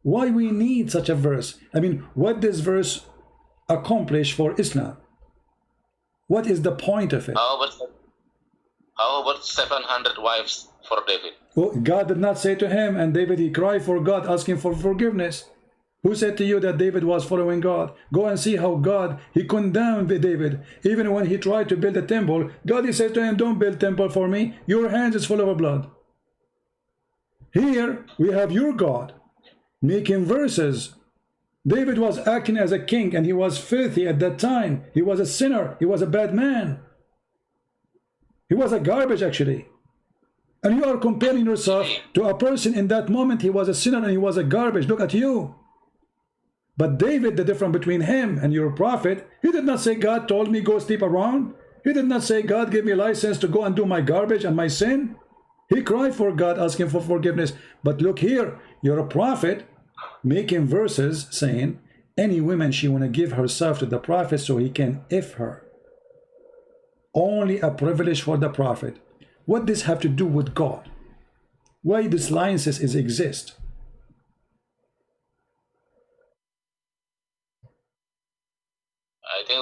Why we need such a verse? I mean, what this verse accomplish for Islam? What is the point of it? How about 700 wives for David. Well, God did not say to him, and David, he cried for God, asking for forgiveness. Who said to you that David was following God? Go and see how God, he condemned David. Even when he tried to build a temple, God, he said to him, don't build temple for me. Your hands is full of blood. Here, we have your God making verses. David was acting as a king, and he was filthy at that time. He was a sinner. He was a bad man. He was a garbage, actually. And you are comparing yourself to a person in that moment. He was a sinner and he was a garbage. Look at you. But David, the difference between him and your prophet, he did not say, God told me go sleep around. He did not say, God gave me license to go and do my garbage and my sin. He cried for God, asking for forgiveness. But look here, you're a prophet making verses saying, any woman, she want to give herself to the prophet so he can if her. Only a privilege for the prophet. What does this have to do with God? Why these licenses exist? I think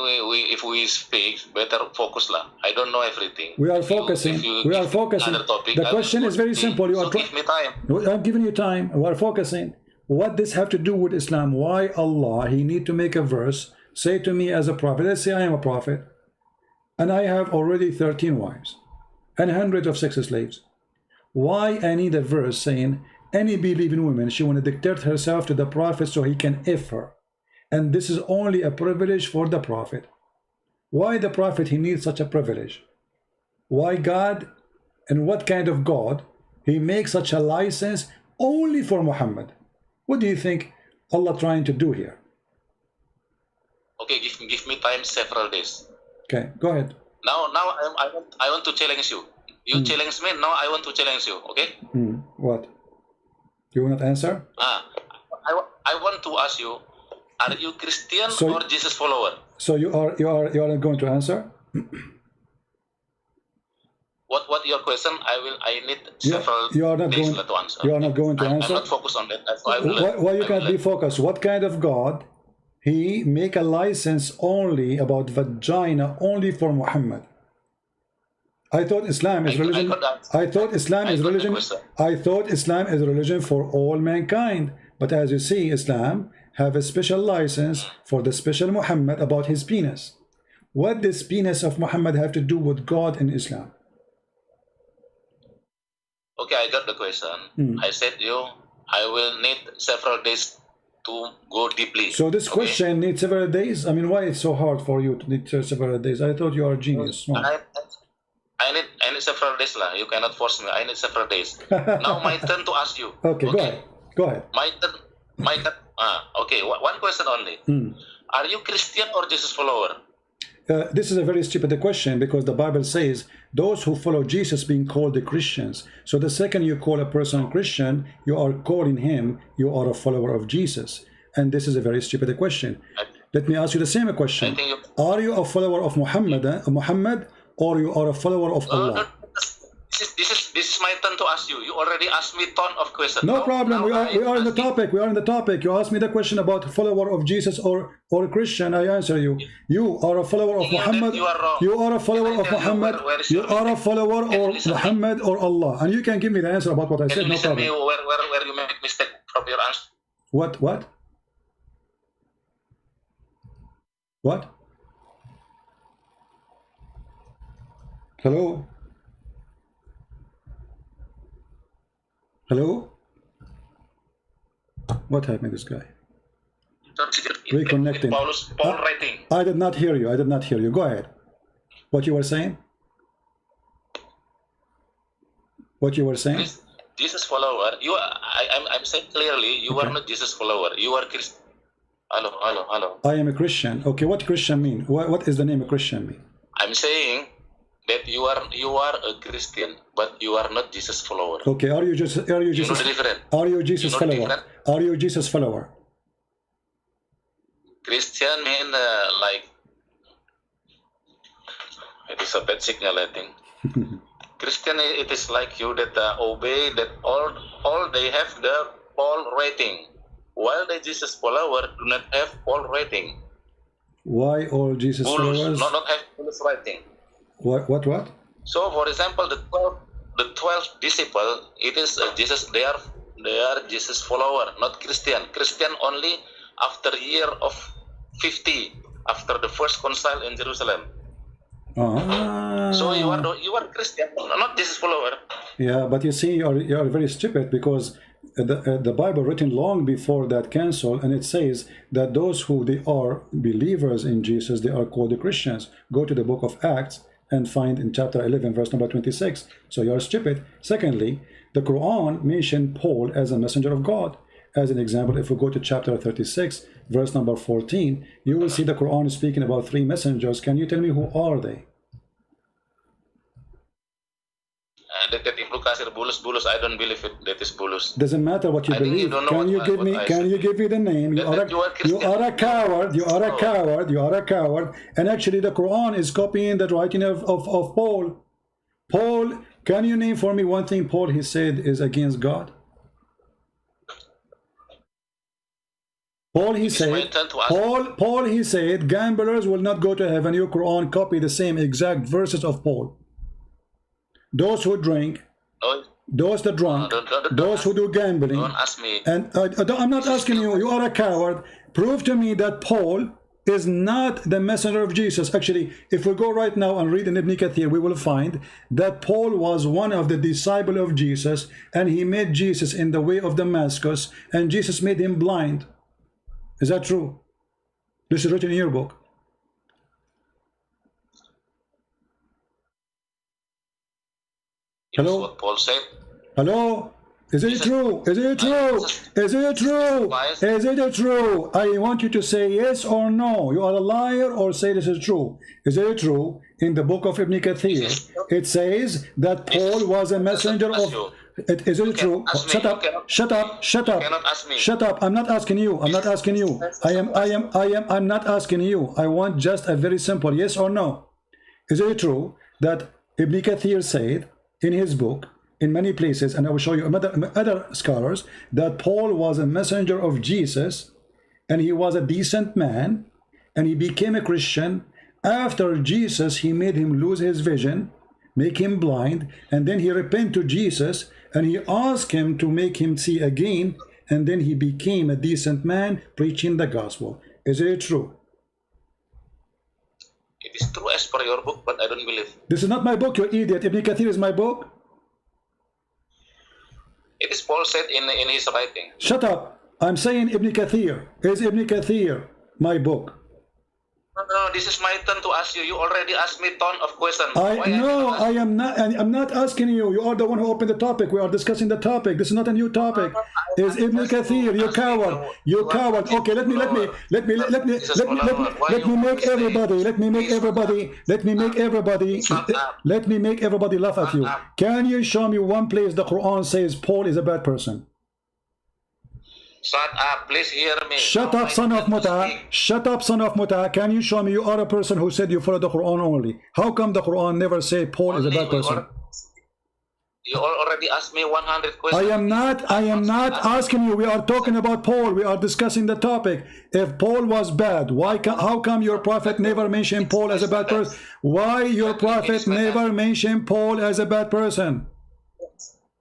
if we speak, better focus lah. I don't know everything. We are focusing. We are focusing. Topic, the question is very simple. You are give me time. I'm giving you time. We are focusing. What does have to do with Islam? Why Allah, he need to make a verse, say to me as a prophet. Let's say I am a prophet, and I have already 13 wives and hundreds of sex slaves. Why I need a verse saying any believing woman, she want to dictate herself to the prophet so he can if her? And this is only a privilege for the prophet. Why the prophet, he needs such a privilege? Why God, and what kind of God, he makes such a license only for Muhammad? What do you think Allah trying to do here? Okay, give me time several days. Okay, go ahead. Now I want to challenge you. You challenge me, now I want to challenge you, okay? What? You will not answer? I want to ask you, are you Christian or Jesus follower? So you are not going to answer? What your question? I need several you are not days going, to answer. You are not going to answer? I'm not focused on that. Why you can't be focused? What kind of God he make a license only about vagina only for Muhammad? I thought Islam is religion. I thought Islam is religion. I thought Islam is a religion for all mankind. But as you see, Islam have a special license for the special Muhammad about his penis. What does penis of Muhammad have to do with God in Islam? Okay, I got the question. I said I will need several days to go deeply. So this question needs several days? I mean, why it's so hard for you to need several days? I thought you are a genius. I need several days lah. You cannot force me. I need several days. Now my turn to ask you. Okay, go ahead. My turn. Okay, one question only. Are you Christian or Jesus follower? This is a very stupid question, because the Bible says those who follow Jesus being called the Christians. So the second you call a person Christian, you are calling him, you are a follower of Jesus. And this is a very stupid question. Let me ask you the same question. Are you a follower of Muhammad, or you are a follower of Allah? This is my turn to ask you. You already asked me a ton of questions. No problem. We are in the topic. We are in the topic. You asked me the question about follower of Jesus or Christian. I answer you. You are a follower of Muhammad. You are a follower of Muhammad. You are a follower of Muhammad or Allah. And you can give me the answer about what I said. No problem. Where you make mistake from your answer. What? Hello? Hello? What happened to this guy? Reconnecting. Paul writing. I did not hear you. Go ahead. What you were saying? Jesus follower. I'm saying clearly, you are not Jesus follower. You are Christian. Hello. I am a Christian. Okay, what Christian mean? What is the name of Christian mean? I'm saying that you are a Christian, but you are not Jesus follower. Okay, are you Jesus follower? Are you Jesus follower? Christian mean like it is a bad signal, I think. Christian, it is like you that obey that all they have the Paul rating, while the Jesus follower do not have Paul rating. Why all Jesus followers not have Paul's rating? What? So, for example, the the 12 disciples, it is Jesus. They are Jesus follower, not Christian. Christian only after year of 50, after the first council in Jerusalem. So you are Christian, not Jesus follower. Yeah, but you see, you are very stupid, because the Bible written long before that council, and it says that those who they are believers in Jesus, they are called the Christians. Go to the book of Acts and find in chapter 11 verse number 26. So you are stupid. Secondly, the Quran mentioned Paul as a messenger of God. As an example, if we go to chapter 36 verse number 14, you will see the Quran is speaking about 3 messengers. Can you tell me who are they? That Ibnu Kasir bulus. I don't believe it. That is bulus. Doesn't matter what you believe. Can you give me? Can you give me the name? You are a coward. You are a coward. You are a coward. And actually, the Quran is copying the writing of Paul. Paul, can you name for me one thing Paul he said is against God? Paul he said. Paul he said, gamblers will not go to heaven. Your Quran copy the same exact verses of Paul. Those who drink, those that drunk, those who do gambling. Don't ask me. And I'm not asking you. You are a coward. Prove to me that Paul is not the messenger of Jesus. Actually, if we go right now and read in Ibn Kathir, we will find that Paul was one of the disciples of Jesus, and he met Jesus in the way of Damascus, and Jesus made him blind. Is that true? This is written in your book. Hello? What Paul said. Hello? Is it true? Is it true? Is it true? Is it true? I want you to say yes or no. You are a liar, or say this is true. Is it true? In the book of Ibn Kathir, it says that Paul was a messenger of... Is it true? Shut up! Shut up! Shut up! Shut up! I'm not asking you. I'm not asking you. I'm not asking you. I want just a very simple yes or no. Is it true that Ibn Kathir said in his book, in many places, and I will show you other scholars, that Paul was a messenger of Jesus, and he was a decent man, and he became a Christian. After Jesus, he made him lose his vision, make him blind, and then he repented to Jesus, and he asked him to make him see again, and then he became a decent man preaching the gospel. Is it true? It is true as per your book, but I don't believe. This is not my book, you idiot. Ibn Kathir is my book. It is Paul said in his writing. Shut up. I'm saying Ibn Kathir. Is Ibn Kathir my book? No, this is my turn to ask you. You already asked me a ton of questions. I'm not asking you. You are the one who opened the topic. We are discussing the topic. This is not a new topic. Is Ibn Kathir? You coward. You coward. Okay, let me make everybody laugh at you. Can you show me one place the Quran says Paul is a bad person? Shut up, please hear me. Shut up, son of Muta. Shut up, son of Muta. Can you show me you are a person who said you follow the Quran only? How come the Quran never say Paul is a bad person? You already asked me 100 questions. I am not asking you. We are talking about Paul. We are discussing the topic. If Paul was bad, how come your prophet never mentioned Paul as a bad person? Why your prophet never mentioned Paul as a bad person?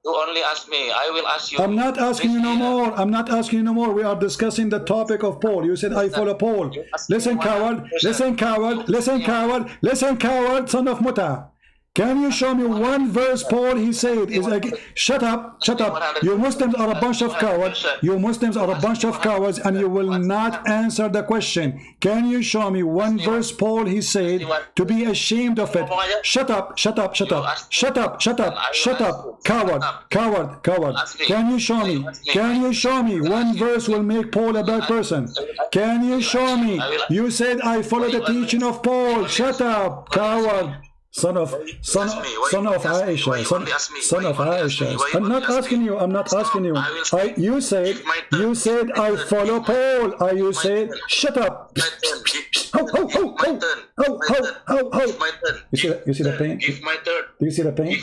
You only ask me. I will ask you. I'm not asking you no more. I'm not asking you no more. We are discussing the topic of Paul. You said I follow Paul. Listen, coward. Listen, coward. Listen, coward. Listen, coward, son of Muta. Can you show me one verse Paul he said is again? Shut up, shut up. You Muslims are a bunch of cowards. You Muslims are a bunch of cowards, and you will not answer the question. Can you show me one verse Paul he said to be ashamed of it? Shut up, shut up, shut up, shut up, shut up, shut up, coward, coward, coward. Can you show me? Can you show me one verse will make Paul a bad person? Can you show me? You said I follow the teaching of Paul. Shut up, coward. Son of Aisha, son of Aisha. I'm not asking you. I'm not asking you. You said I follow Paul. You said shut up. You see the pain? Do you see the pain?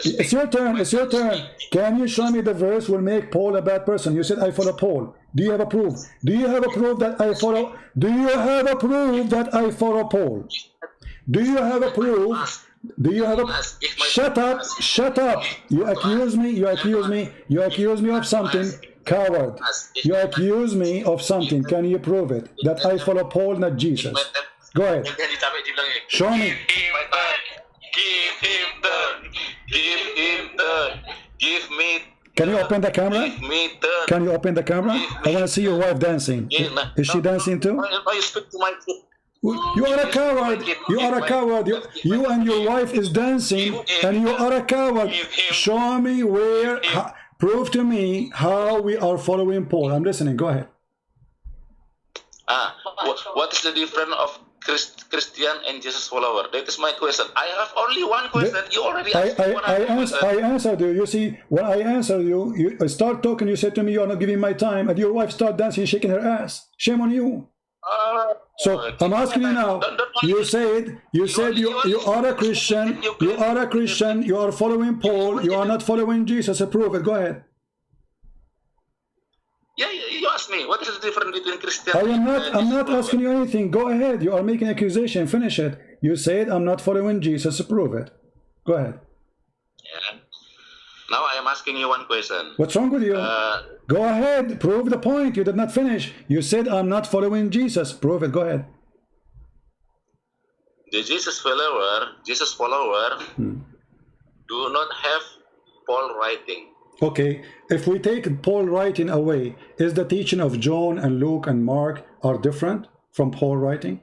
It's your turn. It's your turn. Can you show me the verse will make Paul a bad person? You said I follow Paul. Do you have a proof? Do you have a proof that I follow? Do you have a proof that I follow Paul? Do you have a proof Do you have a... Shut up, shut up. You accuse me, you accuse me, you accuse me of something. Coward. You accuse me of something. Can you prove it? That I follow Paul, not Jesus. Go ahead. Show me. Give him the, give me. Can you open the camera? Give me the. Can you open the camera? I want to see your wife dancing. Is she dancing too? You speak to my. You are a coward. You are a coward. You and your wife is dancing, and you are a coward. Show me where. Prove to me how we are following Paul. I'm listening. Go ahead. What is the difference of Christian and Jesus follower? That is my question. I have only one question. You already asked me I answered you. You see, when I answered you, you start talking. You said to me, "You are not giving my time," and your wife start dancing, shaking her ass. Shame on you. So I'm asking you now. You said you are a Christian. You are a Christian. You are following Paul. You are not following Jesus. Prove it. Go ahead. Yeah, you asked me. What is the difference between Christian? I'm not asking you anything. Go ahead. You are making accusation. Finish it. You said I'm not following Jesus. Prove it. Go ahead. Yeah. Now I am asking you one question. What's wrong with you? Go ahead. Prove the point. You did not finish. You said I'm not following Jesus. Prove it. Go ahead. The Jesus follower do not have Paul writing. Okay, if we take Paul writing away, is the teaching of John and Luke and Mark are different from Paul writing?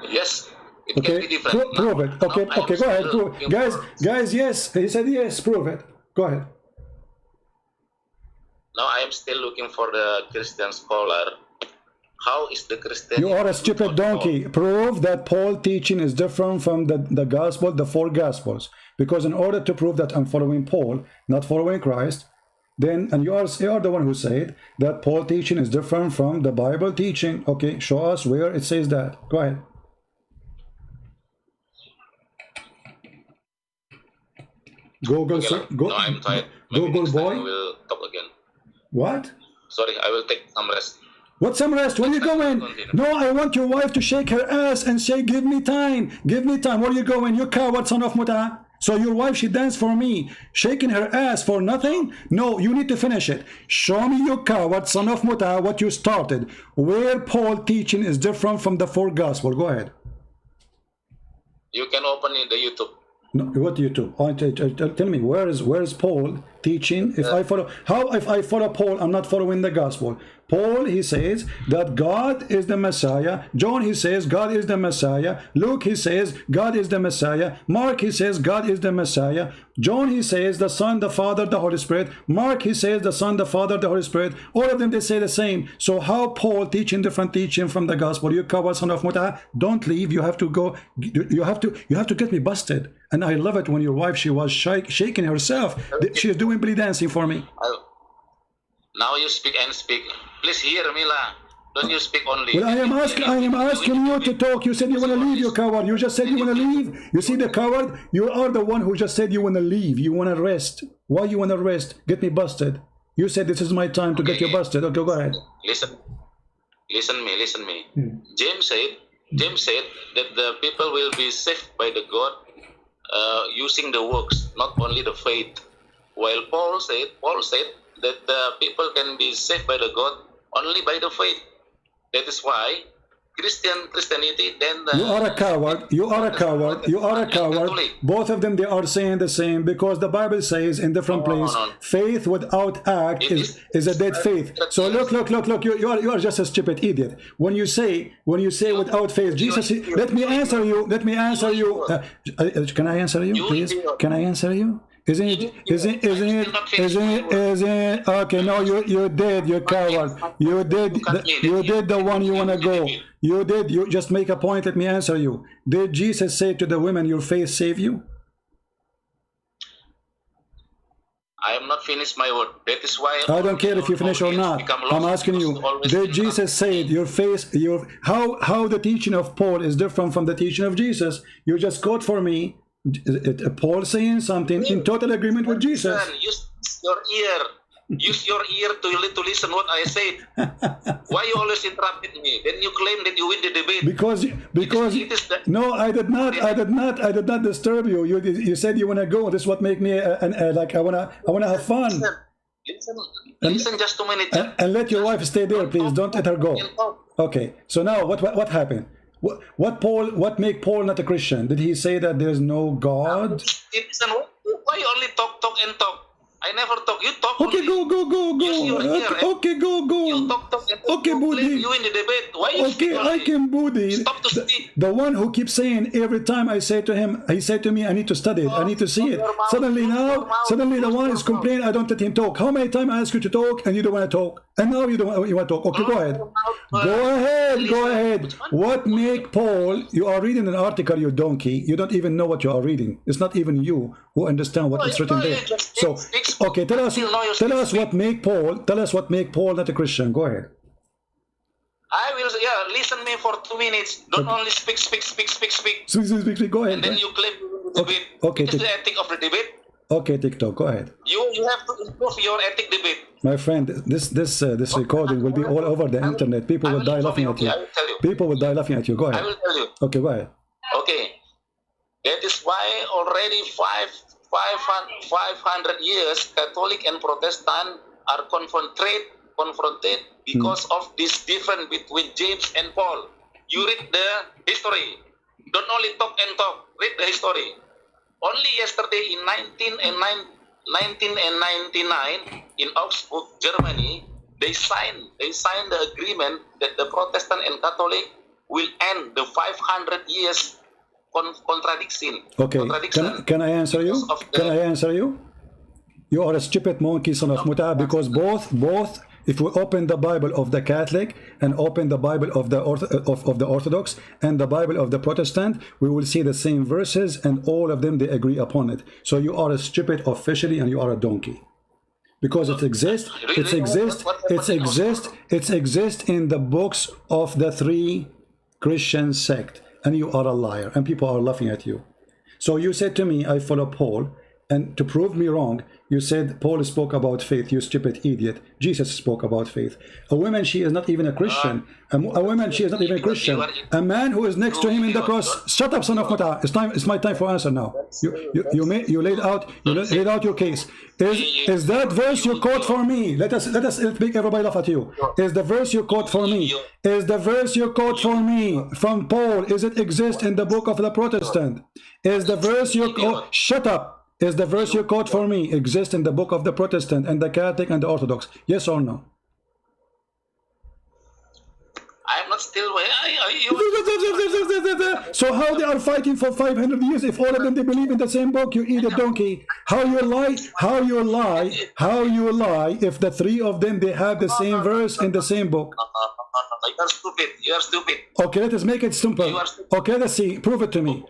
Yes, it can be different. Prove it. Okay, okay, go ahead. Prove it. Guys, yes. He said yes. Prove it. Go ahead. Now I am still looking for the Christian scholar. How is the Christian? You are a stupid donkey. Prove that Paul teaching is different from the gospel, the four gospels. Because in order to prove that I'm following Paul, not following Christ, then, and you are the one who said that Paul teaching is different from the Bible teaching. Okay, show us where it says that. Go ahead. Google, okay, no, I'm tired. Google boy. I will talk again. What? Sorry, I will take some rest. What some rest? Where are you going? No, I want your wife to shake her ass and say, give me time. Give me time. Where are you going? You coward son of Muta. So your wife, she danced for me, shaking her ass for nothing? No, you need to finish it. Show me, you coward son of Muta, what you started. Where Paul teaching is different from the four gospel. Go ahead. You can open in the YouTube. No, what YouTube? Tell me, where is Paul teaching? If I follow Paul, I'm not following the gospel. Paul, he says that God is the Messiah. John, he says God is the Messiah. Luke, he says God is the Messiah. Mark, he says God is the Messiah. John, he says the Son, the Father, the Holy Spirit. Mark, he says the Son, the Father, the Holy Spirit. All of them, they say the same. So how Paul teaching different teaching from the gospel? You coward son of Muta, don't leave. You have to go. You have to get me busted. And I love it when your wife, she was shaking herself. She is doing belly dancing for me. Now you speak and speak. Please hear me, lah. Don't you speak only. Well, I am asking you to talk. You said you want to leave, you coward. You just said you want to leave. You see the coward? You are the one who just said you want to leave. You want to rest. Why you want to rest? Get me busted. You said this is my time to get you busted. Okay, go ahead. Listen me. James said that the people will be saved by the God using the works, not only the faith. While Paul said that the people can be saved by the God only by the faith. That is why Christianity then you are a coward. You are a coward. You are a coward. Both of them, they are saying the same, because the Bible says in different places, faith without act is a dead faith. So look. You are just a stupid idiot. When you say without faith, Jesus. Let me answer you. Can I answer you, please? Can I answer you? Isn't it? Okay, no, you did, you coward. You did the one you want to go. You did. You just make a point. Let me answer you. Did Jesus say to the women, your faith save you? I am not finished my word. That is why I don't care if you finish or not. I'm asking you, did Jesus say your faith, how the teaching of Paul is different from the teaching of Jesus? You just quote for me Paul saying something in total agreement with Jesus. Use your ear. Use your ear to listen what I said. Why you always interrupted me? Then you claim that you win the debate. Because no, I did not disturb you. You said you want to go. This is what make me like I wanna have fun. Listen just 2 minutes. And let your wife stay there, please. Don't let her go. Okay. So now what happened? What make Paul not a Christian? Did he say that there's no God? Listen, why you only talk and talk? I never talk. You talk. Okay, only. go. Okay, go. You talk and talk. Okay, Budi. You in the debate. Why you okay, I can Budi. Stop to speak. The one who keeps saying every time I say to him, he said to me, I need to study it. I need to see it. Suddenly the one is complaining. I don't let him talk. How many times I ask you to talk and you don't want to talk? And now you want to talk. Okay, go ahead. Go ahead. What make Paul? You are reading an article, you donkey. You don't even know what you are reading. It's not even you who understand what is written there. So, okay, tell us what make Paul. Tell us what make Paul not a Christian. Go ahead. I will. Yeah, listen me for 2 minutes. Don't only speak. Speak. Go ahead. And then you claim the debate. Okay. It is the ethic of the debate. Okay, TikTok. Go ahead. You have to improve your ethic debate. My friend, this recording will be all over the internet. People will die laughing at you. I will tell you. People will die laughing at you. Go ahead. I will tell you. Okay, go ahead. Okay. That is why already 500 years Catholic and Protestant are confronted because of this difference between James and Paul. You read the history. Don't only talk and talk. Read the history. Only yesterday in 1999 in Augsburg, Germany, they signed the agreement that the Protestant and Catholic will end the 500 years contradiction. Okay, can I answer you? Can I answer you? You are a stupid monkey, son of Muta, because both, if we open the Bible of the Catholic and open the Bible of the Orthodox and the Bible of the Protestant, we will see the same verses, and all of them, they agree upon it. So you are a stupid officially, and you are a donkey. Because it exists in the books of the three Christian sect, and you are a liar, and people are laughing at you. So you said to me, I follow Paul, and to prove me wrong, you said Paul spoke about faith, you stupid idiot. Jesus spoke about faith. A woman, she is not even a Christian. A woman, she is not even a Christian. A man who is next to him in the cross. Shut up, son of Muta. It's my time for answer now. You laid out your case. Is that verse you quote for me? Let's make everybody laugh at you. Is the verse you quote for me? Is the verse you quote for me from Paul? Is it exist in the book of the Protestant? Is the verse you quote? Shut up. Is the verse you quote for me exist in the book of the Protestant and the Catholic and the Orthodox? Yes or no? I'm not still. So how they are fighting for 500 years if all of them they believe in the same book? You idiot donkey. How you lie if the three of them they have the same verse in the same book? You are stupid. Okay, let us make it simple. Okay, let's see. Prove it to me.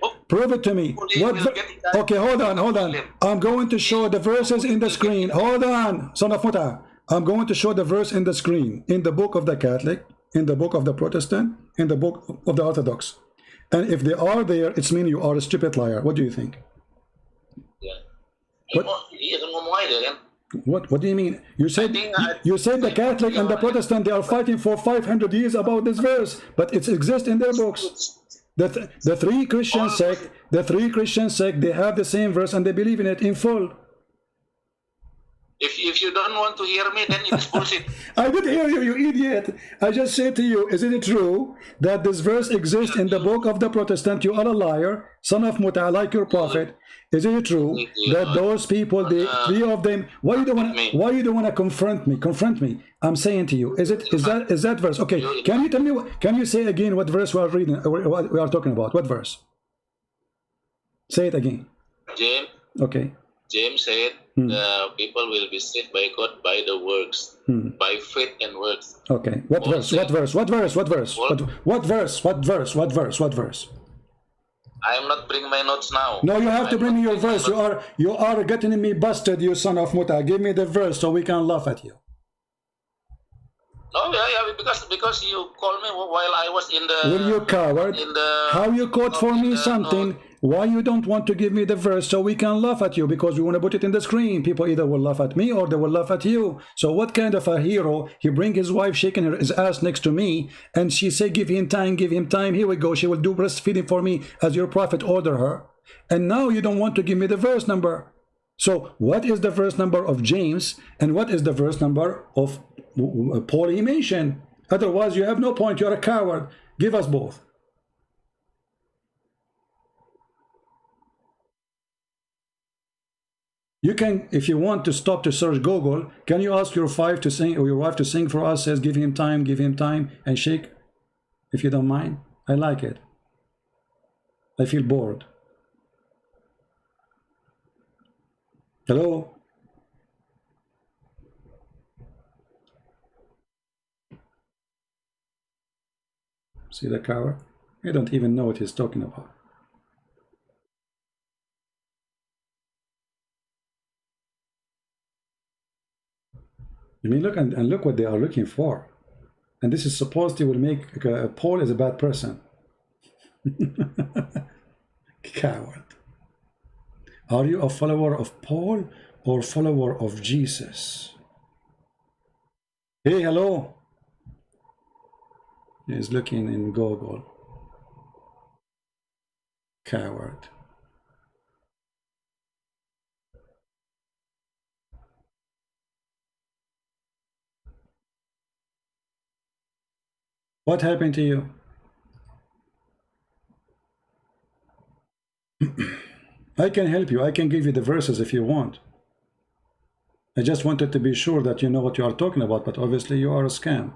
Okay, hold on. I'm going to show the verses in the screen. Hold on, son of Muta. I'm going to show the verse in the screen, in the book of the Catholic, in the book of the Protestant, in the book of the Orthodox. And if they are there, it's mean you are a stupid liar. What do you think? What do you mean? You said the Catholic and the Protestant, they are fighting for 500 years about this verse, but it exists in their books. The three Christian sect, they have the same verse and they believe in it in full. If you don't want to hear me, then it's bullshit. I did hear you, you idiot. I just said to you, isn't it true that this verse exists in the book of the Protestant? You are a liar, son of Muta, like your prophet. Isn't it true that those people, the three of them, why you don't want to confront me? Confront me. I'm saying to you, is that verse? Okay, can you tell me? Can you say again what verse we are reading? What we are talking about? What verse? Say it again. James. Okay. James said the people will be saved by God by the works, by faith and works. Okay. What verse? What verse? What verse? What verse? What verse? What verse? What verse? What verse? I am not bringing my notes now. No, you have to bring me your verse. You are getting me busted, you son of Muta. Give me the verse so we can laugh at you. No, because you called me while I was in the. Will you coward? How you quote for me something? why you don't want to give me the verse so we can laugh at you? Because we want to put it in the screen. People either will laugh at me or they will laugh at you. So what kind of a hero? He bring his wife shaking his ass next to me, and she say, give him time, give him time. Here we go. She will do breastfeeding for me as your prophet order her. And now you don't want to give me the verse number. So what is the verse number of James, and what is the verse number of Paul he mentioned? Otherwise you have no point. You're a coward. Give us both. You can, if you want to stop to search Google, can you ask your wife to sing, or your wife to sing for us? Says, give him time, and shake, if you don't mind. I like it. I feel bored. Hello? See the coward? You don't even know what he's talking about. I mean, look, and look what they are looking for. And this is supposed to will make Paul is a bad person. Coward. Are you a follower of Paul or follower of Jesus? Hey, hello. He's looking in Google. Coward. What happened to you? I can help you. I can give you the verses if you want. I just wanted to be sure that you know what you are talking about, but obviously you are a scam.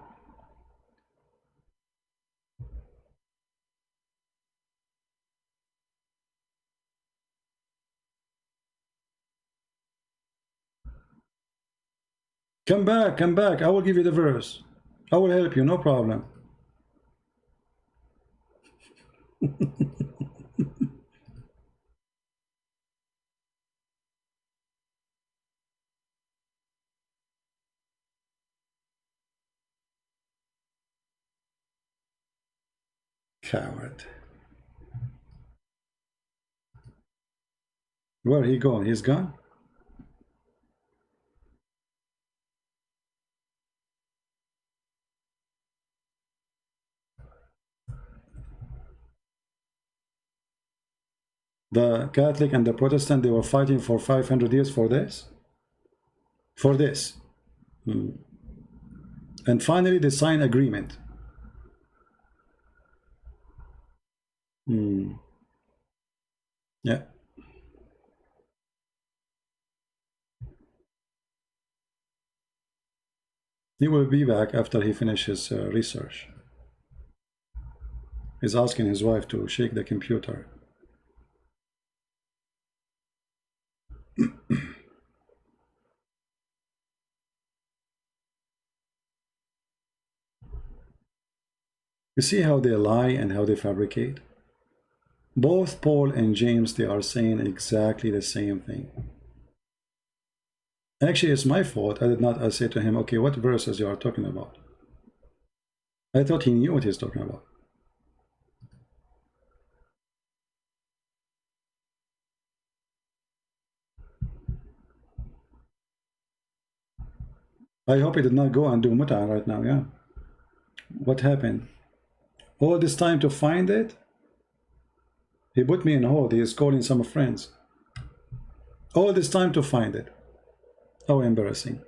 Come back, come back. I will give you the verse. I will help you, no problem. Coward. Where he gone? He's gone? The Catholic and the Protestant, they were fighting for 500 years for this? For this. And finally they signed agreement. Yeah. He will be back after he finishes research. He's asking his wife to shake the computer. You see how they lie and how they fabricate? Both Paul and James, they are saying exactly the same thing. Actually, it's my fault. I did not say to him, okay, what verses you are talking about? I thought he knew what he's talking about. I hope he did not go and do muta right now, yeah? What happened? All this time to find it? He put me in hold. He is calling some friends. All this time to find it. How embarrassing.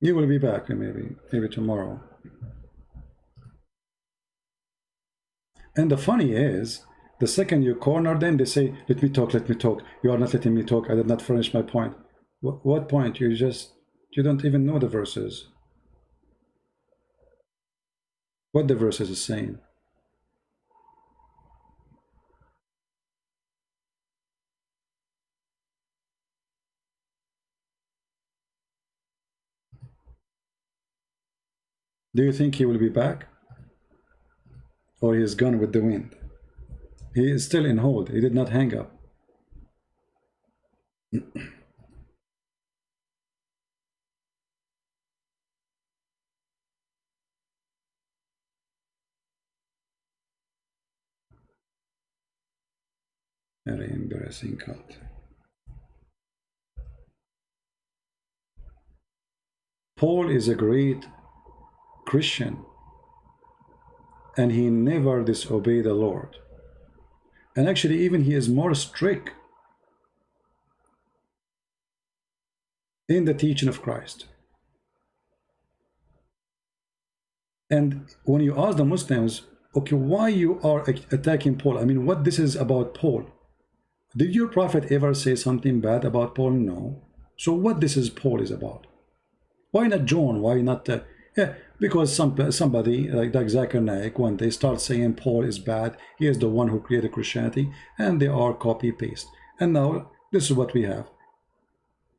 You will be back maybe tomorrow. And the funny is, the second you corner them, they say, let me talk, let me talk. You are not letting me talk. I did not finish my point. What point? You don't even know the verses. What the verses is saying. Do you think he will be back? Or he is gone with the wind? He is still in hold. He did not hang up. Very embarrassing cult. Paul is a great Christian, and he never disobeyed the Lord. And actually, even he is more strict in the teaching of Christ. And when you ask the Muslims, okay, why you are attacking Paul? I mean, what this is about Paul? Did your prophet ever say something bad about Paul? No. So what this is Paul is about? Why not John? Why not? Yeah, because somebody like Zakir naik, when they start saying Paul is bad, he is the one who created Christianity, and they are copy paste. And now this is what we have: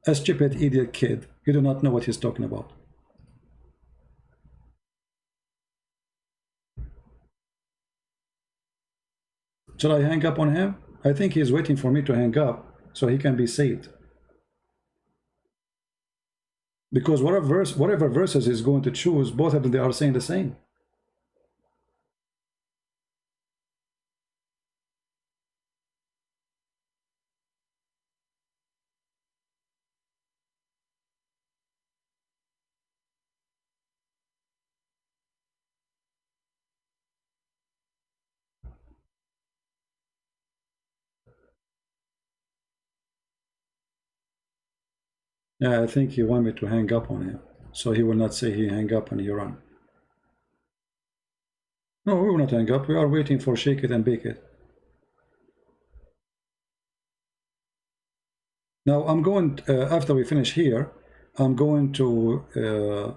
a stupid idiot kid. You do not know what he's talking about. Shall I hang up on him? I think he's waiting for me to hang up so he can be saved. Because whatever verses he's going to choose, both of them, they are saying the same. Yeah, I think he want me to hang up on him, so he will not say he hang up and he run. No, we will not hang up. We are waiting for shake it and bake it. Now I'm going, after we finish here, I'm going to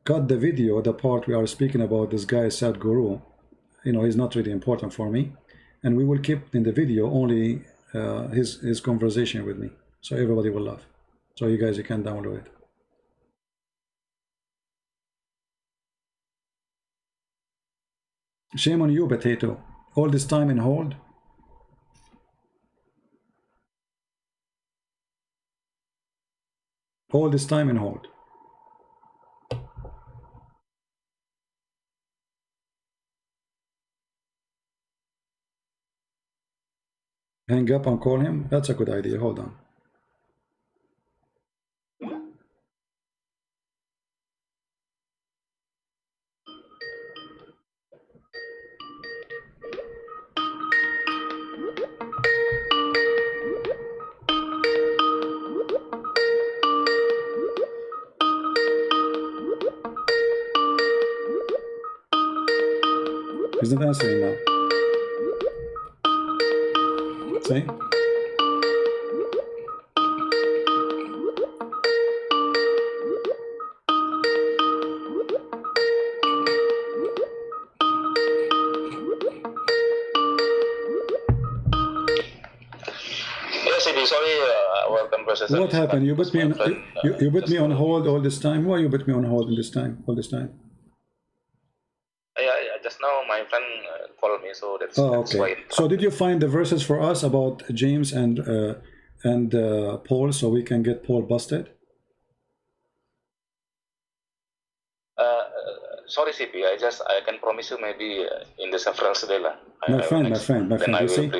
cut the video, the part we are speaking about this guy Sadhguru. You know, he's not really important for me, and we will keep in the video only his conversation with me, so everybody will laugh. So you guys, you can download it. Shame on you, potato. All this time in hold. All this time in hold. Hang up and call him. That's a good idea. Hold on. He's not answering now. See? What happened? You put me on, you put me on hold all this time. Why you put me on hold in this time? All this time? Yeah, just now my friend called me, so that's, okay. Why. So did you find the verses for us about James and Paul, so we can get Paul busted? Sorry, CP. I can promise you maybe in the several days. My friend. You see,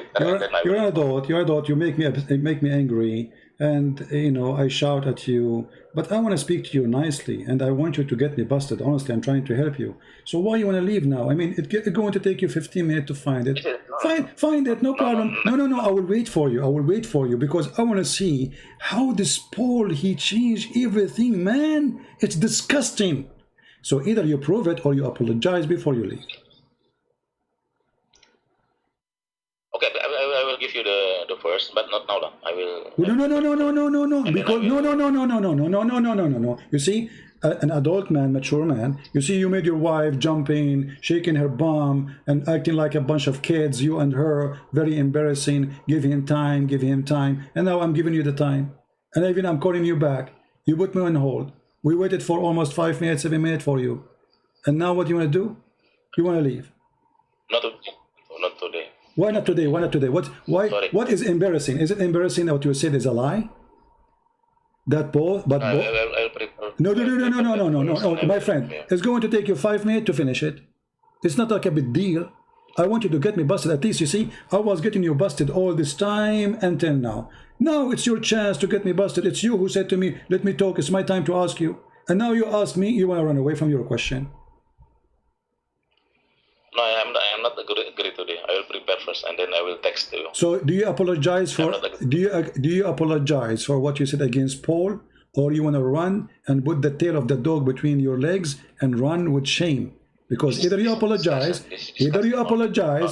you're an adult. You're an adult. You make me angry, and you know I shout at you. But I want to speak to you nicely, and I want you to get me busted. Honestly, I'm trying to help you. So why you want to leave now? I mean, it's going to take you 15 minutes to find it. Find it, no problem. No. I will wait for you. I will wait for you because I want to see how this Paul he changed everything, man. It's disgusting. So either you prove it or you apologize before you leave. Okay, I will give you the first, but not now. I will. No. Because no. You see, an adult man, mature man. You see, you made your wife jumping, shaking her bum, and acting like a bunch of kids. You and her, very embarrassing. Give him time. And now I'm giving you the time, and even I'm calling you back. You put me on hold. We waited for almost 5 minutes, 7 minutes for you. And now what do you want to do? You want to leave. Not today. Not today. Why not today? Why not today? Why? Sorry. What is embarrassing? Is it embarrassing that what you said is a lie? That both, but both. I'll prepare. No, my friend. It's going to take you 5 minutes to finish it. It's not like a big deal. I want you to get me busted. At least you see, I was getting you busted all this time until now. Now it's your chance to get me busted. It's you who said to me, "Let me talk. It's my time to ask you." And now you ask me. You want to run away from your question. No, I am not agree today. I will prepare first and then I will text you. So do you apologize for do you apologize for what you said against Paul, or you want to run and put the tail of the dog between your legs and run with shame? Because either you apologize,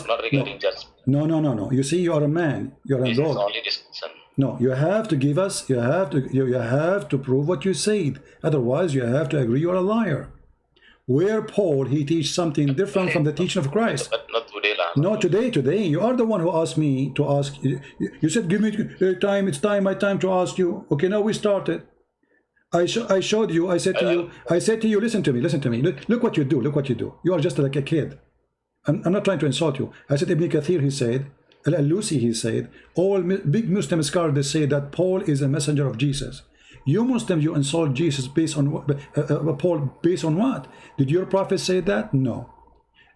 not regarding judgment. No. You see, you are a man. You are a dog. Only discussion. No, you have to give us. You have to prove what you said. Otherwise, you have to agree you are a liar. Where Paul, he teaches something different from the teaching of Christ. But not today, lah. No, today. You are the one who asked me to ask. You said, give me time. It's my time to ask you. Okay, now we started. I showed you. I said to you. Listen to me. Look what you do. You are just like a kid. I'm not trying to insult you. I said Ibn Kathir, he said, Al-Alusi, he said, all big Muslim scholars, they say that Paul is a messenger of Jesus. You Muslims, you insult Jesus based on what? Paul based on what? Did your prophet say that? No.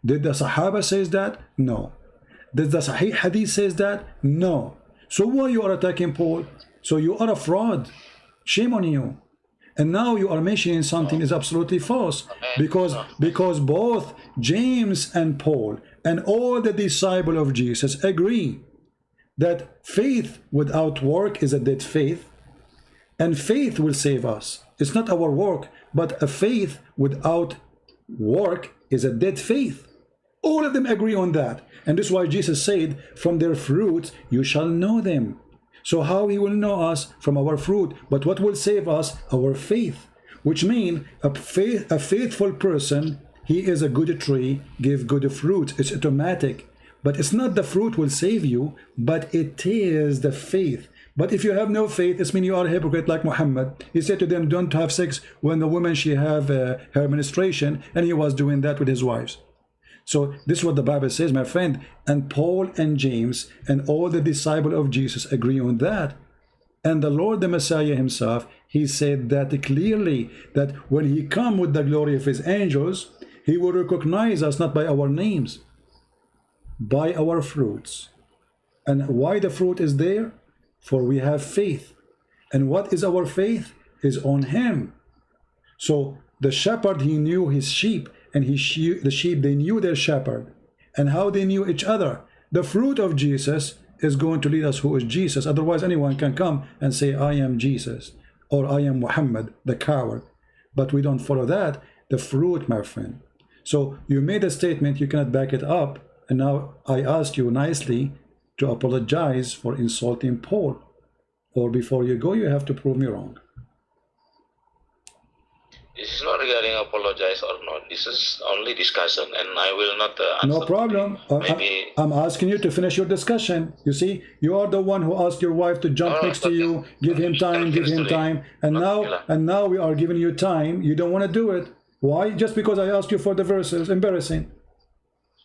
Did the Sahaba says that? No. Did the Sahih Hadith says that? No. So why you are attacking Paul? So you are a fraud. Shame on you. And now you are mentioning something is absolutely false, because both James and Paul and all the disciples of Jesus agree that faith without work is a dead faith, and faith will save us. It's not our work, but a faith without work is a dead faith. All of them agree on that, and this is why Jesus said, "From their fruits you shall know them." So how he will know us? From our fruit. But what will save us? Our faith. Which means a faithful person, he is a good tree, give good fruit. It's automatic. But it's not the fruit will save you, but it is the faith. But if you have no faith, it means you are a hypocrite like Muhammad. He said to them, don't have sex when the woman, she have her menstruation, and he was doing that with his wives. So this is what the Bible says, my friend. And Paul and James and all the disciples of Jesus agree on that. And the Lord, the Messiah himself, he said that clearly, that when he come with the glory of his angels, he will recognize us not by our names, by our fruits. And why the fruit is there? For we have faith. And what is our faith? Is on him. So the shepherd, he knew his sheep, and the sheep, they knew their shepherd. And how they knew each other? The fruit of Jesus is going to lead us who is Jesus. Otherwise, anyone can come and say, I am Jesus, or I am Muhammad, the coward. But we don't follow that. The fruit, my friend. So you made a statement, you cannot back it up. And now I ask you nicely to apologize for insulting Paul. Or before you go, you have to prove me wrong. This is not regarding apologize or not. This is only discussion, and I will not answer. No problem. I'm asking you to finish your discussion. You see, you are the one who asked your wife to jump next to you, give him time, and now we are giving you time. You don't want to do it. Why? Just because I asked you for the verses. Embarrassing.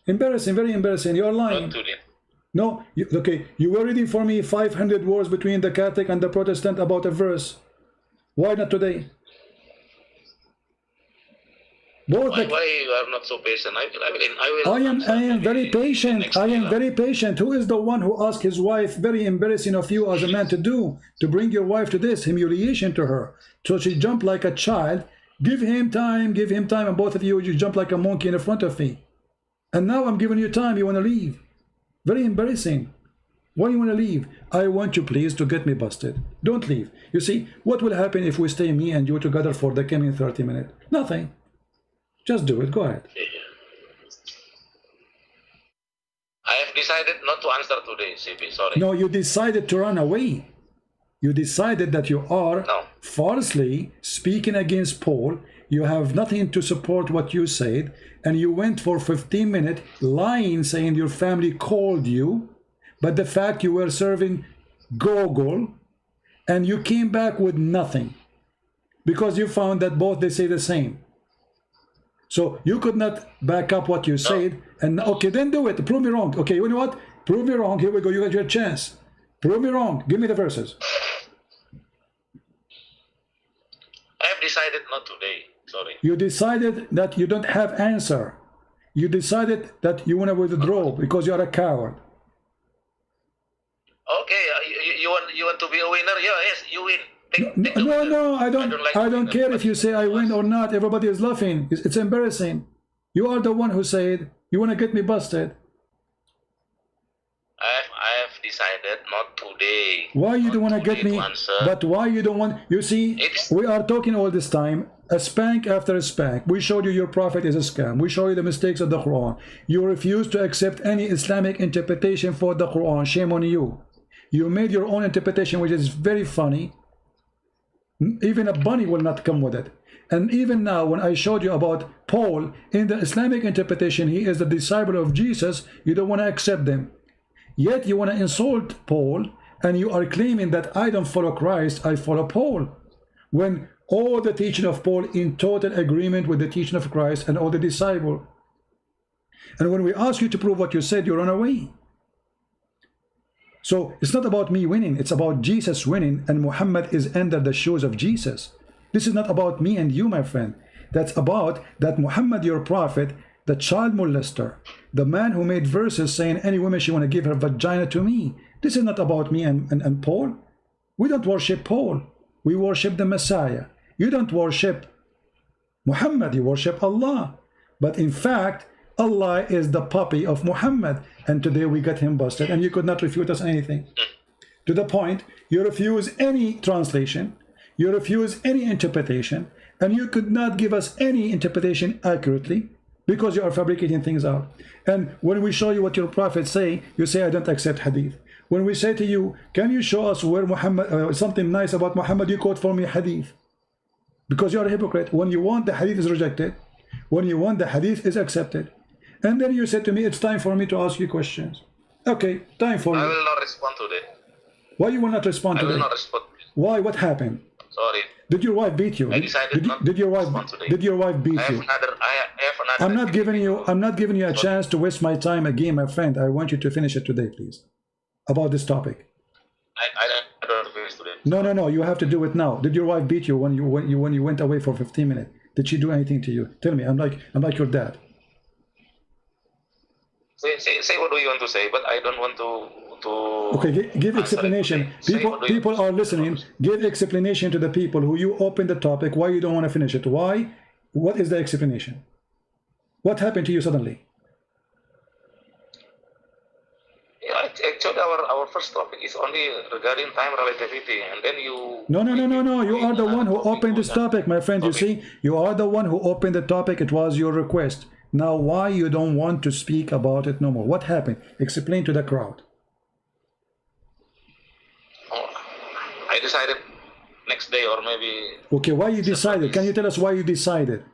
Embarrassing, very embarrassing. You are lying. No, okay. You were reading for me 500 words between the Catholic and the Protestant about a verse. Why not today? Why you are not so patient? I am very patient. I am very patient. Who is the one who asked his wife, very embarrassing of you as a man to do, to bring your wife to this humiliation to her? So she jumped like a child. Give him time, and both of you jump like a monkey in front of me. And now I'm giving you time, you want to leave. Very embarrassing. Why you want to leave? I want you, please, to get me busted. Don't leave. You see, what will happen if we stay, me and you, together for the coming 30 minutes? Nothing. Just do it. Go ahead. I have decided not to answer today, CP. Sorry. No, you decided to run away. You decided that you are falsely speaking against Paul. You have nothing to support what you said. And you went for 15 minutes lying, saying your family called you. But the fact you were serving Google, and you came back with nothing. Because you found that both, they say the same. So you could not back up what you said, and okay, then do it. Prove me wrong. Okay, you know what? Prove me wrong. Here we go. You got your chance. Prove me wrong. Give me the verses. I have decided not today. Sorry. You decided that you don't have answer. You decided that you want to withdraw because you are a coward. Okay, you want to be a winner? Yeah, yes, you win. No, I don't care if you say I win or not. Everybody is laughing. It's embarrassing. You are the one who said you want to get me busted. I have decided not today. Why you don't want to get me? But why you don't want? You see, we are talking all this time, a spank after a spank. We showed you your prophet is a scam. We show you the mistakes of the Quran. You refuse to accept any Islamic interpretation for the Quran. Shame on you. You made your own interpretation, which is very funny. Even a bunny will not come with it. And even now, when I showed you about Paul, in the Islamic interpretation, he is the disciple of Jesus, you don't want to accept them. Yet you want to insult Paul, and you are claiming that I don't follow Christ, I follow Paul. When all the teaching of Paul in total agreement with the teaching of Christ and all the disciples. And when we ask you to prove what you said, you run away. So it's not about me winning, it's about Jesus winning, and Muhammad is under the shoes of Jesus. This is not about me and you, my friend. That's about that Muhammad, your prophet, the child molester, the man who made verses saying any woman she want to give her vagina to me. This is not about me and Paul. We don't worship Paul. We worship the Messiah. You don't worship Muhammad, you worship Allah. But in fact, Allah is the puppy of Muhammad, and today we got him busted, and you could not refute us anything. To the point, you refuse any translation, you refuse any interpretation, and you could not give us any interpretation accurately because you are fabricating things out. And when we show you what your prophets say, you say I don't accept hadith. When we say to you, can you show us where Muhammad something nice about Muhammad, you quote for me hadith, because you are a hypocrite. When you want, the hadith is rejected. When you want, the hadith is accepted. And then you said to me, it's time for me to ask you questions. Okay, time for you. I will not respond today. Why you will not respond today? I will not respond. Why? What happened? Sorry. Did your wife beat you? I decided Did your wife beat you? I'm not giving you a chance to waste my time again, my friend. I want you to finish it today, please. About this topic. I don't finish today. No. You have to do it now. Did your wife beat you when you went away for 15 minutes? Did she do anything to you? Tell me. I'm like your dad. Say what do you want to say, but I don't want to okay, give explanation. People are listening. Give explanation to the people who you opened the topic. Why you don't want to finish it? Why? What is the explanation? What happened to you suddenly? Yeah, actually, our first topic is only regarding time relativity, and then you. No. You are the one who opened this topic, my friend. You see, you are the one who opened the topic. It was your request. Now, why you don't want to speak about it no more? What happened? Explain to the crowd. I decided next day or maybe... Okay, why you decided? Can you tell us why you decided?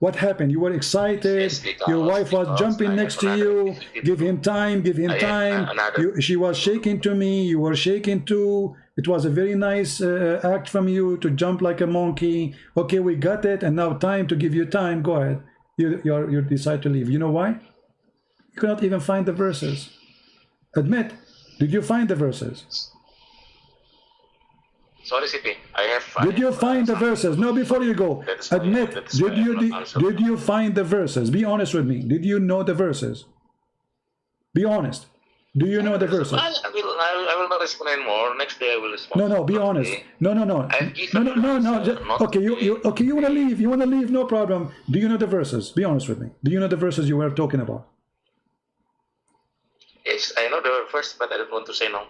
What happened? You were excited, yes, your wife was jumping next to you, give him time, she was shaking to me, you were shaking too. It was a very nice act from you to jump like a monkey. Okay, we got it, and now time to give you time. Go ahead. You decide to leave. You know why? You cannot even find the verses. Admit, did you find the verses? Sorry, CP. Did you find the verses? No, before you go, admit, did you find the verses? Be honest with me. Did you know the verses? Be honest. Do you know the verses? I will not explain more. Next day I will respond. No, be honest. No. Okay, you want to leave. You want to leave, no problem. Do you know the verses? Be honest with me. Do you know the verses you were talking about? Yes, I know the verse, but I don't want to say no.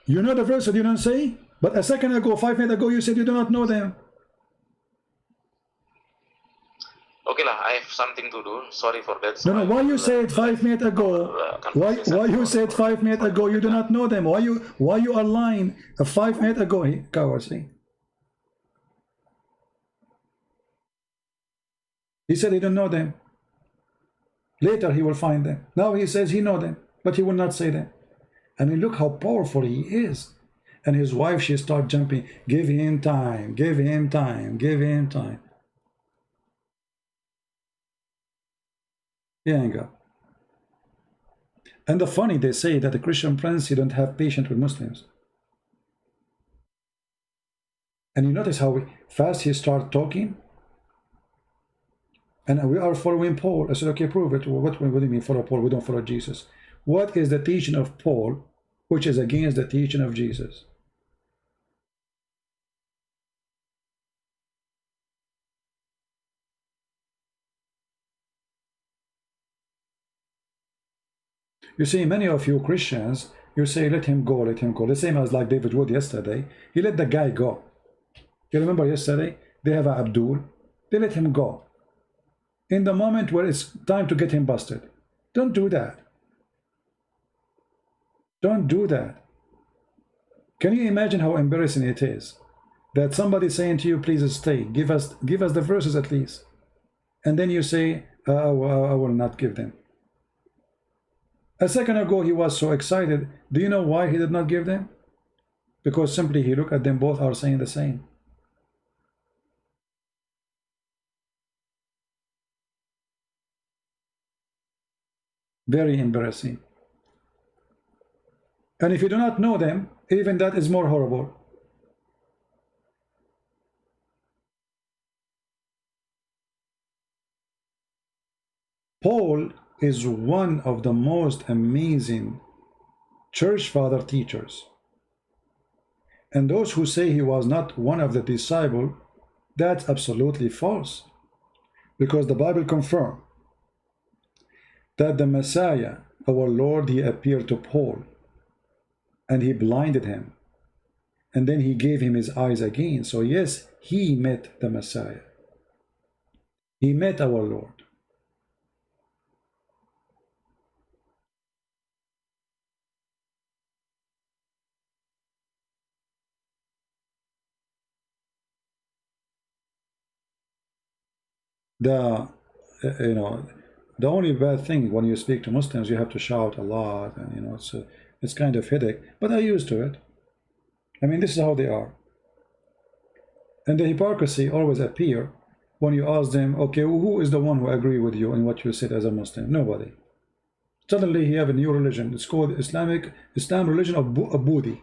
You know the verses, you don't say? But a second ago, 5 minutes ago, you said you do not know them. Okay lah, I have something to do. Sorry for that. So no. Why you said 5 minutes ago? Why you said 5 minutes ago you do not know them? Why you are lying? 5 minutes ago, coward, see? He said he don't know them. Later he will find them. Now he says he know them, but he will not say them. I mean, look how powerful he is. And his wife, she start jumping. Give him time. Give him time. Give him time. Yeah. And the funny, they say that the Christian prince, he don't have patience with Muslims. And you notice how fast he start talking? And we are following Paul. I said, okay, prove it. What do you mean follow Paul? We don't follow Jesus. What is the teaching of Paul which is against the teaching of Jesus? You see, many of you Christians, you say, let him go, let him go. The same as like David Wood yesterday. He let the guy go. You remember yesterday? They have Abdul. They let him go. In the moment where it's time to get him busted. Don't do that. Don't do that. Can you imagine how embarrassing it is that somebody saying to you, please stay, give us the verses at least, and then you say, I will not give them. A second ago he was so excited. Do you know why he did not give them? Because simply he looked at them, both are saying the same. Very embarrassing. And if you do not know them, even that is more horrible. Paul is one of the most amazing church father teachers. And those who say he was not one of the disciples, that's absolutely false. Because the Bible confirms that the Messiah, our Lord, he appeared to Paul and he blinded him. And then he gave him his eyes again. So yes, he met the Messiah. He met our Lord. The only bad thing when you speak to Muslims, you have to shout a lot, and it's kind of headache. But I'm used to it. I mean, this is how they are. And the hypocrisy always appear when you ask them, okay, who is the one who agree with you in what you said as a Muslim? Nobody. Suddenly he have a new religion. It's called Islam religion of Budi.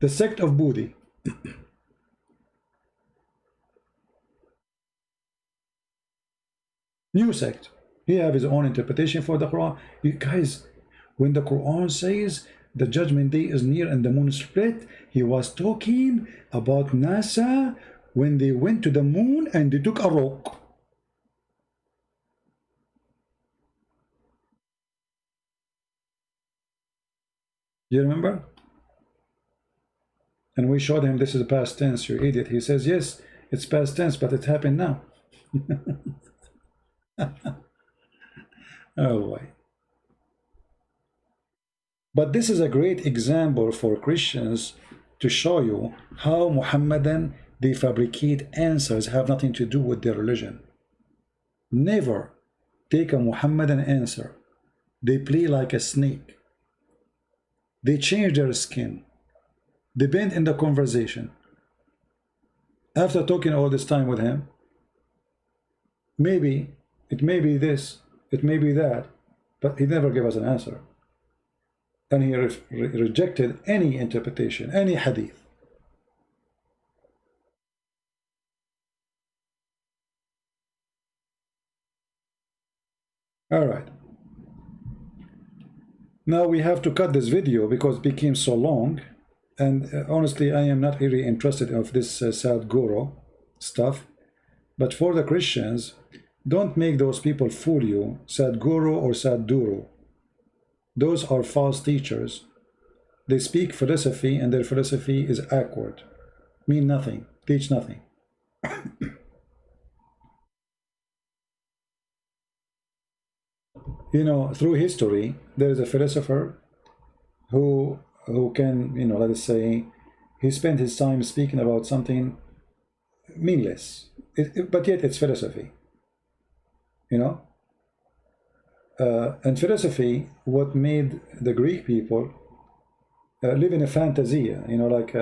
The sect of Budi. New sect. He have his own interpretation for the Quran. You guys, when the Quran says the judgment day is near and the moon split, he was talking about NASA when they went to the moon and they took a rock. You remember? And we showed him this is past tense, you idiot. He says, yes, it's past tense, but it happened now. Oh boy. But this is a great example for Christians to show you how Muhammadan, they fabricate answers have nothing to do with their religion. Never take a Muhammadan answer. They play like a snake. They change their skin. They bend in the conversation. After talking all this time with him, maybe it may be this, it may be that, but he never gave us an answer. And he rejected any interpretation, any hadith. All right. Now we have to cut this video because it became so long. And honestly, I am not really interested in this Sadhguru stuff. But for the Christians, don't make those people fool you, Sadhguru or Sadhguru. Those are false teachers. They speak philosophy and their philosophy is awkward. Mean nothing, teach nothing. Through history, there is a philosopher who can, let us say, he spent his time speaking about something meaningless, but yet it's philosophy. And philosophy, what made the Greek people live in a fantasia, like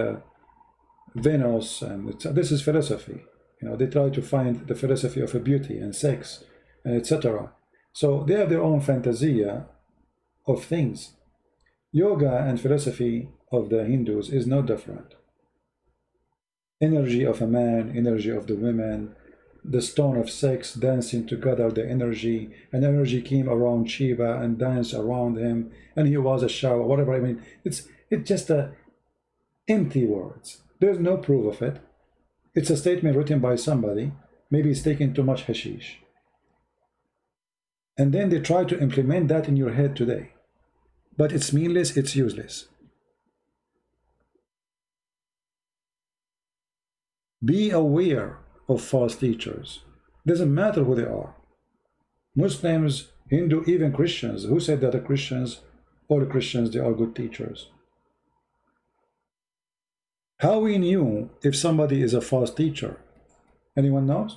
Venus, and this is philosophy. They try to find the philosophy of a beauty and sex, and etc. So they have their own fantasia of things. Yoga and philosophy of the Hindus is no different. Energy of a man, energy of the women, the stone of sex dancing together, the energy, and energy came around Shiva and danced around him, and he was a shower, whatever. I mean, it's just empty words. There's no proof of it. It's a statement written by somebody. Maybe it's taking too much hashish. And then they try to implement that in your head today. But it's meaningless, it's useless. Be aware of false teachers. Doesn't matter who they are. Muslims, Hindu, even Christians. Who said that the Christians, all Christians, they are good teachers? How we knew if somebody is a false teacher? Anyone knows?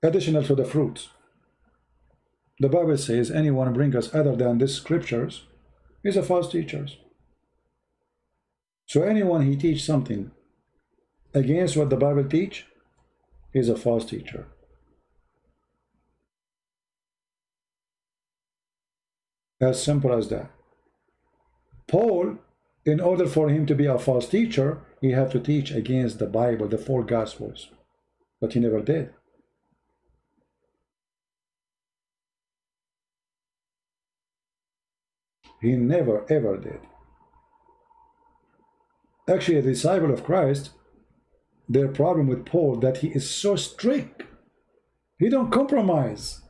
Additional to the fruits. The Bible says anyone bring us other than these scriptures is a false teacher. So anyone he teach something against what the Bible teach is a false teacher. As simple as that. Paul, in order for him to be a false teacher, he had to teach against the Bible, the 4 Gospels. But he never did. He never ever did. Actually, a disciple of Christ, their problem with Paul that he is so strict. He don't compromise.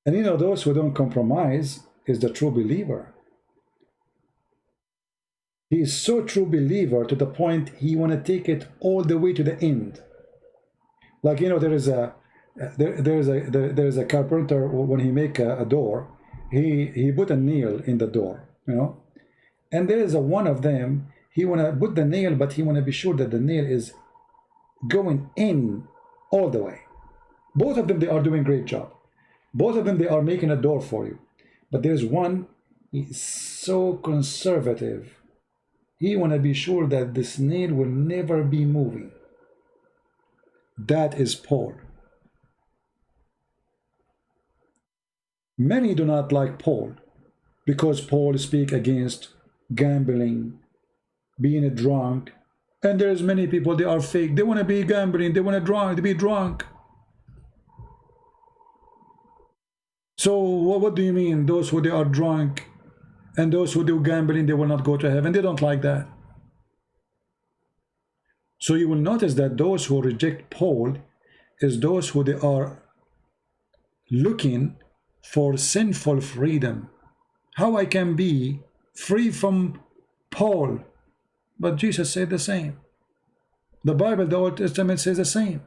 And you know, those who don't compromise is the true believer. He is so true believer to the point he want to take it all the way to the end. Like, you know, there is a carpenter, when he make a door, he put a nail in the door, you know, and there is a one of them, he want to put the nail, but he want to be sure that the nail is going in all the way. Both of them, they are doing great job. Both of them, they are making a door for you. But there's one, he's so conservative. He want to be sure that this nail will never be moving. That is Paul. Many do not like Paul because Paul speaks against gambling, being a drunk, and there's many people, they are fake. They want to be gambling, they want to be drunk. So what do you mean? Those who they are drunk and those who do gambling, they will not go to heaven? They don't like that. So you will notice that those who reject Paul is those who they are looking for sinful freedom. How I can be free from Paul? But Jesus said the same. The Bible, the Old Testament says the same.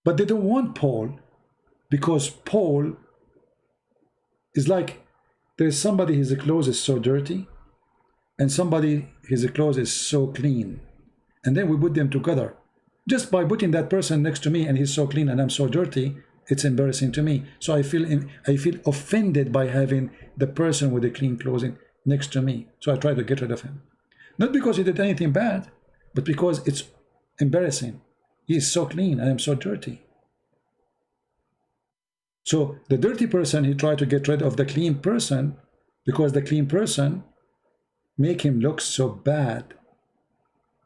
But they don't want Paul because Paul is like, there's somebody, his clothes is so dirty, and somebody, his clothes is so clean. And then we put them together. Just by putting that person next to me and he's so clean and I'm so dirty, it's embarrassing to me. So I feel offended by having the person with the clean clothing next to me. So I try to get rid of him. Not because he did anything bad, but because it's embarrassing. He is so clean and I'm so dirty. So the dirty person, he tried to get rid of the clean person because the clean person make him look so bad.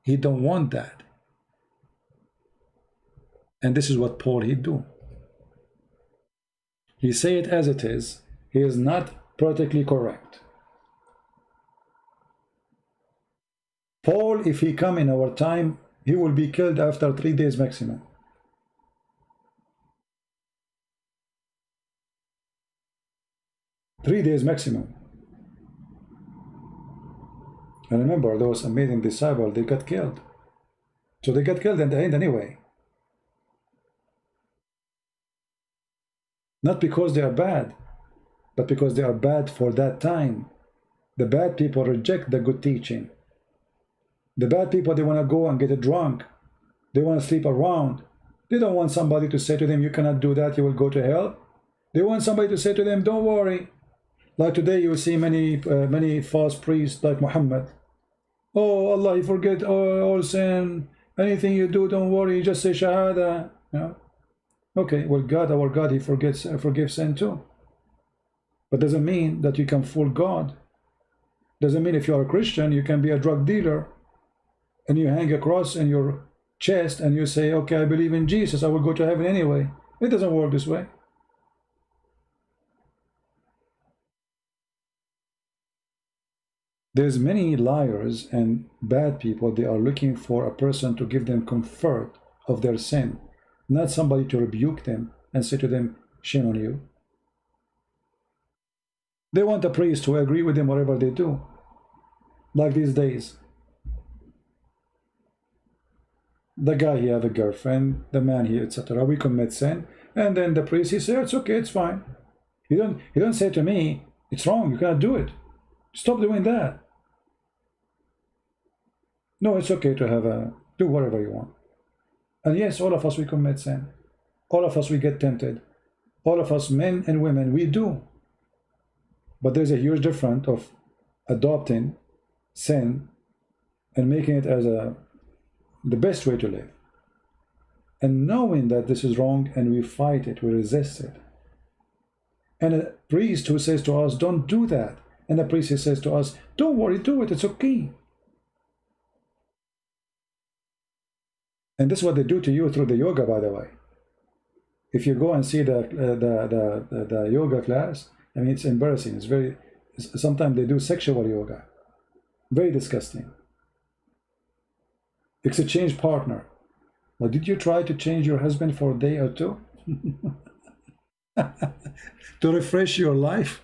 He don't want that. And this is what Paul he do. He say it as it is. He is not politically correct. Paul, if he come in our time, he will be killed after 3 days maximum. Three days maximum. And remember, those amazing disciples, they got killed. So they got killed in the end anyway. Not because they are bad, but because they are bad for that time. The bad people reject the good teaching. The bad people, they want to go and get drunk. They want to sleep around. They don't want somebody to say to them, you cannot do that, you will go to hell. They want somebody to say to them, don't worry. Like today, you will see many false priests like Muhammad. Oh, Allah, He forget all sin. Anything you do, don't worry, just say Shahada. You know? Okay, well, God, our God, He forgives sin too. But doesn't mean that you can fool God. Doesn't mean if you are a Christian, you can be a drug dealer and you hang a cross in your chest and you say, okay, I believe in Jesus, I will go to heaven anyway. It doesn't work this way. There's many liars and bad people. They are looking for a person to give them comfort of their sin, not somebody to rebuke them and say to them, shame on you. They want a priest to agree with them whatever they do. Like these days, the guy, he have a girlfriend, the man, he, etc. We commit sin, and then the priest, he says, it's okay, it's fine. He don't say to me, it's wrong, you cannot do it. Stop doing that. No, it's okay to have do whatever you want. And yes, all of us, we commit sin. All of us, we get tempted. All of us, men and women, we do. But there's a huge difference of adopting sin and making it as the best way to live. And knowing that this is wrong, and we fight it, we resist it. And a priest who says to us, don't do that. And a priest who says to us, don't worry, do it, it's okay. And this is what they do to you through the yoga, by the way. If you go and see the yoga class, I mean, it's embarrassing. It's very, sometimes they do sexual yoga. Very disgusting. It's a change partner. Well, did you try to change your husband for a day or two? To refresh your life?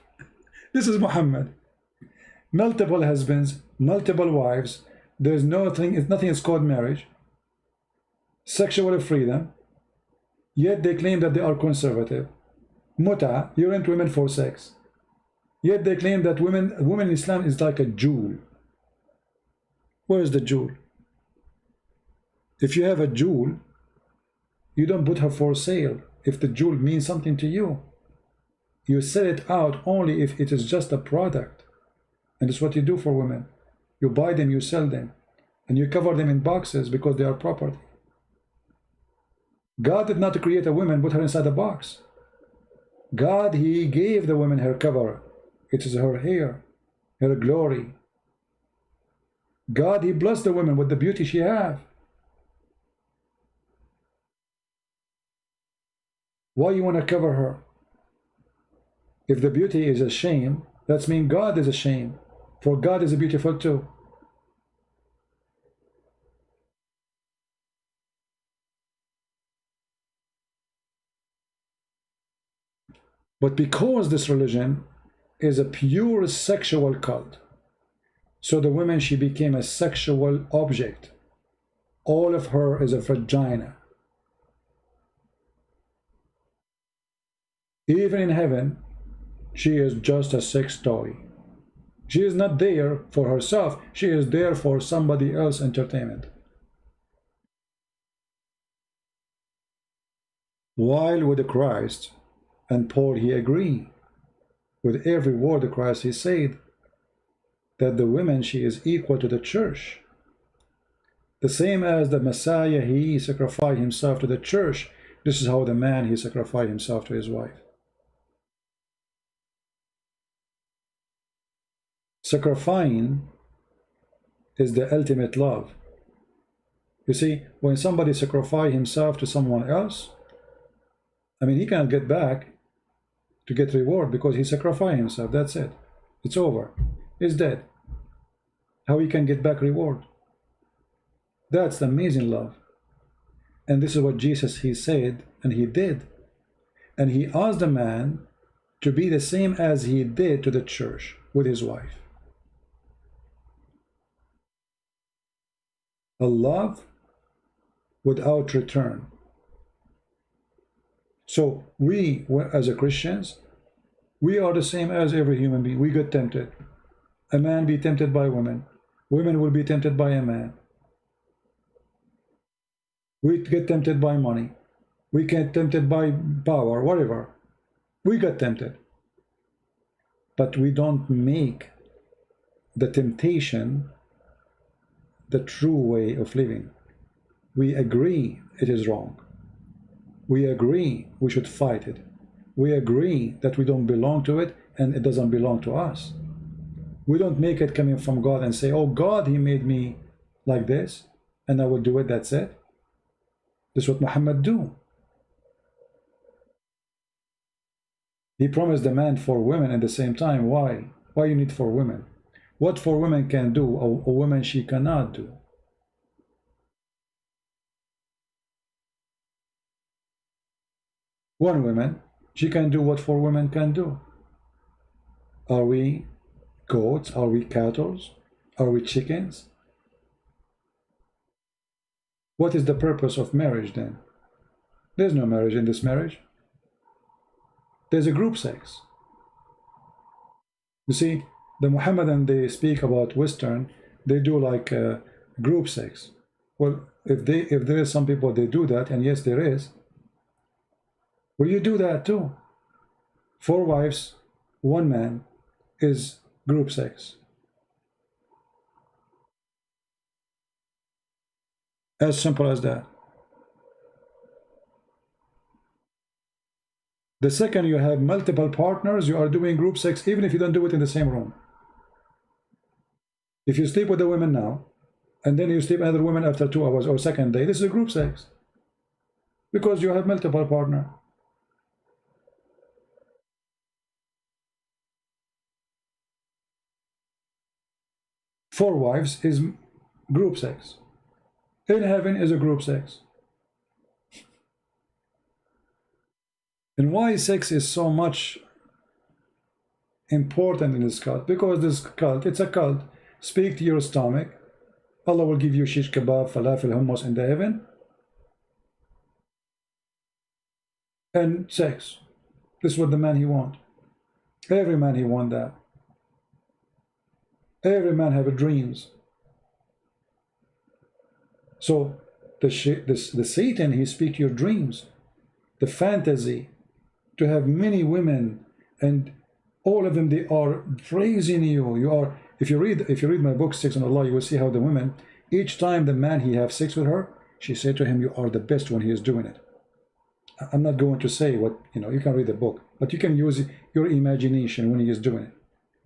This is Muhammad. Multiple husbands, multiple wives. There's nothing is called marriage. Sexual freedom, yet they claim that they are conservative. Muta, you rent women for sex, yet they claim that women in Islam is like a jewel. Where is the jewel? If you have a jewel, you don't put her for sale. If the jewel means something to you, you sell it out only if it is just a product. And that's what you do for women. You buy them, you sell them, and you cover them in boxes because they are property. God did not create a woman, put her inside a box. God, He gave the woman her cover. It is her hair, her glory. God, He blessed the woman with the beauty she have. Why you want to cover her? If the beauty is a shame, that means God is a shame. For God is beautiful too. But because this religion is a pure sexual cult, so the woman, she became a sexual object. All of her is a vagina. Even in heaven, she is just a sex toy. She is not there for herself. She is there for somebody else's entertainment. While with Christ and Paul, he agreed with every word of Christ. He said that the woman, she is equal to the church. The same as the Messiah, he sacrificed himself to the church. This is how the man, he sacrificed himself to his wife. Sacrificing is the ultimate love. You see, when somebody sacrifices himself to someone else, I mean, he cannot get back to get reward because he sacrificed himself. That's it. It's over. He's dead. How he can get back reward? That's the amazing love. And this is what Jesus, he said, and he did. And he asked the man to be the same as he did to the church with his wife. A love without return. So we, as a Christians, we are the same as every human being. We get tempted. A man be tempted by women. Women will be tempted by a man. We get tempted by money. We get tempted by power, whatever. We get tempted. But we don't make the temptation the true way of living. We agree it is wrong. We agree we should fight it. We agree that we don't belong to it and it doesn't belong to us. We don't make it coming from God and say, oh God, he made me like this and I will do it, that's it. This is what Muhammad do. He promised a man for women at the same time. Why? Why you need for women? What for women can do, a woman she cannot do. One woman, she can do what four women can do. Are we goats? Are we cattle? Are we chickens? What is the purpose of marriage then? There's no marriage in this marriage. There's a group sex. You see, the Mohammedan, they speak about Western, they do like group sex. Well, if there is some people they do that, and yes there is, well, you do that too. 4 wives, 1 man is group sex. As simple as that. The second you have multiple partners, you are doing group sex even if you don't do it in the same room. If you sleep with a woman now, and then you sleep with another woman after 2 hours or second day, this is a group sex. Because you have multiple partners. Four wives is group sex. In heaven is a group sex. And why sex is so much important in this cult? Because this cult, it's a cult. Speak to your stomach. Allah will give you shish kebab, falafel, hummus in the heaven. And sex. This is what the man he want. Every man he want that. Every man have dreams. So the Satan, he speak your dreams, the fantasy, to have many women, and all of them they are praising you. You are, if you read my book Sex and Allah, you will see how the women, each time the man he have sex with her, she said to him, you are the best when he is doing it. I'm not going to say what, you can read the book, but you can use your imagination when he is doing it.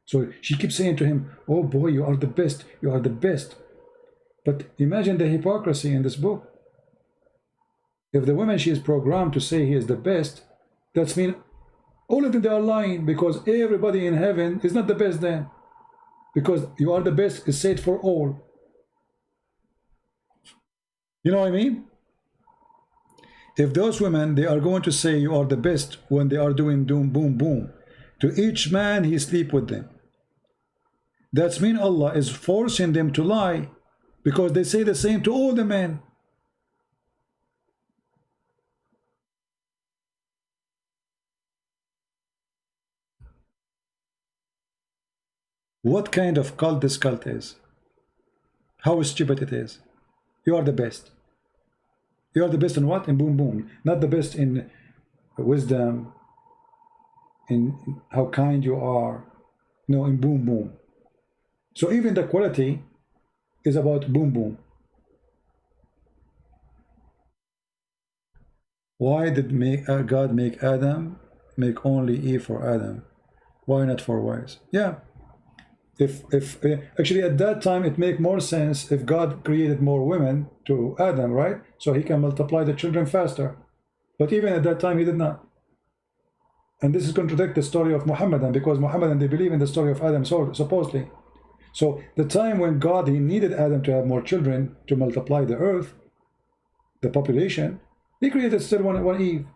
So she keeps saying to him, oh boy, you are the best, you are the best. But imagine the hypocrisy in this book. If the woman, she is programmed to say he is the best, that's mean all of them they are lying, because everybody in heaven is not the best then. Because you are the best is said for all. You know what I mean? If those women, they are going to say you are the best when they are doing doom, boom, boom, to each man he sleep with them. That's mean Allah is forcing them to lie, because they say the same to all the men. What kind of cult this cult is? How stupid it is. You are the best. You are the best in what? In boom boom. Not the best in wisdom, in how kind you are. No, in boom boom. So even the quality is about boom boom. Why did God make Adam, make only Eve for Adam? Why not for wives? Yeah. If actually at that time it make more sense if God created more women to Adam, right? So he can multiply the children faster. But even at that time he did not. And this is contradict the story of Muhammadan, because Muhammadan, they believe in the story of Adam, supposedly. So the time when God, he needed Adam to have more children to multiply the earth, the population, he created still one Eve.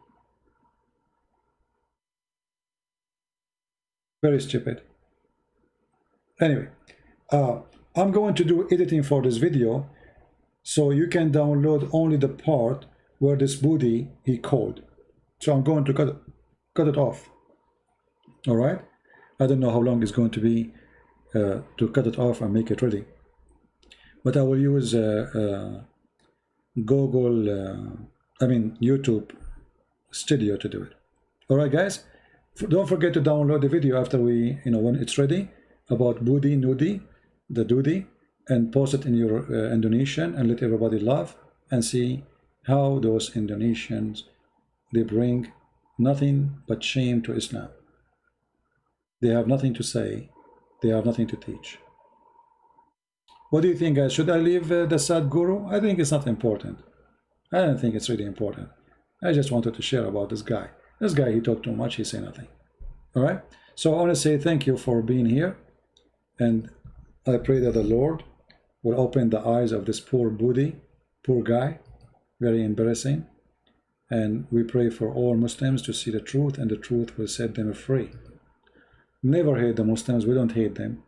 Very stupid. Anyway, I'm going to do editing for this video, so you can download only the part where this Buddhi he called. So I'm going to cut it off. All right. I don't know how long it's going to be to cut it off and make it ready, but I will use YouTube Studio to do it. All right, guys. Don't forget to download the video after we, when it's ready, about Buddhi, Nudi, the Dudi, and post it in your Indonesian and let everybody laugh and see how those Indonesians, they bring nothing but shame to Islam. They have nothing to say. They have nothing to teach. What do you think, guys? Should I leave the Sadhguru? I think it's not important. I don't think it's really important. I just wanted to share about this guy. This guy, he talked too much, he said nothing. All right? So I want to say thank you for being here. And I pray that the Lord will open the eyes of this poor Buddhi, poor guy, very embarrassing. And we pray for all Muslims to see the truth, and the truth will set them free. Never hate the Muslims. We don't hate them.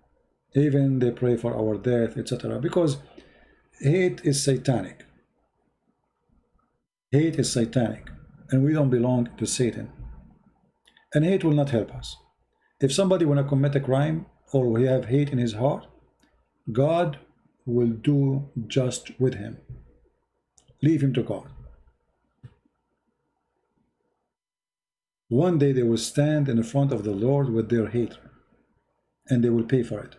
Even they pray for our death, etc. Because hate is satanic. Hate is satanic. And we don't belong to Satan. And hate will not help us. If somebody want to commit a crime or he have hate in his heart, God will do just with him. Leave him to God. One day they will stand in front of the Lord with their hate, and they will pay for it.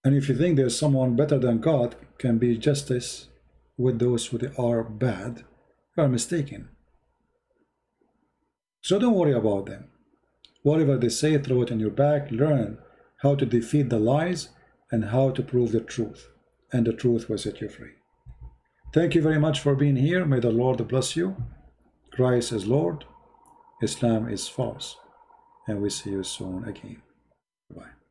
And if you think there's someone better than God can be justice with those who are bad, you are mistaken. So don't worry about them. Whatever they say, throw it in your back. Learn how to defeat the lies and how to prove the truth. And the truth will set you free. Thank you very much for being here. May the Lord bless you. Christ is Lord. Islam is false. And we see you soon again. Bye.